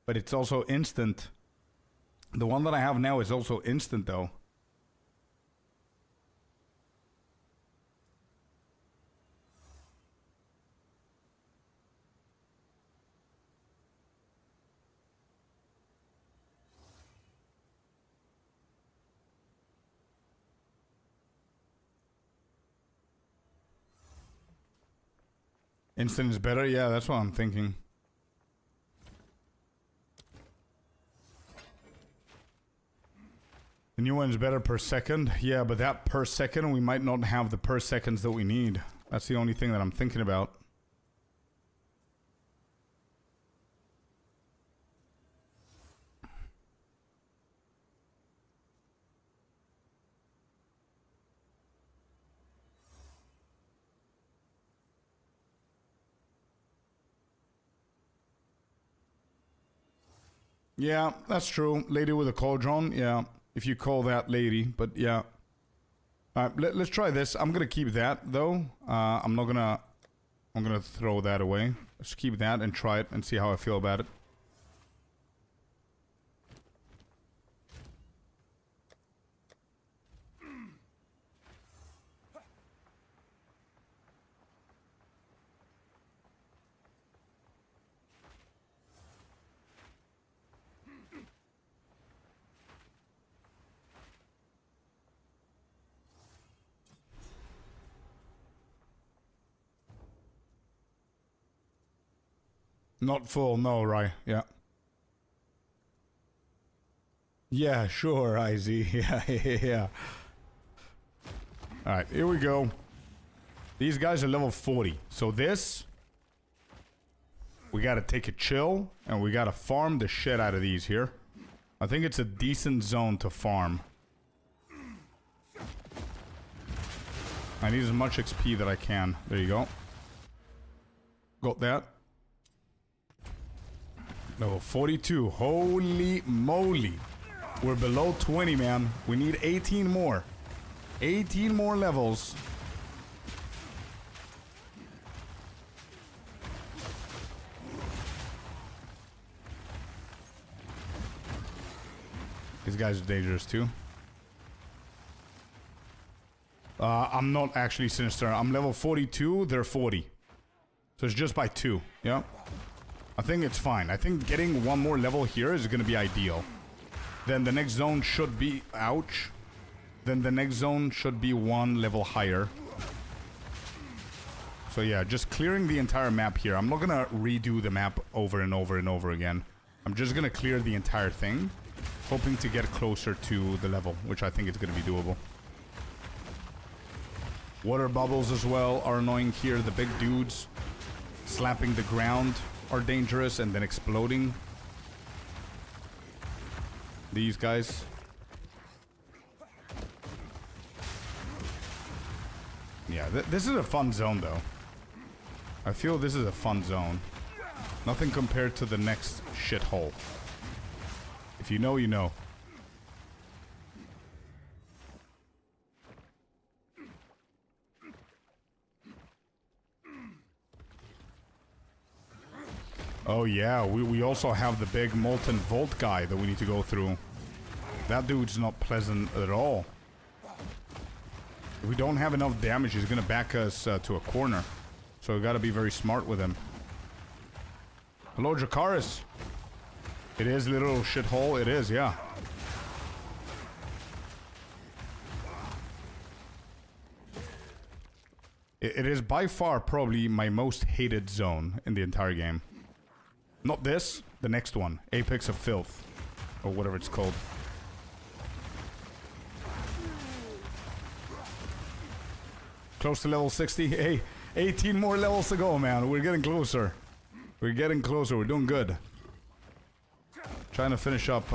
But it's also instant. The one that I have now is also instant though. Instant is better? Yeah, that's what I'm thinking. The new one's better per second. Yeah, but that per second, we might not have the per seconds that we need. That's the only thing that I'm thinking about. Yeah, that's true. Lady with a cauldron, yeah. If you call that lady, but yeah. Alright, let's try this. I'm gonna keep that, though. I'm gonna throw that away. Let's keep that and try it and see how I feel about it. Not full, no, right? Yeah. Yeah, sure, IZ. Yeah, yeah. Alright, here we go. These guys are level 40. So this... we gotta take a chill, and we gotta farm the shit out of these here. I think it's a decent zone to farm. I need as much XP that I can. There you go. Got that. Level 42. Holy moly. We're below 20, man. We need 18 more. 18 more levels. These guys are dangerous too. I'm not actually sinister. I'm level 42. They're 40. So it's just by 2. Yeah. I think it's fine. I think getting one more level here is going to be ideal. Then the next zone should be... ouch. Then the next zone should be one level higher. So yeah, just clearing the entire map here. I'm not going to redo the map over and over and over again. I'm just going to clear the entire thing. Hoping to get closer to the level, which I think is going to be doable. Water bubbles as well are annoying here. The big dudes slapping the ground are dangerous and then exploding. These guys. Yeah, this is a fun zone though. I feel this is a fun zone. Nothing compared to the next shithole. If you know, you know. Oh yeah, we also have the big molten vault guy that we need to go through. That dude's not pleasant at all. If we don't have enough damage, he's gonna back us to a corner. So we gotta be very smart with him. Hello, Dracarys. It is a little shithole. It is, yeah. It is by far probably my most hated zone in the entire game. Not this, the next one. Apex of Filth. Or whatever it's called. Close to level 60. Hey, 18 more levels to go, man. We're getting closer. We're getting closer. We're doing good. Trying to finish up,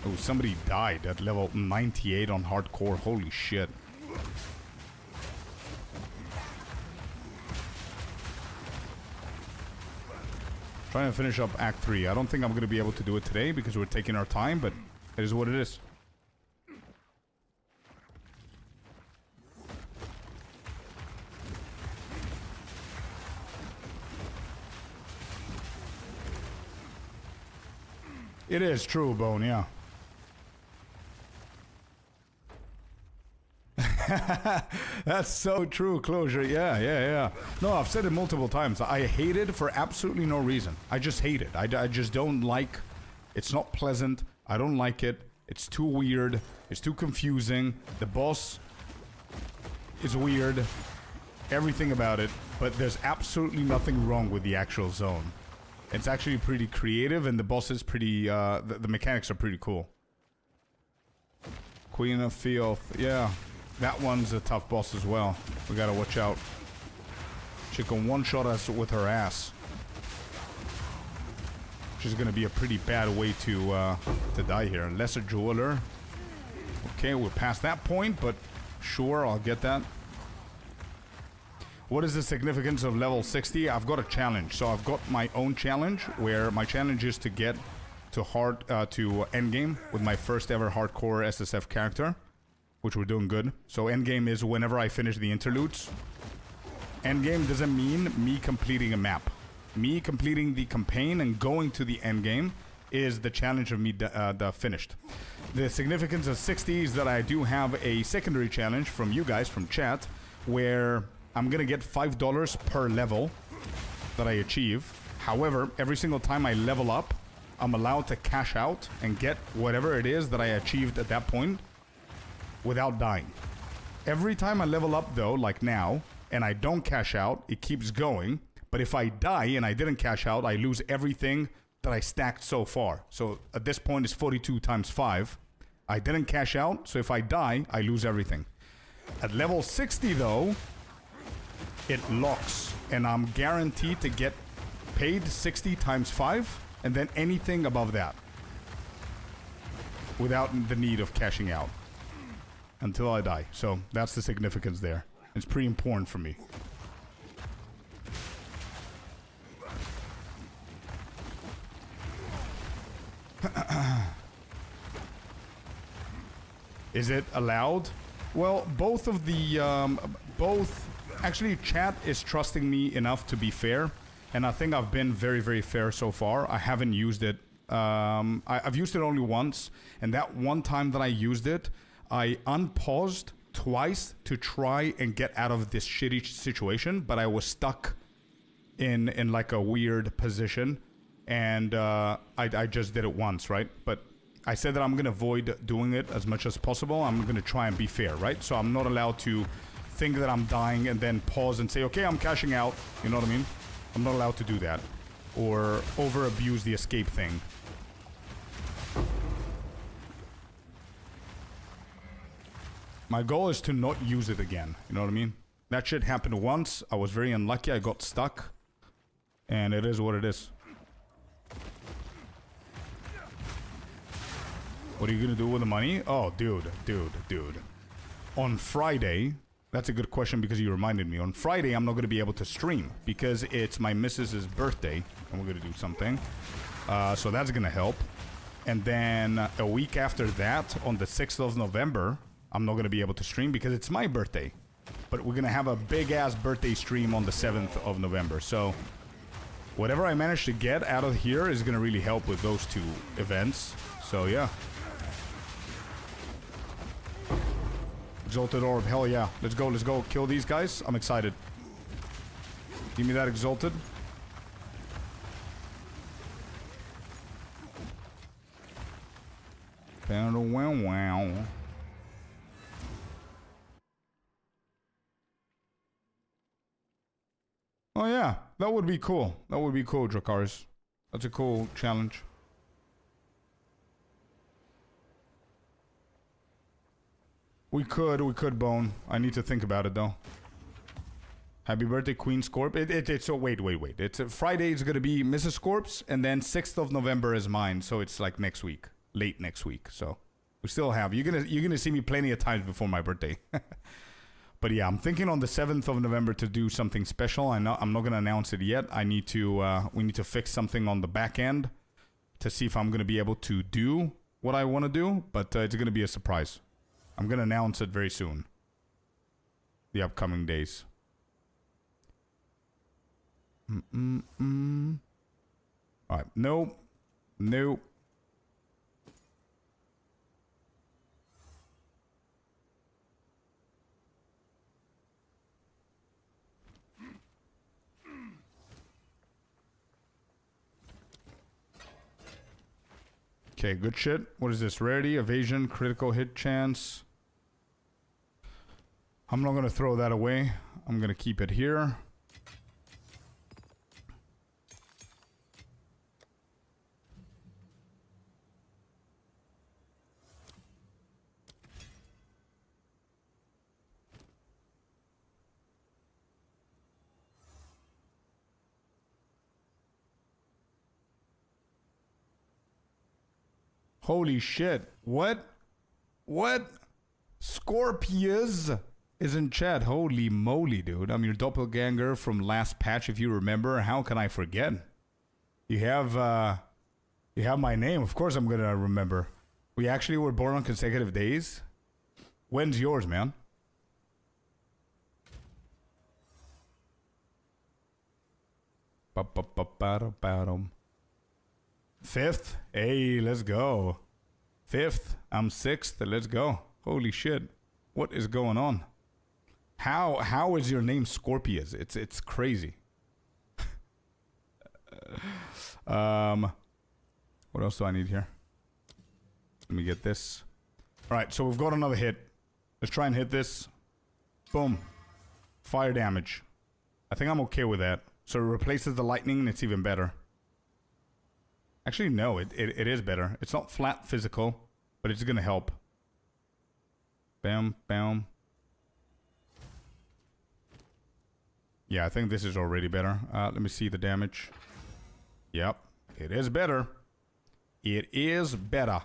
Oh, somebody died at level 98 on hardcore. Holy shit. Trying to finish up Act 3. I don't think I'm going to be able to do it today because we're taking our time, but it is what it is. It is true, Bone, yeah. That's so true, Closure. Yeah. No, I've said it multiple times. I hate it for absolutely no reason. I just hate it. I just don't like... It's not pleasant. I don't like it. It's too weird. It's too confusing. The boss is weird. everything about it, but there's absolutely nothing wrong with the actual zone. It's actually pretty creative, and the boss is pretty, the mechanics are pretty cool. Queen of Filth, yeah. That one's a tough boss as well. We gotta watch out. She can one-shot us with her ass. Which is gonna be a pretty bad way to die here. Lesser Jeweler. Okay, we're past that point, but sure, I'll get that. What is the significance of level 60? I've got a challenge. So I've got my own challenge, where my challenge is to get to Endgame with my first ever hardcore SSF character, which we're doing good. So Endgame is whenever I finish the interludes. Endgame doesn't mean me completing a map. Me completing the campaign and going to the Endgame is the challenge of me finished. The significance of 60 is that I do have a secondary challenge from you guys, from chat, where I'm gonna get $5 per level that I achieve. However, every single time I level up, I'm allowed to cash out and get whatever it is that I achieved at that point without dying. Every time I level up though, like now, and I don't cash out, it keeps going. But if I die and I didn't cash out, I lose everything that I stacked so far. So at this point it's 42 times 5. I didn't cash out, so if I die, I lose everything. At level 60 though, it locks, and I'm guaranteed to get paid 60 times 5, and then anything above that. Without the need of cashing out. Until I die. So that's the significance there. It's pretty important for me. Is it allowed? Well, both of the, actually chat is trusting me enough to be fair, and I think I've been very, very fair so far. I haven't used it, I've used it only once, and that one time that I used it, I unpaused twice to try and get out of this shitty situation, but I was stuck in like a weird position, and I just did it once, right? But I said that I'm gonna avoid doing it as much as possible. I'm gonna try and be fair, right? So I'm not allowed to think that I'm dying and then pause and say, okay, I'm cashing out. You know what I mean? I'm not allowed to do that. Or over-abuse the escape thing. My goal is to not use it again. You know what I mean? That shit happened once. I was very unlucky. I got stuck. And it is what it is. What are you gonna do with the money? Oh, dude. On Friday, that's a good question because you reminded me. On Friday, I'm not gonna be able to stream because it's my missus's birthday and we're gonna do something. So that's gonna help. And then a week after that, on the 6th of November, I'm not gonna be able to stream because it's my birthday. But we're gonna have a big ass birthday stream on the 7th of November. So whatever I manage to get out of here is gonna really help with those two events. So yeah. Exalted Orb, hell yeah. Let's go kill these guys. I'm excited. Give me that Exalted. Wow. Oh yeah, that would be cool. That would be cool, Dracarys. That's a cool challenge. We could, Bone. I need to think about it, though. Happy birthday, Queen Scorp. It's so wait. It's Friday is gonna be Mrs. Scorp's, and then 6th of November is mine. So it's like next week, late next week. So we still have. You're gonna see me plenty of times before my birthday. But yeah, I'm thinking on the 7th of November to do something special. I'm not gonna announce it yet. I need to. We need to fix something on the back end to see if I'm gonna be able to do what I want to do. But it's gonna be a surprise. I'm gonna announce it very soon. The upcoming days. Alright, nope. Okay, good shit. What is this? Rarity, evasion, critical hit chance. I'm not gonna throw that away. I'm gonna keep it here. Holy shit. What? What? Scorpius is in chat. Holy moly, dude. I'm your doppelganger from last patch, if you remember. How can I forget? You have my name. Of course I'm gonna remember. We actually were born on consecutive days. When's yours, man? Fifth? Hey, let's go. Fifth? I'm sixth. Let's go. Holy shit. What is going on? How is your name Scorpius? It's crazy. What else do I need here? Let me get this. Alright, so we've got another hit. Let's try and hit this. Boom. Fire damage. I think I'm okay with that. So it replaces the lightning and it's even better. Actually, no, it is better. It's not flat physical, but it's gonna help. Bam, bam. Yeah, I think this is already better. Let me see the damage. Yep, it is better. It is better.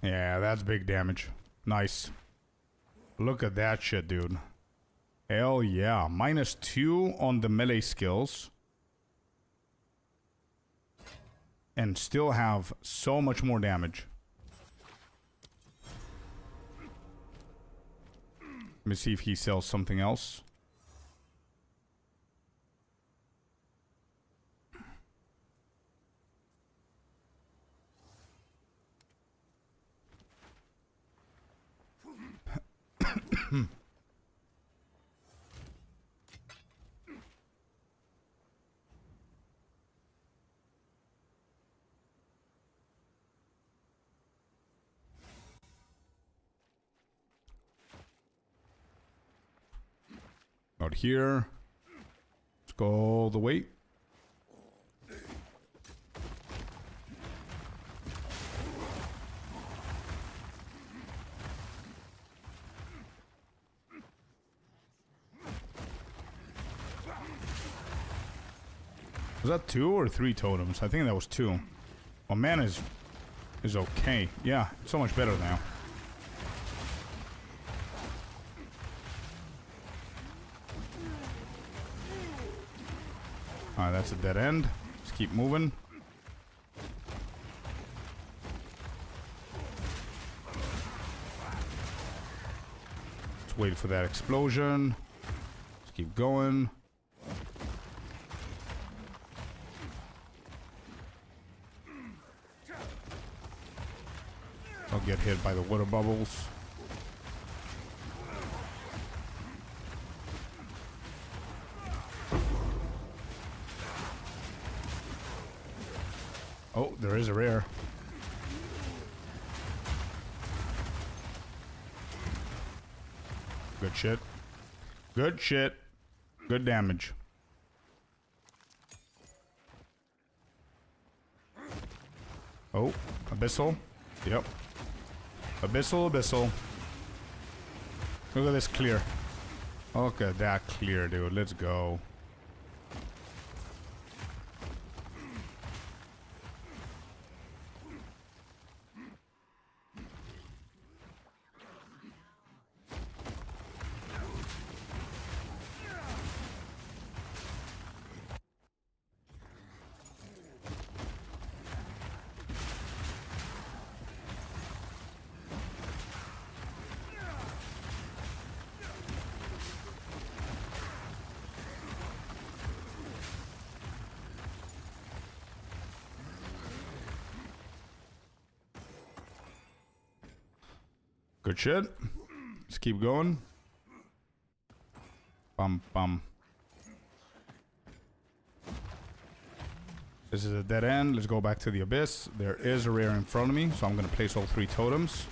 Yeah, that's big damage. Nice. Look at that shit, dude. Hell yeah. -2 on the melee skills. And still have so much more damage. Let me see if he sells something else. Out here. Let's go all the way. Was that 2 or 3 totems? I think that was 2. Oh, man is okay. Yeah, so much better now. Alright, that's a dead end. Let's keep moving. Let's wait for that explosion. Let's keep going. I'll get hit by the water bubbles. Oh, there is a rare. Good shit. Good shit. Good damage. Oh, Abyssal. Yep. Abyssal, Abyssal. Look at this clear. Look at that clear, dude. Let's go. Good shit. Let's keep going. Bum bum. This is a dead end. Let's go back to the abyss. There is a rare in front of me, so I'm gonna place all 3 totems.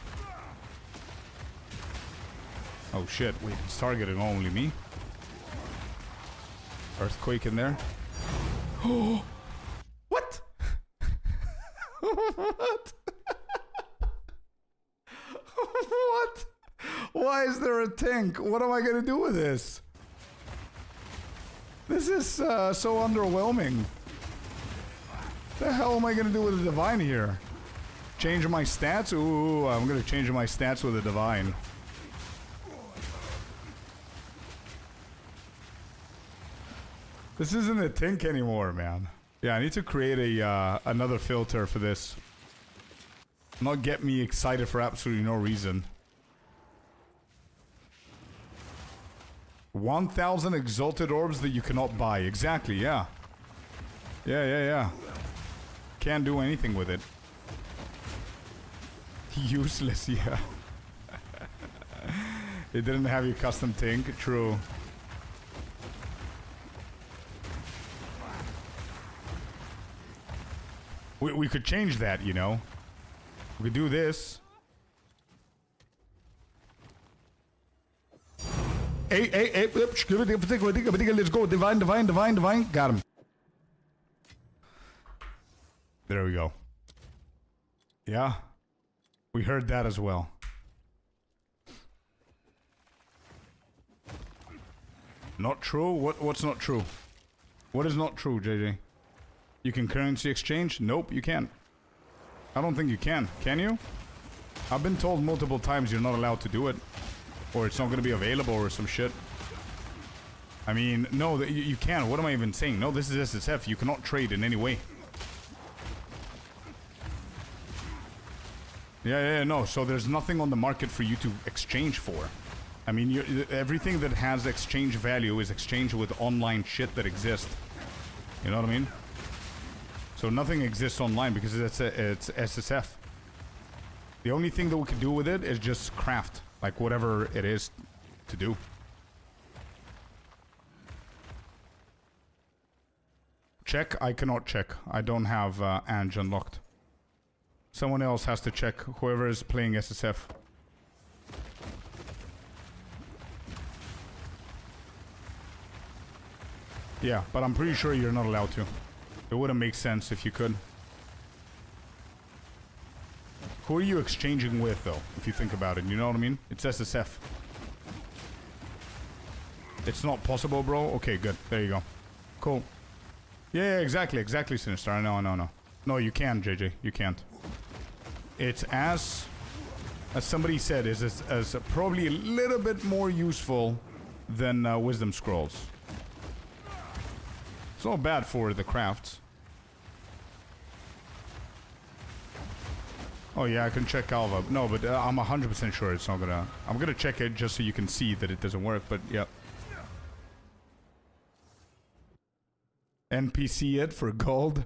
Oh shit, wait, it's targeting only me. Earthquake in there. Oh! What? What? What? Why is there a tank? What am I gonna do with this? This is so underwhelming. The hell am I gonna do with a divine here? Change my stats? Ooh, I'm gonna change my stats with a divine. This isn't a tank anymore, man. Yeah, I need to create a another filter for this. Not get me excited for absolutely no reason. 1,000 exalted orbs that you cannot buy. Exactly, yeah. Yeah. Can't do anything with it. Useless, yeah. It didn't have your custom tank, true. We could change that, you know. We could do this. Hey, let's go. Divine. Got him. There we go. Yeah. We heard that as well. Not true? What's not true? What is not true, JJ? You can currency exchange? Nope, you can't. I don't think you can. Can you? I've been told multiple times you're not allowed to do it. Or it's not going to be available or some shit. I mean, no, you can. What am I even saying? No, this is SSF. You cannot trade in any way. Yeah, no. So there's nothing on the market for you to exchange for. I mean, everything that has exchange value is exchanged with online shit that exists. You know what I mean? So nothing exists online because it's SSF. The only thing that we can do with it is just craft. Like whatever it is to do. Check? I cannot check. I don't have Ange unlocked. Someone else has to check. Whoever is playing SSF. Yeah, but I'm pretty sure you're not allowed to. It wouldn't make sense if you could. Who are you exchanging with, though, if you think about it? You know what I mean? It's SSF. It's not possible, bro? Okay, good. There you go. Cool. Yeah, exactly, Sinister. I know. No, you can't, JJ. You can't. It's as somebody said, is as probably a little bit more useful than Wisdom Scrolls. It's not bad for the crafts. Oh yeah, I can check Alva. No, but I'm 100% sure it's not gonna... I'm gonna check it just so you can see that it doesn't work, but yeah. NPC it for gold?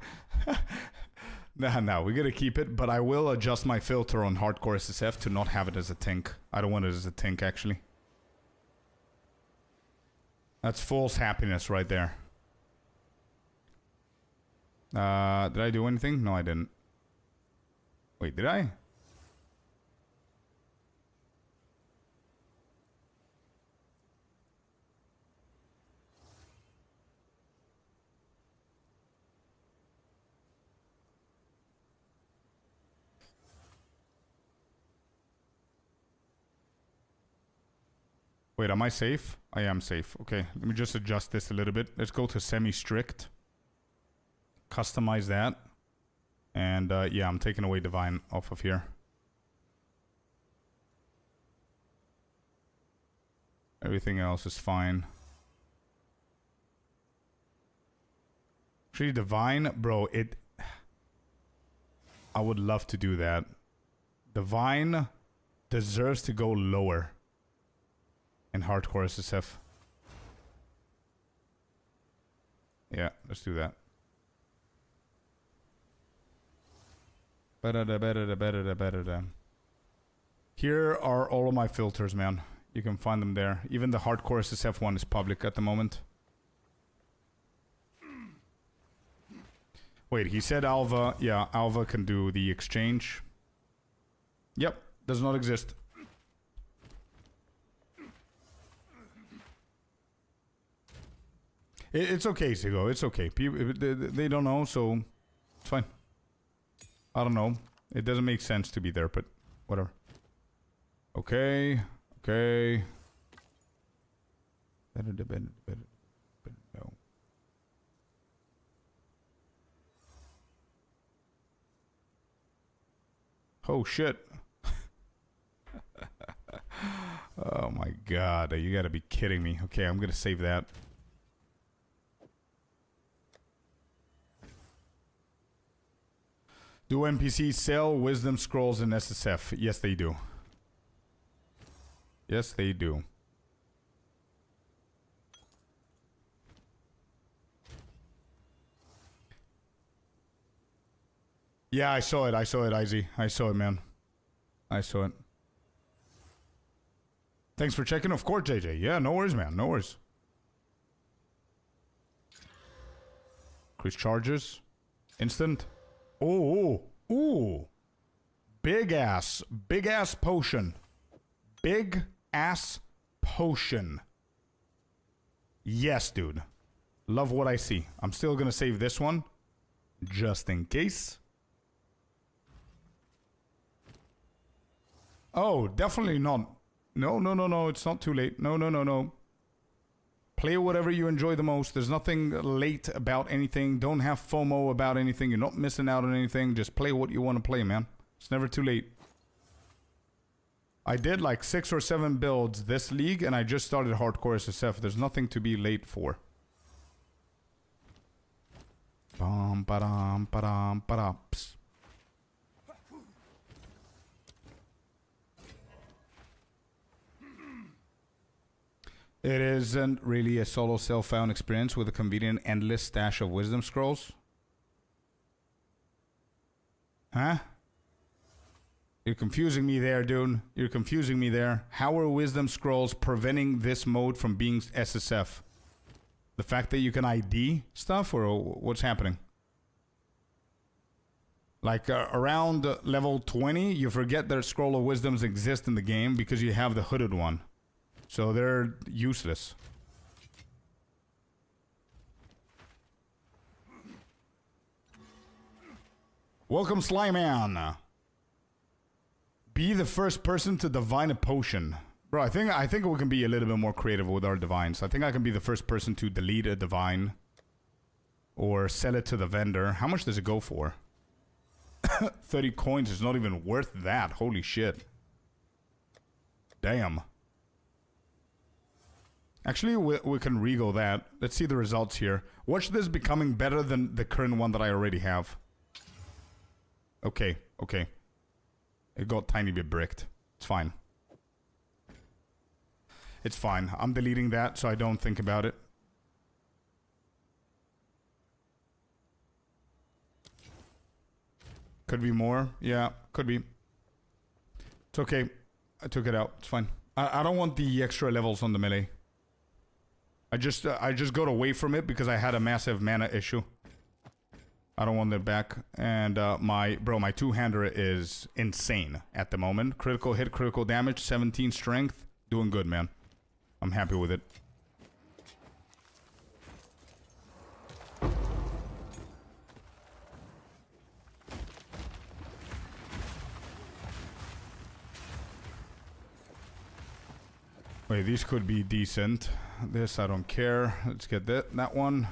Nah, we gotta keep it, but I will adjust my filter on Hardcore SSF to not have it as a tank. I don't want it as a tank, actually. That's false happiness right there. Did I do anything? No, I didn't. Wait, did I? Wait, am I safe? I am safe. Okay, let me just adjust this a little bit. Let's go to semi-strict. Customize that. And yeah, I'm taking away Divine off of here. Everything else is fine. Actually, Divine, bro, I would love to do that. Divine deserves to go lower in Hardcore SSF. Yeah, let's do that. Here are all of my filters, man. You can find them there. Even the hardcore SSF one is public at the moment. Wait, he said Alva. Yeah, Alva can do the exchange. Yep, does not exist. It's okay, Sigo. It's okay. People, they don't know, so it's fine. I don't know. It doesn't make sense to be there, but whatever. Okay. Okay. No. Oh shit. Oh my god, you gotta be kidding me. Okay, I'm gonna save that. Do NPCs sell wisdom scrolls in SSF? Yes, they do. Yes, they do. Yeah, I saw it. I saw it, Izzy. I saw it, man. I saw it. Thanks for checking. Of course, JJ. Yeah, no worries, man. No worries. Increase charges. Instant. Oh, ooh. Big ass potion. Big ass potion. Yes, dude. Love what I see. I'm still gonna save this one. Just in case. Oh, definitely not. No. It's not too late. No. Play whatever you enjoy the most. There's nothing late about anything. Don't have FOMO about anything. You're not missing out on anything. Just play what you want to play, man. It's never too late. I did like 6 or 7 builds this league, and I just started hardcore SSF. There's nothing to be late for. Bum ba-dum ba-dum ba-dum-ps. It isn't really a solo self-found experience with a convenient endless stash of wisdom scrolls. Huh? You're confusing me there, dude. You're confusing me there. How are wisdom scrolls preventing this mode from being SSF? The fact that you can ID stuff, or what's happening? Like around level 20, you forget that Scroll of Wisdoms exist in the game because you have the hooded one. So they're useless. Welcome, Slyman. Be the first person to divine a potion. Bro, I think we can be a little bit more creative with our divines. I think I can be the first person to delete a divine. Or sell it to the vendor. How much does it go for? 30 coins is not even worth that. Holy shit. Damn. Actually, we can rego that. Let's see the results here. Watch this becoming better than the current one that I already have. Okay. It got tiny bit bricked. It's fine. It's fine. I'm deleting that so I don't think about it. Could be more. Yeah, could be. It's okay. I took it out. It's fine. I don't want the extra levels on the melee. I just got away from it because I had a massive mana issue. I don't want that back. And my two-hander is insane at the moment. Critical hit, critical damage, 17 strength. Doing good, man. I'm happy with it. Wait, these could be decent. This, I don't care. Let's get that one.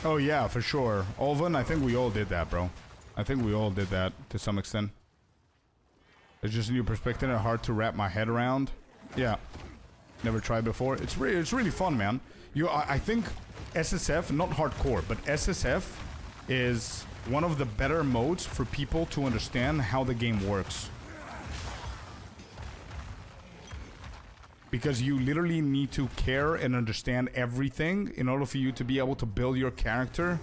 Oh yeah, for sure. Olven, I think we all did that, bro. I think we all did that to some extent. It's just a new perspective and hard to wrap my head around. Yeah. Never tried before. It's really fun, man. I think SSF, not hardcore, but SSF is one of the better modes for people to understand how the game works. Because you literally need to care and understand everything in order for you to be able to build your character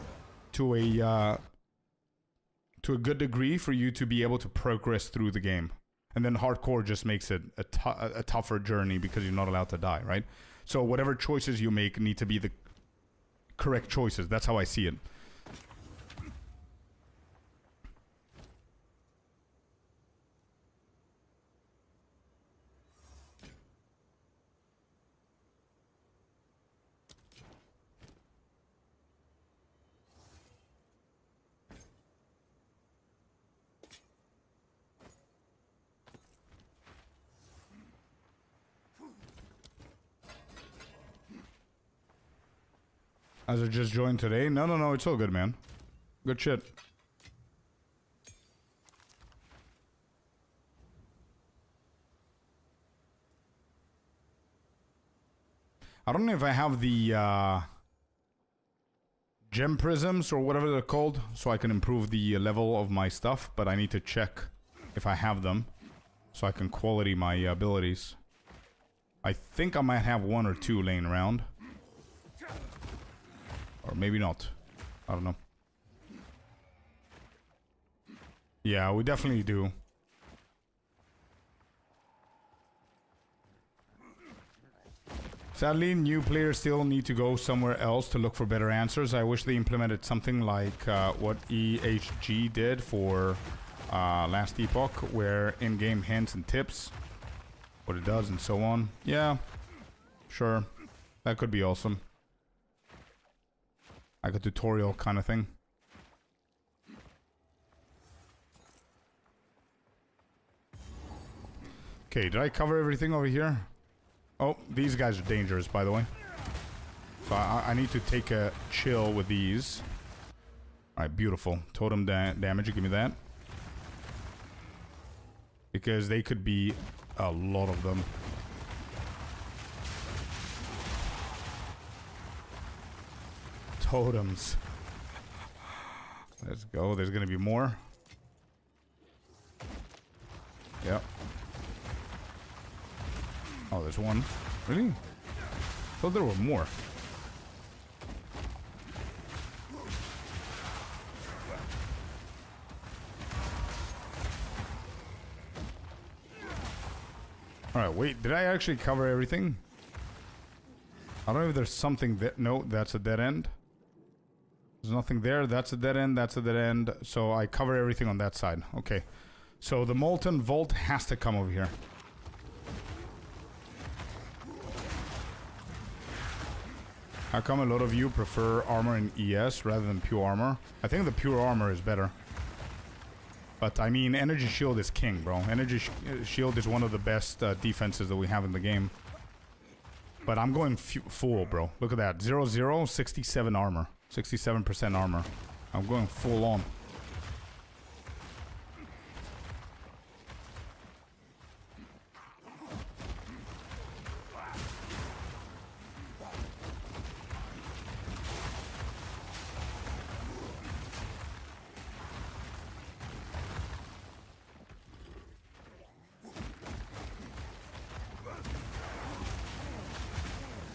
to to a good degree for you to be able to progress through the game. And then hardcore just makes it a tougher journey because you're not allowed to die, right? So whatever choices you make need to be the correct choices. That's how I see it. As I just joined today. No, it's all good, man. Good shit. I don't know if I have the gem prisms or whatever they're called, so I can improve the level of my stuff, but I need to check if I have them so I can quality my abilities. I think I might have 1 or 2 laying around. Or maybe not. I don't know. Yeah, we definitely do. Sadly, new players still need to go somewhere else to look for better answers. I wish they implemented something like what EHG did for last epoch, where in-game hints and tips, what it does and so on. Yeah, sure. That could be awesome. Like a tutorial kind of thing. Okay, did I cover everything over here? Oh, these guys are dangerous, by the way. So I need to take a chill with these. Alright, beautiful. Totem damage, give me that. Because they could be a lot of them. Totems. Let's go. There's gonna be more. Yep. Oh, there's one. Really? Thought there were more. Alright, wait. Did I actually cover everything? I don't know if there's something that... No, that's a dead end. There's nothing there. That's a dead end. That's a dead end. So I cover everything on that side. Okay. So the Molten Vault has to come over here. How come a lot of you prefer armor in ES rather than pure armor? I think the pure armor is better. But I mean, Energy Shield is king, bro. Energy Shield is one of the best defenses that we have in the game. But I'm going full, bro. Look at that. 0-0, 67 armor. 67% armor. I'm going full on.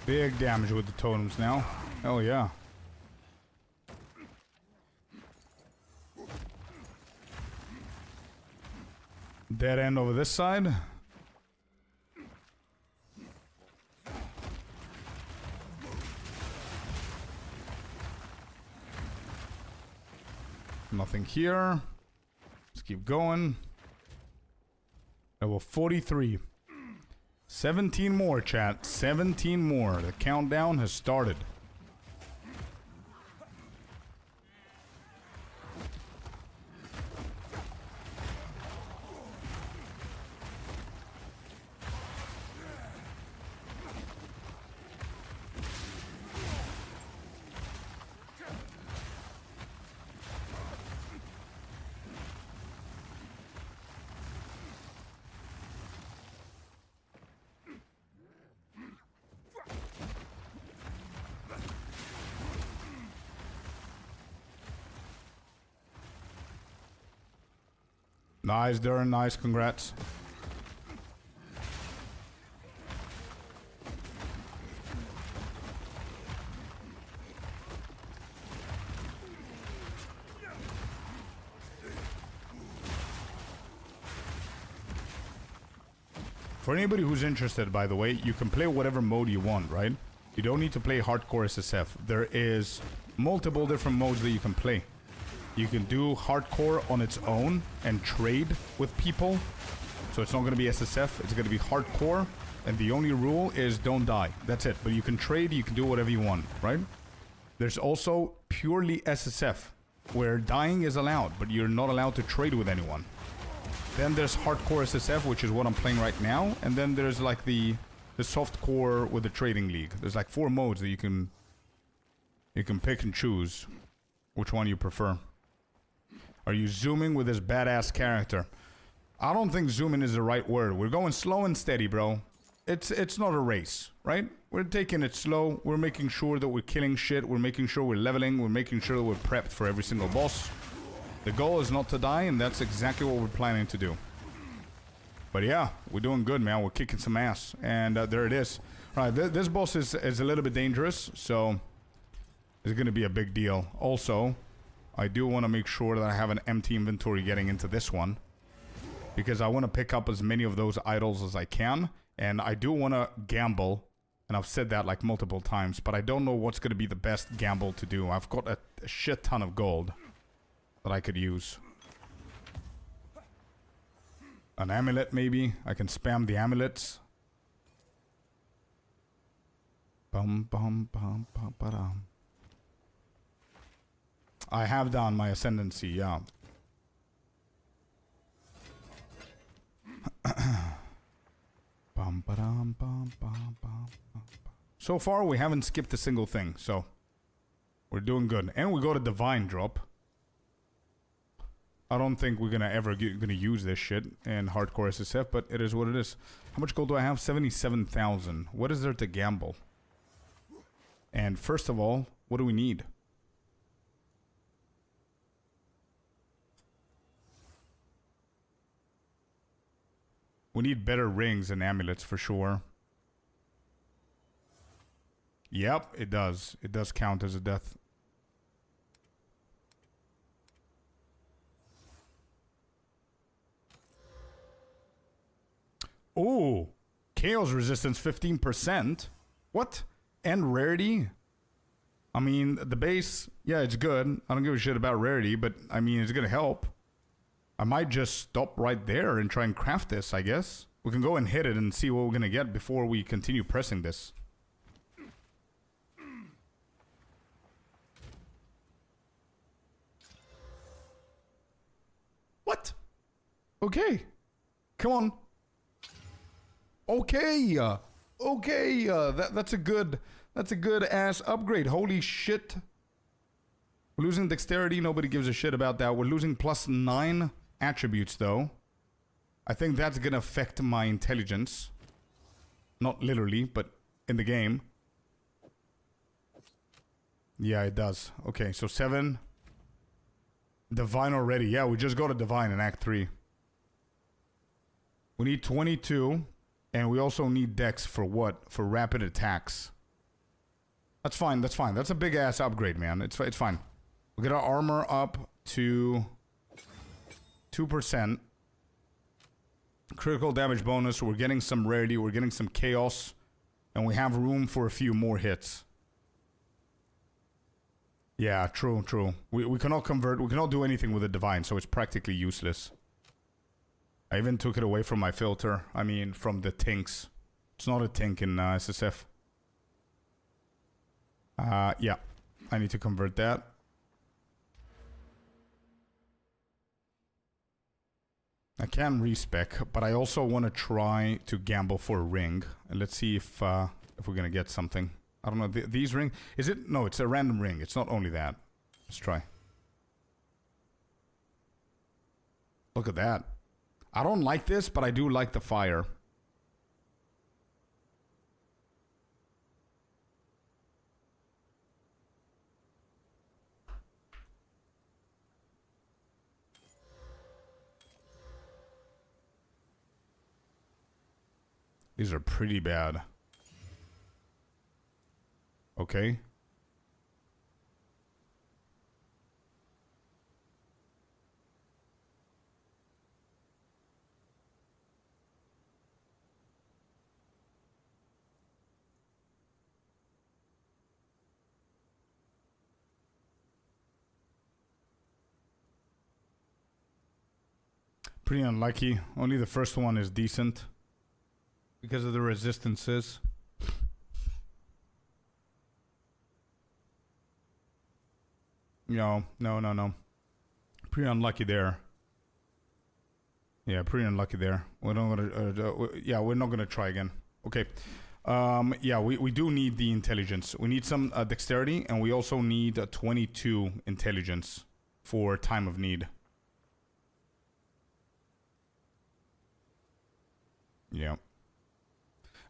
Big damage with the totems now. Hell yeah. Dead end over this side. Nothing here. Let's keep going. Level 43. 17 more, chat. 17 more. The countdown has started. Nice, Darren. Nice. Congrats. For anybody who's interested, by the way, you can play whatever mode you want, right? You don't need to play hardcore SSF. There is multiple different modes that you can play. You can do hardcore on its own and trade with people. So it's not going to be SSF, it's going to be hardcore. And the only rule is don't die. That's it. But you can trade, you can do whatever you want, right? There's also purely SSF, where dying is allowed, but you're not allowed to trade with anyone. Then there's hardcore SSF, which is what I'm playing right now. And then there's like the softcore with the trading league. There's like 4 modes that you can pick and choose which one you prefer. Are you zooming with this badass character? I don't think zooming is the right word. We're going slow and steady, bro. It's not a race, right? We're taking it slow. We're making sure that we're killing shit. We're making sure we're leveling. We're making sure that we're prepped for every single boss. The goal is not to die, and that's exactly what we're planning to do. But yeah, we're doing good, man. We're kicking some ass. And there it is. All right, this boss is a little bit dangerous, so it's going to be a big deal. Also, I do want to make sure that I have an empty inventory getting into this one, because I want to pick up as many of those idols as I can. And I do want to gamble, and I've said that like multiple times, but I don't know what's going to be the best gamble to do. I've got a shit ton of gold that I could use. An amulet, maybe. I can spam the amulets. Bum, bum, bum, bum, ba-dum. I have done my ascendancy, yeah. Bum, ba-dum, bum, bum, bum, bum. So far, we haven't skipped a single thing, so we're doing good. And we got a divine drop. I don't think we're gonna use this shit in hardcore SSF, but it is what it is. How much gold do I have? 77,000. What is there to gamble? And first of all, what do we need? We need better rings and amulets for sure. Yep, it does. It does count as a death. Ooh, chaos resistance 15%. What? And rarity? I mean, the base, yeah, it's good. I don't give a shit about rarity, but I mean, it's gonna help. I might just stop right there and try and craft this, I guess. We can go and hit it and see what we're gonna get before we continue pressing this. What? Okay. Come on. Okay. Okay. That's a good ass upgrade. Holy shit. We're losing dexterity. Nobody gives a shit about that. We're losing +9 attributes though. I think that's gonna affect my intelligence. Not literally, but in the game. Yeah, it does. Okay, so 7. Divine already. Yeah, we just got a divine in Act 3. We need 22. And we also need dex for what? For rapid attacks. That's fine, that's fine. That's a big ass upgrade, man. It's fine. We get our armor up to 2%. Critical damage bonus. We're getting some rarity. We're getting some chaos. And we have room for a few more hits. Yeah, true, true. We cannot convert. We cannot do anything with the divine, so it's practically useless. I even took it away from my filter. I mean, from the tinks. It's not a tink in SSF. Yeah. I need to convert that. I can respec, but I also want to try to gamble for a ring. And let's see if we're gonna get something. I don't know. These ring. Is it? No, it's a random ring. It's not only that. Let's try. Look at that. I don't like this, but I do like the fire. These are pretty bad. Okay. Pretty unlucky. Only the first one is decent. Because of the resistances. No. Pretty unlucky there. Yeah, pretty unlucky there. We're not gonna, yeah, we're not gonna try again. Okay. Yeah, we do need the intelligence. We need some dexterity, and we also need 22 intelligence for time of need. Yeah.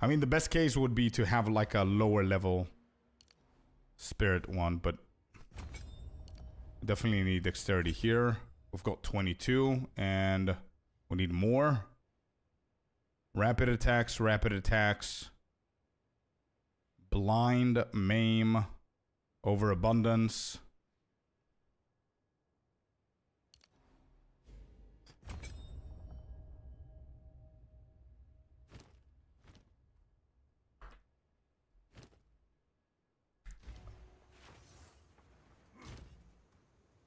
I mean, the best case would be to have like a lower level spirit one, but definitely need dexterity here. We've got 22, and we need more. Rapid attacks, blind, maim, overabundance.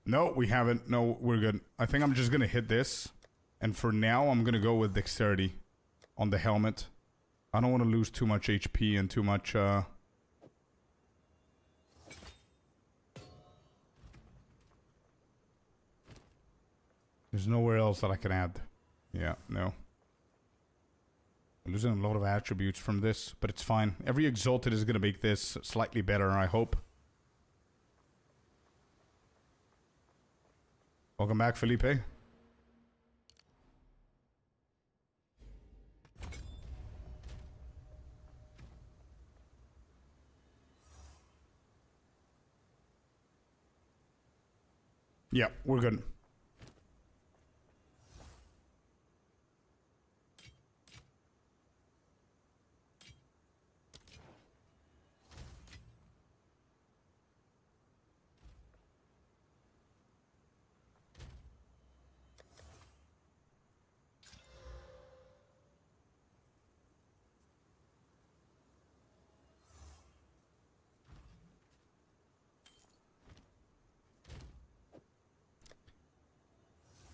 No, we haven't. No, we're good. I think I'm just gonna hit this. And for now, I'm gonna go with dexterity on the helmet. I don't want to lose too much HP and too much, There's nowhere else that I can add. Yeah, no. I'm losing a lot of attributes from this, but it's fine. Every exalted is gonna make this slightly better, I hope. Welcome back, Felipe. Yeah, we're good.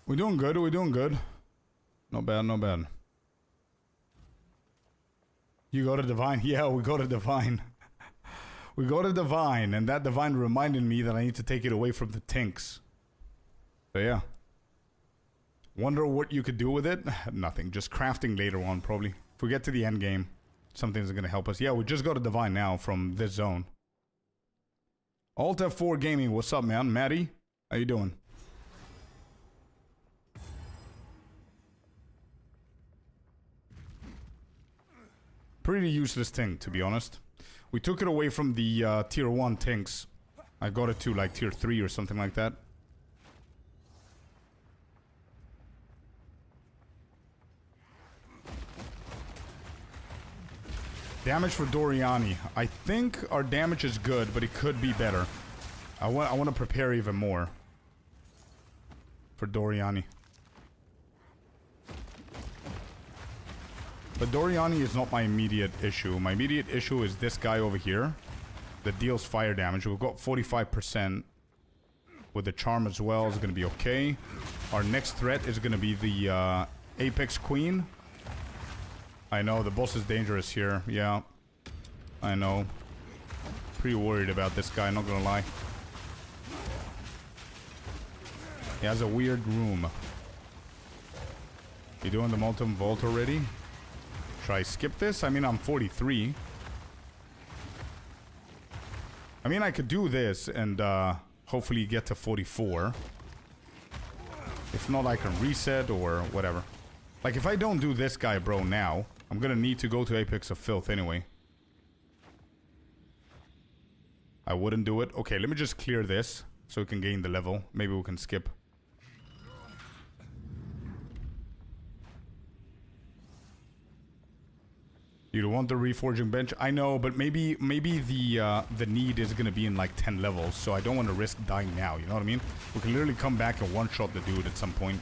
We're doing good, we're doing good. Not bad, not bad. You got a divine? Yeah, we got a divine. We got a divine, and that divine reminded me that I need to take it away from the tinks. So yeah. Wonder what you could do with it? Nothing, just crafting later on probably. If we get to the end game, something's gonna help us. Yeah, we just got a divine now from this zone. Alt F4 Gaming, what's up man? Maddie? How you doing? Pretty useless thing, to be honest. We took it away from the tier 1 tanks. I got it to like tier 3 or something like that. Damage for Doriani. I think our damage is good, but it could be better. I want to prepare even more for Doriani. But Doriani is not my immediate issue. My immediate issue is this guy over here that deals fire damage. We've got 45%. With the charm as well is going to be okay. Our next threat is going to be the Apex Queen. I know, the boss is dangerous here. Yeah, I know. Pretty worried about this guy, not gonna lie. He has a weird room. You doing the Molten Vault already? Should I skip this? I mean, I'm 43. I mean, I could do this and hopefully get to 44. If not, I can reset or whatever. Like, if I don't do this guy, bro, now, I'm gonna need to go to Apex of Filth anyway. I wouldn't do it. Okay, let me just clear this so we can gain the level. Maybe we can skip. You don't want the reforging bench? I know, but maybe the need is gonna be in like 10 levels, so I don't want to risk dying now, you know what I mean? We can literally come back and one-shot the dude at some point.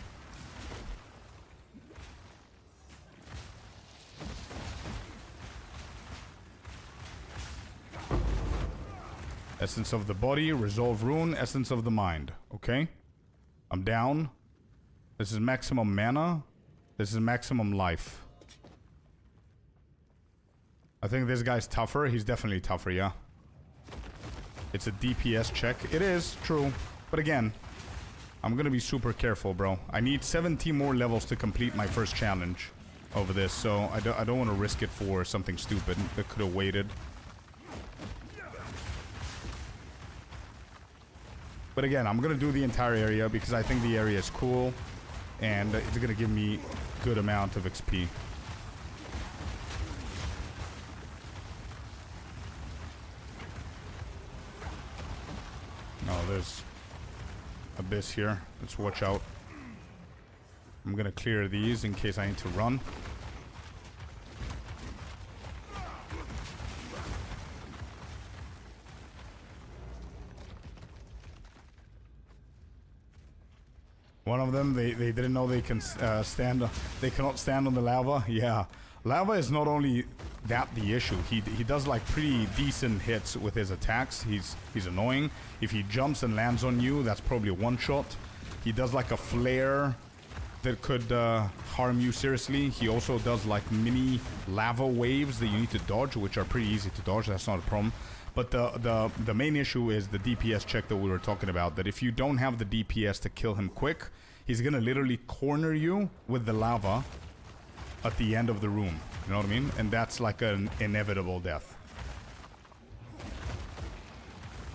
Essence of the body, resolve rune, essence of the mind. Okay? I'm down. This is maximum mana. This is maximum life. I think this guy's tougher. He's definitely tougher, yeah. It's a DPS check. It is, true. But again, I'm gonna be super careful, bro. I need 70 more levels to complete my first challenge over this, so I don't want to risk it for something stupid that could have waited. But again, I'm gonna do the entire area because I think the area is cool, and it's gonna give me a good amount of XP. No, there's abyss here. Let's watch out. I'm gonna clear these in case I need to run. One of them, they didn't know they can they cannot stand on the lava. Yeah, lava is not only that the issue. He does like pretty decent hits with his attacks. He's annoying. If he jumps and lands on you, that's probably a one shot. He does like a flare that could harm you seriously. He also does like mini lava waves that you need to dodge, which are pretty easy to dodge. That's not a problem. But the main issue is the DPS check that we were talking about. That if you don't have the DPS to kill him quick, he's gonna literally corner you with the lava at the end of the room. You know what I mean? And that's like an inevitable death.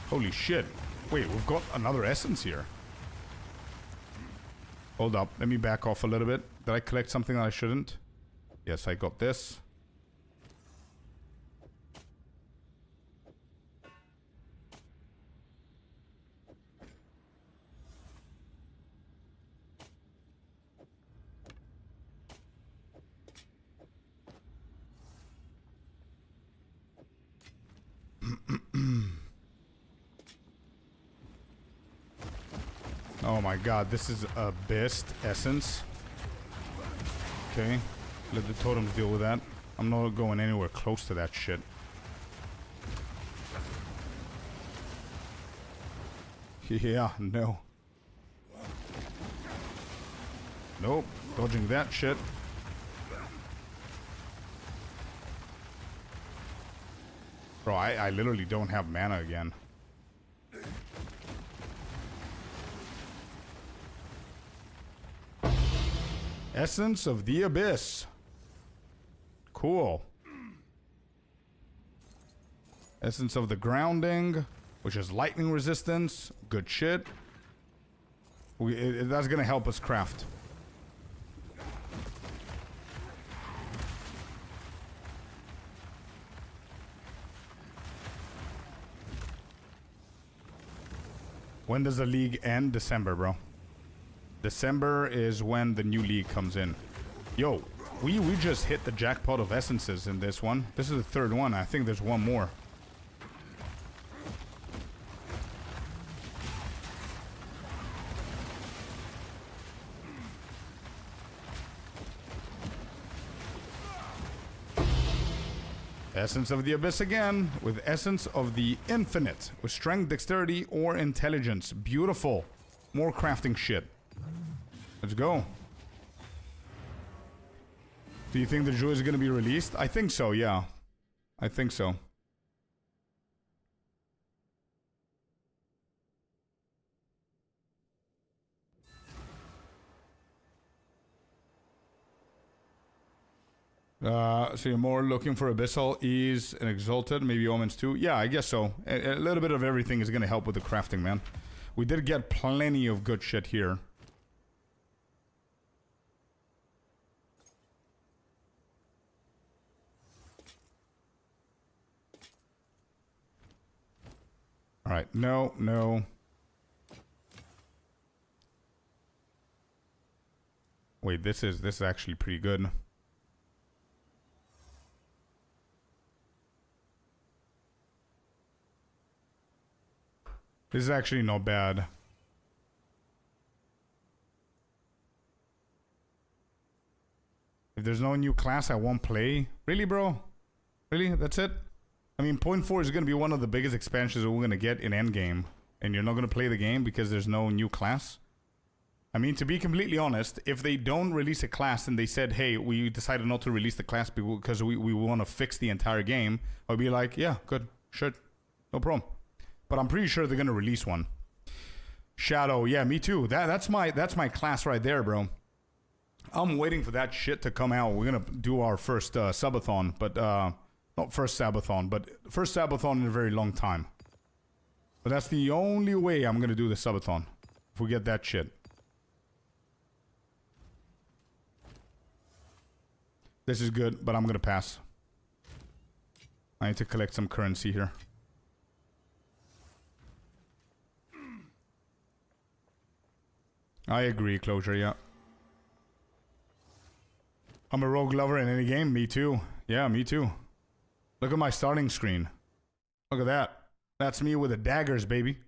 Holy shit. Wait, we've got another essence here. Hold up. Let me back off a little bit. Did I collect something that I shouldn't? Yes, I got this. Oh my god, this is a best essence. Okay, let the totems deal with that. I'm not going anywhere close to that shit. Yeah, no. Nope, dodging that shit. Bro, I literally don't have mana again. Essence of the Abyss. Cool. Essence of the Grounding, which is lightning resistance. Good shit. That's gonna help us craft. When does the league end? December, bro. December is when the new league comes in. Yo, we just hit the jackpot of essences in this one. This is the third one. I think there's one more. Essence of the Abyss again, with Essence of the Infinite, with Strength, Dexterity, or Intelligence. Beautiful. More crafting shit. Let's go. Do you think the jewel is going to be released? I think so, yeah. I think so. So you're more looking for Abyssal, Ease, and Exalted, maybe Omens too? Yeah, I guess so. A little bit of everything is going to help with the crafting, man. We did get plenty of good shit here. Alright, no, no. Wait, this is actually pretty good. This is actually not bad. If there's no new class, I won't play. Really, bro? Really? That's it? I mean, 0.4 is going to be one of the biggest expansions that we're going to get in Endgame. And you're not going to play the game because there's no new class? I mean, to be completely honest, if they don't release a class and they said, hey, we decided not to release the class because we want to fix the entire game, I'd be like, yeah, good, shit, no problem. But I'm pretty sure they're going to release one. Shadow, yeah, me too. That's my class right there, bro. I'm waiting for that shit to come out. We're going to do our first subathon, but not first sabathon, but first sabathon in a very long time. But that's the only way I'm going to do the subathon, if we get that shit. This is good, but I'm gonna pass. I need to collect some currency here. I agree, Closure, yeah. I'm a rogue lover in any game, me too. Yeah, me too. Look at my starting screen. Look at that. That's me with the daggers, baby.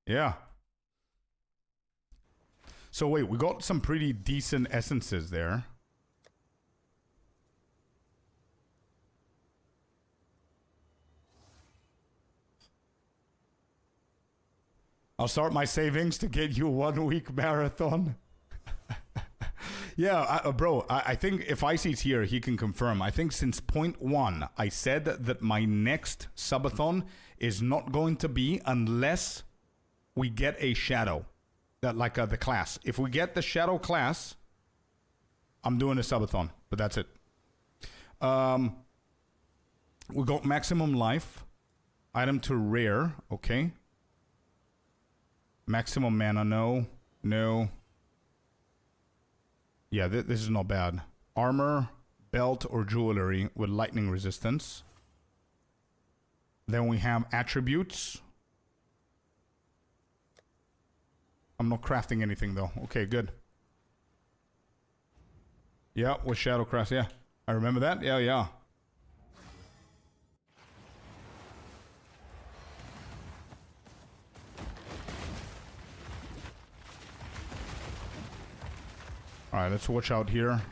Yeah. So wait, we got some pretty decent essences there. I'll start my savings to get you a 1 week marathon. Yeah, bro, I think if Icy's here, he can confirm. I think since point 1, I said that my next subathon is not going to be unless we get a shadow. That like the class. If we get the shadow class, I'm doing a subathon, but that's it. We got maximum life. Item to rare, okay. Maximum mana, no. No. Yeah, this is not bad. Armor, belt, or jewelry with lightning resistance. Then we have attributes. I'm not crafting anything though. Okay, good. Yeah, with Shadowcraft, yeah. I remember that? Yeah, yeah. Alright, let's watch out here.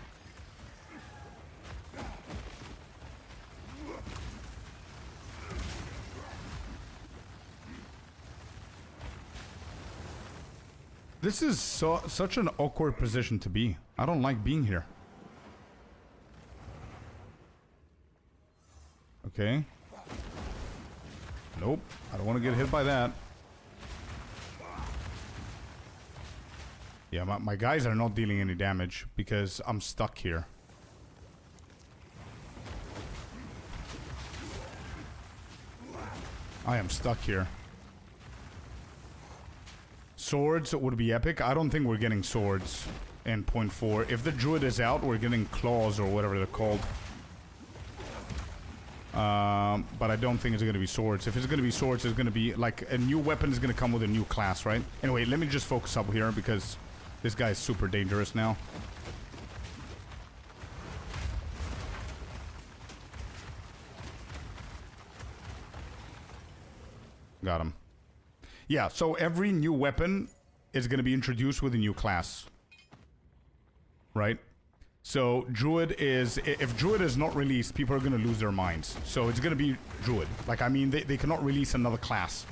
This is such an awkward position to be. I don't like being here. Okay. Nope. I don't want to get hit by that. Yeah, my guys are not dealing any damage because I'm stuck here. I am stuck here. Swords would be epic. I don't think we're getting swords in point 4. If the druid is out, we're getting claws or whatever they're called. But I don't think it's going to be swords. If it's going to be swords, it's going to be like a new weapon is going to come with a new class, right? Anyway, let me just focus up here because this guy is super dangerous now. Got him. Yeah, so every new weapon is going to be introduced with a new class. Right? So Druid is... If Druid is not released, people are going to lose their minds. So it's going to be Druid. Like, I mean, they cannot release another class.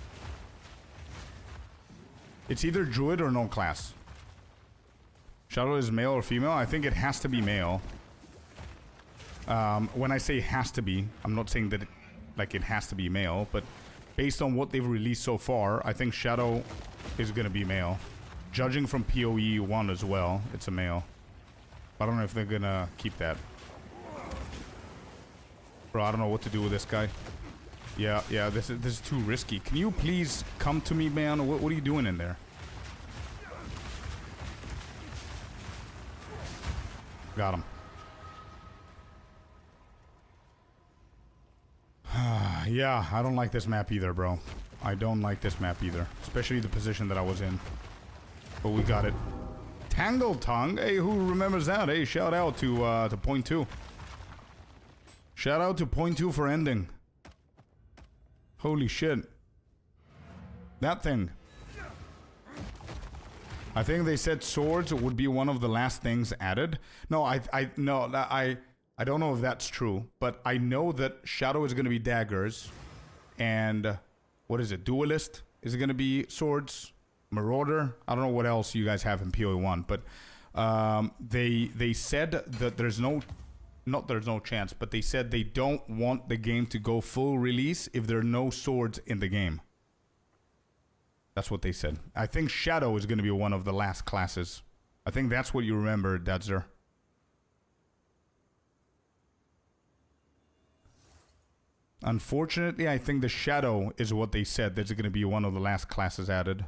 It's either Druid or no class. Shadow is male or female? I think it has to be male. When I say has to be, I'm not saying that it has to be male, but based on what they've released so far, I think Shadow is going to be male. Judging from PoE 1 as well, it's a male. I don't know if they're going to keep that. Bro, I don't know what to do with this guy. Yeah, this is too risky. Can you please come to me, man? What are you doing in there? Got him. Yeah, I don't like this map either, bro. I don't like this map either. Especially the position that I was in. But we got it. Tangle Tongue? Hey, who remembers that? Hey, shout out to point 2. Shout out to point 2 for ending. Holy shit. That thing. I think they said swords would be one of the last things added. No, I don't know if that's true, but I know that Shadow is going to be daggers, and what is it? Duelist is going to be swords. Marauder. I don't know what else you guys have in PoE1, but they said that there's no chance, but they said they don't want the game to go full release if there are no swords in the game. That's what they said. I think Shadow is going to be one of the last classes. I think that's what you remember, Dadzer. Unfortunately, I think the Shadow is what they said. That's going to be one of the last classes added.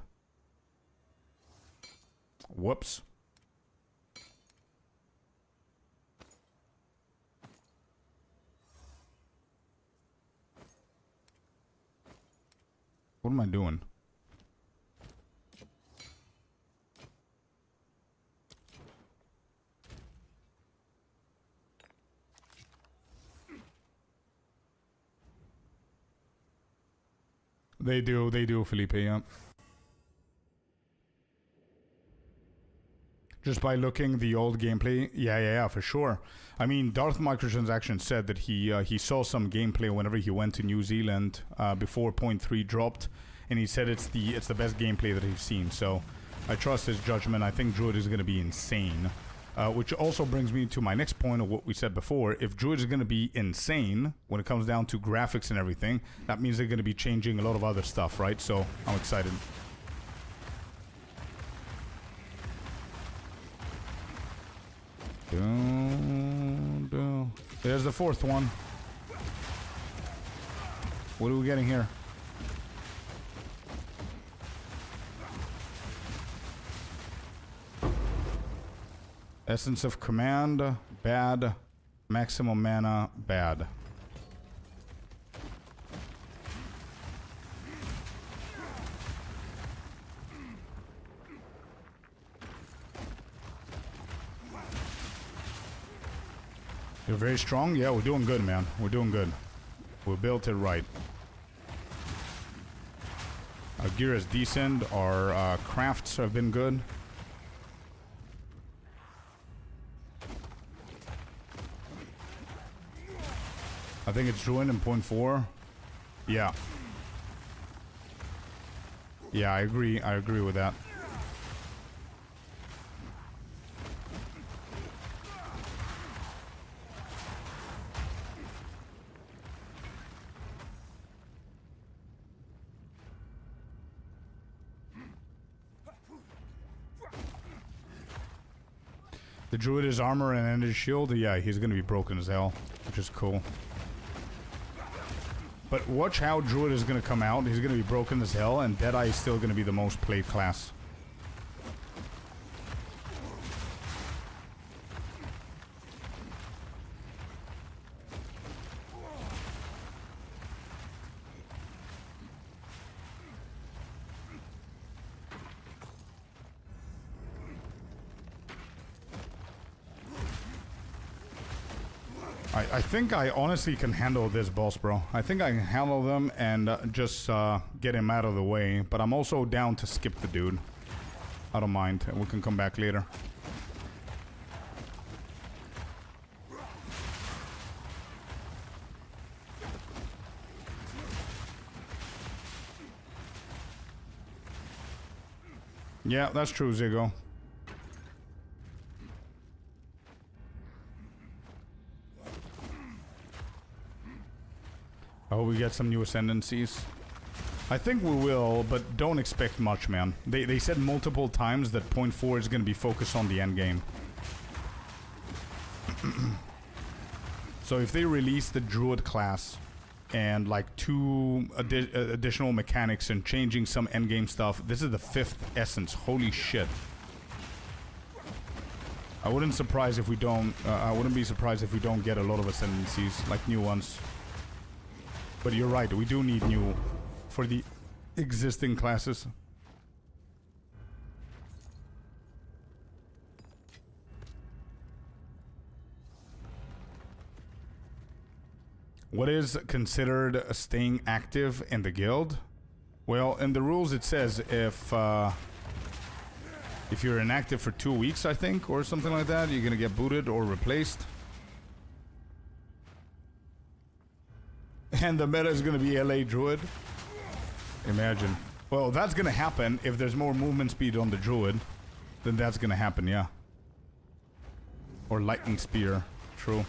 Whoops. What am I doing? They do, Felipe, yeah. Just by looking the old gameplay, yeah, for sure. I mean, Darth Microtransactions said that he saw some gameplay whenever he went to New Zealand before 0.3 dropped, and he said it's the best gameplay that he's seen. So I trust his judgment. I think Druid is going to be insane. Which also brings me to my next point of what we said before. If Druid is going to be insane when it comes down to graphics and everything, that means they're going to be changing a lot of other stuff, right? So I'm excited. There's the fourth one. What are we getting here? Essence of Command, bad. Maximum mana, bad. You're very strong? Yeah, we're doing good, man. We're doing good. We built it right. Our gear is decent. Our crafts have been good. I think it's ruined in 0.4. Yeah. Yeah, I agree. I agree with that. The Druid is armor and his shield. Yeah, he's gonna be broken as hell, which is cool. But watch how Druid is going to come out. He's going to be broken as hell, and Deadeye is still going to be the most played class. I think I honestly can handle this boss, bro. I think I can handle them and just get him out of the way. But I'm also down to skip the dude. I don't mind. We can come back later. Yeah, that's true, Ziggo. I hope we get some new ascendancies. I think we will, but don't expect much, man. They said multiple times that 0.4 is going to be focused on the endgame. So if they release the Druid class and like 2 additional mechanics and changing some endgame stuff, this is the 5th essence. Holy shit. I wouldn't surprise if we don't. I wouldn't be surprised if we don't get a lot of ascendancies, like new ones. But you're right, we do need new for the existing classes. What is considered staying active in the guild? Well, in the rules it says if you're inactive for 2 weeks, I think, or something like that, you're gonna get booted or replaced. And the meta is gonna be LA Druid. Imagine. Well, that's gonna happen if there's more movement speed on the druid. Then that's gonna happen, yeah. Or lightning spear. True.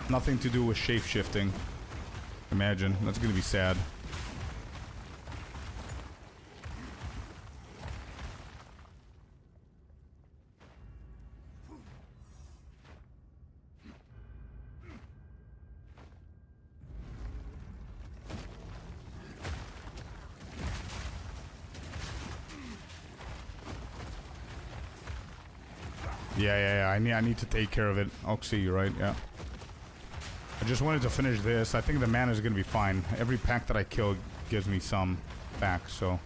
Nothing to do with shape-shifting. Imagine. That's gonna be sad. Yeah, I need to take care of it. Oxy, you're right, yeah. I just wanted to finish this. I think the mana is gonna be fine. Every pack that I kill gives me some back, so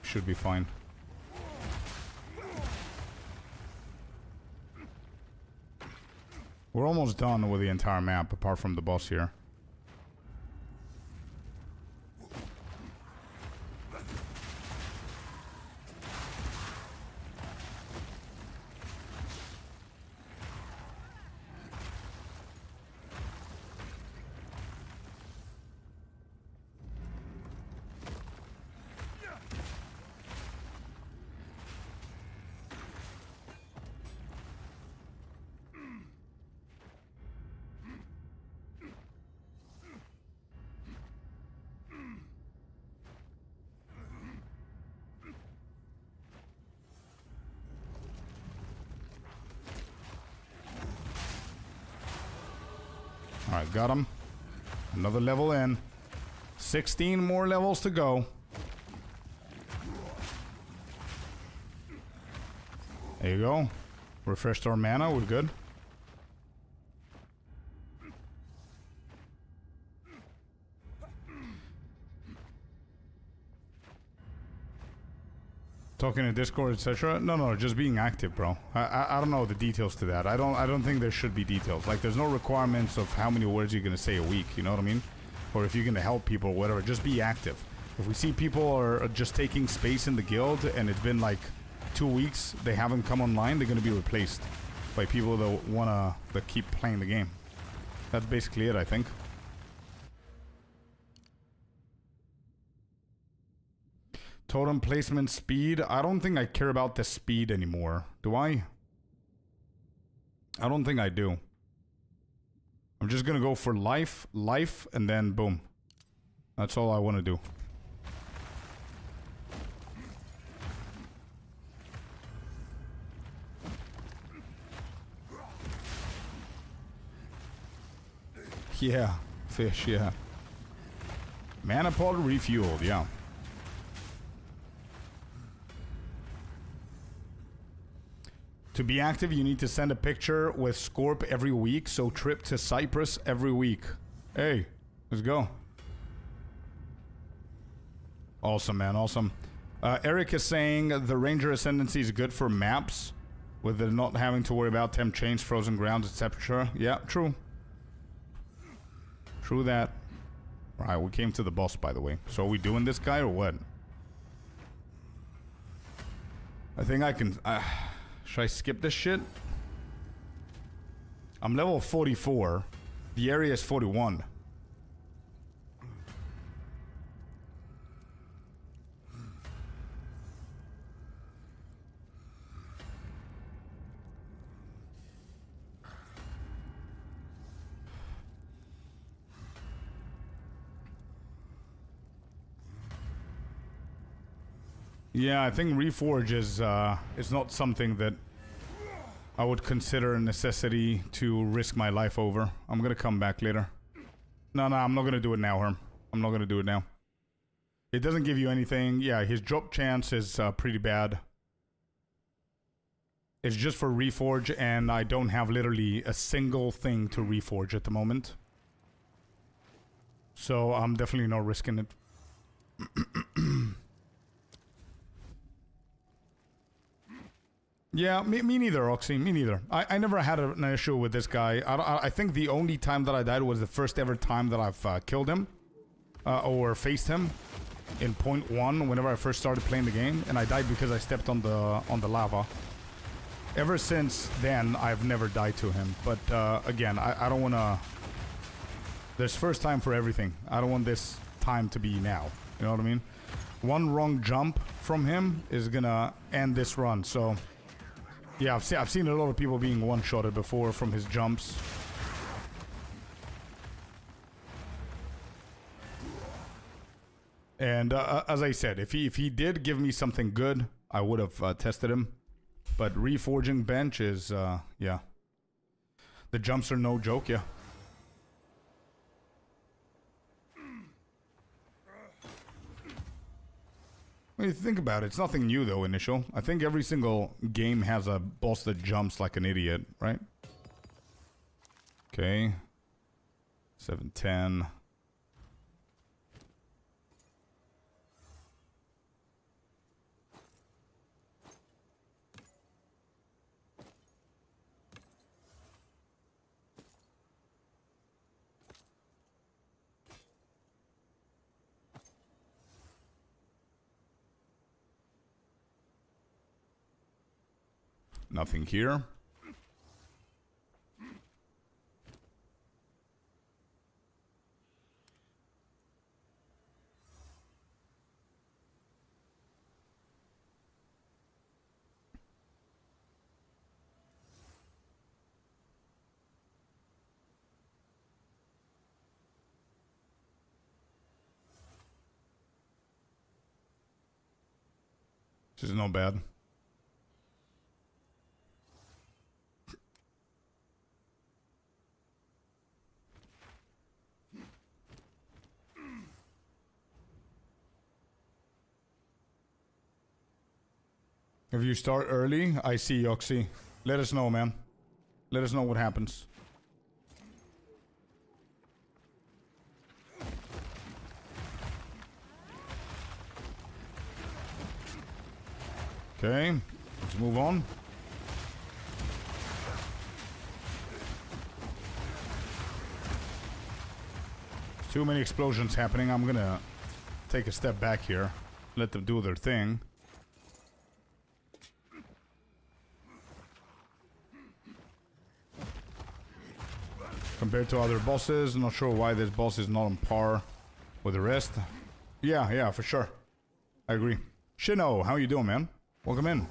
should be fine. We're almost done with the entire map, apart from the boss here. Alright, got him. Another level in. 16 more levels to go. There you go. Refreshed our mana, we're good. Talking in Discord, etc. No, just being active, bro. I don't know the details to that. I don't think there should be details. Like, there's no requirements of how many words you're gonna say a week. You know what I mean? Or if you're gonna help people, or whatever. Just be active. If we see people are just taking space in the guild and it's been like 2 weeks, they haven't come online, they're gonna be replaced by people that keep playing the game. That's basically it, I think. Totem placement speed. I don't think I care about the speed anymore. Do I? I don't think I do. I'm just gonna go for life, and then boom. That's all I want to do. Yeah, fish, yeah. Mana pod refueled, yeah. To be active, you need to send a picture with Scorp every week, so trip to Cyprus every week. Hey, let's go. Awesome, man, awesome. Eric is saying the Ranger Ascendancy is good for maps, with the not having to worry about temp chains, frozen grounds, etc. Yeah, true. True that. Alright, we came to the boss, by the way. So are we doing this guy or what? I think I can... should I skip this shit? I'm level 44. The area is 41. Yeah, I think Reforge is not something that I would consider a necessity to risk my life over. I'm gonna come back later. No, I'm not gonna do it now, Herm. I'm not gonna do it now. It doesn't give you anything. Yeah, his drop chance is pretty bad. It's just for Reforge, and I don't have literally a single thing to Reforge at the moment. So I'm definitely not risking it. Yeah, me neither, Oxy. Me neither. I never had an issue with this guy. I think the only time that I died was the first ever time that I've killed him. Or faced him. In point 1, whenever I first started playing the game. And I died because I stepped on the lava. Ever since then, I've never died to him. But again, I don't want to... There's first time for everything. I don't want this time to be now. You know what I mean? One wrong jump from him is gonna end this run. So, yeah, I've seen a lot of people being one-shotted before from his jumps. And as I said, if he did give me something good, I would have tested him. But reforging bench is, yeah. The jumps are no joke, yeah. When you think about it, it's nothing new though, initial. I think every single game has a boss that jumps like an idiot, right? Okay. 710. Nothing here. This is not bad. If you start early, I see Yoxi. Let us know, man. Let us know what happens. Okay, let's move on. Too many explosions happening. I'm gonna take a step back here. Let them do their thing. Compared to other bosses, I'm not sure why this boss is not on par with the rest. Yeah, for sure. I agree. Shino, how you doing, man? Welcome in.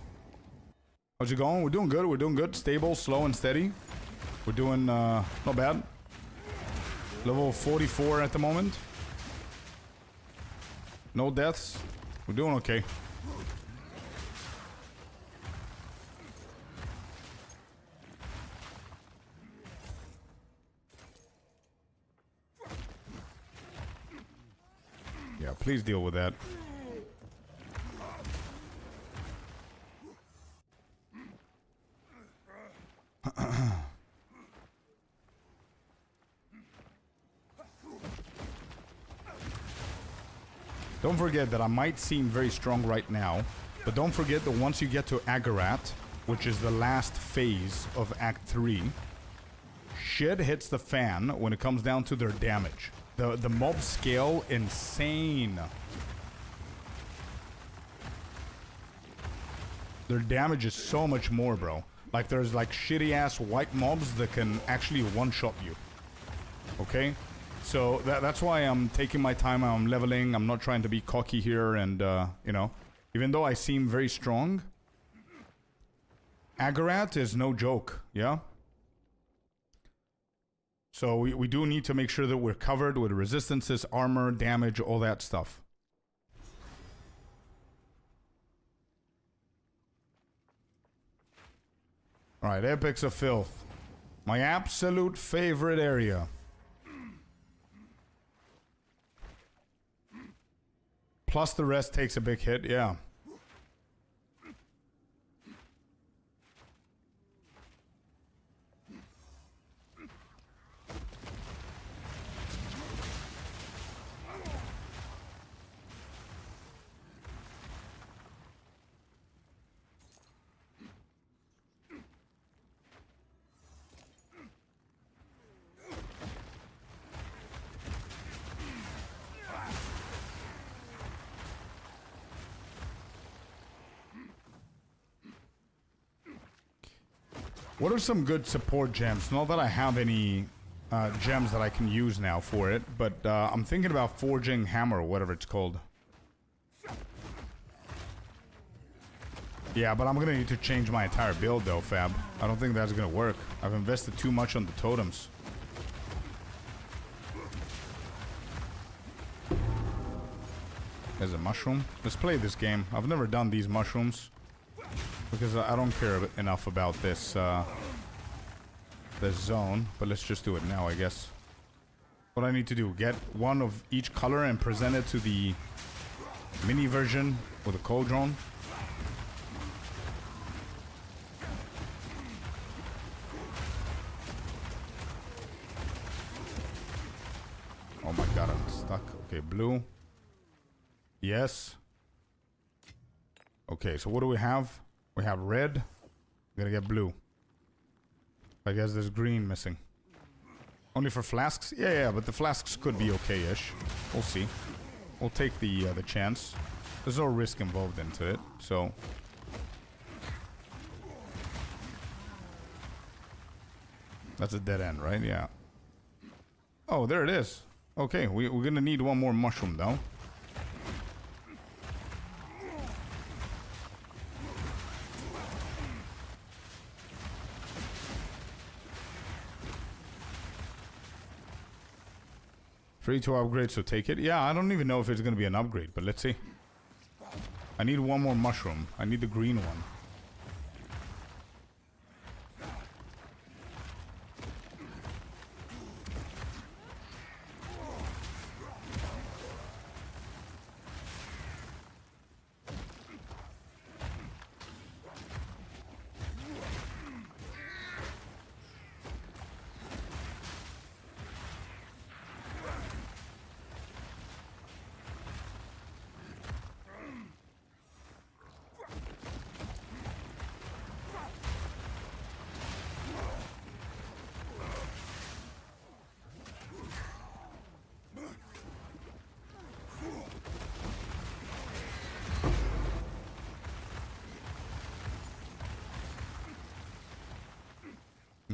How's it going? We're doing good. We're doing good. Stable, slow, and steady. We're doing not bad. Level 44 at the moment. No deaths. We're doing okay. Yeah, please deal with that. Don't forget that I might seem very strong right now, but don't forget that once you get to Agarat, which is the last phase of Act 3, shit hits the fan when it comes down to their damage. The mob scale, insane. Their damage is so much more, bro. Like, there's like shitty ass white mobs that can actually one-shot you. Okay? So that's why I'm taking my time. I'm leveling. I'm not trying to be cocky here. And, you know, even though I seem very strong, Agarat is no joke. Yeah? So we do need to make sure that we're covered with resistances, armor, damage, all that stuff. Alright, Epics of Filth. My absolute favorite area. Plus the rest takes a big hit, yeah. What are some good support gems? Not that I have any gems that I can use now for it, but I'm thinking about forging hammer, or whatever it's called. Yeah, but I'm gonna need to change my entire build though, Fab. I don't think that's gonna work. I've invested too much on the totems. There's a mushroom. Let's play this game. I've never done these mushrooms because I don't care enough about this this zone. But let's just do it now, I guess. What I need to do, get one of each color and present it to the mini version with a cauldron. Oh my god, I'm stuck. Okay, blue. Yes. Okay, so what do we have? We have red. We gotta get blue. I guess there's green missing. Only for flasks? Yeah, but the flasks could be okay-ish. We'll see. We'll take the chance. There's no risk involved into it, so... That's a dead end, right? Yeah. Oh, there it is. Okay, we're gonna need one more mushroom, though. Free to upgrade, so take it. Yeah, I don't even know if it's gonna be an upgrade, but let's see. I need one more mushroom. I need the green one.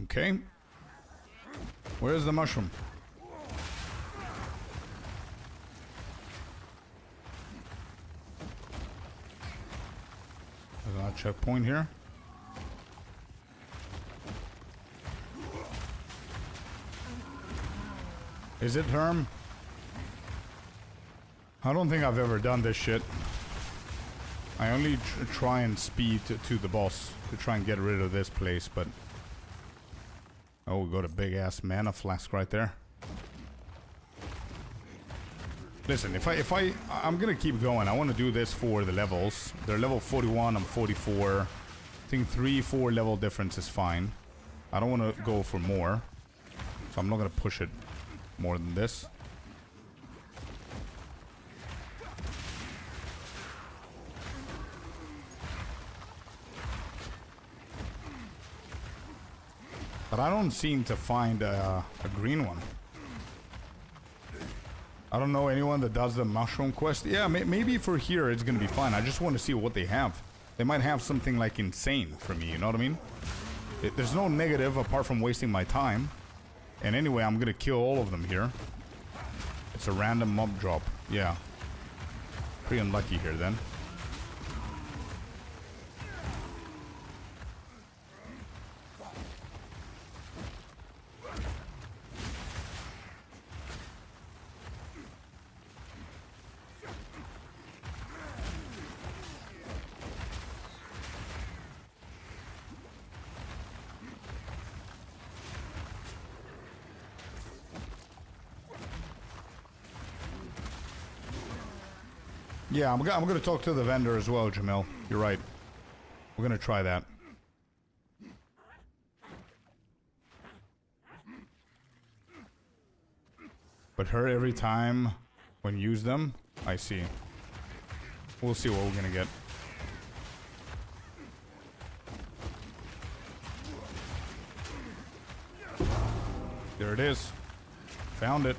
Okay. Where's the mushroom? There's a checkpoint here. Is it Herm? I don't think I've ever done this shit. I only try and speed to the boss to try and get rid of this place, but... Oh, we got a big-ass mana flask right there. Listen, I'm gonna keep going. I want to do this for the levels. They're level 41, I'm 44. I think 3-4 level difference is fine. I don't want to go for more. So I'm not gonna push it more than this. But I don't seem to find a green one. I don't know anyone that does the mushroom quest. Yeah, maybe for here it's gonna be fine. I just want to see what they have. They might have something like insane for me, you know what I mean? There's no negative apart from wasting my time. And anyway, I'm gonna kill all of them here. It's a random mob drop. Yeah. Pretty unlucky here then. Yeah, I'm gonna talk to the vendor as well, Jamil. You're right. We're gonna try that. But her every time when you use them, I see. We'll see what we're gonna get. There it is. Found it.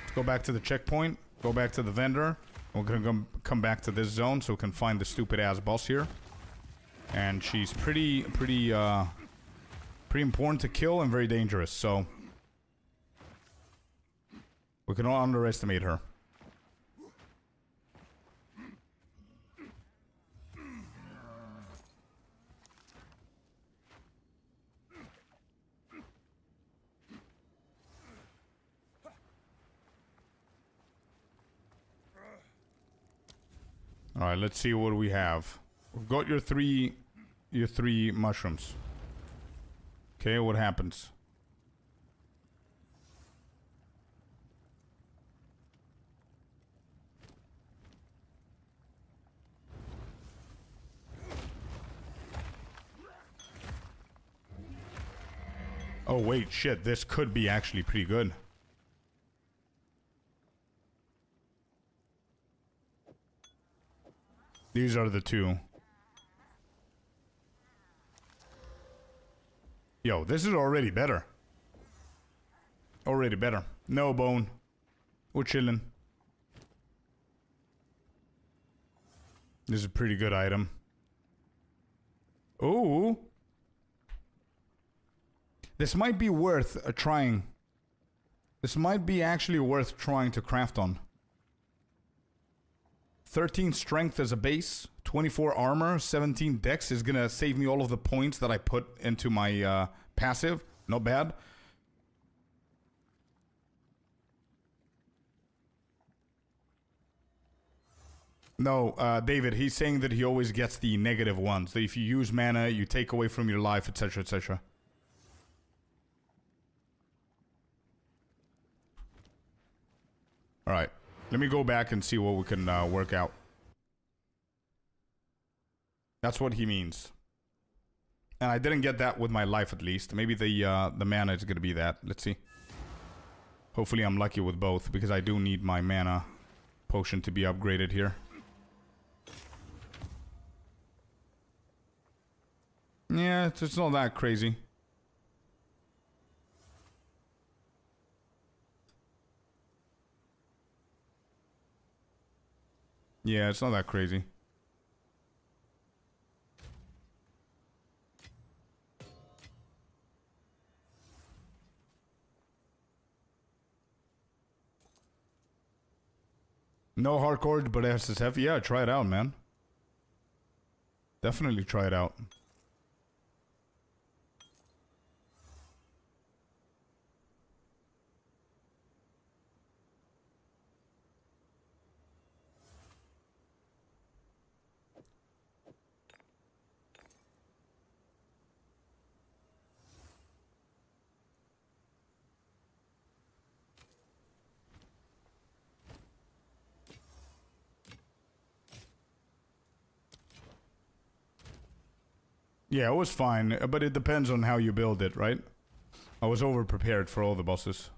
Let's go back to the checkpoint. Go back to the vendor. We're gonna come back to this zone so we can find the stupid ass boss here. And she's pretty important to kill and very dangerous, so we cannot underestimate her. Alright, let's see what we have. We've got your three mushrooms. Okay, what happens? Oh wait, shit, this could be actually pretty good. These are the two. Yo, this is already better. Already better. No bone. We're chilling. This is a pretty good item. Ooh. This might be worth trying. This might be actually worth trying to craft on. 13 strength as a base, 24 armor, 17 dex is gonna save me all of the points that I put into my passive. Not bad. No, David, he's saying that he always gets the negative ones. That if you use mana, you take away from your life, etc, etc. Alright, let me go back and see what we can work out. That's what he means. And I didn't get that with my life at least. Maybe the mana is going to be that. Let's see. Hopefully I'm lucky with both, because I do need my mana potion to be upgraded here. Yeah, it's not that crazy. Yeah, it's not that crazy. No hardcore, but HCSSF. Yeah, try it out, man. Definitely try it out. Yeah, it was fine, but it depends on how you build it, right? I was over-prepared for all the bosses.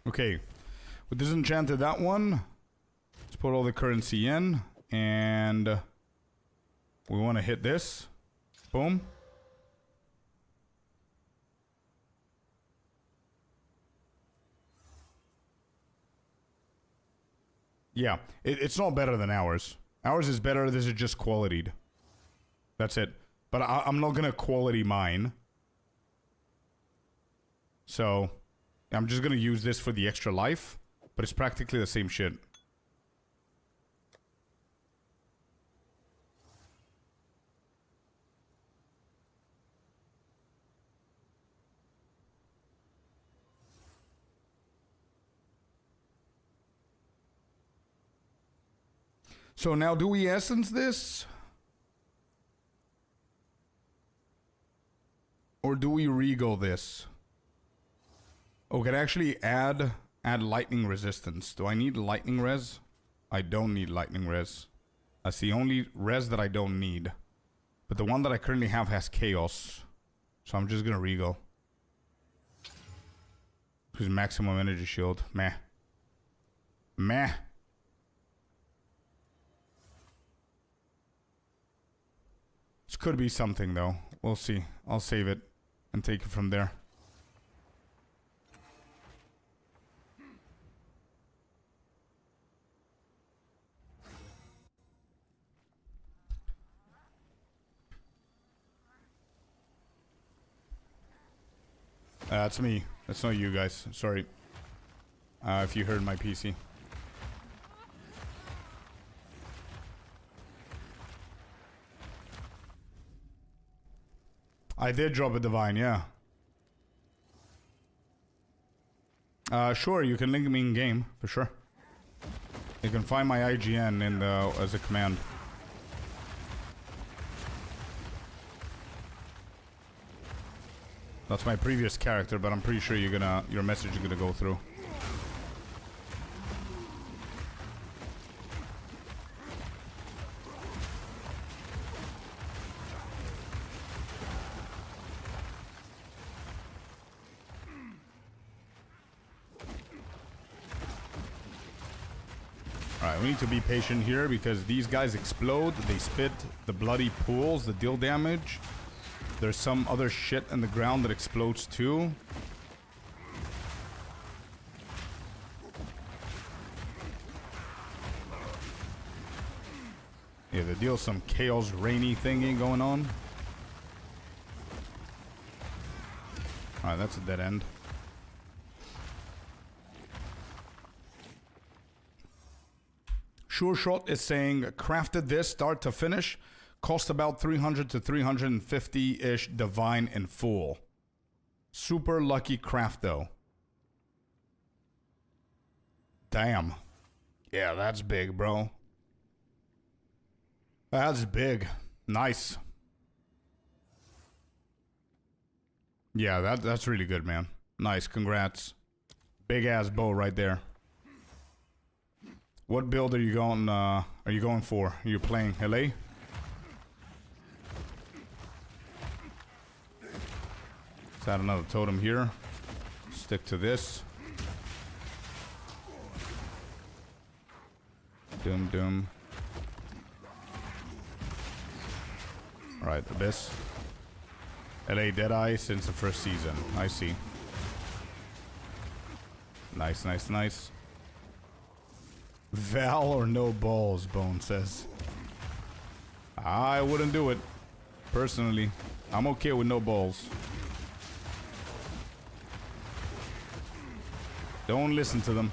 Okay, we disenchanted that one. Let's put all the currency in, and we want to hit this. Boom. Yeah, it's not better than ours. Ours is better, this is just qualityed. That's it. But I'm not gonna quality mine. So, I'm just gonna use this for the extra life, but it's practically the same shit. So now, do we essence this? Or do we regal this? Oh, we can actually add lightning resistance. Do I need lightning res? I don't need lightning res. That's the only res that I don't need. But the one that I currently have has chaos. So I'm just gonna regal. Who's maximum energy shield? Meh. Meh. This could be something though. We'll see. I'll save it and take it from there. That's me. That's not you guys. Sorry. If you heard my PC. I did drop a divine, yeah. Sure, you can link me in game, for sure. You can find my IGN in the, as a command. That's my previous character, but I'm pretty sure your message is gonna go through. Alright, we need to be patient here because these guys explode, they spit the bloody pools that deal damage. There's some other shit in the ground that explodes too. Yeah, they deal some chaos rainy thingy going on. Alright, that's a dead end. Sure Shot is saying, crafted this start to finish, cost about 300 to 350-ish divine in full. Super lucky craft though. Damn. Yeah, that's big, bro. That's big. Nice. Yeah, that's really good, man. Nice, congrats. Big ass bow right there. What build are you going for? Are you playing LA? Let's add another totem here. Stick to this. Doom doom. Alright, Abyss. LA Deadeye since the first season. I see. Nice, nice, nice. Val or no balls, Bone says. I wouldn't do it. Personally. I'm okay with no balls. Don't listen to them.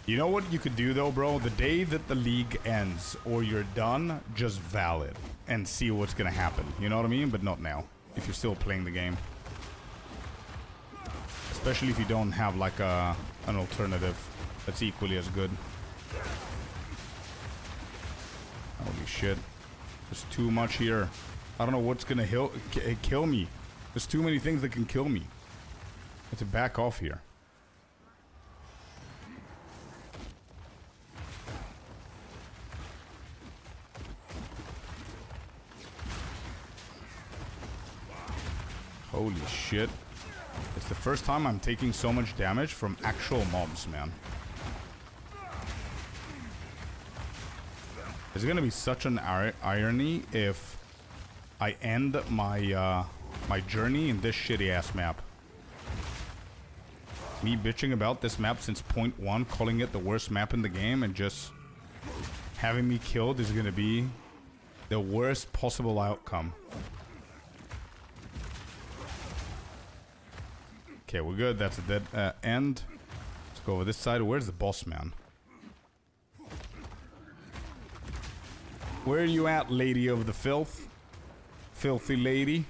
You know what you could do though, bro? The day that the league ends or you're done, just Val it and see what's gonna happen. You know what I mean? But not now. If you're still playing the game. Especially if you don't have like an alternative that's equally as good. Holy shit. There's too much here. I don't know what's gonna kill me. There's too many things that can kill me. I have to back off here. Holy shit. It's the first time I'm taking so much damage from actual mobs, man. It's gonna be such an irony if I end my my journey in this shitty ass map. Me bitching about this map since point 1, calling it the worst map in the game, and just having me killed is gonna be the worst possible outcome. Okay, we're good. That's a dead end. Let's go over this side. Where's the boss, man? Where are you at, lady of the filth? Filthy lady.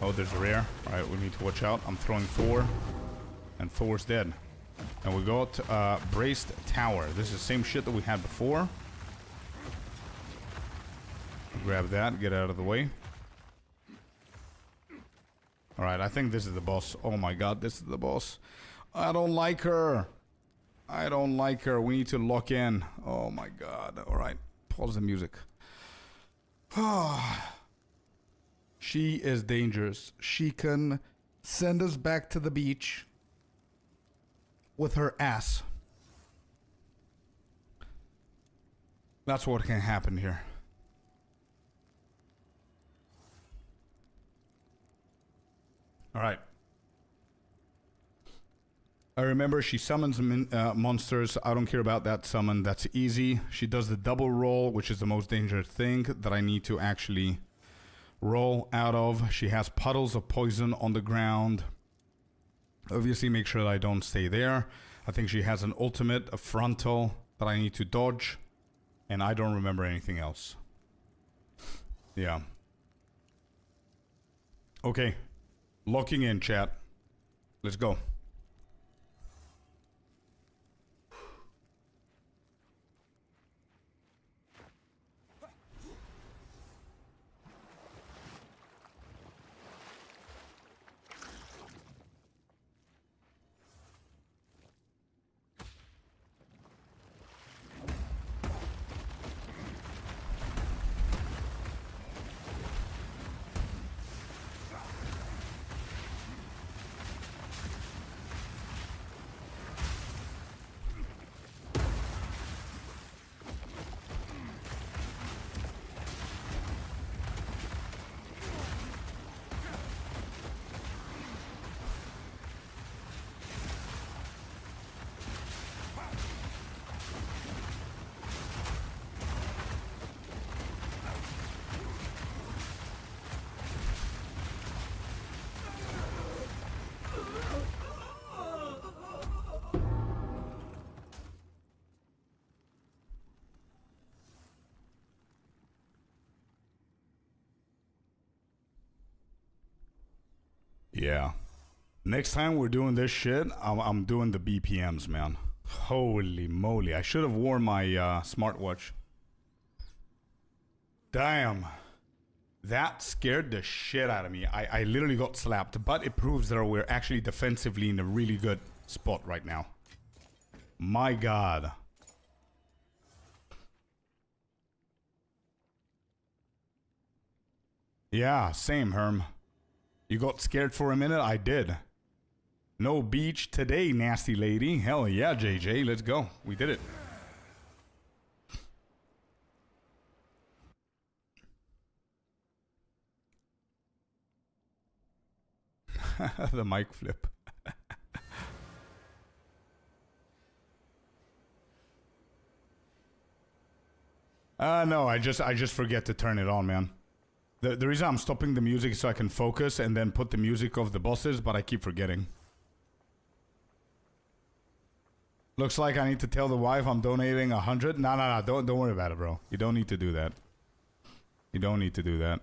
Oh, there's a rare. Alright, we need to watch out. I'm throwing Thor. And Thor's dead. And we got Braced Tower. This is the same shit that we had before. Grab that, get out of the way. Alright, I think this is the boss. Oh my god, this is the boss. I don't like her. I don't like her. We need to lock in. Oh my god. Alright, pause the music. She is dangerous. She can send us back to the beach with her ass. That's what can happen here. All right. I remember she summons monsters. I don't care about that summon. That's easy. She does the double roll, which is the most dangerous thing that I need to actually roll out of. She has puddles of poison on the ground. Obviously, make sure that I don't stay there. I think she has an ultimate, a frontal that I need to dodge. And I don't remember anything else. Yeah. Okay. Locking in, chat. Let's go. Yeah. Next time we're doing this shit, I'm doing the BPMs, man. Holy moly. I should have worn my smartwatch. Damn. That scared the shit out of me. I literally got slapped, but it proves that we're actually defensively in a really good spot right now. My god. Yeah, same, Herm. You got scared for a minute? I did. No beach today, nasty lady. Hell yeah, JJ. Let's go. We did it. The mic flip. No, I just forget to turn it on, man. The reason I'm stopping the music is so I can focus and then put the music of the bosses, but I keep forgetting. Looks like I need to tell the wife I'm donating 100. No, don't worry about it, bro. You don't need to do that. You don't need to do that.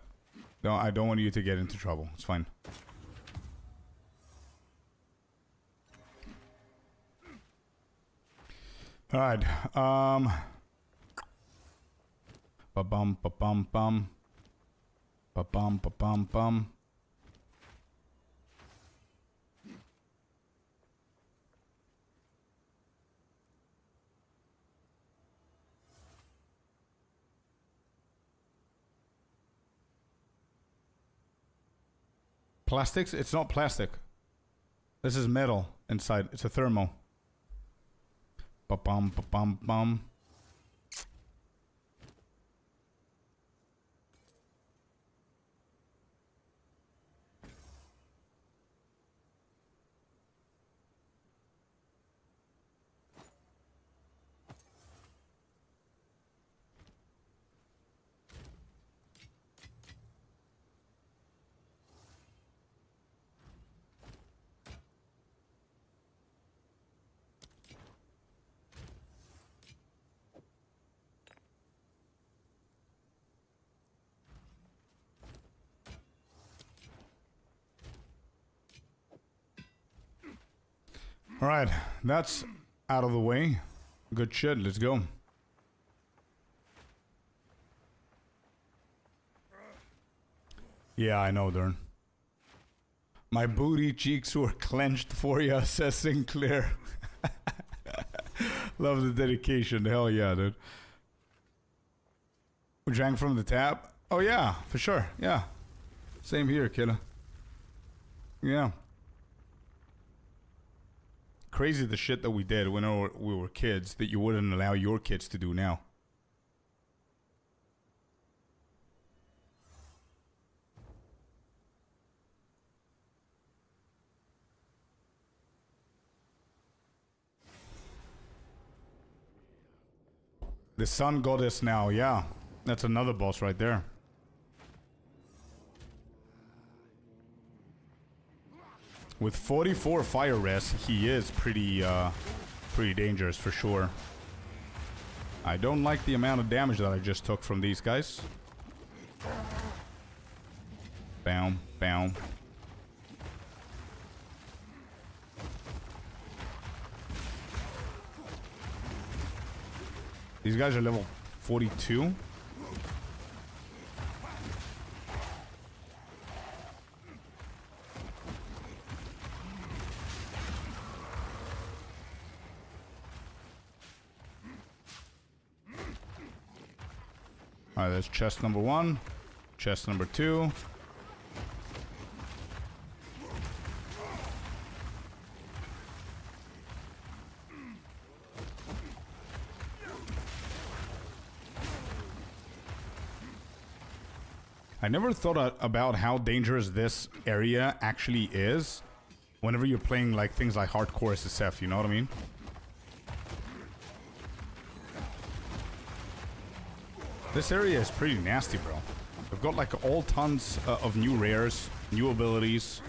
No, I don't want you to get into trouble. It's fine. All right. Ba-bum, ba-bum, bum. Ba-bum, ba-bum, bum. Plastics? It's not plastic. This is metal inside. It's a thermal. Ba-bum, ba-bum, bum. All right, that's out of the way. Good shit, let's go. Yeah, I know, Dern. My booty cheeks were clenched for ya, says Sinclair. Love the dedication. Hell yeah, dude. We drank from the tap? Oh yeah, for sure. Yeah. Same here, kiddo. Yeah. Crazy the shit that we did when we were kids that you wouldn't allow your kids to do now. The sun goddess now, yeah. That's another boss right there. With 44 fire res, he is pretty dangerous for sure. I don't like the amount of damage that I just took from these guys. Bam, bam. These guys are level 42. Alright, that's chest number 1. Chest number 2. I never thought about how dangerous this area actually is whenever you're playing like things like hardcore SSF, you know what I mean? This area is pretty nasty, bro. We've got like all tons of new rares, new abilities.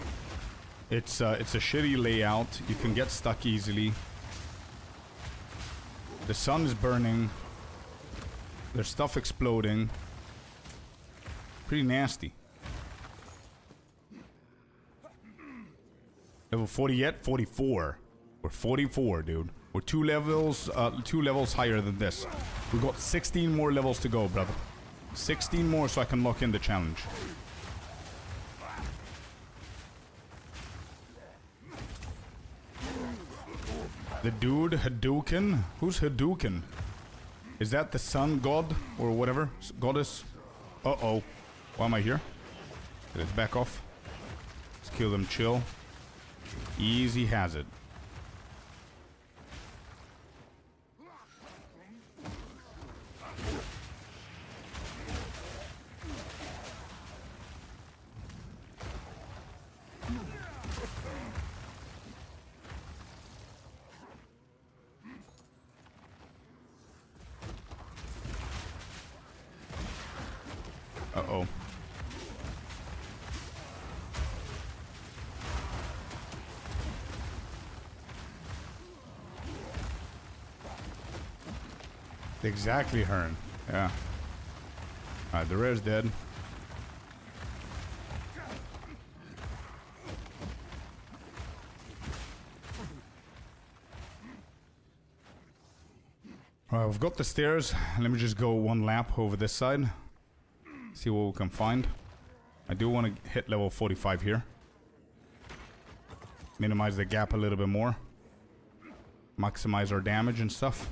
It's a shitty layout. You can get stuck easily. The sun is burning. There's stuff exploding. Pretty nasty. Level 40 yet? 44. We're 44, dude. We're two levels higher than this. We've got 16 more levels to go, brother. 16 more so I can lock in the challenge. The dude, Hadouken? Who's Hadouken? Is that the sun god? Or whatever? Goddess? Uh-oh. Why am I here? Let's back off. Let's kill them, chill. Easy has it. Uh-oh. Exactly, Hearn. Yeah. Alright, the rare's dead. Alright, we've got the stairs. Let me just go one lap over this side. See what we can find. I do want to hit level 45 here. Minimize the gap a little bit more. Maximize our damage and stuff.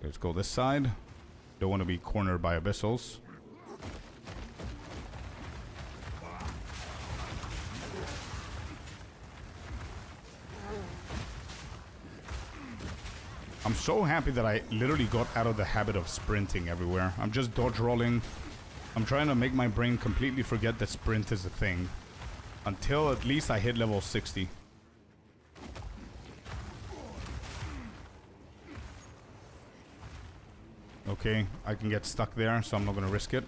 Let's go this side. Don't want to be cornered by abyssals. I'm so happy that I literally got out of the habit of sprinting everywhere. I'm just dodge rolling. I'm trying to make my brain completely forget that sprint is a thing. Until at least I hit level 60. Okay, I can get stuck there, so I'm not gonna risk it.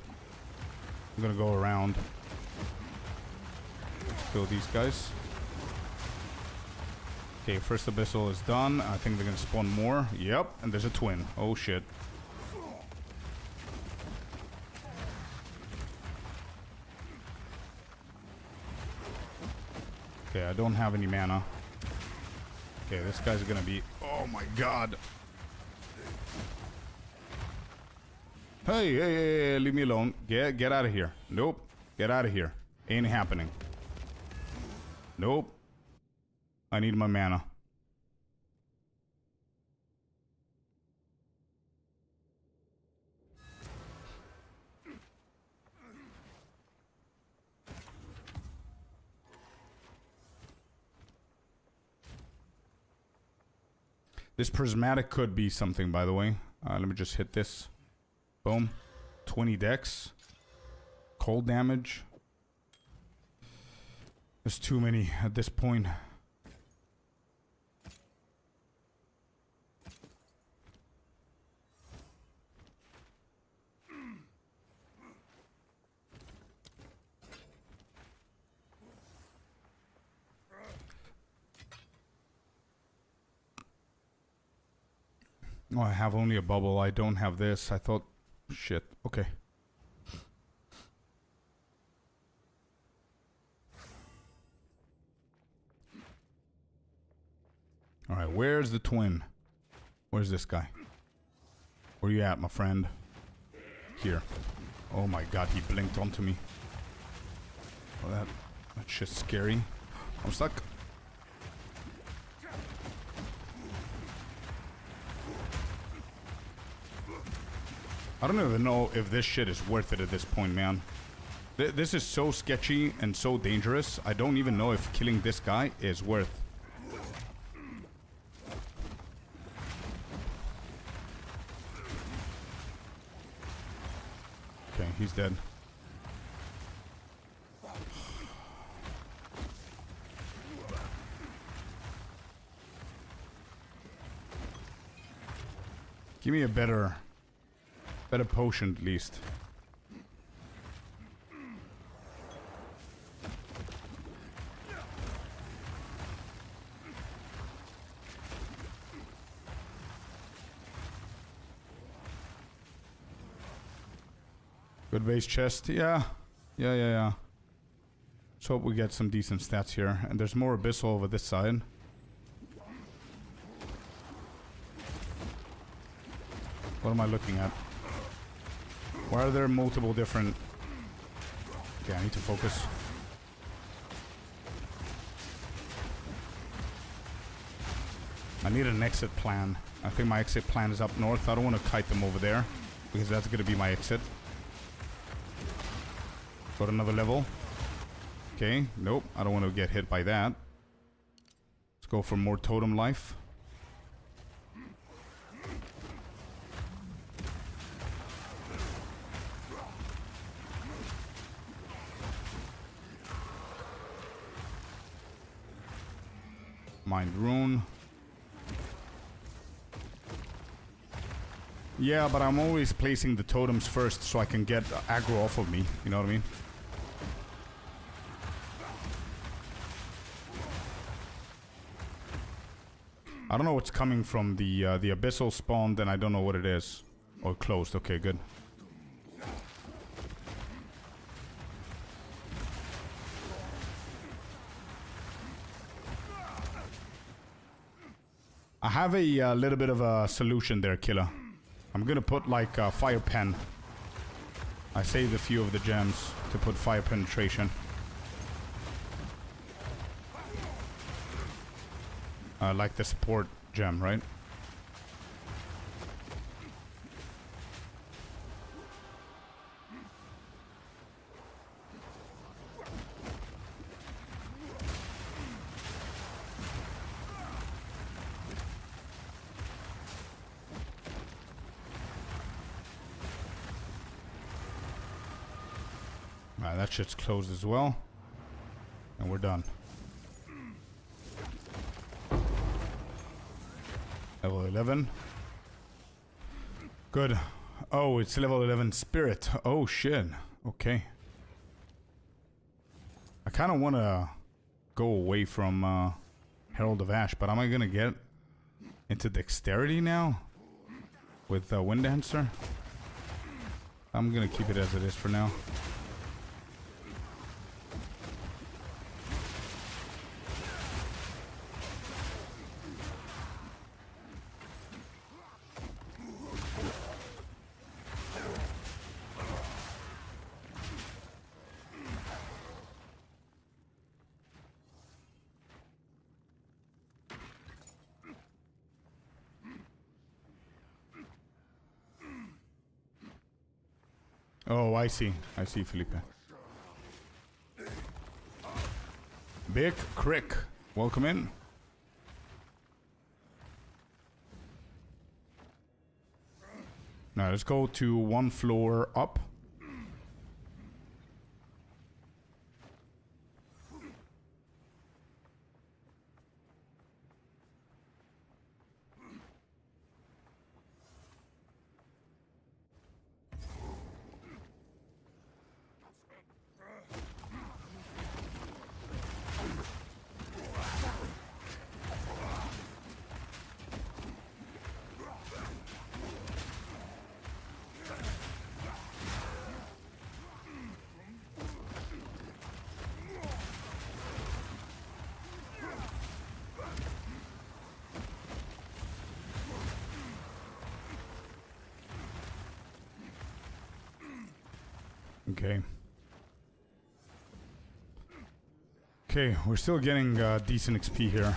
I'm gonna go around. Kill these guys. Okay, first abyssal is done. I think they're gonna spawn more. Yep, and there's a twin. Oh shit. Okay, I don't have any mana. Okay, this guy's gonna be... Oh my god. Hey, hey, hey, leave me alone. Get out of here. Nope. Get out of here. Ain't happening. Nope. I need my mana. This prismatic could be something, by the way. Let me just hit this. Boom. 20 dex. Cold damage. There's too many at this point. Oh, I have only a bubble. I don't have this. I thought... Shit. Okay. Alright, where's the twin? Where's this guy? Where you at, my friend? Here. Oh my god, he blinked onto me. Oh, that shit's scary. I'm stuck. I don't even know if this shit is worth it at this point, man. This is so sketchy and so dangerous. I don't even know if killing this guy is worth. Okay, he's dead. Give me a better potion at least. Good base chest. Yeah. Let's hope we get some decent stats here. And there's more abyssal over this side. What am I looking at? Why are there multiple different... Okay, I need to focus. I need an exit plan. I think my exit plan is up north. I don't want to kite them over there, because that's going to be my exit. Got another level. Okay, nope. I don't want to get hit by that. Let's go for more totem life. Mind rune. Yeah, but I'm always placing the totems first so I can get aggro off of me. You know what I mean? I don't know what's coming from the abyssal spawn, then I don't know what it is. Oh, closed. Okay, good. I have a little bit of a solution there, killer. I'm gonna put like a fire pen. I saved a few of the gems to put fire penetration. Like the support gem, right? That shit's closed as well. And we're done. Level 11. Good. Oh, it's level 11 spirit. Oh, shit. Okay. I kind of want to go away from Herald of Ash, but am I going to get into dexterity now? With Wind Dancer? I'm going to keep it as it is for now. Oh, I see, Felipe. Big Crick, welcome in. Now let's go to one floor up. Okay. Okay, we're still getting decent XP here.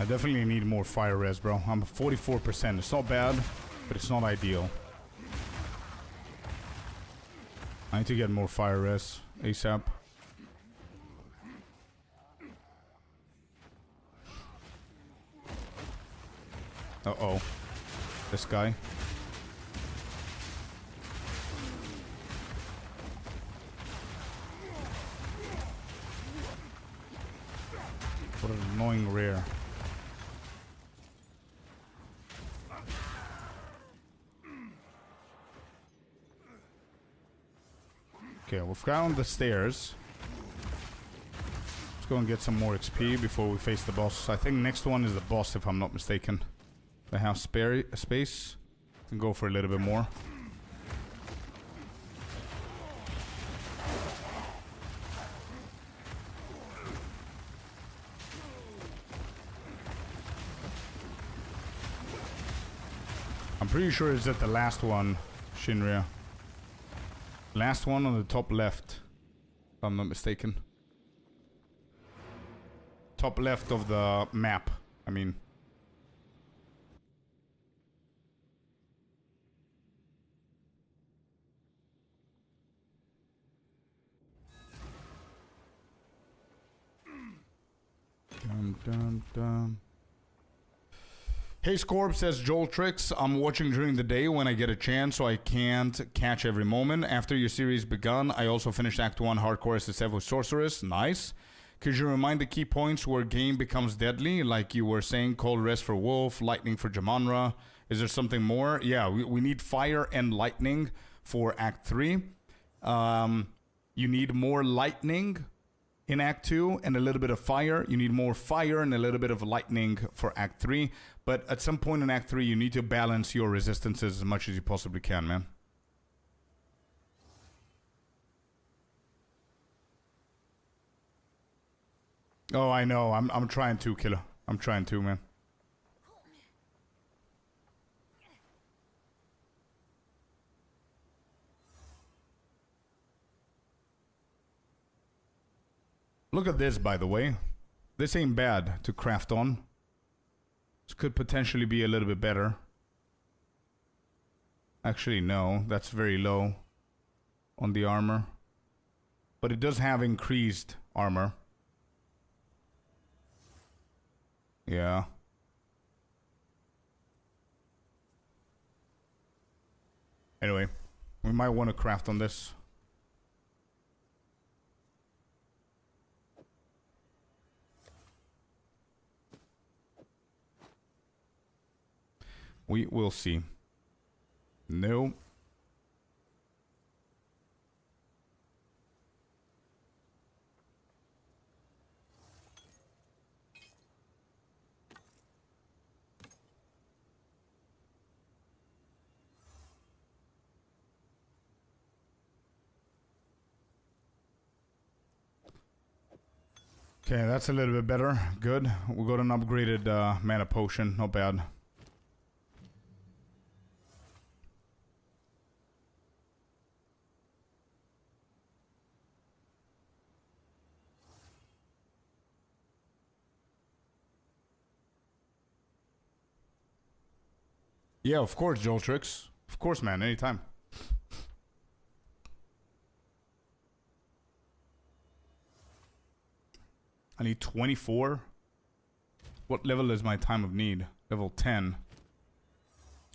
I definitely need more fire res, bro. I'm at 44%. It's not bad, but it's not ideal. I need to get more fire res ASAP. Uh-oh. This guy. What an annoying rear. Okay, we've found the stairs. Let's go and get some more XP before we face the boss. I think next one is the boss, if I'm not mistaken. If I have space, I can go for a little bit more. I'm pretty sure it's at the last one, Shinria. Last one on the top left, if I'm not mistaken. Top left of the map, I mean. Dun, dun, dun. Hey Scorp, says Joel Tricks. I'm watching during the day when I get a chance, so I can't catch every moment. After your series begun, I also finished Act 1 Hardcore HCSSF with Sorceress. Nice. Could you remind the key points where game becomes deadly? Like you were saying, cold rest for Wolf, lightning for Jamanra. Is there something more? Yeah, we need fire and lightning for Act 3. You need more lightning in Act 2 and a little bit of fire. You need more fire and a little bit of lightning for Act 3. But at some point in Act 3, you need to balance your resistances as much as you possibly can, man. Oh, I know. I'm trying to, killer. I'm trying to, man. Look at this, by the way. This ain't bad to craft on. This could potentially be a little bit better. Actually, no. That's very low on the armor. But it does have increased armor. Yeah. Anyway, we might want to craft on this. We will see. No. Okay, that's a little bit better. Good. We got an upgraded mana potion. Not bad. Yeah, of course, Joel Tricks. Of course, man. Anytime. I need 24. What level is my time of need? Level 10.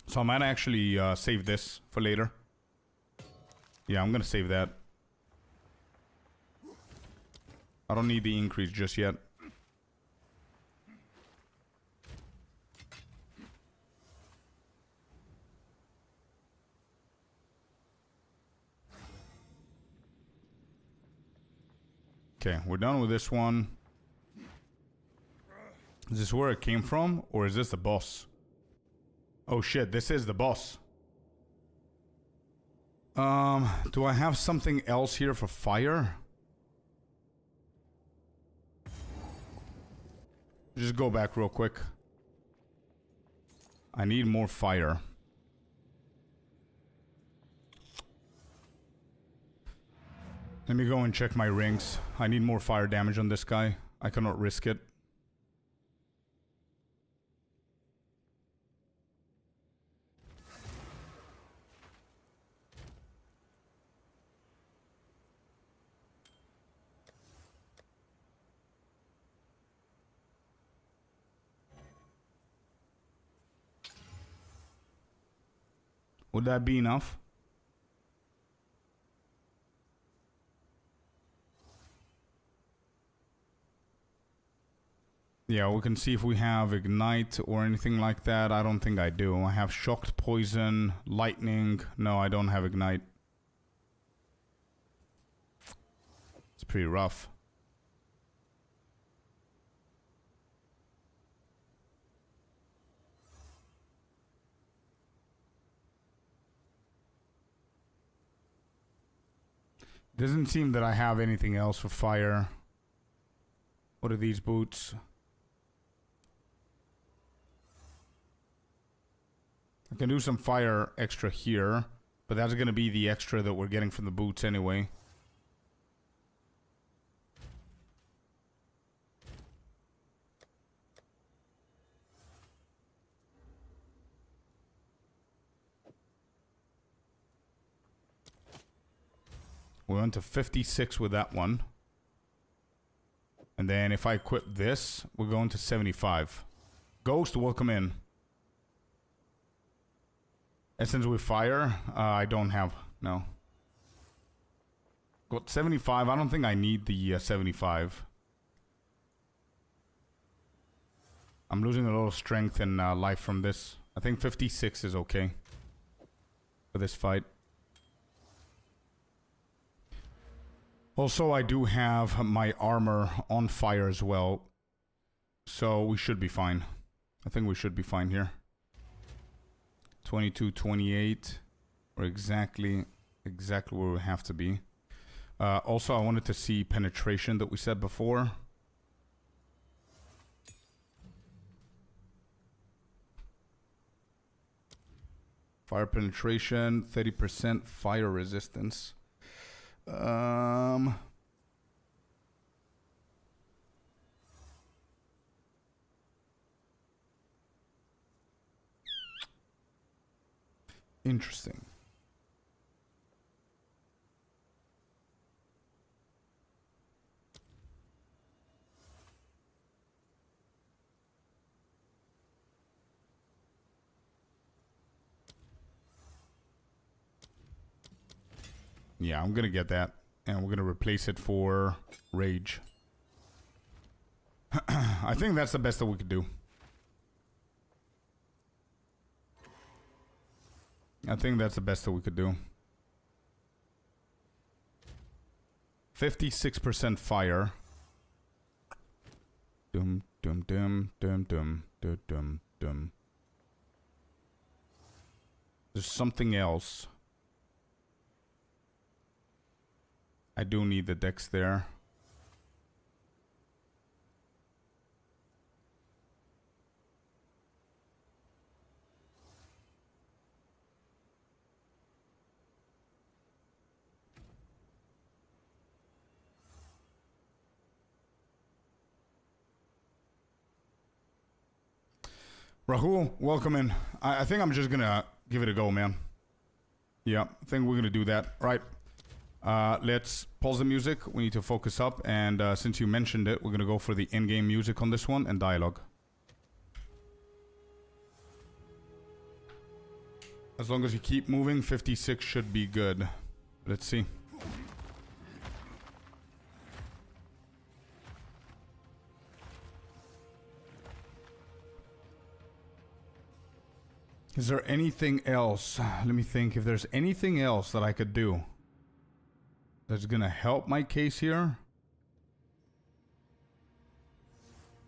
So I might actually save this for later. Yeah, I'm gonna save that. I don't need the increase just yet. Okay, we're done with this one. Is this where it came from? Or is this the boss? Oh shit, this is the boss. Do I have something else here for fire? Just go back real quick. I need more fire. Let me go and check my rings. I need more fire damage on this guy. I cannot risk it. Would that be enough? Yeah, we can see if we have ignite or anything like that. I don't think I do. I have shocked poison, lightning. No, I don't have ignite. It's pretty rough. Doesn't seem that I have anything else for fire. What are these boots? I can do some fire extra here, but that's going to be the extra that we're getting from the boots anyway. We went to 56 with that one. And then if I equip this, we're going to 75. Ghost, welcome in. Essence with fire, I don't have, no. Got 75, I don't think I need the 75. I'm losing a lot of strength and life from this. I think 56 is okay for this fight. Also, I do have my armor on fire as well. So we should be fine. I think we should be fine here. 22, 28. We're exactly where we have to be. Also, I wanted to see penetration that we said before. Fire penetration, 30% fire resistance. Interesting. Yeah, I'm gonna get that. And we're gonna replace it for rage. I think that's the best that we could do. I think that's the best that we could do. 56% fire. Dum dum dum dum dum dum dum dum. There's something else. I do need the dex there. Rahul, welcome in. I think I'm just gonna give it a go, man. Yeah, I think we're gonna do that. Right. Let's pause the music. We need to focus up. And since you mentioned it, we're gonna go for the in-game music on this one and dialogue. As long as you keep moving, 56 should be good. Let's see. Is there anything else? Let me think if there's anything else that I could do that's gonna help my case here.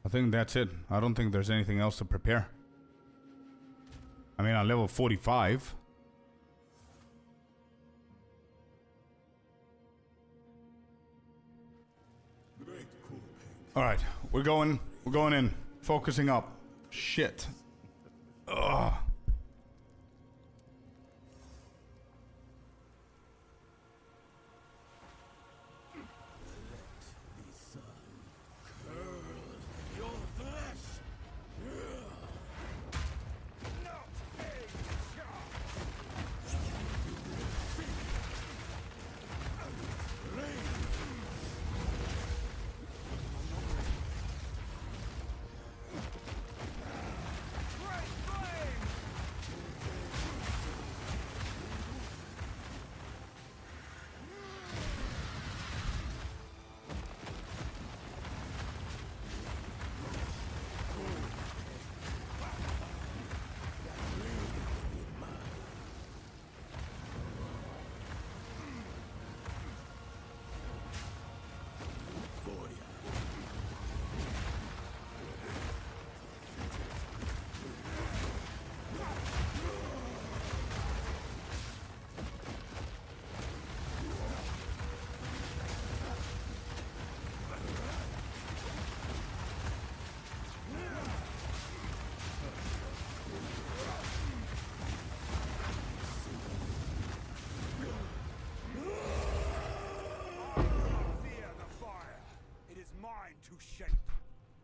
I think that's it. I don't think there's anything else to prepare. I mean, on level 45. Alright, we're going in. Focusing up. Shit. Ugh.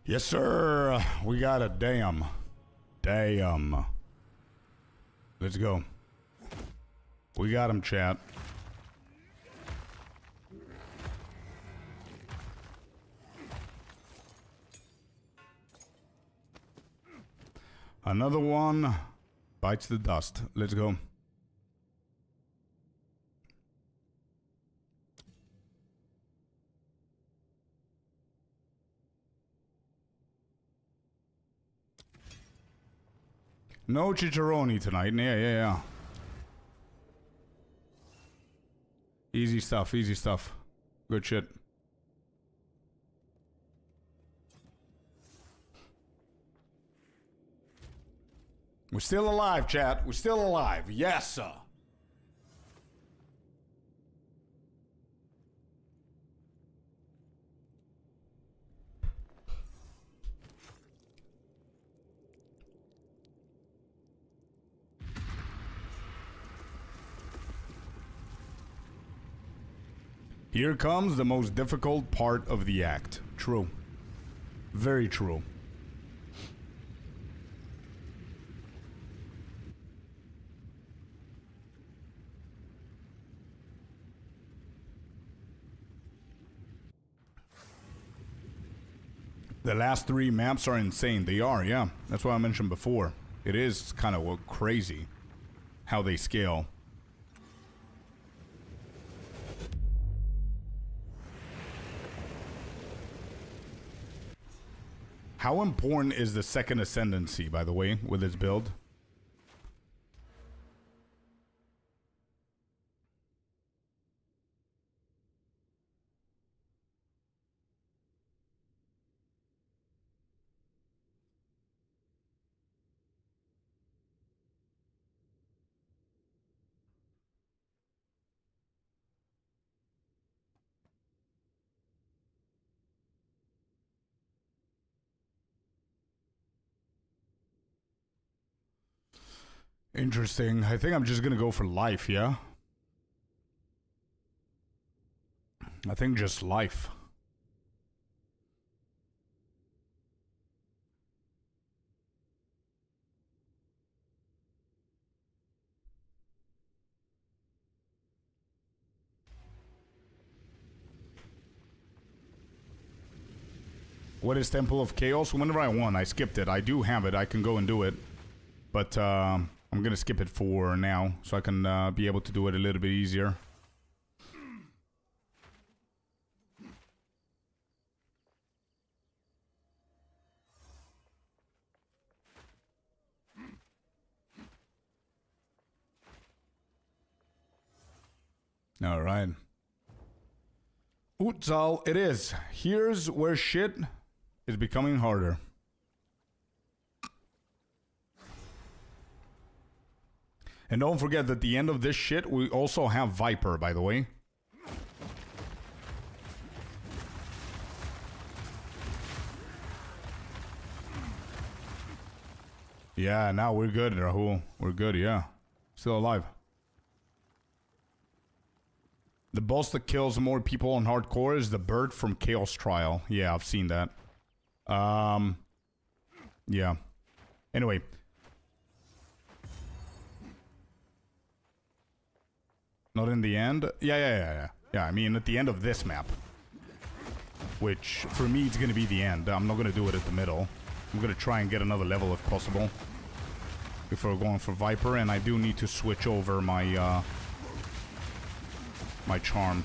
Yes, sir. We got a damn. Damn. Let's go. We got him, chat. Another one bites the dust. Let's go. No chicharoni tonight. Yeah. Easy stuff, easy stuff. Good shit. We're still alive, chat. We're still alive. Yes, sir. Here comes the most difficult part of the act. True. Very true. The last 3 maps are insane. They are, yeah. That's what I mentioned before. It is kind of crazy how they scale. How important is the second ascendancy, by the way, with this build? Interesting. I think I'm just gonna go for life, yeah? I think just life. What is Temple of Chaos? Whenever I want, I skipped it. I do have it. I can go and do it. But, I'm gonna skip it for now, so I can be able to do it a little bit easier. Alright. Utzal, it is. Here's where shit is becoming harder. And don't forget that at the end of this shit, we also have Viper, by the way. Yeah, now we're good, Rahul. We're good, yeah. Still alive. The boss that kills more people on hardcore is the bird from Chaos Trial. Yeah, I've seen that. Yeah. Anyway. Not in the end? Yeah. Yeah, I mean at the end of this map. Which, for me, it's gonna be the end. I'm not gonna do it at the middle. I'm gonna try and get another level if possible. Before going for Viper, and I do need to switch over my, my charm.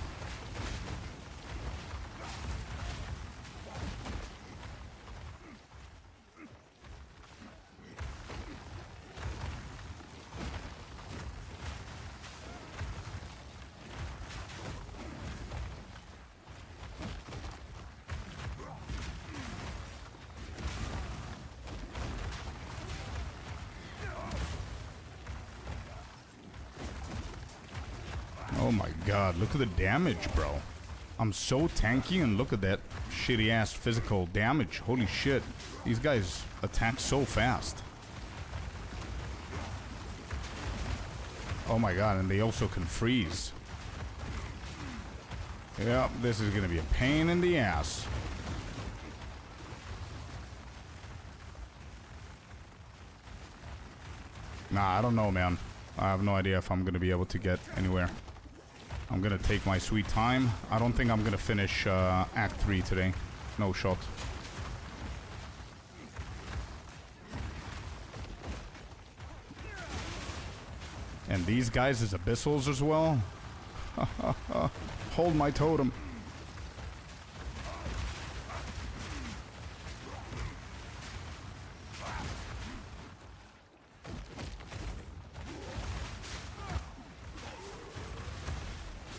Oh my god, look at the damage, bro. I'm so tanky, and look at that shitty ass physical damage. Holy shit. These guys attack so fast. Oh my god, and they also can freeze. Yep, this is gonna be a pain in the ass. Nah, I don't know, man. I have no idea if I'm gonna be able to get anywhere. I'm gonna take my sweet time. I don't think I'm gonna finish Act 3 today. No shot. And these guys is abyssals as well? Hold my totem.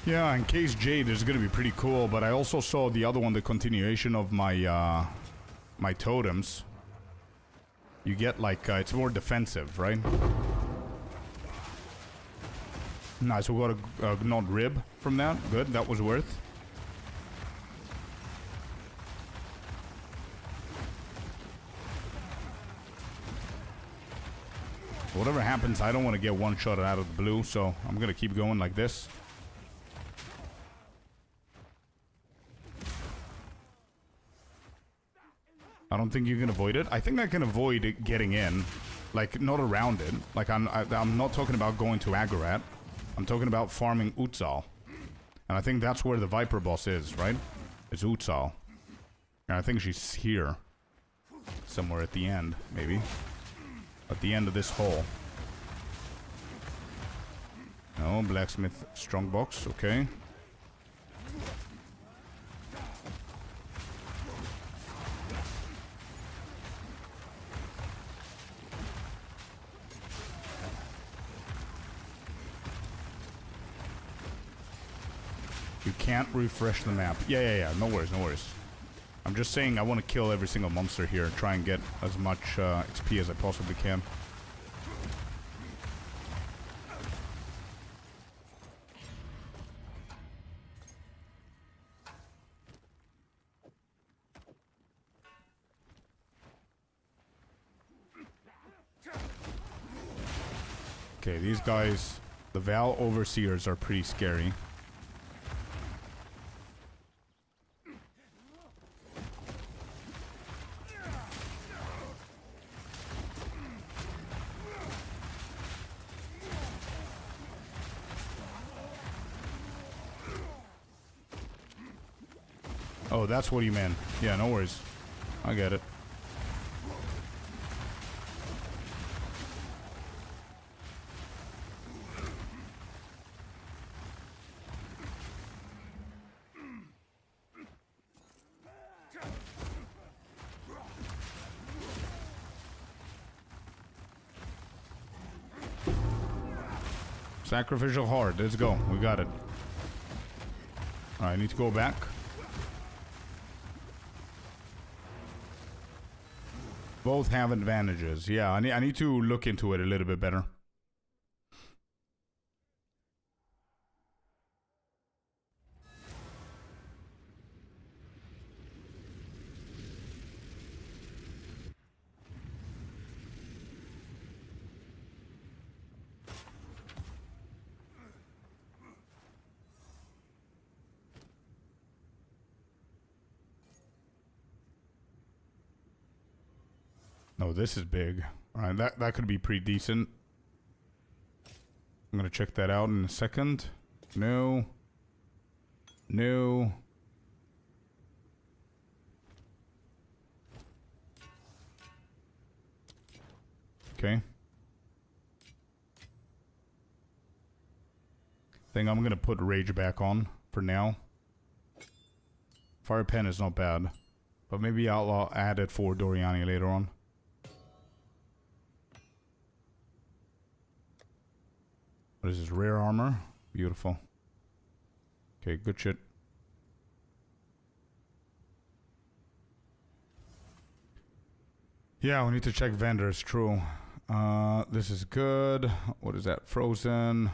Yeah, in case Jade is gonna be pretty cool, but I also saw the other one, the continuation of my my totems. You get like it's more defensive, right? Nice, we got a gnawed rib from that. Good, that was worth. Whatever happens, I don't want to get one shot out of the blue, so I'm gonna keep going like this. I don't think you can avoid it. I think I can avoid it getting in. Like, not around it. Like, I'm not talking about going to Agarat. I'm talking about farming Utsal. And I think that's where the Viper boss is, right? It's Utsal. And I think she's here. Somewhere at the end, maybe. At the end of this hole. No, blacksmith strongbox, okay. You can't refresh the map. Yeah. No worries, no worries. I'm just saying I want to kill every single monster here. Try and get as much XP as I possibly can. Okay, these guys, the Val Overseers, are pretty scary. Oh, that's what you meant. Yeah, no worries. I get it. Sacrificial heart. Let's go. We got it. Alright, I need to go back. Both have advantages. Yeah, I need to look into it a little bit better. No, this is big. Alright, that could be pretty decent. I'm gonna check that out in a second. No. No. Okay. Think I'm gonna put Rage back on for now. Fire Pen is not bad. But maybe I'll add it for Doriani later on. What is this? Rare armor? Beautiful. Okay, good shit. Yeah, we need to check vendors, true. This is good. What is that? Frozen.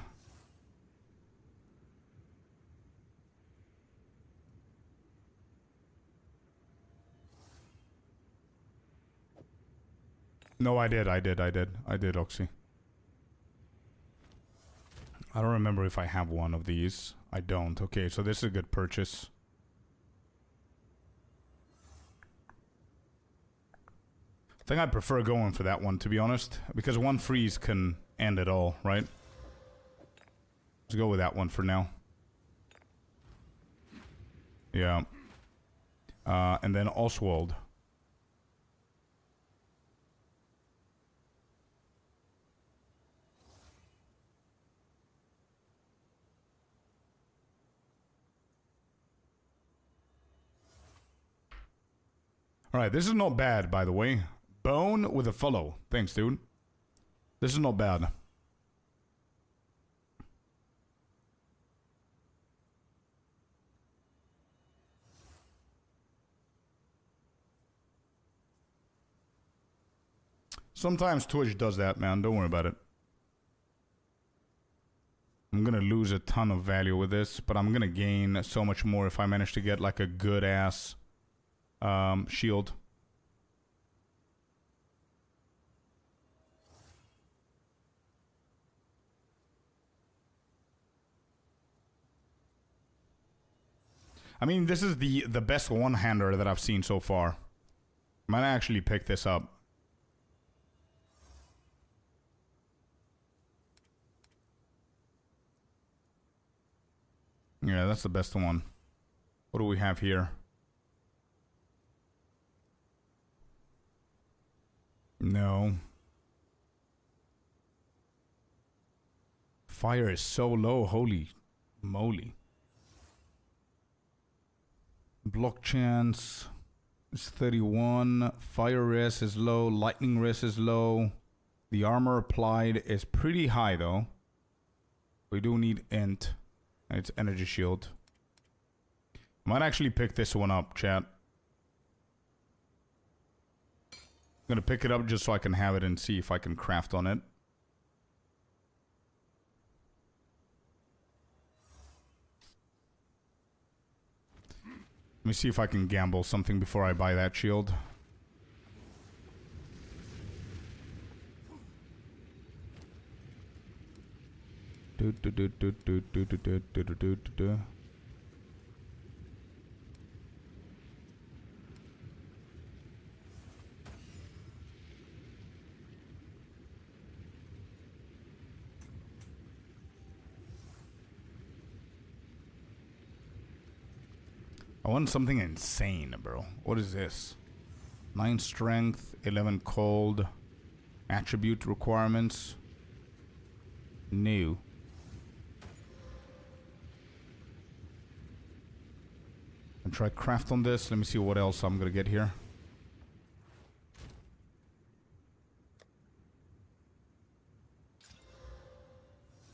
No, I did, Oxy. I don't remember if I have one of these. I don't. Okay, so this is a good purchase. I think I prefer going for that one, to be honest. Because one freeze can end it all, right? Let's go with that one for now. Yeah. And then Oswald. Alright, this is not bad, by the way. Bone with a follow. Thanks, dude. This is not bad. Sometimes Twitch does that, man. Don't worry about it. I'm gonna lose a ton of value with this, but I'm gonna gain so much more if I manage to get like a good ass shield. I mean, this is the best one-hander that I've seen so far. Might actually pick this up. Yeah, that's the best one. What do we have here? No. Fire is so low, holy moly. Block chance is 31. Fire res is low. Lightning res is low. The armor applied is pretty high though. We do need int. It's energy shield. Might actually pick this one up, chat. I'm gonna pick it up just so I can have it and see if I can craft on it. Let me see if I can gamble something before I buy that shield. I want something insane, bro. What is this? 9 strength, 11 cold. Attribute requirements. New. And try craft on this. Let me see what else I'm gonna get here.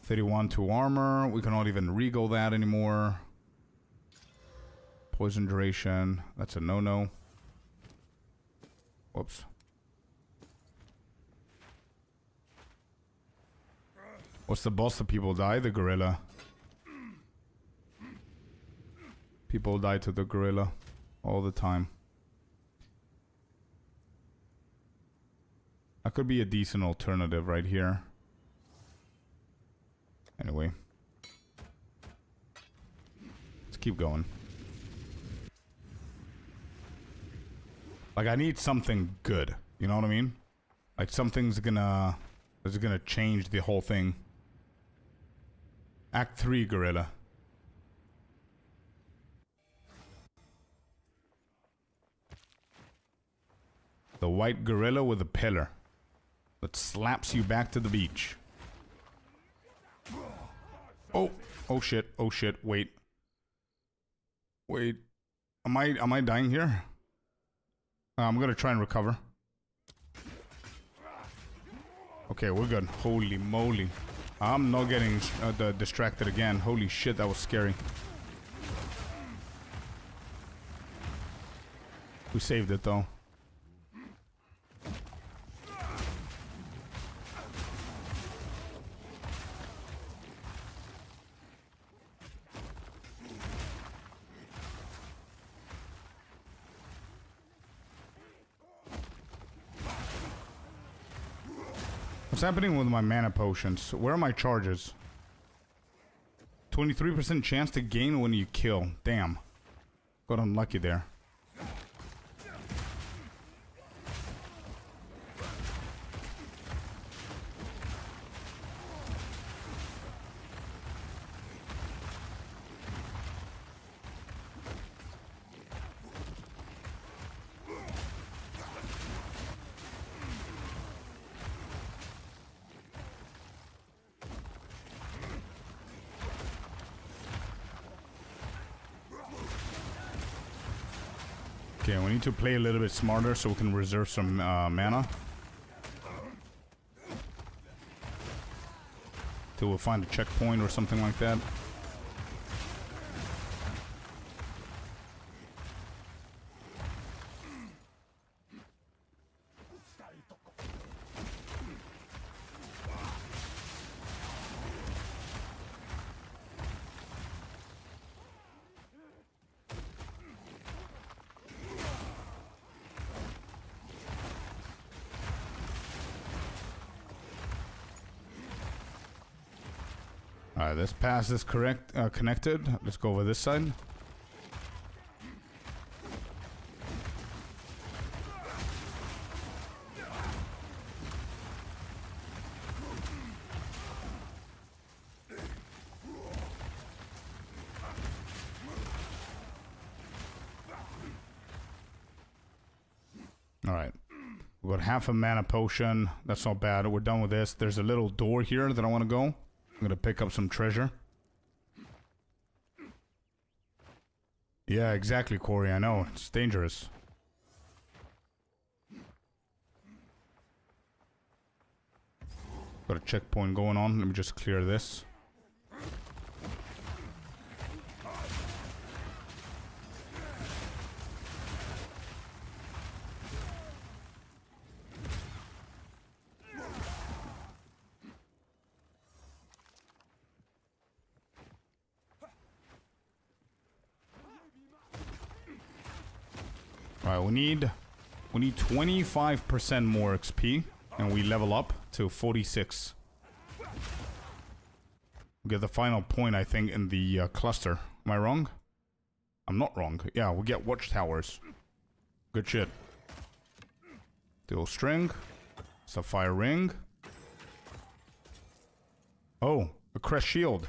$31 to armor. We cannot even regal that anymore. Poison duration. That's a no-no. Whoops. What's the boss that people die? The gorilla. People die to the gorilla all the time. That could be a decent alternative right here. Anyway. Let's keep going. Like, I need something good. You know what I mean? Like something's gonna... is gonna change the whole thing. Act 3, gorilla. The white gorilla with a pillar that slaps you back to the beach. Oh, oh shit, wait. Wait. Am I dying here? I'm gonna try and recover. Okay, we're good. Holy moly. I'm not getting distracted again. Holy shit, that was scary. We saved it though. What's happening with my mana potions? Where are my charges? 23% chance to gain when you kill. Damn. Got unlucky there. Okay, we need to play a little bit smarter so we can reserve some mana. Till we find a checkpoint or something like that. Alright, this pass is connected. Let's go over this side. Alright. We got half a mana potion. That's not bad. We're done with this. There's a little door here that I want to go. I'm gonna pick up some treasure. Yeah, exactly, Corey. I know. It's dangerous. Got a checkpoint going on. Let me just clear this. Alright, we need 25% more XP, and we level up to 46. We get the final point, I think, in the cluster. Am I wrong? I'm not wrong. Yeah, we get watchtowers. Good shit. Steel string. Sapphire ring. Oh, a crest shield.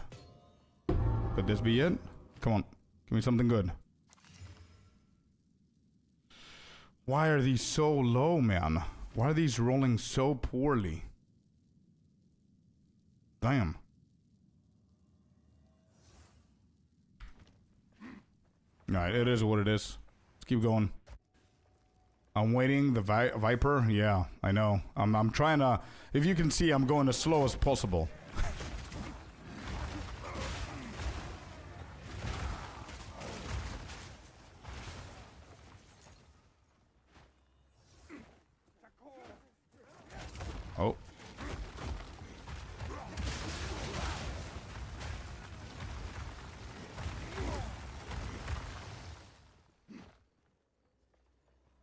Could this be it? Come on, give me something good. Why are these so low, man? Why are these rolling so poorly? Damn. Alright, it is what it is. Let's keep going. I'm waiting. The Viper? Yeah, I know. I'm trying to... If you can see, I'm going as slow as possible. Oh.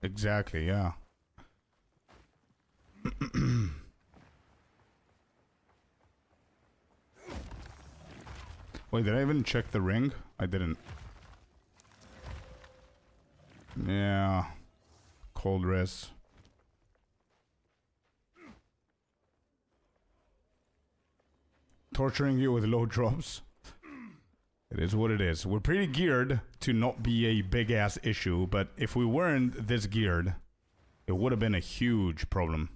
Exactly, yeah. Wait, did I even check the ring? I didn't. Yeah. Cold res. torturing you with low drops. It is what it is. We're pretty geared to not be a big-ass issue, but if we weren't this geared, it would have been a huge problem.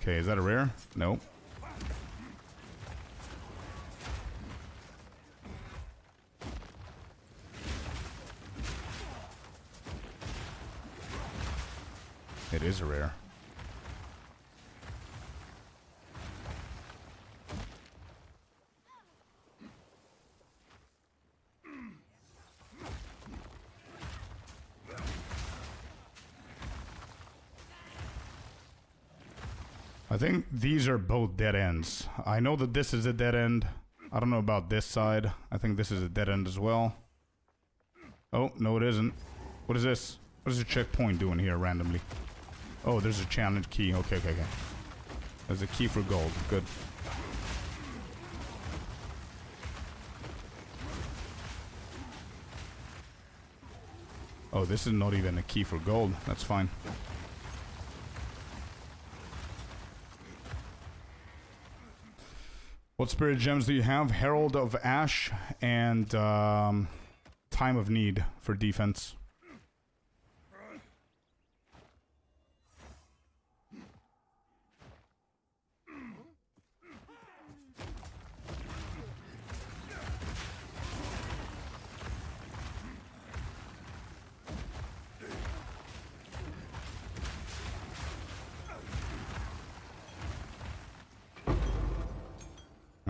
Okay, is that a rare? No. It is a rare. I think these are both dead ends. I know that this is a dead end. I don't know about this side. I think this is a dead end as well. Oh, no it isn't. What is this? What is the checkpoint doing here randomly? Oh, there's a challenge key. Okay, okay, okay. There's a key for gold. Good. Oh, this is not even a key for gold. That's fine. What spirit gems do you have? Herald of Ash and Time of Need for defense.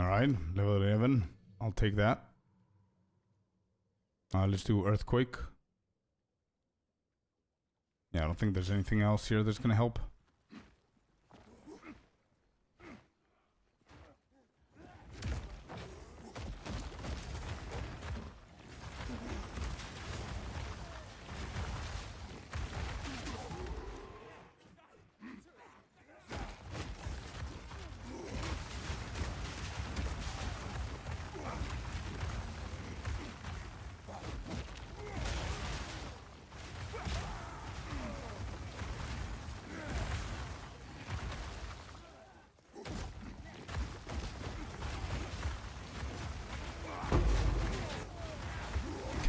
Alright, level 11. I'll take that. Let's do Earthquake. Yeah, I don't think there's anything else here that's gonna help.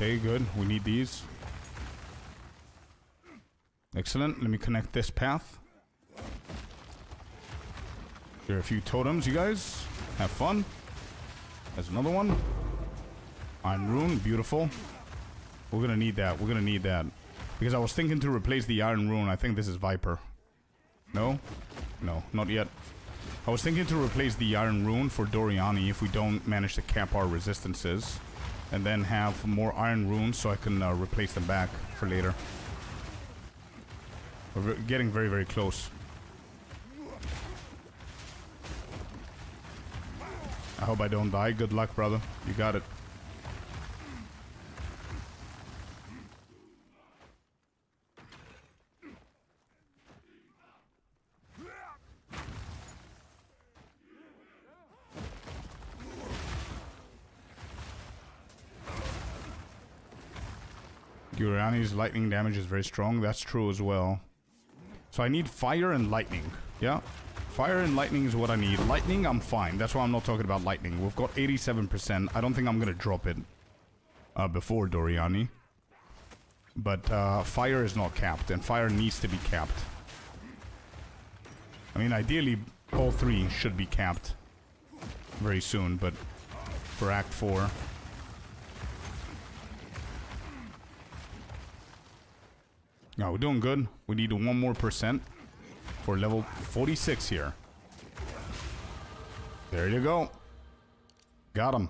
Okay, good. We need these. Excellent. Let me connect this path. Here are a few totems, you guys. Have fun. There's another one. Iron Rune. Beautiful. We're gonna need that. We're gonna need that. Because I was thinking to replace the Iron Rune. I think this is Viper. No? No, not yet. I was thinking to replace the Iron Rune for Doriani if we don't manage to cap our resistances. And then have more Iron Runes so I can replace them back for later. We're getting very, very close. I hope I don't die. Good luck, brother. You got it. Guriani's lightning damage is very strong. That's true as well. So I need fire and lightning. Yeah. Fire and lightning is what I need. Lightning, I'm fine. That's why I'm not talking about lightning. We've got 87%. I don't think I'm going to drop it before Doriani. But fire is not capped. And fire needs to be capped. I mean, ideally, all three should be capped very soon. But for Act 4... No, we're doing good. We need 1 more % for level 46 here. There you go. Got him.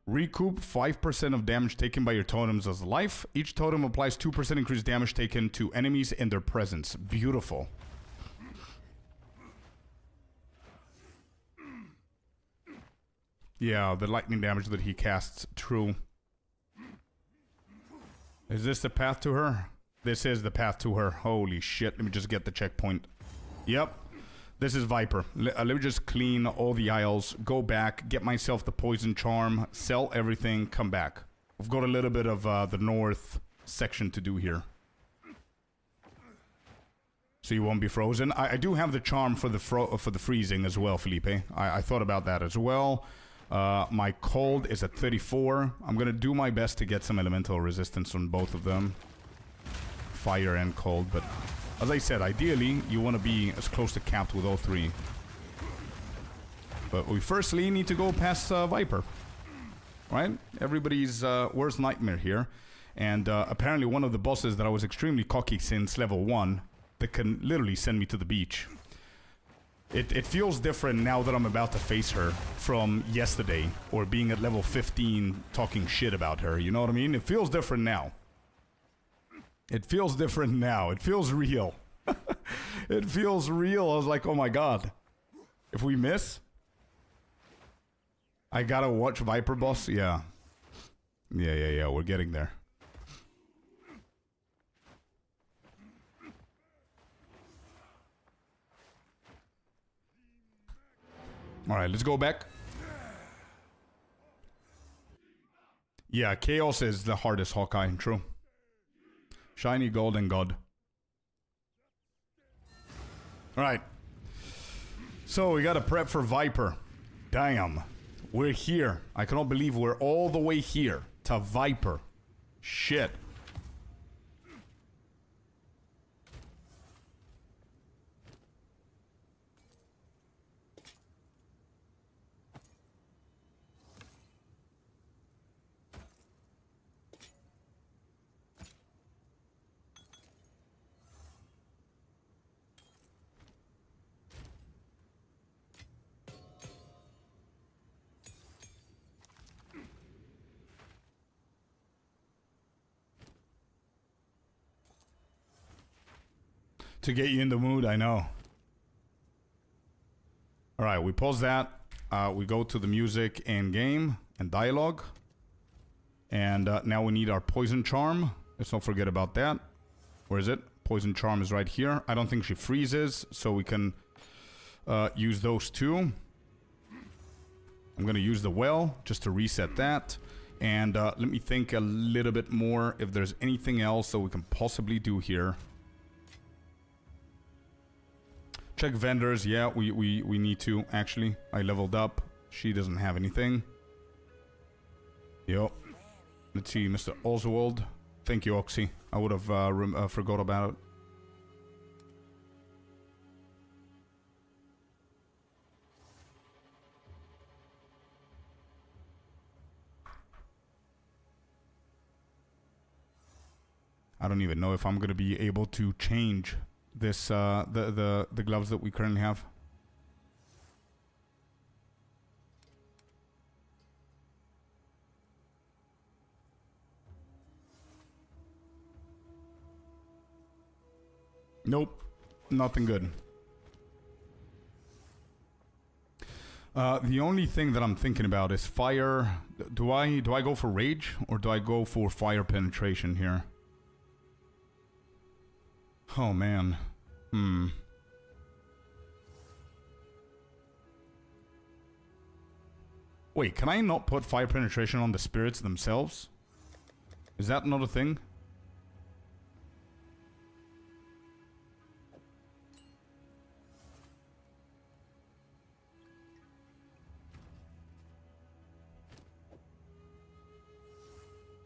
Recoup 5% of damage taken by your totems as life. Each totem applies 2% increased damage taken to enemies in their presence. Beautiful. Yeah, the lightning damage that he casts. True. Is this the path to her? This is the path to her. Holy shit. Let me just get the checkpoint. Yep. This is Viper. Let me just clean all the aisles. Go back. Get myself the poison charm. Sell everything. Come back. We've got a little bit of the north section to do here. So you won't be frozen. I do have the charm for the freezing as well, Felipe. I thought about that as well. My cold is at 34. I'm gonna do my best to get some elemental resistance on both of them. Fire and cold, but as I said, ideally you want to be as close to capped with all three. But we firstly need to go past Viper. Right? Everybody's worst nightmare here. And apparently one of the bosses that I was extremely cocky since level 1 that can literally send me to the beach. It feels different now that I'm about to face her from yesterday, or being at level 15 talking shit about her, you know what I mean? It feels different now. It feels different now. It feels real. It feels real. I was like, oh my god. If we miss, I gotta watch Viper boss? Yeah. Yeah, we're getting there. Alright, let's go back. Yeah, Chaos is the hardest Hawkeye, true. Shiny Golden God. Alright. So, we gotta prep for Viper. Damn. We're here. I cannot believe we're all the way here to Viper. Shit. To get you in the mood, I know. Alright, we pause that. We go to the music and game and dialogue. And now we need our poison charm. Let's not forget about that. Where is it? Poison charm is right here. I don't think she freezes, so we can use those two. I'm gonna use the well just to reset that. And let me think a little bit more if there's anything else that we can possibly do here. Check vendors. Yeah, we need to, actually. I leveled up. She doesn't have anything. Yo. Let's see, Mr. Oswald. Thank you, Oxy. I would have forgot about it. I don't even know if I'm gonna be able to change this the gloves that we currently have. Nope, nothing good. The only thing that I'm thinking about is fire. Do I go for rage or do I go for fire penetration here? Oh man. Wait, can I not put fire penetration on the spirits themselves? Is that not a thing?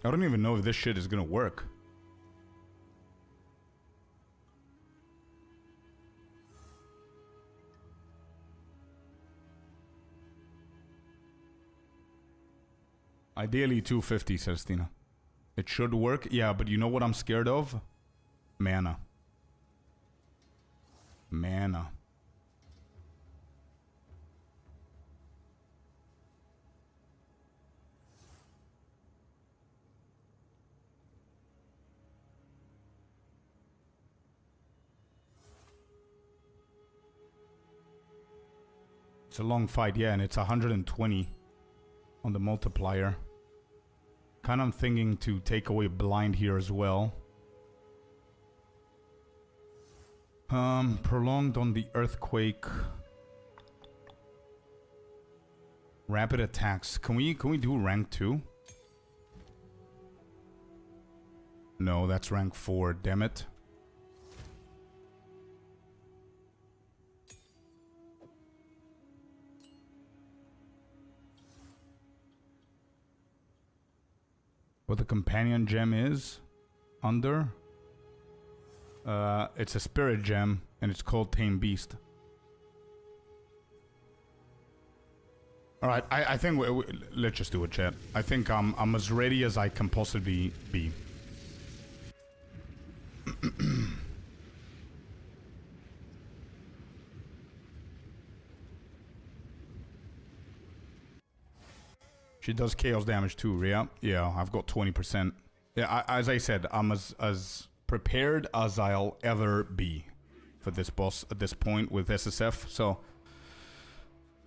I don't even know if this shit is gonna work. Ideally 250, says Tina. It should work, yeah, but you know what I'm scared of? Mana. Mana. It's a long fight, yeah, and it's 120 on the multiplier. Kind of thinking to take away blind here as well. Prolonged on the earthquake. Rapid attacks. Can we do rank 2? No, that's rank 4, damn it. What the companion gem is? Under? It's a spirit gem, and it's called Tame Beast. Alright, I think let's just do it, chat. I think I'm as ready as I can possibly be. She does chaos damage too, yeah? Yeah, I've got 20%. Yeah, as I said, I'm as prepared as I'll ever be for this boss at this point with SSF, so...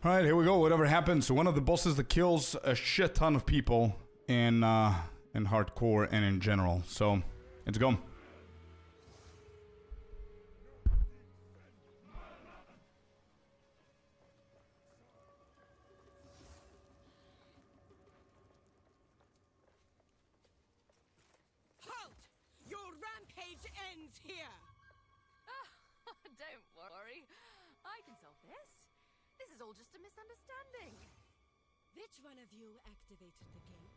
Alright, here we go, whatever happens. One of the bosses that kills a shit ton of people in hardcore and in general, so let's go. Don't worry. I can solve this. This is all just a misunderstanding. Which one of you activated the gate?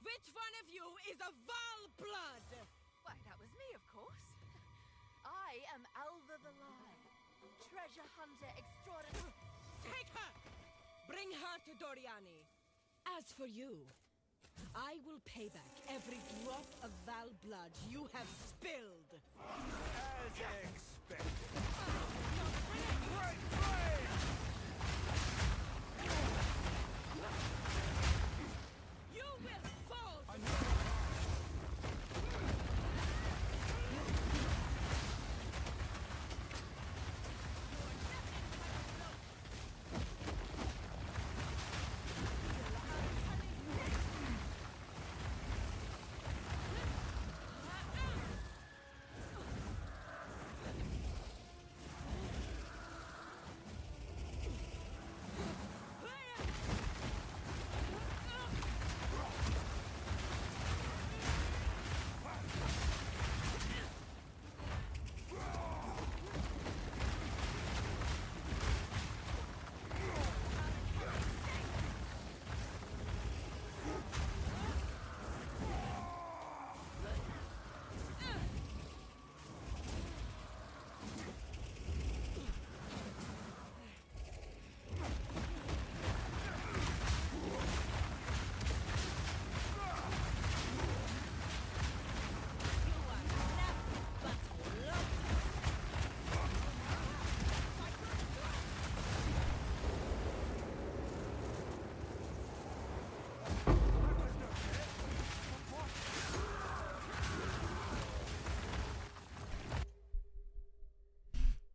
Which one of you is a Val blood? Why, that was me, of course. I am Alva the Lie, treasure hunter extraordinary. Take her! Bring her to Doriani. As for you, I will pay back every drop of Val blood you have spilled. As expected. Great flame! You will fall!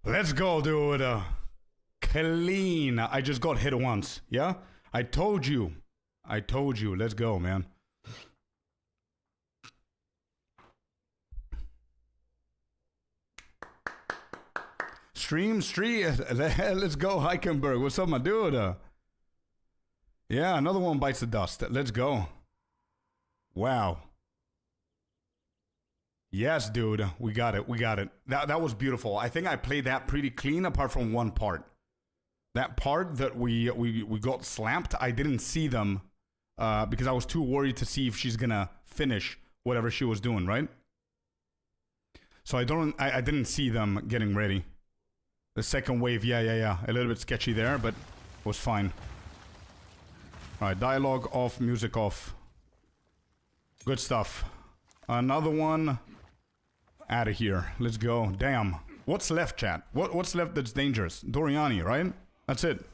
Let's go, dude. Clean. I just got hit once. Yeah? I told you. Let's go, man. Stream. Let's go, Heikenberg. What's up, my dude? Yeah, another one bites the dust. Let's go. Wow. Yes, dude. We got it. That was beautiful. I think I played that pretty clean apart from one part. That part that we got slapped, I didn't see them because I was too worried to see if she's gonna finish whatever she was doing, right? So I didn't see them getting ready. The second wave, yeah. A little bit sketchy there, but was fine. Alright, dialogue off, music off. Good stuff. Another one. Out of here. Let's go. Damn. What's left, chat? What's left that's dangerous? Doriani, right? That's it.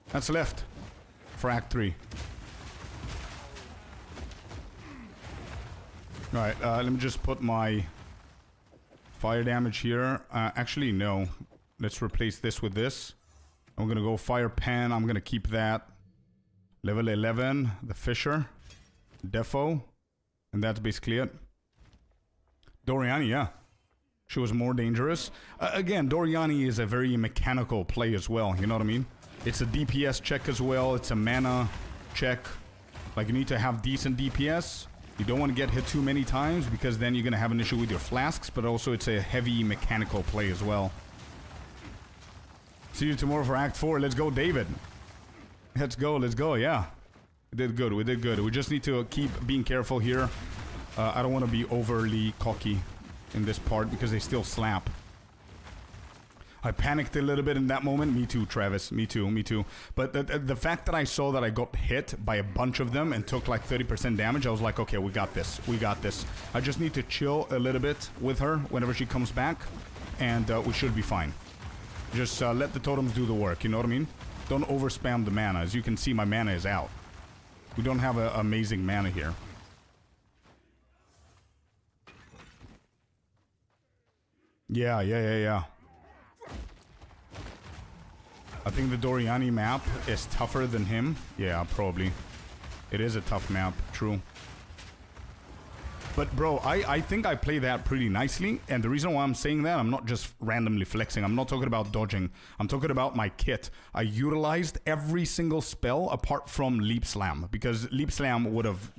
That's left. For Act 3. Alright, let me just put my fire damage here. Actually, no. Let's replace this with this. I'm gonna go Fire Pen. I'm gonna keep that. Level 11. The Fisher. Defo. And that's basically it. Doriani, yeah. She was more dangerous. Again, Doriani is a very mechanical play as well, you know what I mean? It's a DPS check as well, it's a mana check. Like, you need to have decent DPS. You don't want to get hit too many times, because then you're going to have an issue with your flasks, but also it's a heavy mechanical play as well. See you tomorrow for Act 4. Let's go, David. Let's go, yeah. We did good. We did good. We just need to keep being careful here. I don't want to be overly cocky in this part because they still slap. I panicked a little bit in that moment. Me too, Travis. Me too, me too. But the fact that I saw that I got hit by a bunch of them and took like 30% damage, I was like, okay, we got this. We got this. I just need to chill a little bit with her whenever she comes back, and we should be fine. Just let the totems do the work, you know what I mean? Don't overspam the mana. As you can see, my mana is out. We don't have an amazing mana here. Yeah. I think the Doriani map is tougher than him. Yeah, probably. It is a tough map, true. But bro, I think I play that pretty nicely, and the reason why I'm saying that, I'm not just randomly flexing. I'm not talking about dodging. I'm talking about my kit. I utilized every single spell apart from Leap Slam, because Leap Slam would have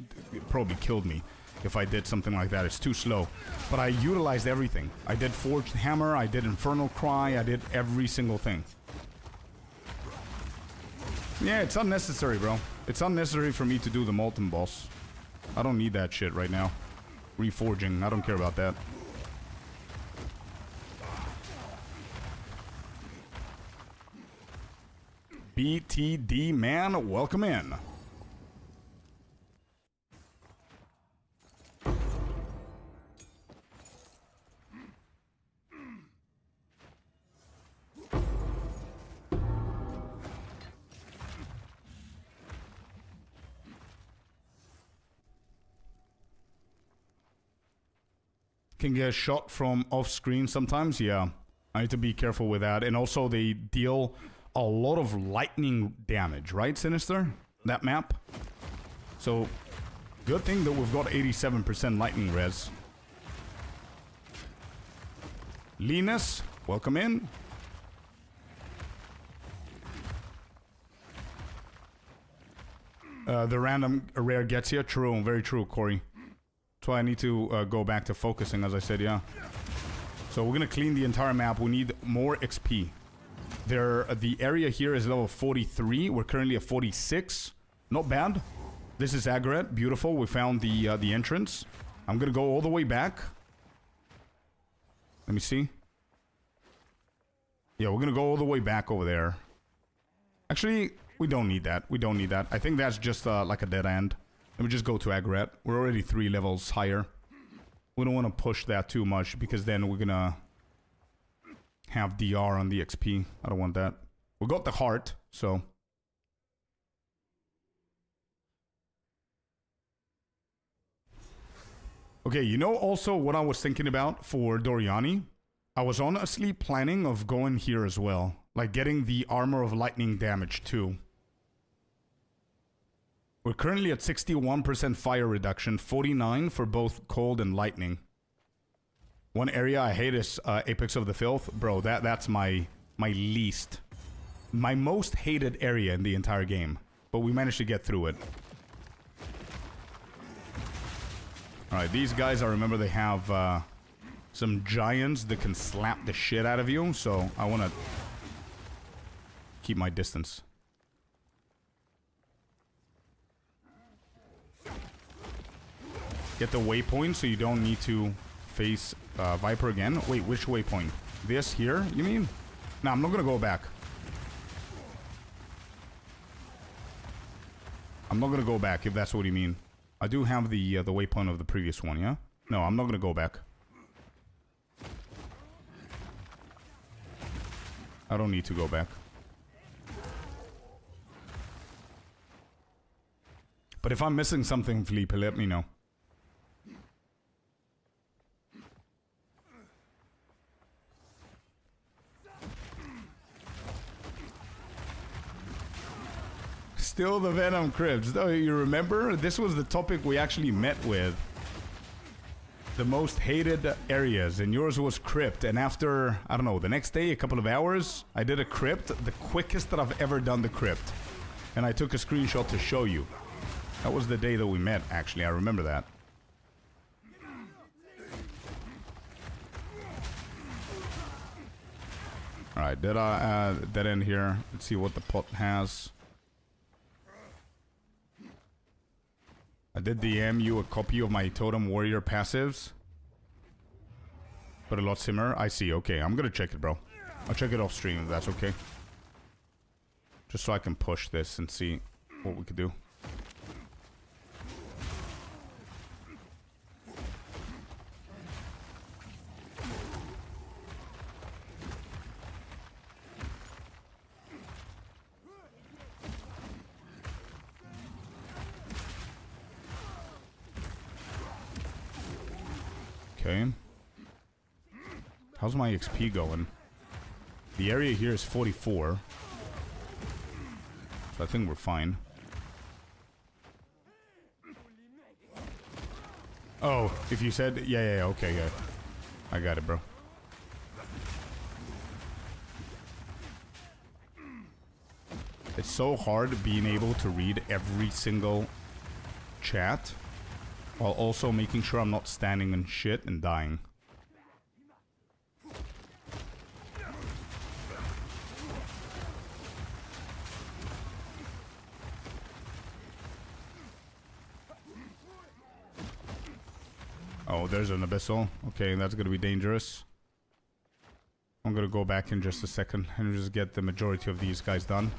probably killed me if I did something like that. It's too slow. But I utilized everything. I did Forged Hammer, I did Infernal Cry, I did every single thing. Yeah, it's unnecessary, bro. It's unnecessary for me to do the Molten Boss. I don't need that shit right now. Reforging, I don't care about that. BTD man, welcome in. Can get shot from off screen sometimes, yeah. I need to be careful with that. And also they deal a lot of lightning damage, right, Sinister? That map. So, good thing that we've got 87% lightning res. Linus, welcome in. The random rare gets here. True, very true, Corey. That's why I need to go back to focusing, as I said, yeah. So we're gonna clean the entire map. We need more XP. The area here is level 43. We're currently at 46. Not bad. This is Agaret. Beautiful. We found the entrance. I'm gonna go all the way back. Let me see. Yeah, we're gonna go all the way back over there. Actually, we don't need that. We don't need that. I think that's just like a dead end. Let me just go to Agaret. We're already 3 levels higher. We don't want to push that too much because then we're gonna have DR on the XP. I don't want that. We got the heart, so. Okay, you know also what I was thinking about for Doriani? I was honestly planning of going here as well. Like getting the Armor of Lightning damage too. We're currently at 61% fire reduction, 49 for both cold and lightning. One area I hate is Apex of the Filth. Bro, that's my least. My most hated area in the entire game. But we managed to get through it. Alright, these guys, I remember they have some giants that can slap the shit out of you. So I want to keep my distance. Get the waypoint so you don't need to face Viper again. Wait, which waypoint? This here, you mean? No, I'm not gonna go back. I'm not gonna go back if that's what you mean. I do have the waypoint of the previous one, yeah? No, I'm not gonna go back. I don't need to go back. But if I'm missing something, Felipe, let me know. Still the Venom Cribs. Though you remember, this was the topic we actually met with. The most hated areas, and yours was Crypt. And after, I don't know, the next day, a couple of hours, I did a Crypt, the quickest that I've ever done the Crypt. And I took a screenshot to show you. That was the day that we met, actually. I remember that. Alright, dead end here. Let's see what the pot has. did DM you a copy of my Totem Warrior passives. But a lot similar. I see. Okay, I'm gonna check it, bro. I'll check it off stream if that's okay. Just so I can push this and see what we could do. Okay. How's my XP going? The area here is 44. So I think we're fine. Oh, if you said... Yeah, okay, yeah. I got it, bro. It's so hard being able to read every single chat while also making sure I'm not standing in shit and dying. Oh, there's an abyssal. Okay, that's gonna be dangerous. I'm gonna go back in just a second and just get the majority of these guys done.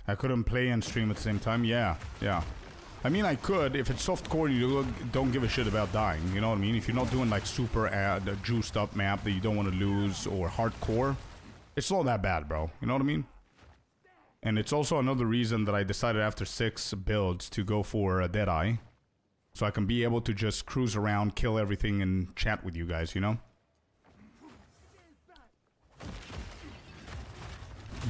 I couldn't play and stream at the same time. Yeah. I mean, I could if it's softcore. You don't give a shit about dying. You know what I mean? If you're not doing like super juiced up map that you don't want to lose or hardcore, it's not that bad, bro. You know what I mean? And it's also another reason that I decided after 6 builds to go for a Deadeye, so I can be able to just cruise around, kill everything, and chat with you guys. You know?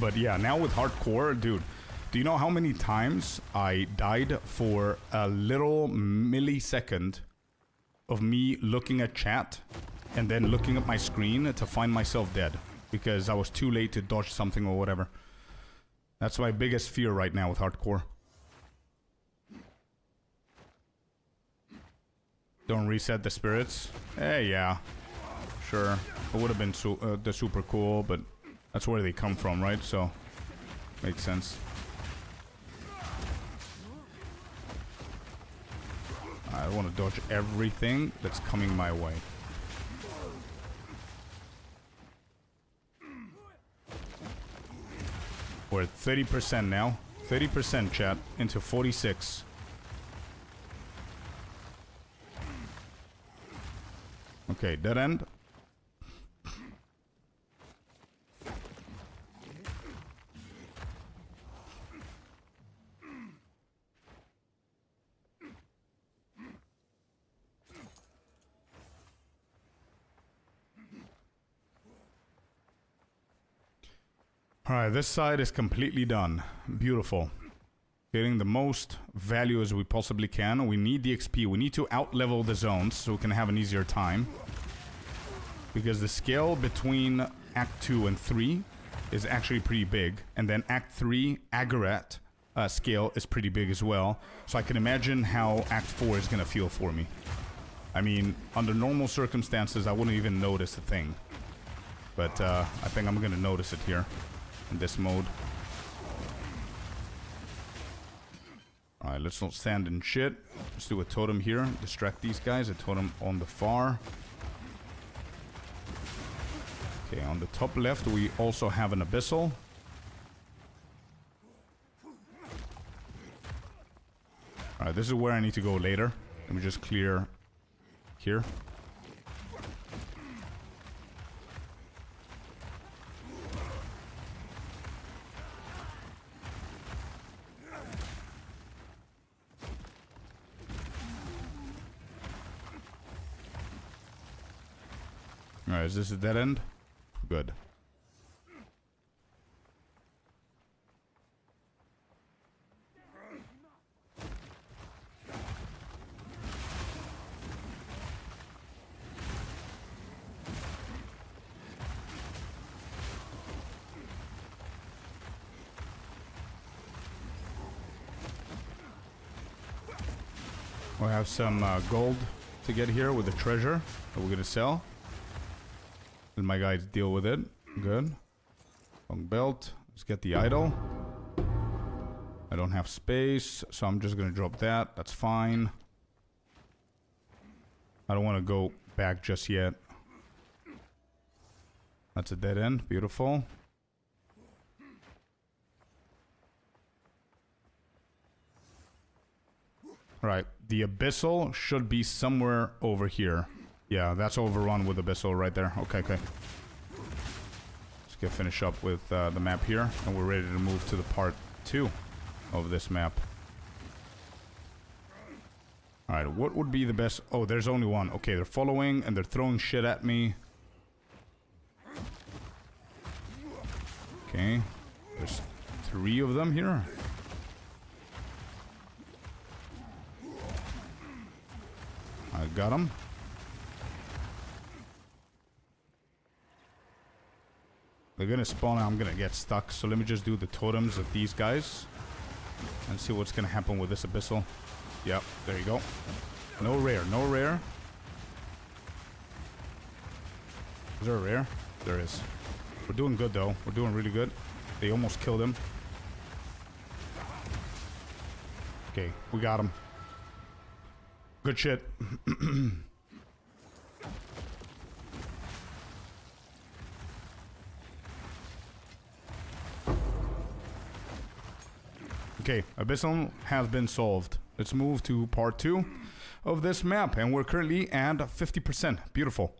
But yeah, now with hardcore, dude. Do you know how many times I died for a little millisecond of me looking at chat and then looking at my screen to find myself dead because I was too late to dodge something or whatever? That's my biggest fear right now with hardcore. Don't reset the spirits? Yeah. Sure. It would have been the super cool, but that's where they come from, right? So, makes sense. I want to dodge everything that's coming my way. We're at 30% now. 30% chat into 46. Okay, dead end. Alright, this side is completely done. Beautiful. Getting the most value as we possibly can. We need the XP. We need to out-level the zones so we can have an easier time. Because the scale between Act 2 and 3 is actually pretty big. And then Act 3, Agarat scale is pretty big as well. So I can imagine how Act 4 is going to feel for me. I mean, under normal circumstances, I wouldn't even notice a thing. But I think I'm going to notice it here. In this mode. Alright, let's not stand in shit. Let's do a totem here. Distract these guys. A totem on the far. Okay, on the top left we also have an abyssal. Alright, this is where I need to go later. Let me just clear here. Alright, is this a dead end? Good. We have some gold to get here with the treasure that we're gonna sell. Let my guys deal with it. Good. Long belt. Let's get the idol. I don't have space, so I'm just gonna drop that. That's fine. I don't want to go back just yet. That's a dead end. Beautiful. Right. The Abyssal should be somewhere over here. Yeah, that's overrun with Abyssal right there. Okay, okay. Let's get finish up with the map here. And we're ready to move to the part 2 of this map. Alright, what would be the best... Oh, there's only one. Okay, they're following and they're throwing shit at me. Okay. There's 3 of them here. I got them. They're gonna spawn and I'm gonna get stuck. So let me just do the totems of these guys. And see what's gonna happen with this Abyssal. Yep, there you go. No rare, no rare. Is there a rare? There is. We're doing good though. We're doing really good. They almost killed him. Okay, we got him. Good shit. Okay, Abyssal has been solved. Let's move to part 2 of this map. And we're currently at 50%. Beautiful.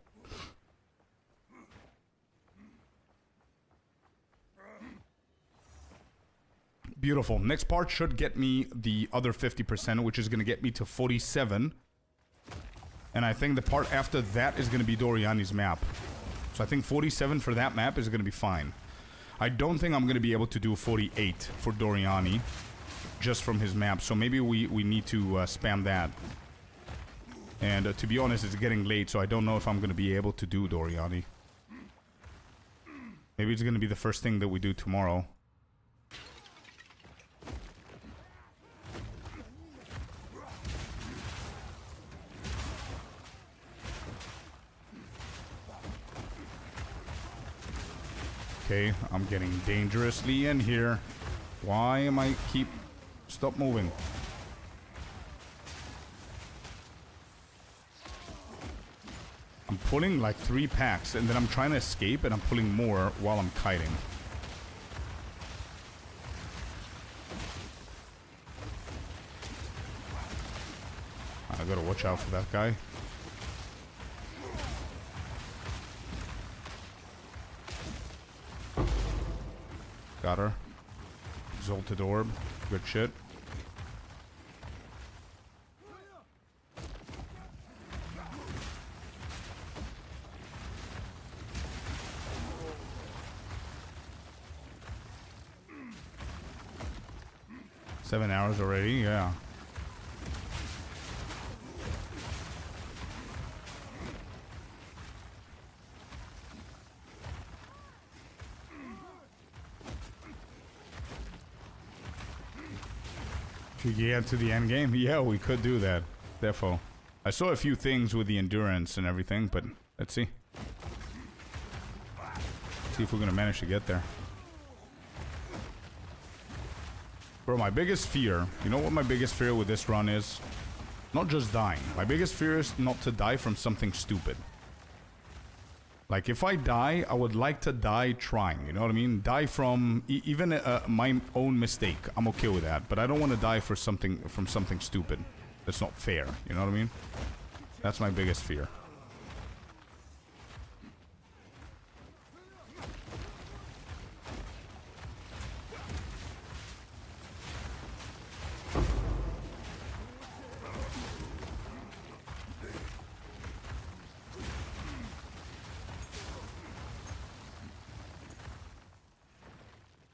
Beautiful. Next part should get me the other 50%, which is going to get me to 47. And I think the part after that is going to be Doriani's map. So I think 47 for that map is going to be fine. I don't think I'm going to be able to do 48 for Doriani. Just from his map. So maybe we need to spam that. And to be honest, it's getting late. So I don't know if I'm going to be able to do Doriani. Maybe it's going to be the first thing that we do tomorrow. Okay, I'm getting dangerously in here. Why am I keep... Stop moving. I'm pulling like 3 packs and then I'm trying to escape and I'm pulling more while I'm kiting. I gotta watch out for that guy. Got her. Exalted Orb. Good shit. Seven hours already, yeah. Could you get to the end game? Yeah, we could do that. Defo. I saw a few things with the endurance and everything, but let's see. See if we're gonna manage to get there. Bro, my biggest fear, you know what my biggest fear with this run is? Not just dying. My biggest fear is not to die from something stupid. Like, if I die, I would like to die trying, you know what I mean? Die from even my own mistake. I'm okay with that. But I don't want to die for something stupid. That's not fair, you know what I mean? That's my biggest fear.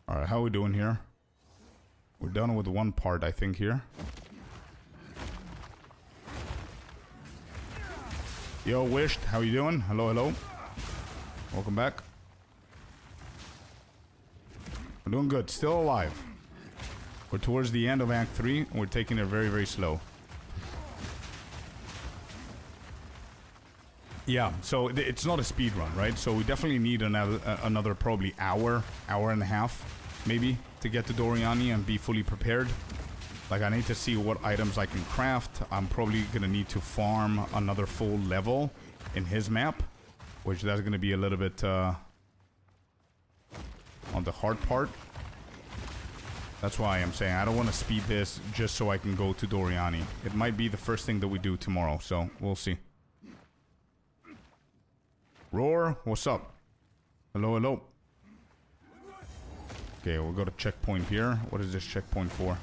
Alright, how are we doing here? We're done with one part, I think, here. Yo, Wished, how you doing? Hello, hello. Welcome back. We're doing good, still alive. We're towards the end of Act 3, and we're taking it very, very slow. Yeah, so it's not a speed run, right? So we definitely need another probably hour and a half, maybe, to get to Doriani and be fully prepared. Like, I need to see what items I can craft. I'm probably gonna need to farm another full level in his map, which that's gonna be a little bit on the hard part. That's why I'm saying I don't want to speed this just so I can go to Doriani. It might be the first thing that we do tomorrow, so we'll see. Roar, what's up? Hello, hello. Okay, we'll go to checkpoint here. What is this checkpoint for?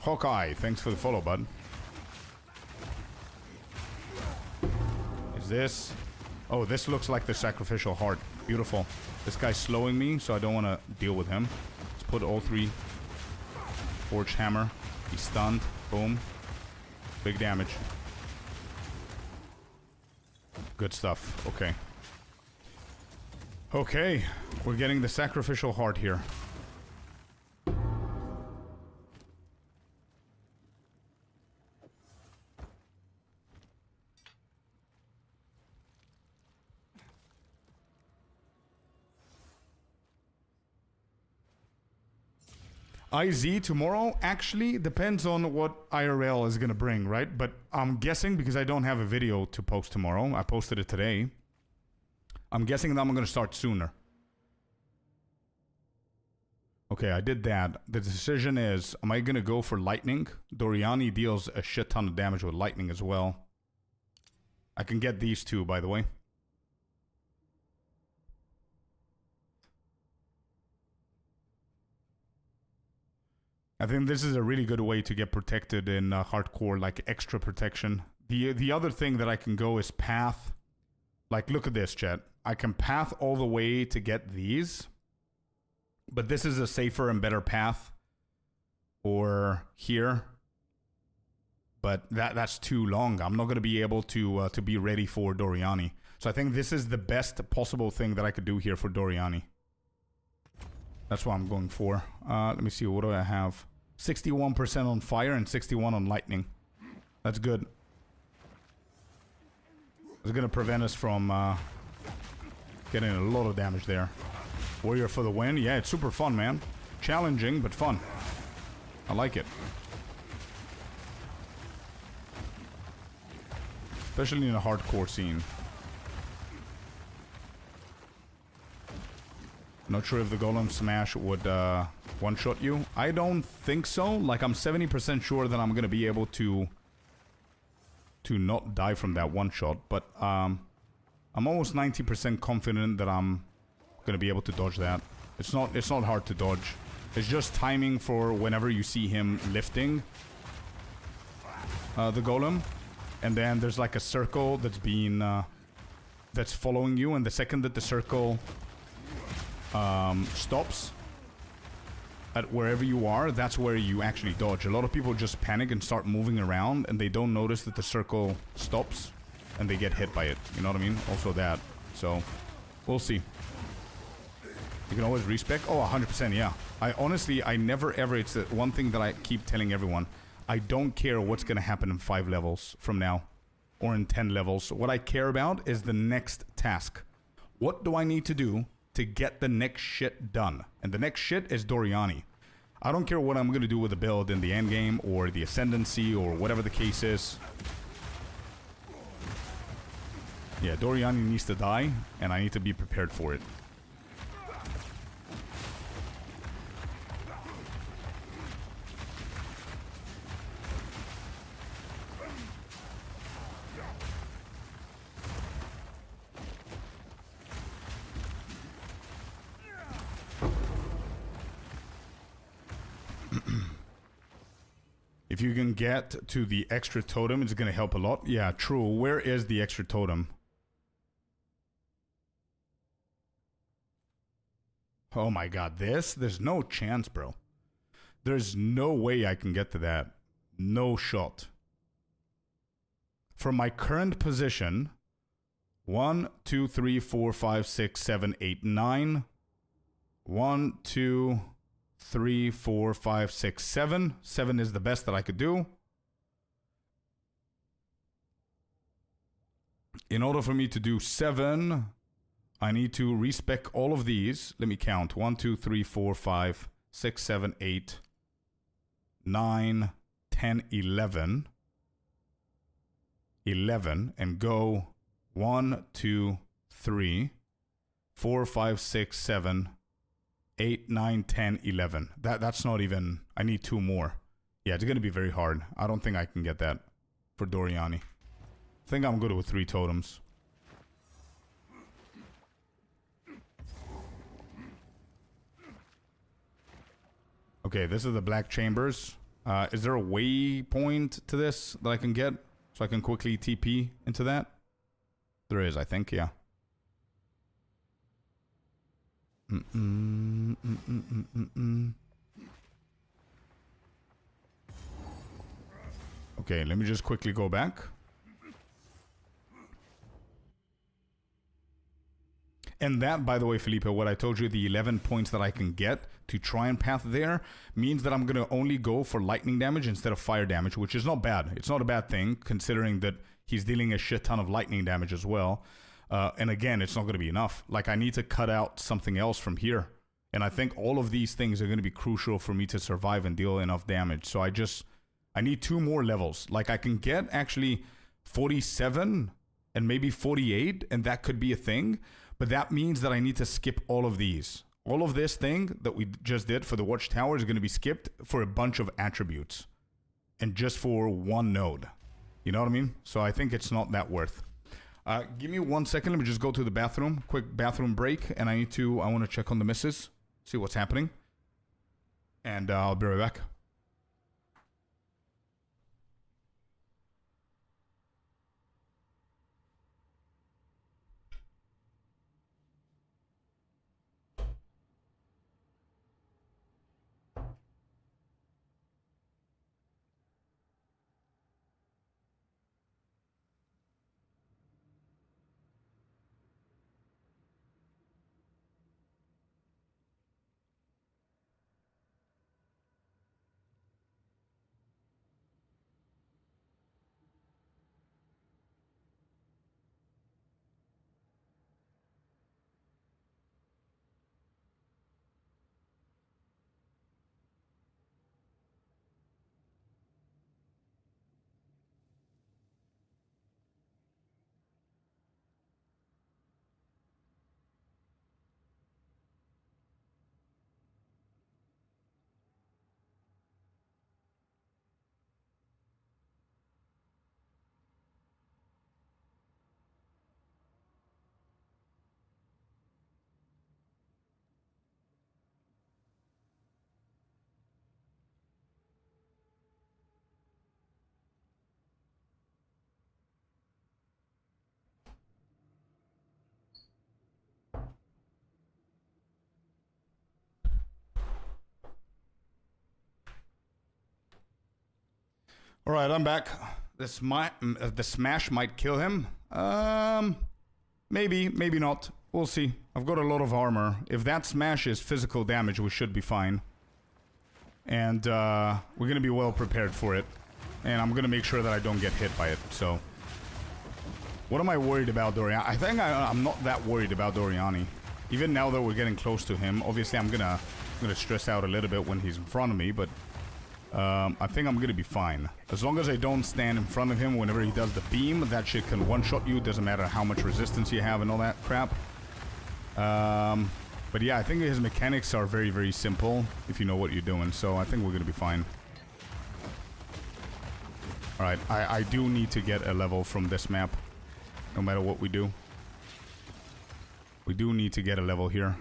Hawkeye, thanks for the follow, bud. Is this... Oh, this looks like the sacrificial heart. Beautiful. This guy's slowing me, so I don't want to deal with him. Let's put all three. Forge hammer. He's stunned. Boom. Big damage. Good stuff. Okay. Okay. We're getting the sacrificial heart here. IZ tomorrow actually depends on what IRL is going to bring, right? But I'm guessing, because I don't have a video to post tomorrow, I posted it today. I'm guessing that I'm going to start sooner. Okay, I did that. The decision is, am I going to go for lightning? Doriani deals a shit ton of damage with lightning as well. I can get these two, by the way. I think this is a really good way to get protected in hardcore, like extra protection. The other thing that I can go is path. Like, look at this, chat. I can path all the way to get these. But this is a safer and better path. Or here. But that's too long. I'm not going to be able to be ready for Doriani. So I think this is the best possible thing that I could do here for Doriani. That's what I'm going for. Let me see, what do I have? 61% on fire and 61 on lightning. That's good. It's gonna prevent us from getting a lot of damage there. Warrior for the win. Yeah, it's super fun, man. Challenging, but fun. I like it. Especially in a hardcore scene. Not sure if the Golem Smash would one-shot you. I don't think so. Like, I'm 70% sure that I'm going to be able to not die from that one-shot. But I'm almost 90% confident that I'm going to be able to dodge that. It's not hard to dodge. It's just timing for whenever you see him lifting the Golem. And then there's like a circle that's being... that's following you. And the second that the circle... stops at wherever you are, that's where you actually dodge. A lot of people just panic and start moving around and they don't notice that the circle stops and they get hit by it. You know what I mean? Also that. So, we'll see. You can always respec. Oh, 100%, yeah. I never ever, it's the one thing that I keep telling everyone. I don't care what's going to happen in 5 levels from now or in 10 levels. What I care about is the next task. What do I need to do to get the next shit done? And the next shit is Doriani. I don't care what I'm going to do with the build in the endgame or the ascendancy or whatever the case is. Yeah, Doriani needs to die and I need to be prepared for it. If you can get to the extra totem, it's going to help a lot. Yeah, true. Where is the extra totem? Oh my god, this? There's no chance, bro. There's no way I can get to that. No shot. From my current position, 1, 2, 3, 4, 5, 6, 7, 8, 9. 1, 2, 3, 4, 5, 6, 7. 7 is the best that I could do. In order for me to do 7, I need to respec all of these. Let me count. 1, 2, 3, 4, 5, 6, 7, 8, 9, 10, 11. 11 and go 1, 2, 3, 4, 5, 6, 7, 8, 9, 10, 11. That's not even... I need 2 more. Yeah, it's going to be very hard. I don't think I can get that for Doriani. I think I'm good with 3 totems. Okay, this is the Black Chambers. Is there a waypoint to this that I can get? So I can quickly TP into that? There is, I think, yeah. Okay, let me just quickly go back. And that, by the way, Felipe, what I told you, the 11 points that I can get to try and path there means that I'm going to only go for lightning damage instead of fire damage, which is not bad. It's not a bad thing, considering that he's dealing a shit ton of lightning damage as well. And again, it's not going to be enough. Like, I need to cut out something else from here. And I think all of these things are going to be crucial for me to survive and deal enough damage. So I need 2 more levels. Like, I can get actually 47 and maybe 48, and that could be a thing. But that means that I need to skip all of these. All of this thing that we just did for the Watchtower is going to be skipped for a bunch of attributes. And just for 1 node. You know what I mean? So I think it's not that worth. Give me 1 second. Let me just go to the bathroom. Quick bathroom break. And I want to check on the missus. See what's happening. And I'll be right back. All right, I'm back. The smash might kill him. Maybe, maybe not. We'll see. I've got a lot of armor. If that smash is physical damage, we should be fine. And we're going to be well prepared for it. And I'm going to make sure that I don't get hit by it. So, what am I worried about, Doriani? I think I'm not that worried about Doriani. Even now that we're getting close to him. Obviously, I'm gonna stress out a little bit when he's in front of me, but I think I'm going to be fine. As long as I don't stand in front of him whenever he does the beam, that shit can one-shot you. Doesn't matter how much resistance you have and all that crap. But yeah, I think his mechanics are very, very simple if you know what you're doing. So I think we're going to be fine. Alright, I do need to get a level from this map. No matter what we do. We do need to get a level here.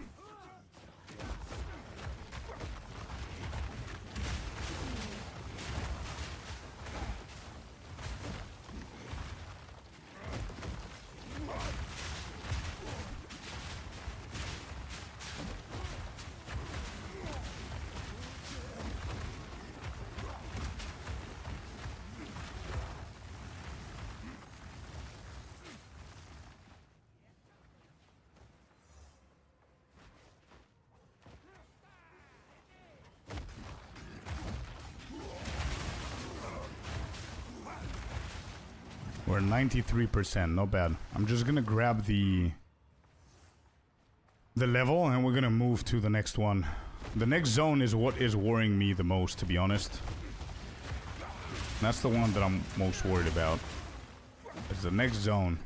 We're 93%, not bad. I'm just gonna grab the level and we're gonna move to the next one. The next zone is what is worrying me the most, to be honest. That's the one that I'm most worried about. It's the next zone.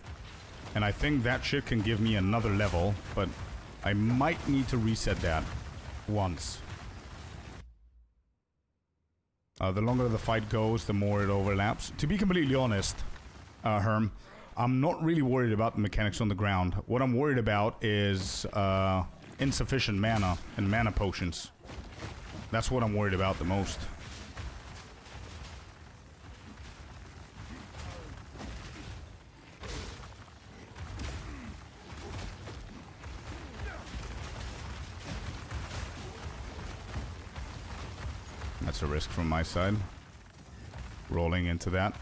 And I think that shit can give me another level, but I might need to reset that once. The longer the fight goes, the more it overlaps. To be completely honest, Herm, I'm not really worried about the mechanics on the ground. What I'm worried about is insufficient mana and mana potions. That's what I'm worried about the most. That's a risk from my side. Rolling into that.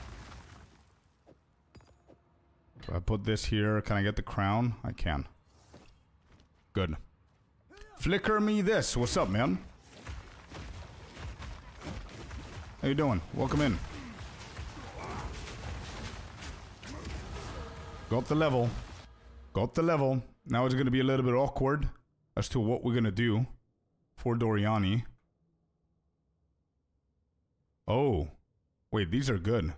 So I put this here. Can I get the crown? I can. Good. Flicker me this. What's up, man? How you doing? Welcome in. Got the level. Got the level. Now it's going to be a little bit awkward as to what we're going to do for Doriani. Oh. Wait, these are good.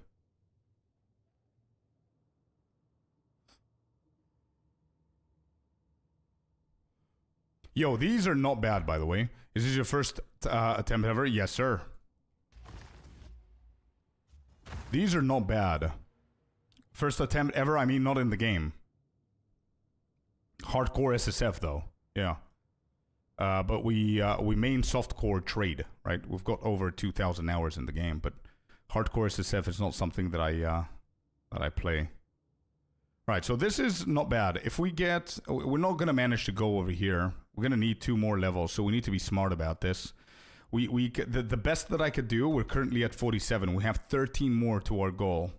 Yo, these are not bad, by the way. Is this your first attempt ever? Yes, sir. These are not bad. First attempt ever, I mean not in the game. Hardcore SSF, though. Yeah. But we main softcore trade, right? We've got over 2,000 hours in the game, but hardcore SSF is not something that I play. Right, so this is not bad. If we get... We're not going to manage to go over here. We're going to need 2 more levels, so we need to be smart about this. The best that I could do, we're currently at 47. We have 13 more to our goal.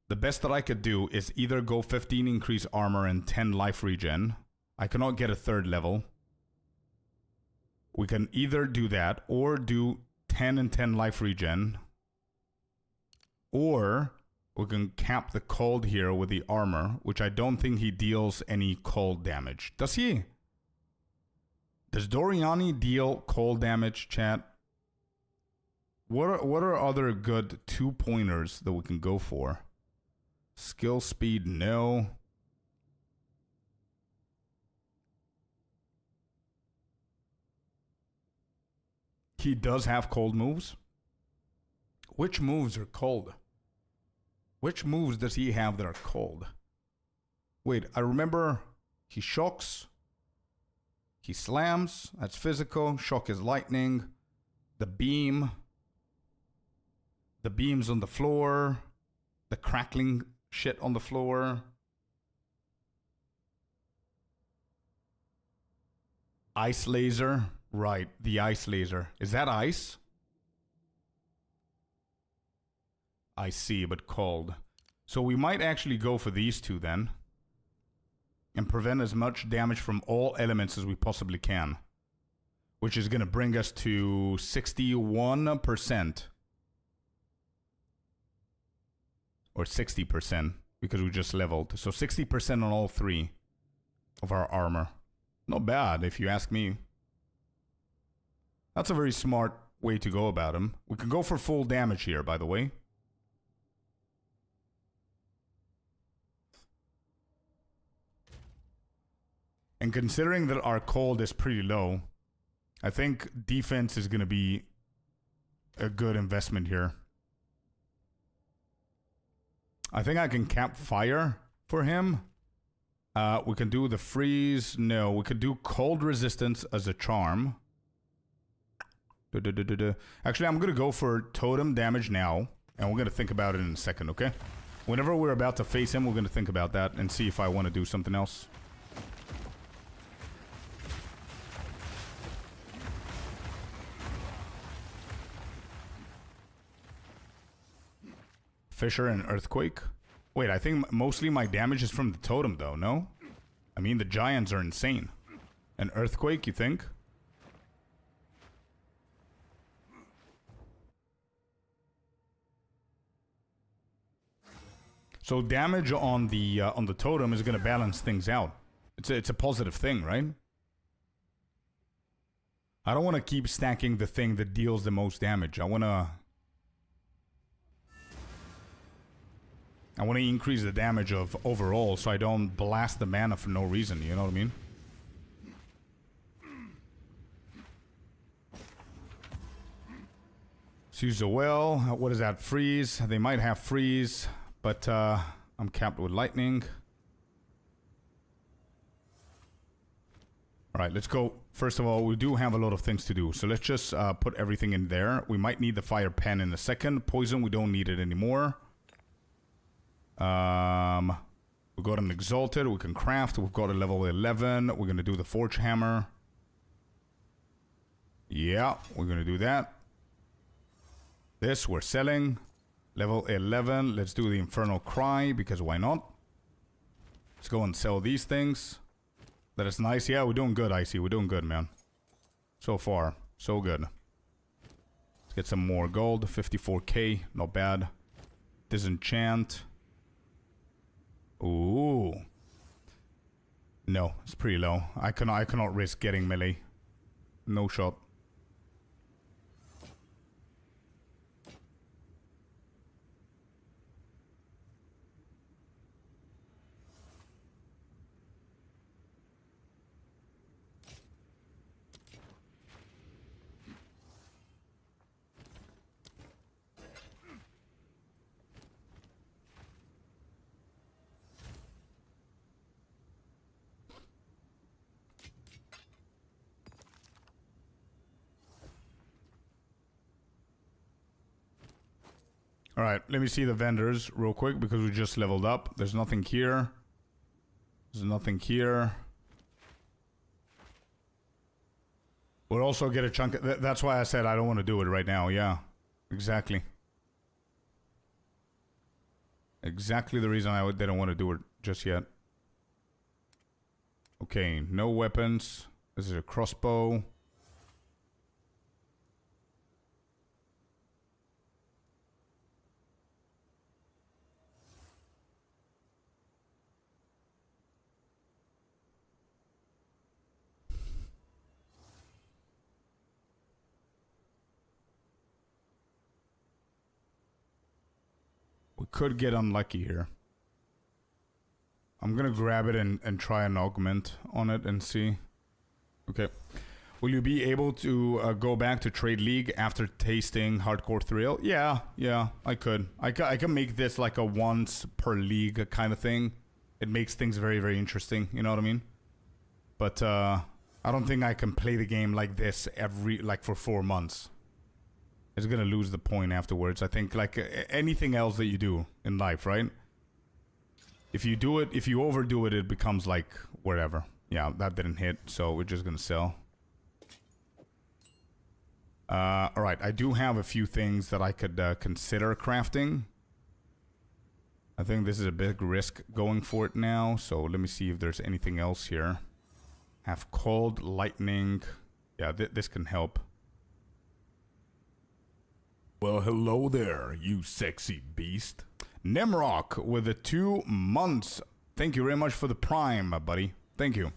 The best that I could do is either go 15 increase armor and 10 life regen. I cannot get a 3rd level. We can either do that or do 10 and 10 life regen. Or we can cap the cold here with the armor, which I don't think he deals any cold damage. Does he? Does Doriani deal cold damage, chat? What are other good 2-pointers that we can go for? Skill speed, no. He does have cold moves. Which moves are cold? Which moves does he have that are cold? Wait, I remember he shocks. He slams. That's physical. Shock is lightning. The beam. The beams on the floor. The crackling shit on the floor. Ice laser. Right, the ice laser. Is that ice? I see, but cold. So we might actually go for these 2 then. And prevent as much damage from all elements as we possibly can. Which is going to bring us to 61%. Or 60%, because we just leveled. So 60% on all 3 of our armor. Not bad, if you ask me. That's a very smart way to go about him. We can go for full damage here, by the way. And considering that our cold is pretty low, I think defense is going to be a good investment here. I think I can cap fire for him. We can do the freeze. No, we could do cold resistance as a charm. Actually, I'm going to go for totem damage now. And we're going to think about it in a second, okay? Whenever we're about to face him, we're going to think about that and see if I want to do something else. Fissure and Earthquake. Wait, I think mostly my damage is from the totem, though, no? I mean, the giants are insane. An Earthquake, you think? So damage on the totem is gonna balance things out. It's a positive thing, right? I don't want to keep stacking the thing that deals the most damage. I want to increase the damage of overall so I don't blast the mana for no reason, you know what I mean? Let's use the well. What is that? Freeze. They might have freeze, but I'm capped with lightning. Alright, let's go. First of all, we do have a lot of things to do, so let's just put everything in there. We might need the fire pen in a second. Poison, we don't need it anymore. We got an exalted, we can craft. We've got a level 11. We're gonna do the forge hammer. Yeah, we're gonna do that. This we're selling. Level 11. Let's do the infernal cry, because why not? Let's go and sell these things. That is nice. Yeah, we're doing good, Icy. We're doing good, man. So far, so good. Let's get some more gold. 54k, not bad. Disenchant. Ooh. No, it's pretty low. I cannot risk getting melee. No shot. Alright, let me see the vendors real quick because we just leveled up. There's nothing here. There's nothing here. We'll also get a chunk of... That's why I said I don't want to do it right now. Yeah, exactly. Exactly the reason I didn't want to do it just yet. Okay, no weapons. This is a crossbow. We could get unlucky here. I'm gonna grab it and try an augment on it and see. Okay. Will you be able to go back to Trade League after tasting Hardcore Thrill? Yeah, I could. I can make this like a once per league kind of thing. It makes things very, very interesting, you know what I mean? But I don't think I can play the game like this for 4 months. It's gonna lose the point afterwards. I think like anything else that you do in life, right? If you do it, if you overdo it, it becomes like whatever. Yeah, that didn't hit, so we're just gonna sell. Alright, I do have a few things that I could consider crafting. I think this is a big risk going for it now, so let me see if there's anything else here. Have cold, lightning. Yeah, this can help. Well, hello there, you sexy beast. Nemrock with the 2 months. Thank you very much for the prime, buddy. Thank you.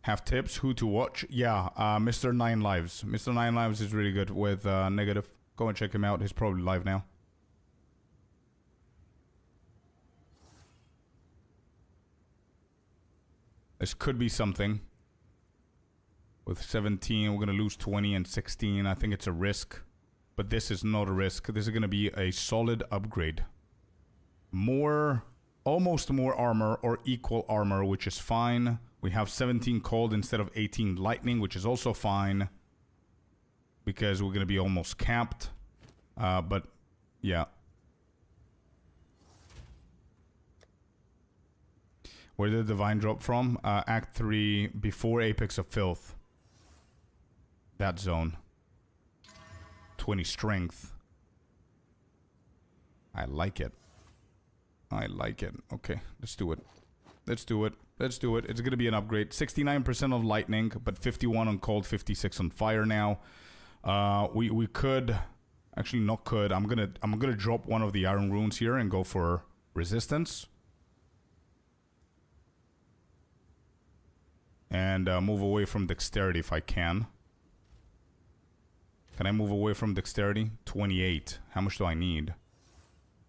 Have tips who to watch? Yeah, Mr. 9 Lives. Mr. 9 Lives is really good with negative. Go and check him out. He's probably live now. This could be something. With 17, we're going to lose 20 and 16. I think it's a risk. But this is not a risk. This is going to be a solid upgrade. Almost more armor or equal armor, which is fine. We have 17 cold instead of 18 lightning, which is also fine. Because we're going to be almost capped. But, yeah. Where did the Divine drop from? Act 3, before Apex of Filth. That zone. 20 strength. I like it. I like it. Okay, let's do it. Let's do it. Let's do it. It's going to be an upgrade. 69% of lightning, but 51 on cold, 56 on fire now. We could Actually, not could. I'm gonna drop one of the iron runes here and go for resistance. And move away from dexterity if I can. Can I move away from dexterity? 28. How much do I need?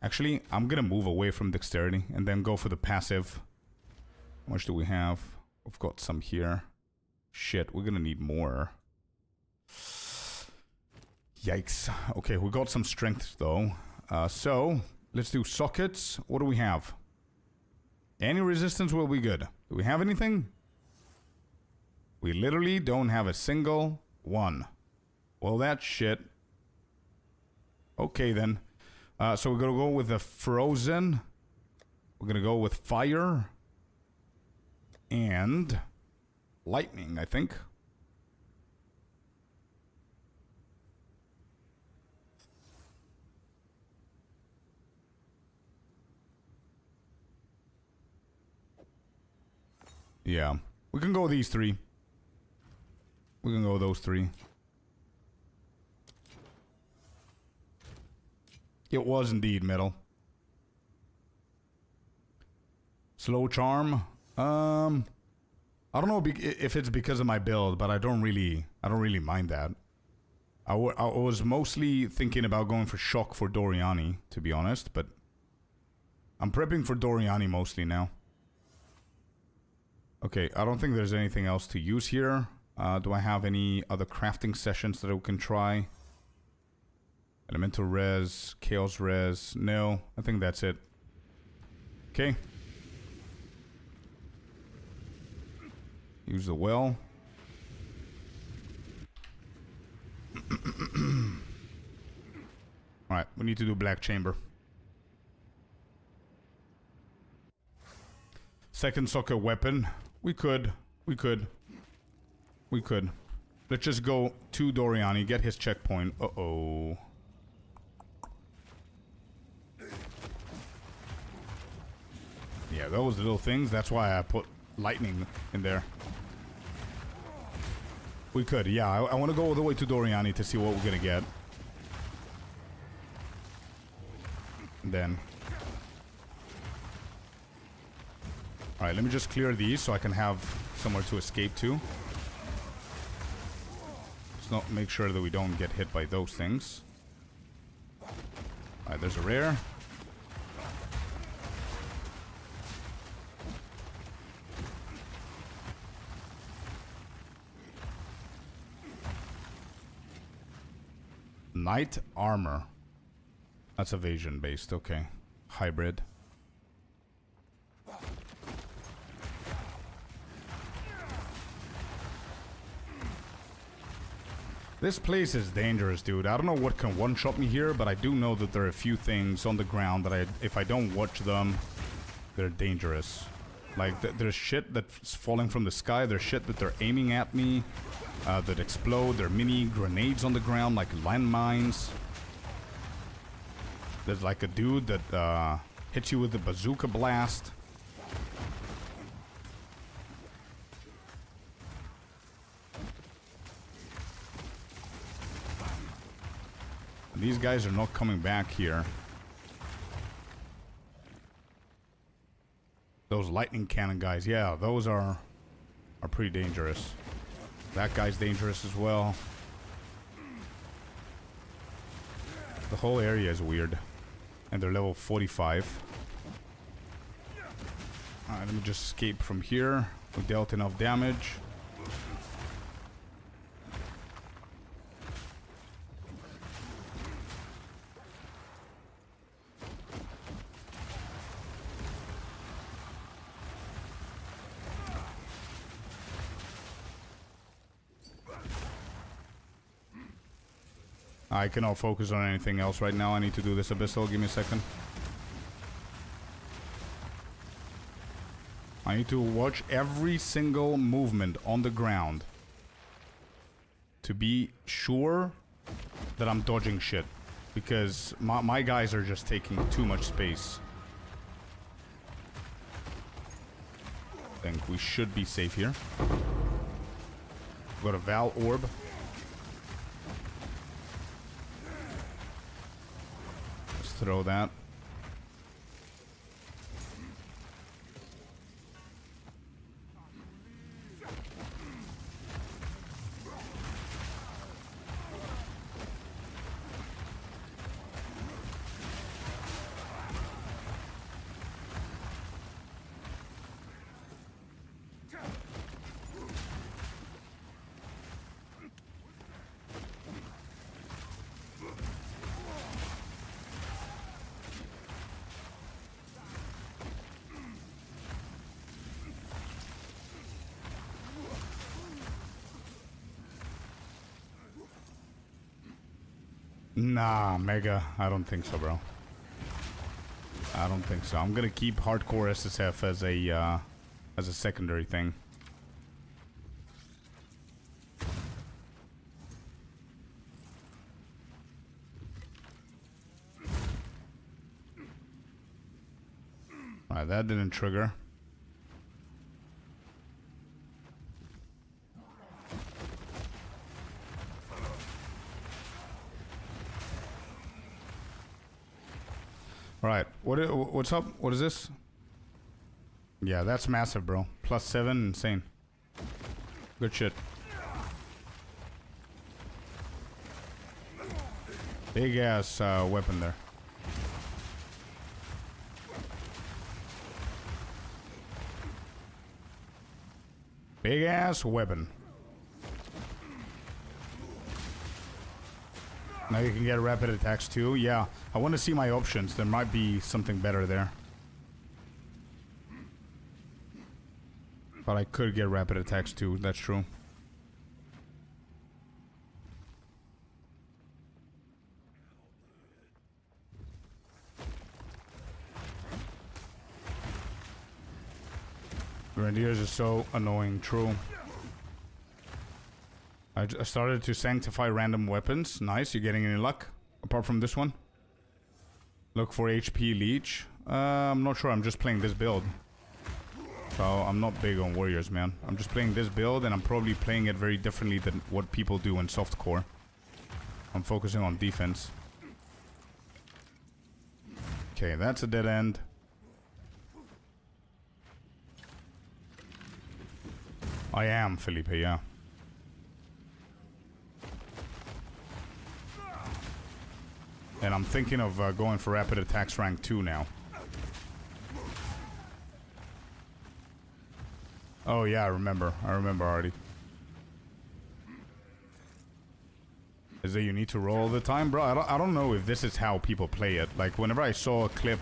Actually, I'm gonna move away from dexterity and then go for the passive. How much do we have? We've got some here. Shit, we're gonna need more. Yikes. Okay, we got some strength though. So, let's do sockets. What do we have? Any resistance will be good. Do we have anything? We literally don't have a single one. Well, that's shit. Okay, then. So we're gonna go with the frozen. We're gonna go with fire. And lightning, I think. Yeah. We can go with these three. We can go with those three. It was indeed metal. Slow charm. I don't know if it's because of my build, but I don't really mind that. I was mostly thinking about going for shock for Doriani, to be honest, but I'm prepping for Doriani mostly now. Okay, I don't think there's anything else to use here. Do I have any other crafting sessions that I can try? Elemental res, chaos res. No, I think that's it. Okay. Use the well. Alright, we need to do black chamber. Second socket weapon. We could. Let's just go to Doriani, get his checkpoint. Uh-oh. Yeah, those little things. That's why I put lightning in there. We could, yeah. I want to go all the way to Doriani to see what we're gonna get. And then... Alright, let me just clear these so I can have somewhere to escape to. Let's not make sure that we don't get hit by those things. Alright, there's a rare. Knight armor. That's evasion based, okay. Hybrid. This place is dangerous, dude. I don't know what can one-shot me here, but I do know that there are a few things on the ground that if I don't watch them, they're dangerous. Like, there's shit that's falling from the sky. There's shit that they're aiming at me that explode. There are mini grenades on the ground, like landmines. There's like a dude that hits you with a bazooka blast. These guys are not coming back here. Those lightning cannon guys, yeah, those are pretty dangerous. That guy's dangerous as well. The whole area is weird. And they're level 45. Alright, let me just escape from here. We dealt enough damage. I cannot focus on anything else right now. I need to do this abyssal. Give me a second. I need to watch every single movement on the ground to be sure that I'm dodging shit, because my guys are just taking too much space. I think we should be safe here. Got a Val orb. throw that. Nah, Mega. I don't think so, bro. I don't think so. I'm gonna keep hardcore SSF as a secondary thing. Alright, that didn't trigger. Alright, what's up? What is this? Yeah, that's massive, bro. +7, insane. Good shit. Big ass weapon there. Big ass weapon. Now you can get rapid attacks too. Yeah, I want to see my options. There might be something better there. But I could get rapid attacks too, that's true. Grenadiers are so annoying, true. I started to sanctify random weapons. Nice, you getting any luck? Apart from this one? Look for HP leech. I'm not sure, I'm just playing this build. So I'm not big on warriors, man. I'm just playing this build and I'm probably playing it very differently than what people do in softcore. I'm focusing on defense. Okay, that's a dead end. I am, Felipe, yeah. And I'm thinking of going for rapid attacks rank 2 now. Oh yeah, I remember already. Is that you need to roll all the time? Bro, I don't know if this is how people play it. Like, whenever I saw a clip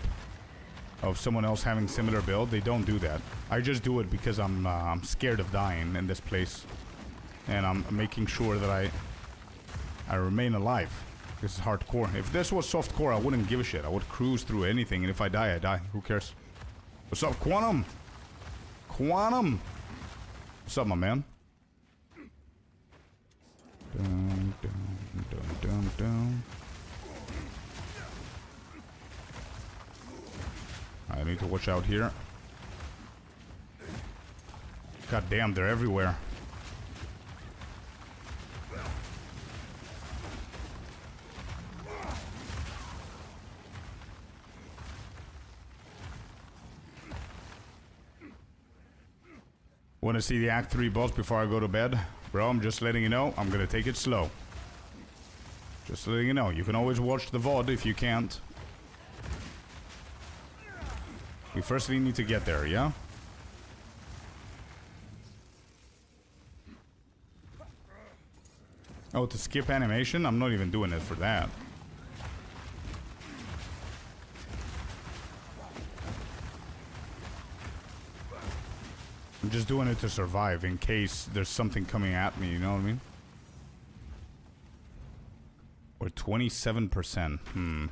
of someone else having similar build, they don't do that. I just do it because I'm scared of dying in this place. And I'm making sure that I remain alive. This is hardcore. If this was softcore, I wouldn't give a shit. I would cruise through anything, and if I die, I die. Who cares? What's up, Quantum? Quantum! What's up, my man? Dun, dun, dun, dun, dun. I need to watch out here. God damn, they're everywhere. Want to see the Act 3 boss before I go to bed? Bro, I'm just letting you know, I'm gonna take it slow. Just letting you know, you can always watch the VOD if you can't. We firstly need to get there, yeah? Oh, to skip animation? I'm not even doing it for that. I'm just doing it to survive in case there's something coming at me, you know what I mean? We're 27%.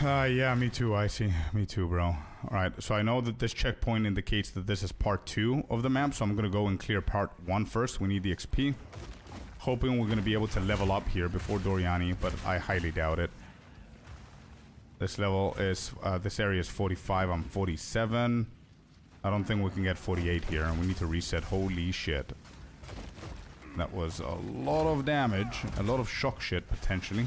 Yeah, me too, Icy. Me too, bro. Alright, so I know that this checkpoint indicates that this is part 2 of the map, so I'm gonna go and clear part 1 first. We need the XP. Hoping we're gonna be able to level up here before Doriani, but I highly doubt it. This level is, this area is 45, I'm 47. I don't think we can get 48 here, and we need to reset. Holy shit. That was a lot of damage, a lot of shock shit, potentially.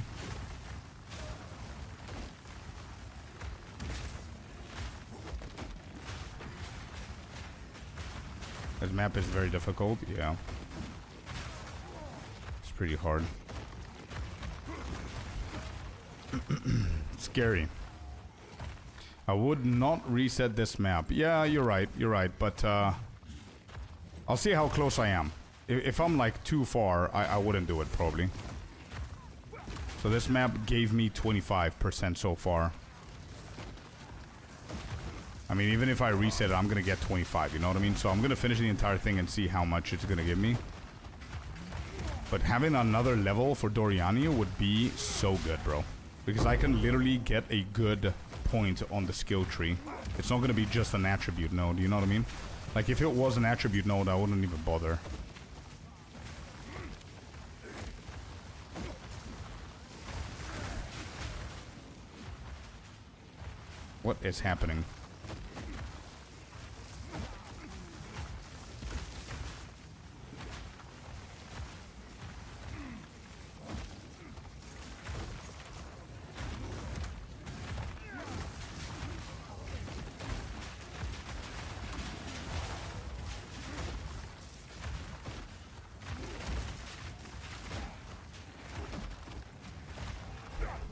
This map is very difficult, yeah. It's pretty hard. Scary. I would not reset this map. Yeah, you're right, but I'll see how close I am. If I'm like too far, I wouldn't do it probably. So this map gave me 25% so far. I mean, even if I reset it, I'm gonna get 25, you know what I mean? So I'm gonna finish the entire thing and see how much it's gonna give me. But having another level for Doriani would be so good, bro. Because I can literally get a good point on the skill tree. It's not gonna be just an attribute node, you know what I mean? Like, if it was an attribute node, I wouldn't even bother. What is happening?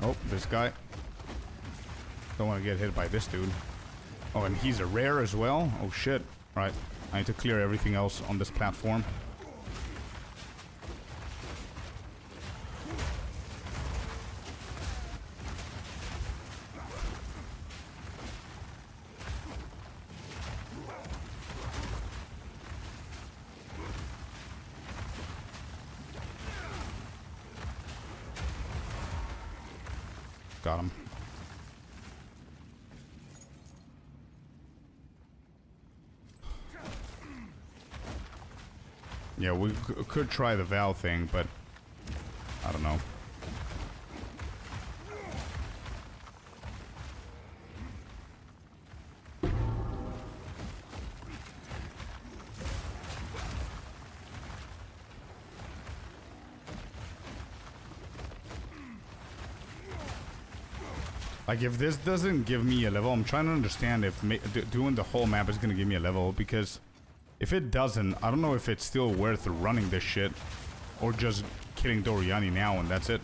Oh, this guy. Don't want to get hit by this dude. Oh, and he's a rare as well? Oh, shit. Right. I need to clear everything else on this platform. Got him. Yeah, we could try the Val thing, but I don't know. Like, if this doesn't give me a level, I'm trying to understand if doing the whole map is gonna give me a level, because if it doesn't, I don't know if it's still worth running this shit, or just killing Doriani now and that's it.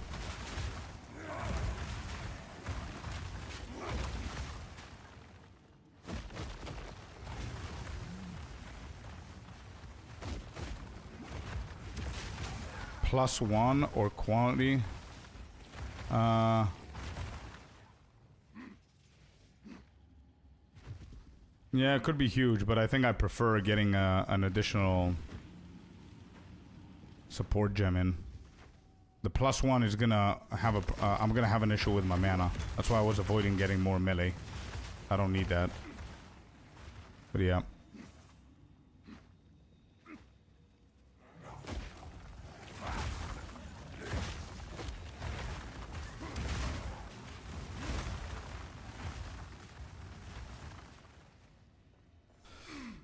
+1 or quality. Yeah, it could be huge, but I think I prefer getting an additional support gem in. The +1 is gonna have a... I'm gonna have an issue with my mana. That's why I was avoiding getting more melee. I don't need that. But yeah.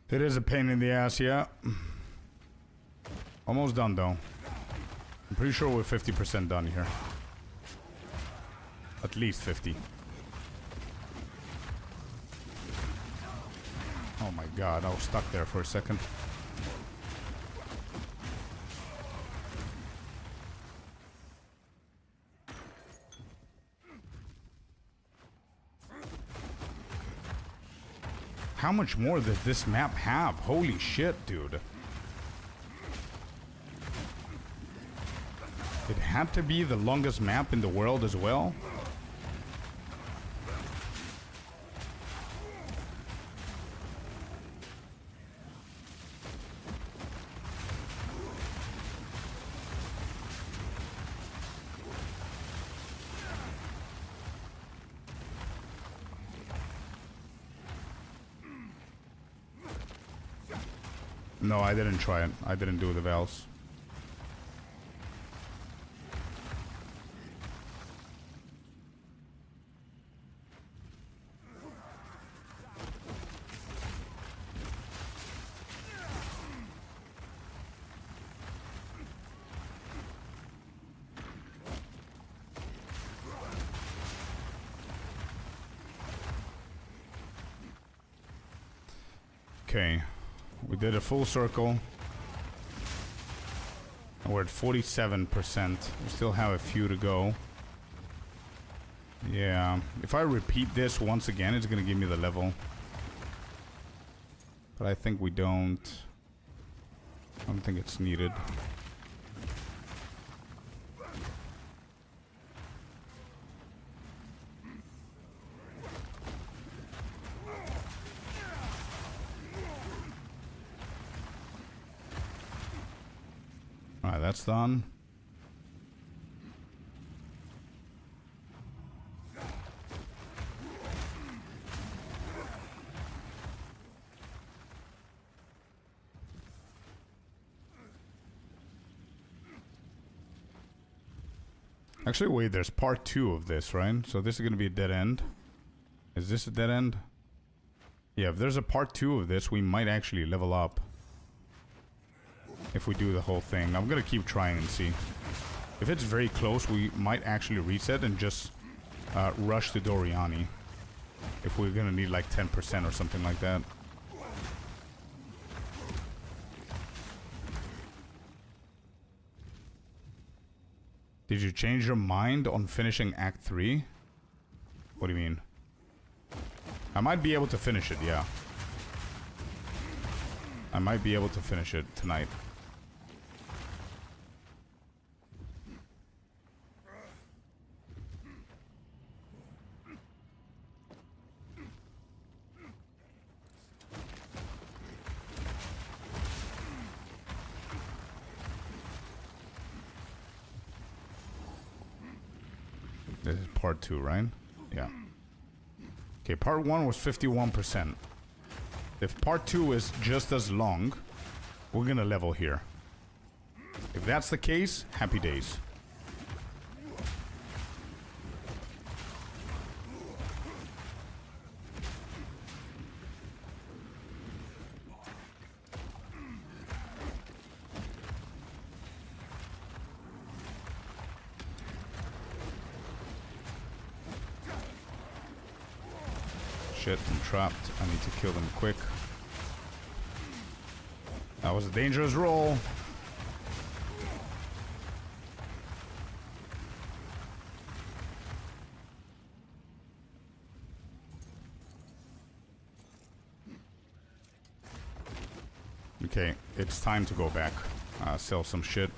It is a pain in the ass, yeah. Almost done, though. I'm pretty sure we're 50% done here. At least 50. Oh my god, I was stuck there for a second. How much more does this map have? Holy shit, dude. It had to be the longest map in the world as well. No, I didn't try it. I didn't do the valves. Okay, we did a full circle. And we're at 47%. We still have a few to go. Yeah, if I repeat this once again, it's gonna give me the level. But I think we don't. I don't think it's needed. Alright, that's done. Actually, wait, there's part 2 of this, right? So this is going to be a dead end. Is this a dead end? Yeah, if there's a part 2 of this, we might actually level up. If we do the whole thing. I'm going to keep trying and see. If it's very close, we might actually reset and just rush to Doriani. If we're going to need like 10% or something like that. Did you change your mind on finishing Act 3? What do you mean? I might be able to finish it, yeah. I might be able to finish it tonight. This is part 2, right? Yeah. Okay, part 1 was 51%. If part 2 is just as long, we're gonna level here. If that's the case, happy days. Shit, I'm trapped. I need to kill them quick. That was a dangerous roll. Okay, it's time to go back. Sell some shit.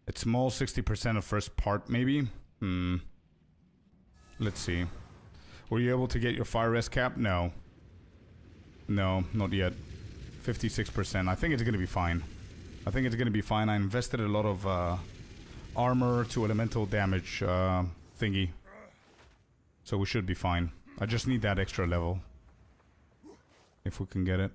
It's small, 60% of first part, maybe? Let's see. Were you able to get your fire rest cap? No. No, not yet. 56%. I think it's gonna be fine. I think it's gonna be fine. I invested a lot of armor to elemental damage thingy. So we should be fine. I just need that extra level. If we can get it.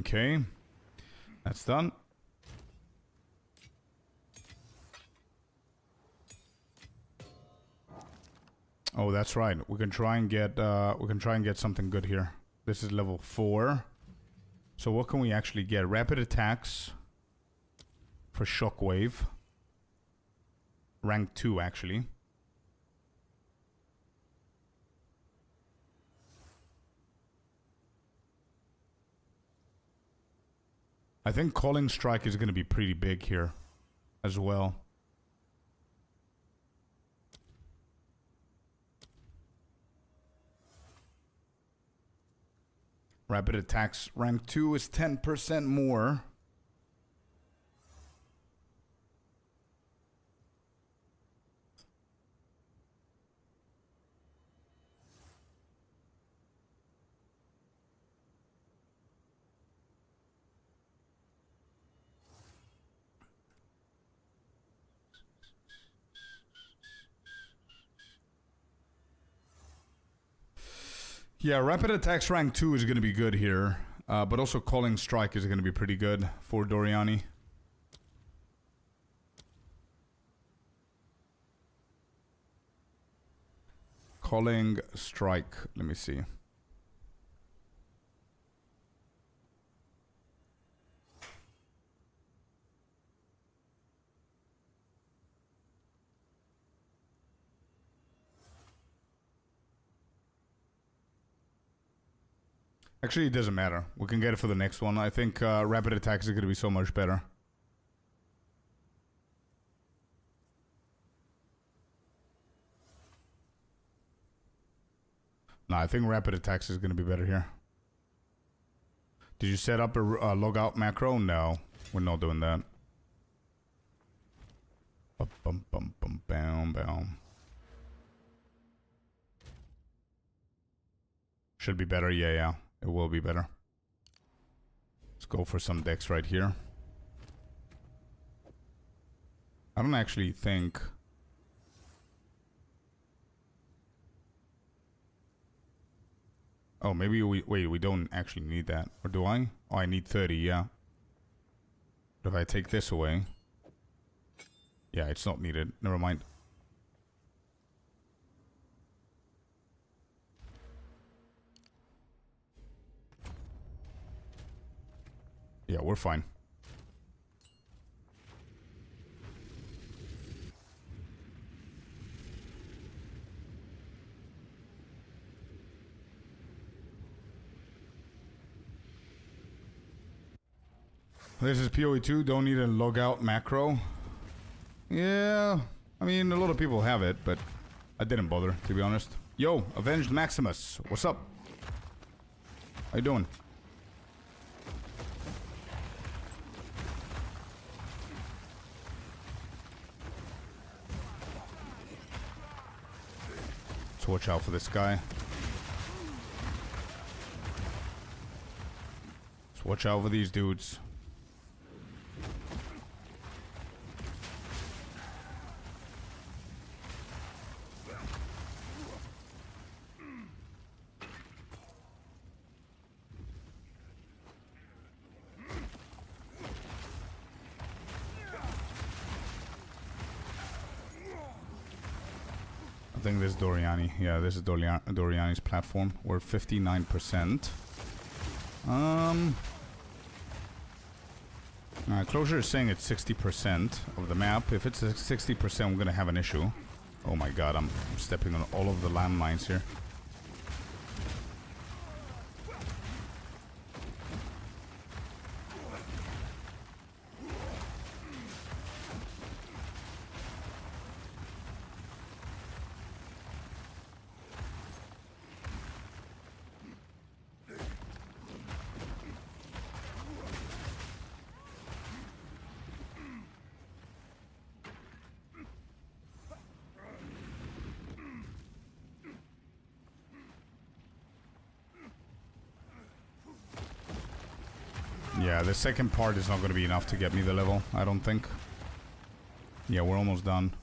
Okay, that's done. Oh, that's right. We can try and get something good here. This is level 4. So what can we actually get? Rapid attacks for shockwave. Rank 2 actually. I think calling strike is going to be pretty big here as well. Rapid attacks rank 2 is 10% more. Yeah, rapid attacks rank 2 is going to be good here. But also calling strike is going to be pretty good for Doriani. Calling strike. Let me see. Actually, it doesn't matter. We can get it for the next one. I think rapid attacks is going to be so much better. No, I think rapid attacks is going to be better here. Did you set up a logout macro? No, we're not doing that. Bum, bum, bum, bum, bam, bam. Should be better. Yeah. It will be better. Let's go for some decks right here. I don't actually think... Oh, maybe we don't actually need that. Or do I? Oh, I need 30, yeah. But if I take this away... Yeah, it's not needed. Never mind. Yeah, we're fine. This is PoE2, don't need a logout macro. Yeah, I mean, a lot of people have it, but I didn't bother, to be honest. Yo, Avenged Maximus, what's up? How you doing? Let's watch out for this guy. Let's watch out for these dudes. I think this is Doriani. Yeah, this is Doriani's platform. We're 59%. Closure is saying it's 60% of the map. If it's 60%, we're gonna have an issue. Oh my god, I'm stepping on all of the landmines here. Yeah, the second part is not going to be enough to get me the level, I don't think. Yeah, we're almost done.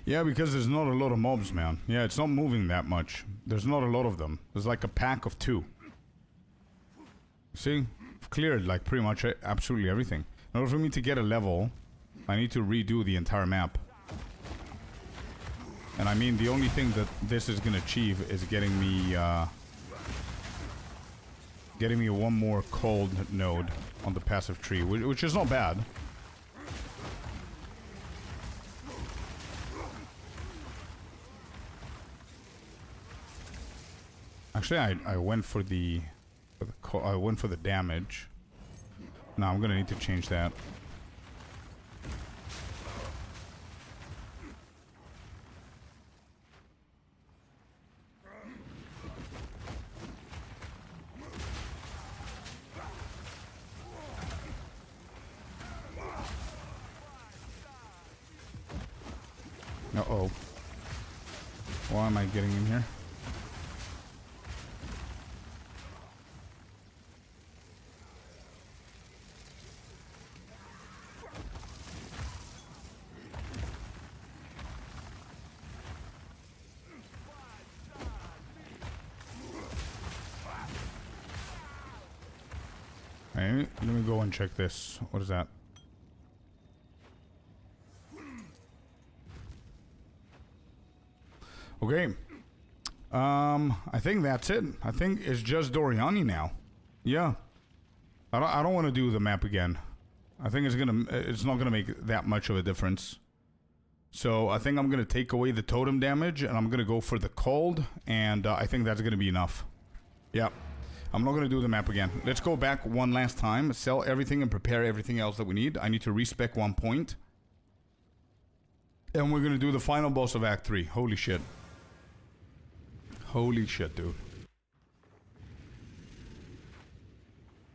Yeah, because there's not a lot of mobs, man. Yeah, it's not moving that much. There's not a lot of them. There's like a pack of 2. See? I've cleared like pretty much absolutely everything. In order for me to get a level, I need to redo the entire map. And I mean, the only thing that this is gonna achieve is getting me one more cold node on the passive tree, which is not bad. Actually, I went for the damage. No, I'm gonna need to change that. Uh-oh. Why am I getting in here? Hey, let me go and check this. What is that? Okay. I think that's it. I think it's just Doriani now. Yeah. I don't want to do the map again. I think it's not gonna make that much of a difference. So I think I'm gonna take away the totem damage and I'm gonna go for the cold, and I think that's gonna be enough. Yeah. I'm not gonna do the map again. Let's go back one last time, sell everything and prepare everything else that we need. I need to respec 1 point. And we're gonna do the final boss of Act 3. Holy shit. Holy shit, dude.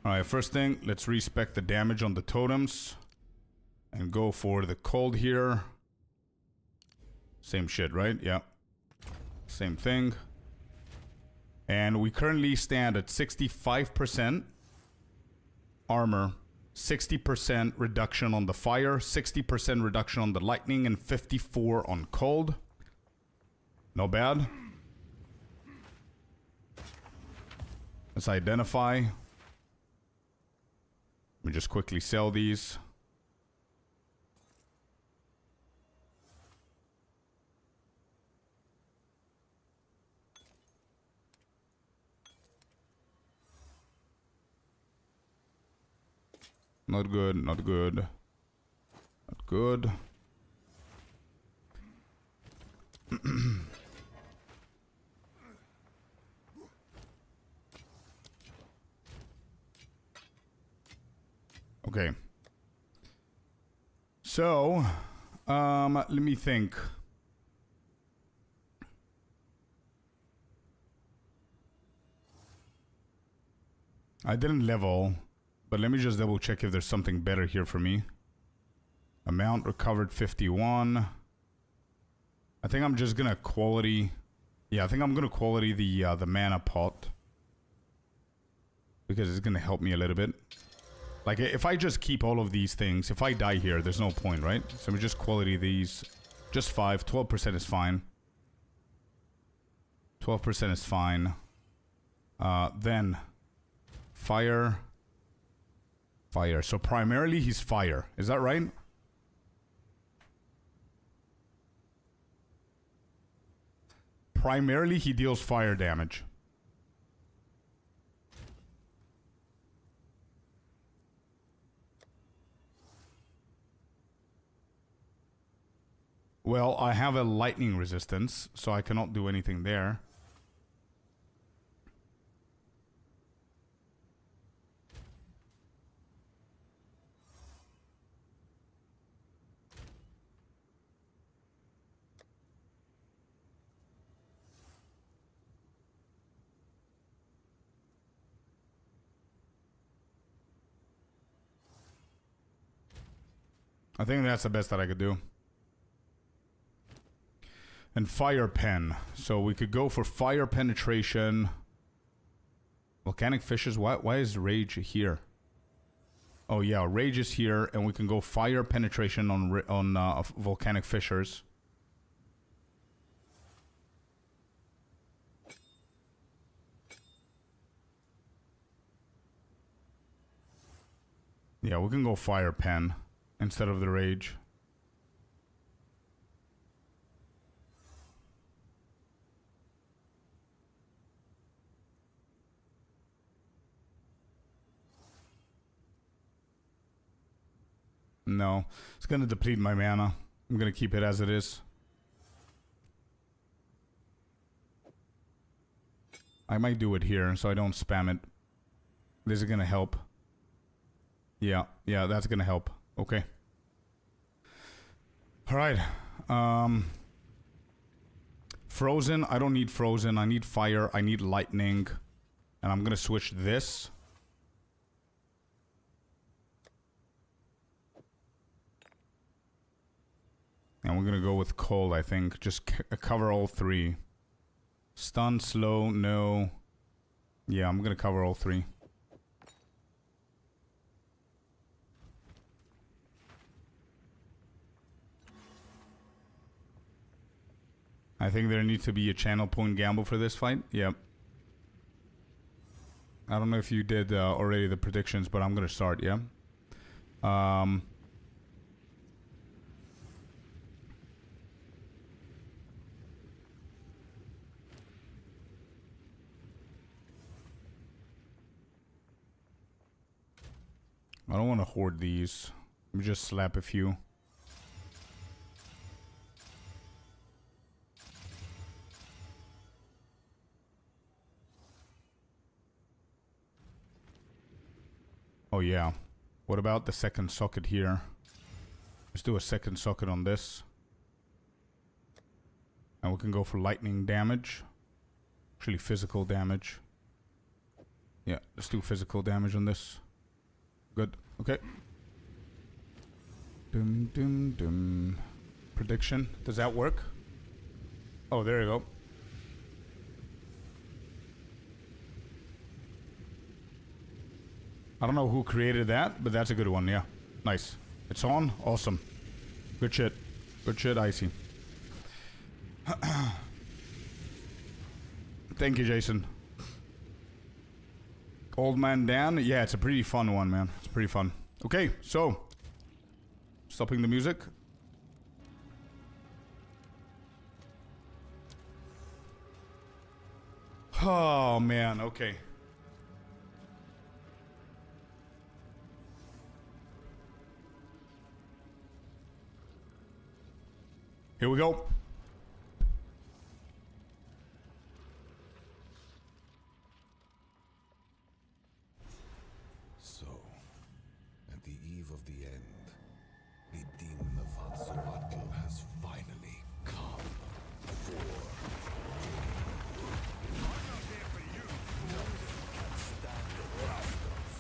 Alright, first thing, let's respec the damage on the totems. And go for the cold here. Same shit, right? Yeah. Same thing. And we currently stand at 65% armor, 60% reduction on the fire, 60% reduction on the lightning, and 54 on cold. No bad. Let's identify. Let me just quickly sell these. Not good, not good. Not good. Okay. So, let me think. I didn't level. But let me just double check if there's something better here for me. Amount recovered 51. I think I'm just gonna quality. Yeah, I think I'm gonna quality the mana pot. Because it's gonna help me a little bit. Like, if I just keep all of these things, if I die here, there's no point, right? So we just quality these. Just 5. 12% is fine. 12% is fine. Then fire. Fire. So primarily he's fire. Is that right? Primarily he deals fire damage. Well, I have a lightning resistance, so I cannot do anything there. I think that's the best that I could do. And fire pen. So we could go for fire penetration. Volcanic fishes. Why is rage here? Oh yeah, rage is here, and we can go fire penetration on volcanic fissures. Yeah, we can go fire pen instead of the rage. No. It's gonna deplete my mana. I'm gonna keep it as it is. I might do it here so I don't spam it. This is gonna help. Yeah, that's gonna help. Okay. Alright. Frozen. I don't need frozen. I need fire. I need lightning. And I'm gonna switch this. And we're gonna go with cold, I think. Just cover all three. Stun, slow, no. Yeah, I'm gonna cover all three. I think there needs to be a channel point gamble for this fight. Yep. I don't know if you did already the predictions, but I'm gonna start, yeah? I don't want to hoard these. Let me just slap a few. Oh yeah. What about the second socket here? Let's do a second socket on this. And we can go for lightning damage. Actually physical damage. Yeah, let's do physical damage on this. Good. Okay. Dum dum dum. Prediction. Does that work? Oh, there you go. I don't know who created that, but that's a good one, yeah. Nice. It's on? Awesome. Good shit. Good shit, Icy. Thank you, Jason. Old Man Dan? Yeah, it's a pretty fun one, man. It's pretty fun. Okay, so. Stopping the music. Oh, man, okay. Here we go. So, at the eve of the end, the demon of Hatsuatl has finally come for. I'm not here for you. Nothing can stand against us.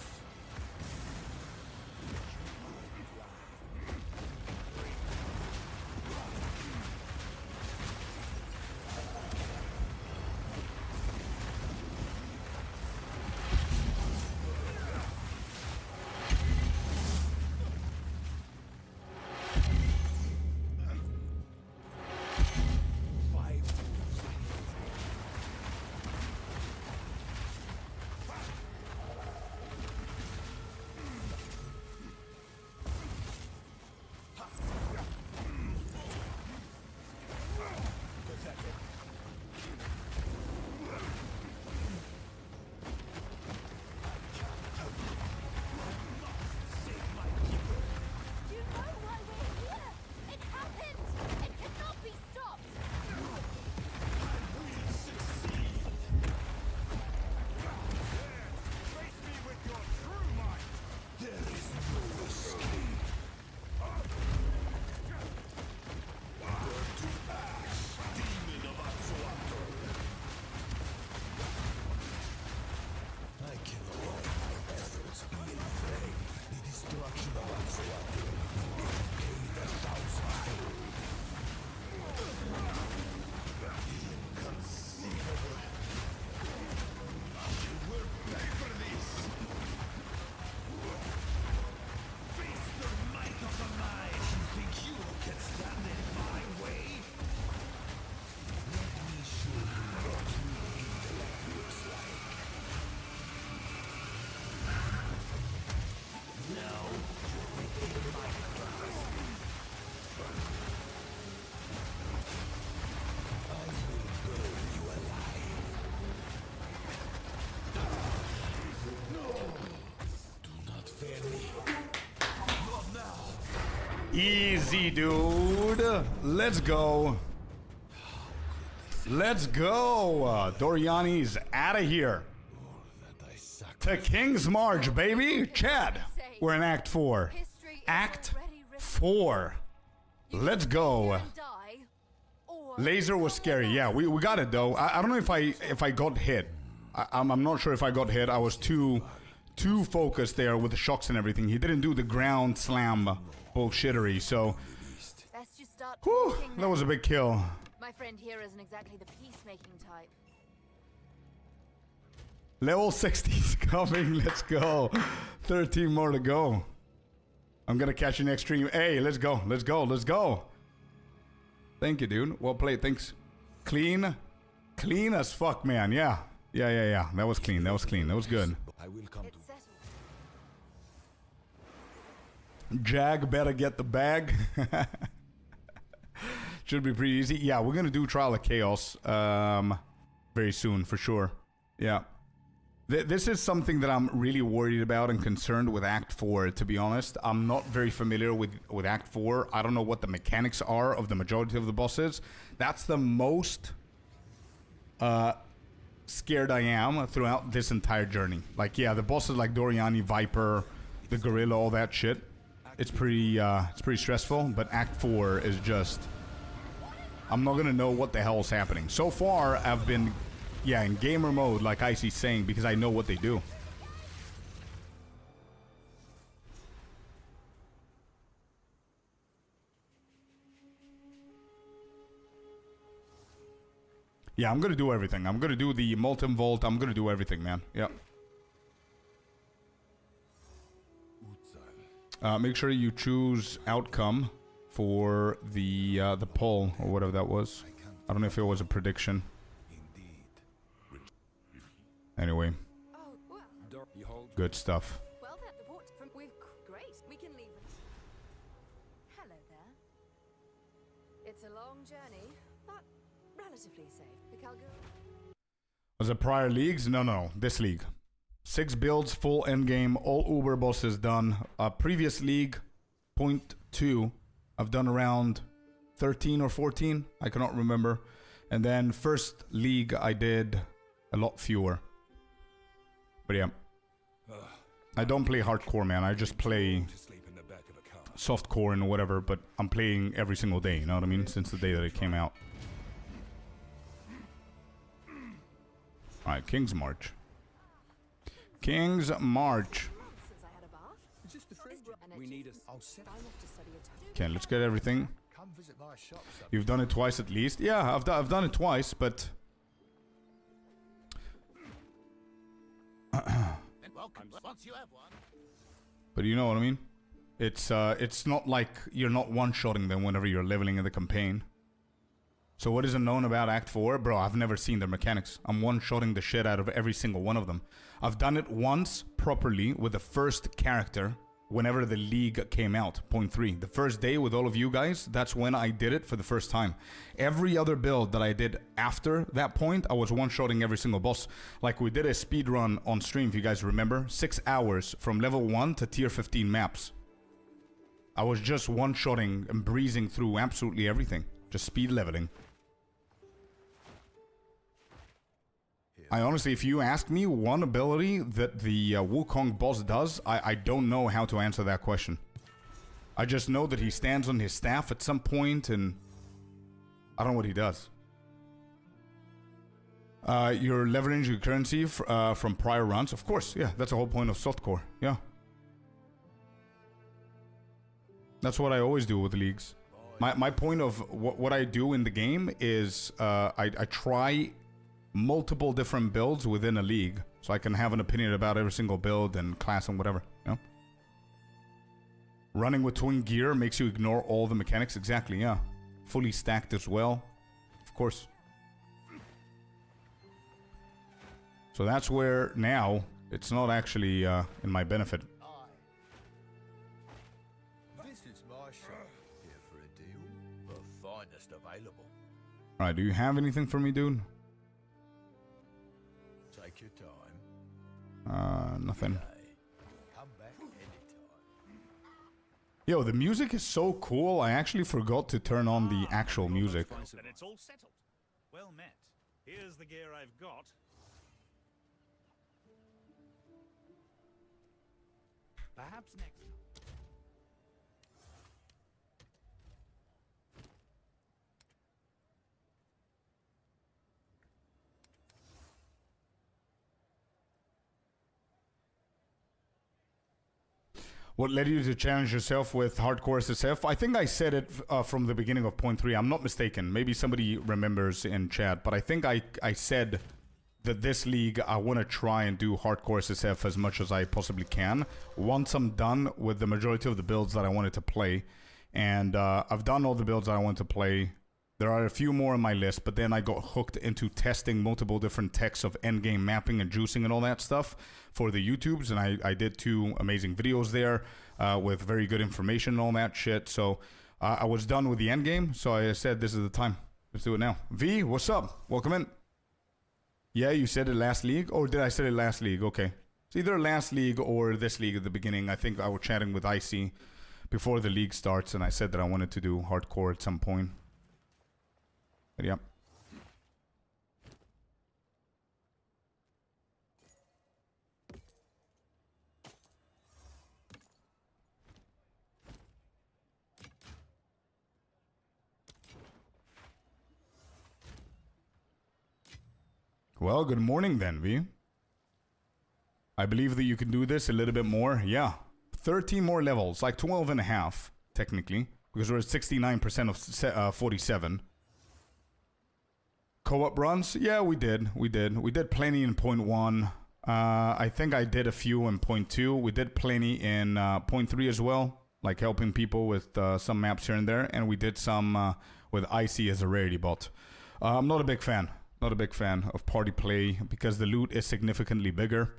Easy, dude. Let's go. Let's go. Doriani's out of here. To King's March, baby. Chad, we're in Act 4. Act 4. Let's go. Laser was scary. Yeah, we got it though. I don't know if I got hit. I'm not sure if I got hit. I was too focused there with the shocks and everything. He didn't do the ground slam bullshittery. So, Let's just start whew, talking that then. was a big kill. My friend here isn't exactly the peacemaking type. Level 60 is coming. Let's go. 13 more to go. I'm gonna catch you next stream. Hey, let's go. Let's go. Let's go. Thank you, dude. Well played. Thanks. Clean. Clean as fuck, man. Yeah. Yeah. That was clean. That was clean. That was good. I will come It's to settled. Jag better get the bag. Should be pretty easy. Yeah, we're gonna do Trial of Chaos very soon for sure. Yeah. This is something that I'm really worried about and concerned with Act 4, to be honest. I'm not very familiar with Act 4. I don't know what the mechanics are of the majority of the bosses. That's the most scared I am throughout this entire journey. Like, yeah, the bosses like Doriani, Viper, the Gorilla, all that shit. It's pretty stressful, but Act 4 is just... I'm not gonna know what the hell is happening. So far, I've been... Yeah, in gamer mode, like Icy's saying, because I know what they do. Yeah, I'm gonna do everything. I'm gonna do the Molten Vault. I'm gonna do everything, man. Yeah. Make sure you choose outcome for the poll or whatever that was. I don't know if it was a prediction. Anyway, Oh, well. good stuff. Well, that report from with Grace. We can leave. Hello there. It's a long journey, but relatively safe. The Calgary. Was it prior leagues? No. This league. 6 builds, full endgame, all Uber bosses done. Previous league, 0.2. I've done around 13 or 14. I cannot remember. And then first league, I did a lot fewer. But yeah. I don't play hardcore, man. I just play softcore and whatever. But I'm playing every single day, you know what I mean? Since the day that it came out. Alright, King's March. King's March. Since I had a bath. Is this the fridge? We need a... I'll set I'm off to study a Okay, let's get everything. Come visit my shop. You've done it twice at least. Yeah, I've done it twice, but... Welcome. Once you have one. But you know what I mean? It's not like you're not one-shotting them whenever you're leveling in the campaign. So what isn't known about Act 4? Bro, I've never seen their mechanics. I'm one-shotting the shit out of every single one of them. I've done it once properly with the first character whenever the league came out, 0.3. The first day with all of you guys, that's when I did it for the first time. Every other build that I did after that point, I was one-shotting every single boss. Like we did a speed run on stream, if you guys remember. 6 hours from level 1 to tier 15 maps. I was just one-shotting and breezing through absolutely everything. Just speed leveling. I honestly, if you ask me one ability that the Wukong boss does, I don't know how to answer that question. I just know that he stands on his staff at some point and I don't know what he does. You're leveraging your currency from prior runs. Of course, yeah, that's the whole point of softcore, yeah. That's what I always do with leagues. My point of what I do in the game is I try multiple different builds within a league, so I can have an opinion about every single build and class and whatever, you know? Running with twin gear makes you ignore all the mechanics. Exactly, yeah. Fully stacked as well, of course. So that's where now it's not actually in my benefit. This is my shop. Here for a deal. The finest available. Alright, do you have anything for me, dude? Take your time. Nothing. Come back anytime. Yo, the music is so cool. I actually forgot to turn on the actual music. Then it's all settled. Well met. Here's the gear I've got. Perhaps next. What led you to challenge yourself with Hardcore SSF? I think I said it from the beginning of point 3. I'm not mistaken. Maybe somebody remembers in chat, but I think I said that this league, I want to try and do Hardcore SSF as much as I possibly can. Once I'm done with the majority of the builds that I wanted to play, and I've done all the builds that I want to play. There are a few more on my list, but then I got hooked into testing multiple different techs of endgame mapping and juicing and all that stuff for the YouTubes, and I did 2 amazing videos there with very good information and all that shit. So I was done with the endgame, so I said this is the time. Let's do it now. V, what's up? Welcome in. Yeah, you said it last league? Or did I say it last league? Okay. It's either last league or this league at the beginning. I think I was chatting with Icy before the league starts, and I said that I wanted to do hardcore at some point. But yeah. Well, good morning then, V. I believe that you can do this a little bit more. Yeah. 13 more levels, like 12 and a half, technically, because we're at 69% of 47. Co-op runs? Yeah, we did. We did plenty in point 1. I think I did a few in point 2. We did plenty in point 3 as well, like helping people with some maps here and there. And we did some with Icy as a rarity bot. I'm not a big fan. Not a big fan of party play because the loot is significantly bigger.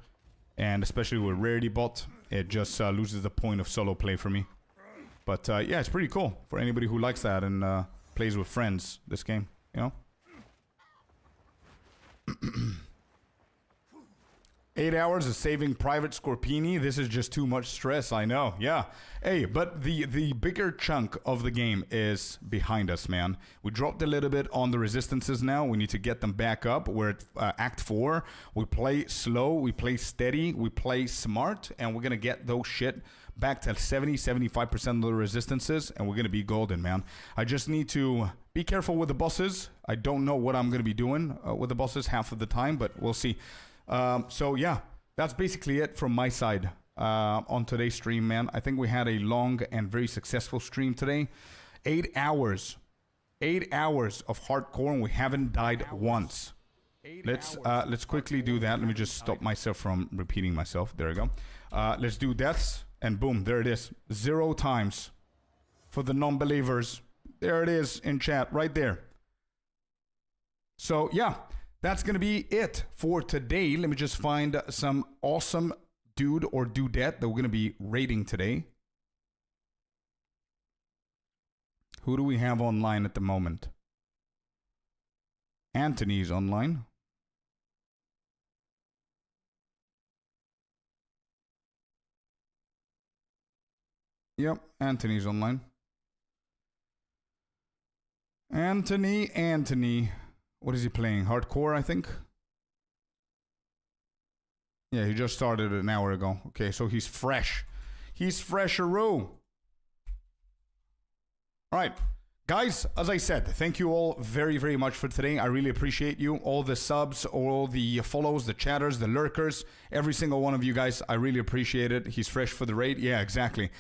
And especially with rarity bot, it just loses the point of solo play for me. But yeah, it's pretty cool for anybody who likes that and plays with friends, this game, you know? 8 hours of saving Private Scorpini. This is just too much stress, I know. Yeah. Hey, but the bigger chunk of the game is behind us, man. We dropped a little bit on the resistances now. We need to get them back up. We're at Act 4. We play slow, we play steady, we play smart, and we're going to get those shit back to 70-75% of the resistances, and we're going to be golden, man. I just need to be careful with the bosses. I don't know what I'm going to be doing with the bosses half of the time, but we'll see. So yeah, that's basically it from my side on today's stream, man. I think we had a long and very successful stream today. 8 hours. 8 hours of hardcore and we haven't died once. Let's quickly do that. Let me just stop myself from repeating myself. There we go. Let's do deaths and boom, there it is. 0 times for the non-believers. There it is in chat right there. So yeah. That's going to be it for today. Let me just find some awesome dude or dudette that we're going to be rating today. Who do we have online at the moment? Anthony's online. Yep, Anthony's online. Anthony. What is he playing? Hardcore, I think? Yeah, he just started an hour ago. Okay, so he's fresh. He's fresher-oo. All right. Guys, as I said, thank you all very, very much for today. I really appreciate you. All the subs, all the follows, the chatters, the lurkers, every single one of you guys. I really appreciate it. He's fresh for the raid. Yeah, exactly.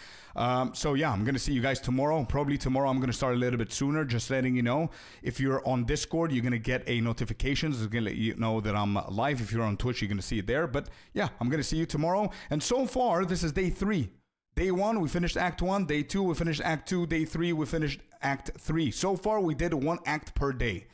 So yeah, I'm going to see you guys tomorrow. Probably tomorrow I'm going to start a little bit sooner, just letting you know. If you're on Discord, you're going to get a notification. It's going to let you know that I'm live. If you're on Twitch, you're going to see it there. But yeah, I'm going to see you tomorrow. And so far, this is day 3. Day 1, we finished Act 1. Day 2, we finished Act 2. Day 3, we finished Act 3. So far, we did 1 act per day.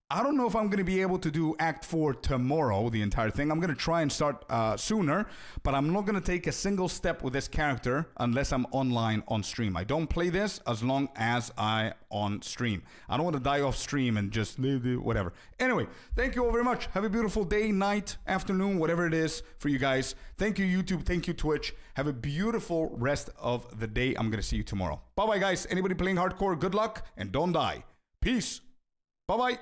I don't know if I'm going to be able to do Act 4 tomorrow, the entire thing. I'm going to try and start sooner, but I'm not going to take a single step with this character unless I'm online on stream. I don't play this as long as I on stream. I don't want to die off stream and just live whatever. Anyway, thank you all very much. Have a beautiful day, night, afternoon, whatever it is for you guys. Thank you, YouTube. Thank you, Twitch. Have a beautiful rest of the day. I'm going to see you tomorrow. Bye-bye, guys. Anybody playing hardcore, good luck and don't die. Peace. Bye-bye.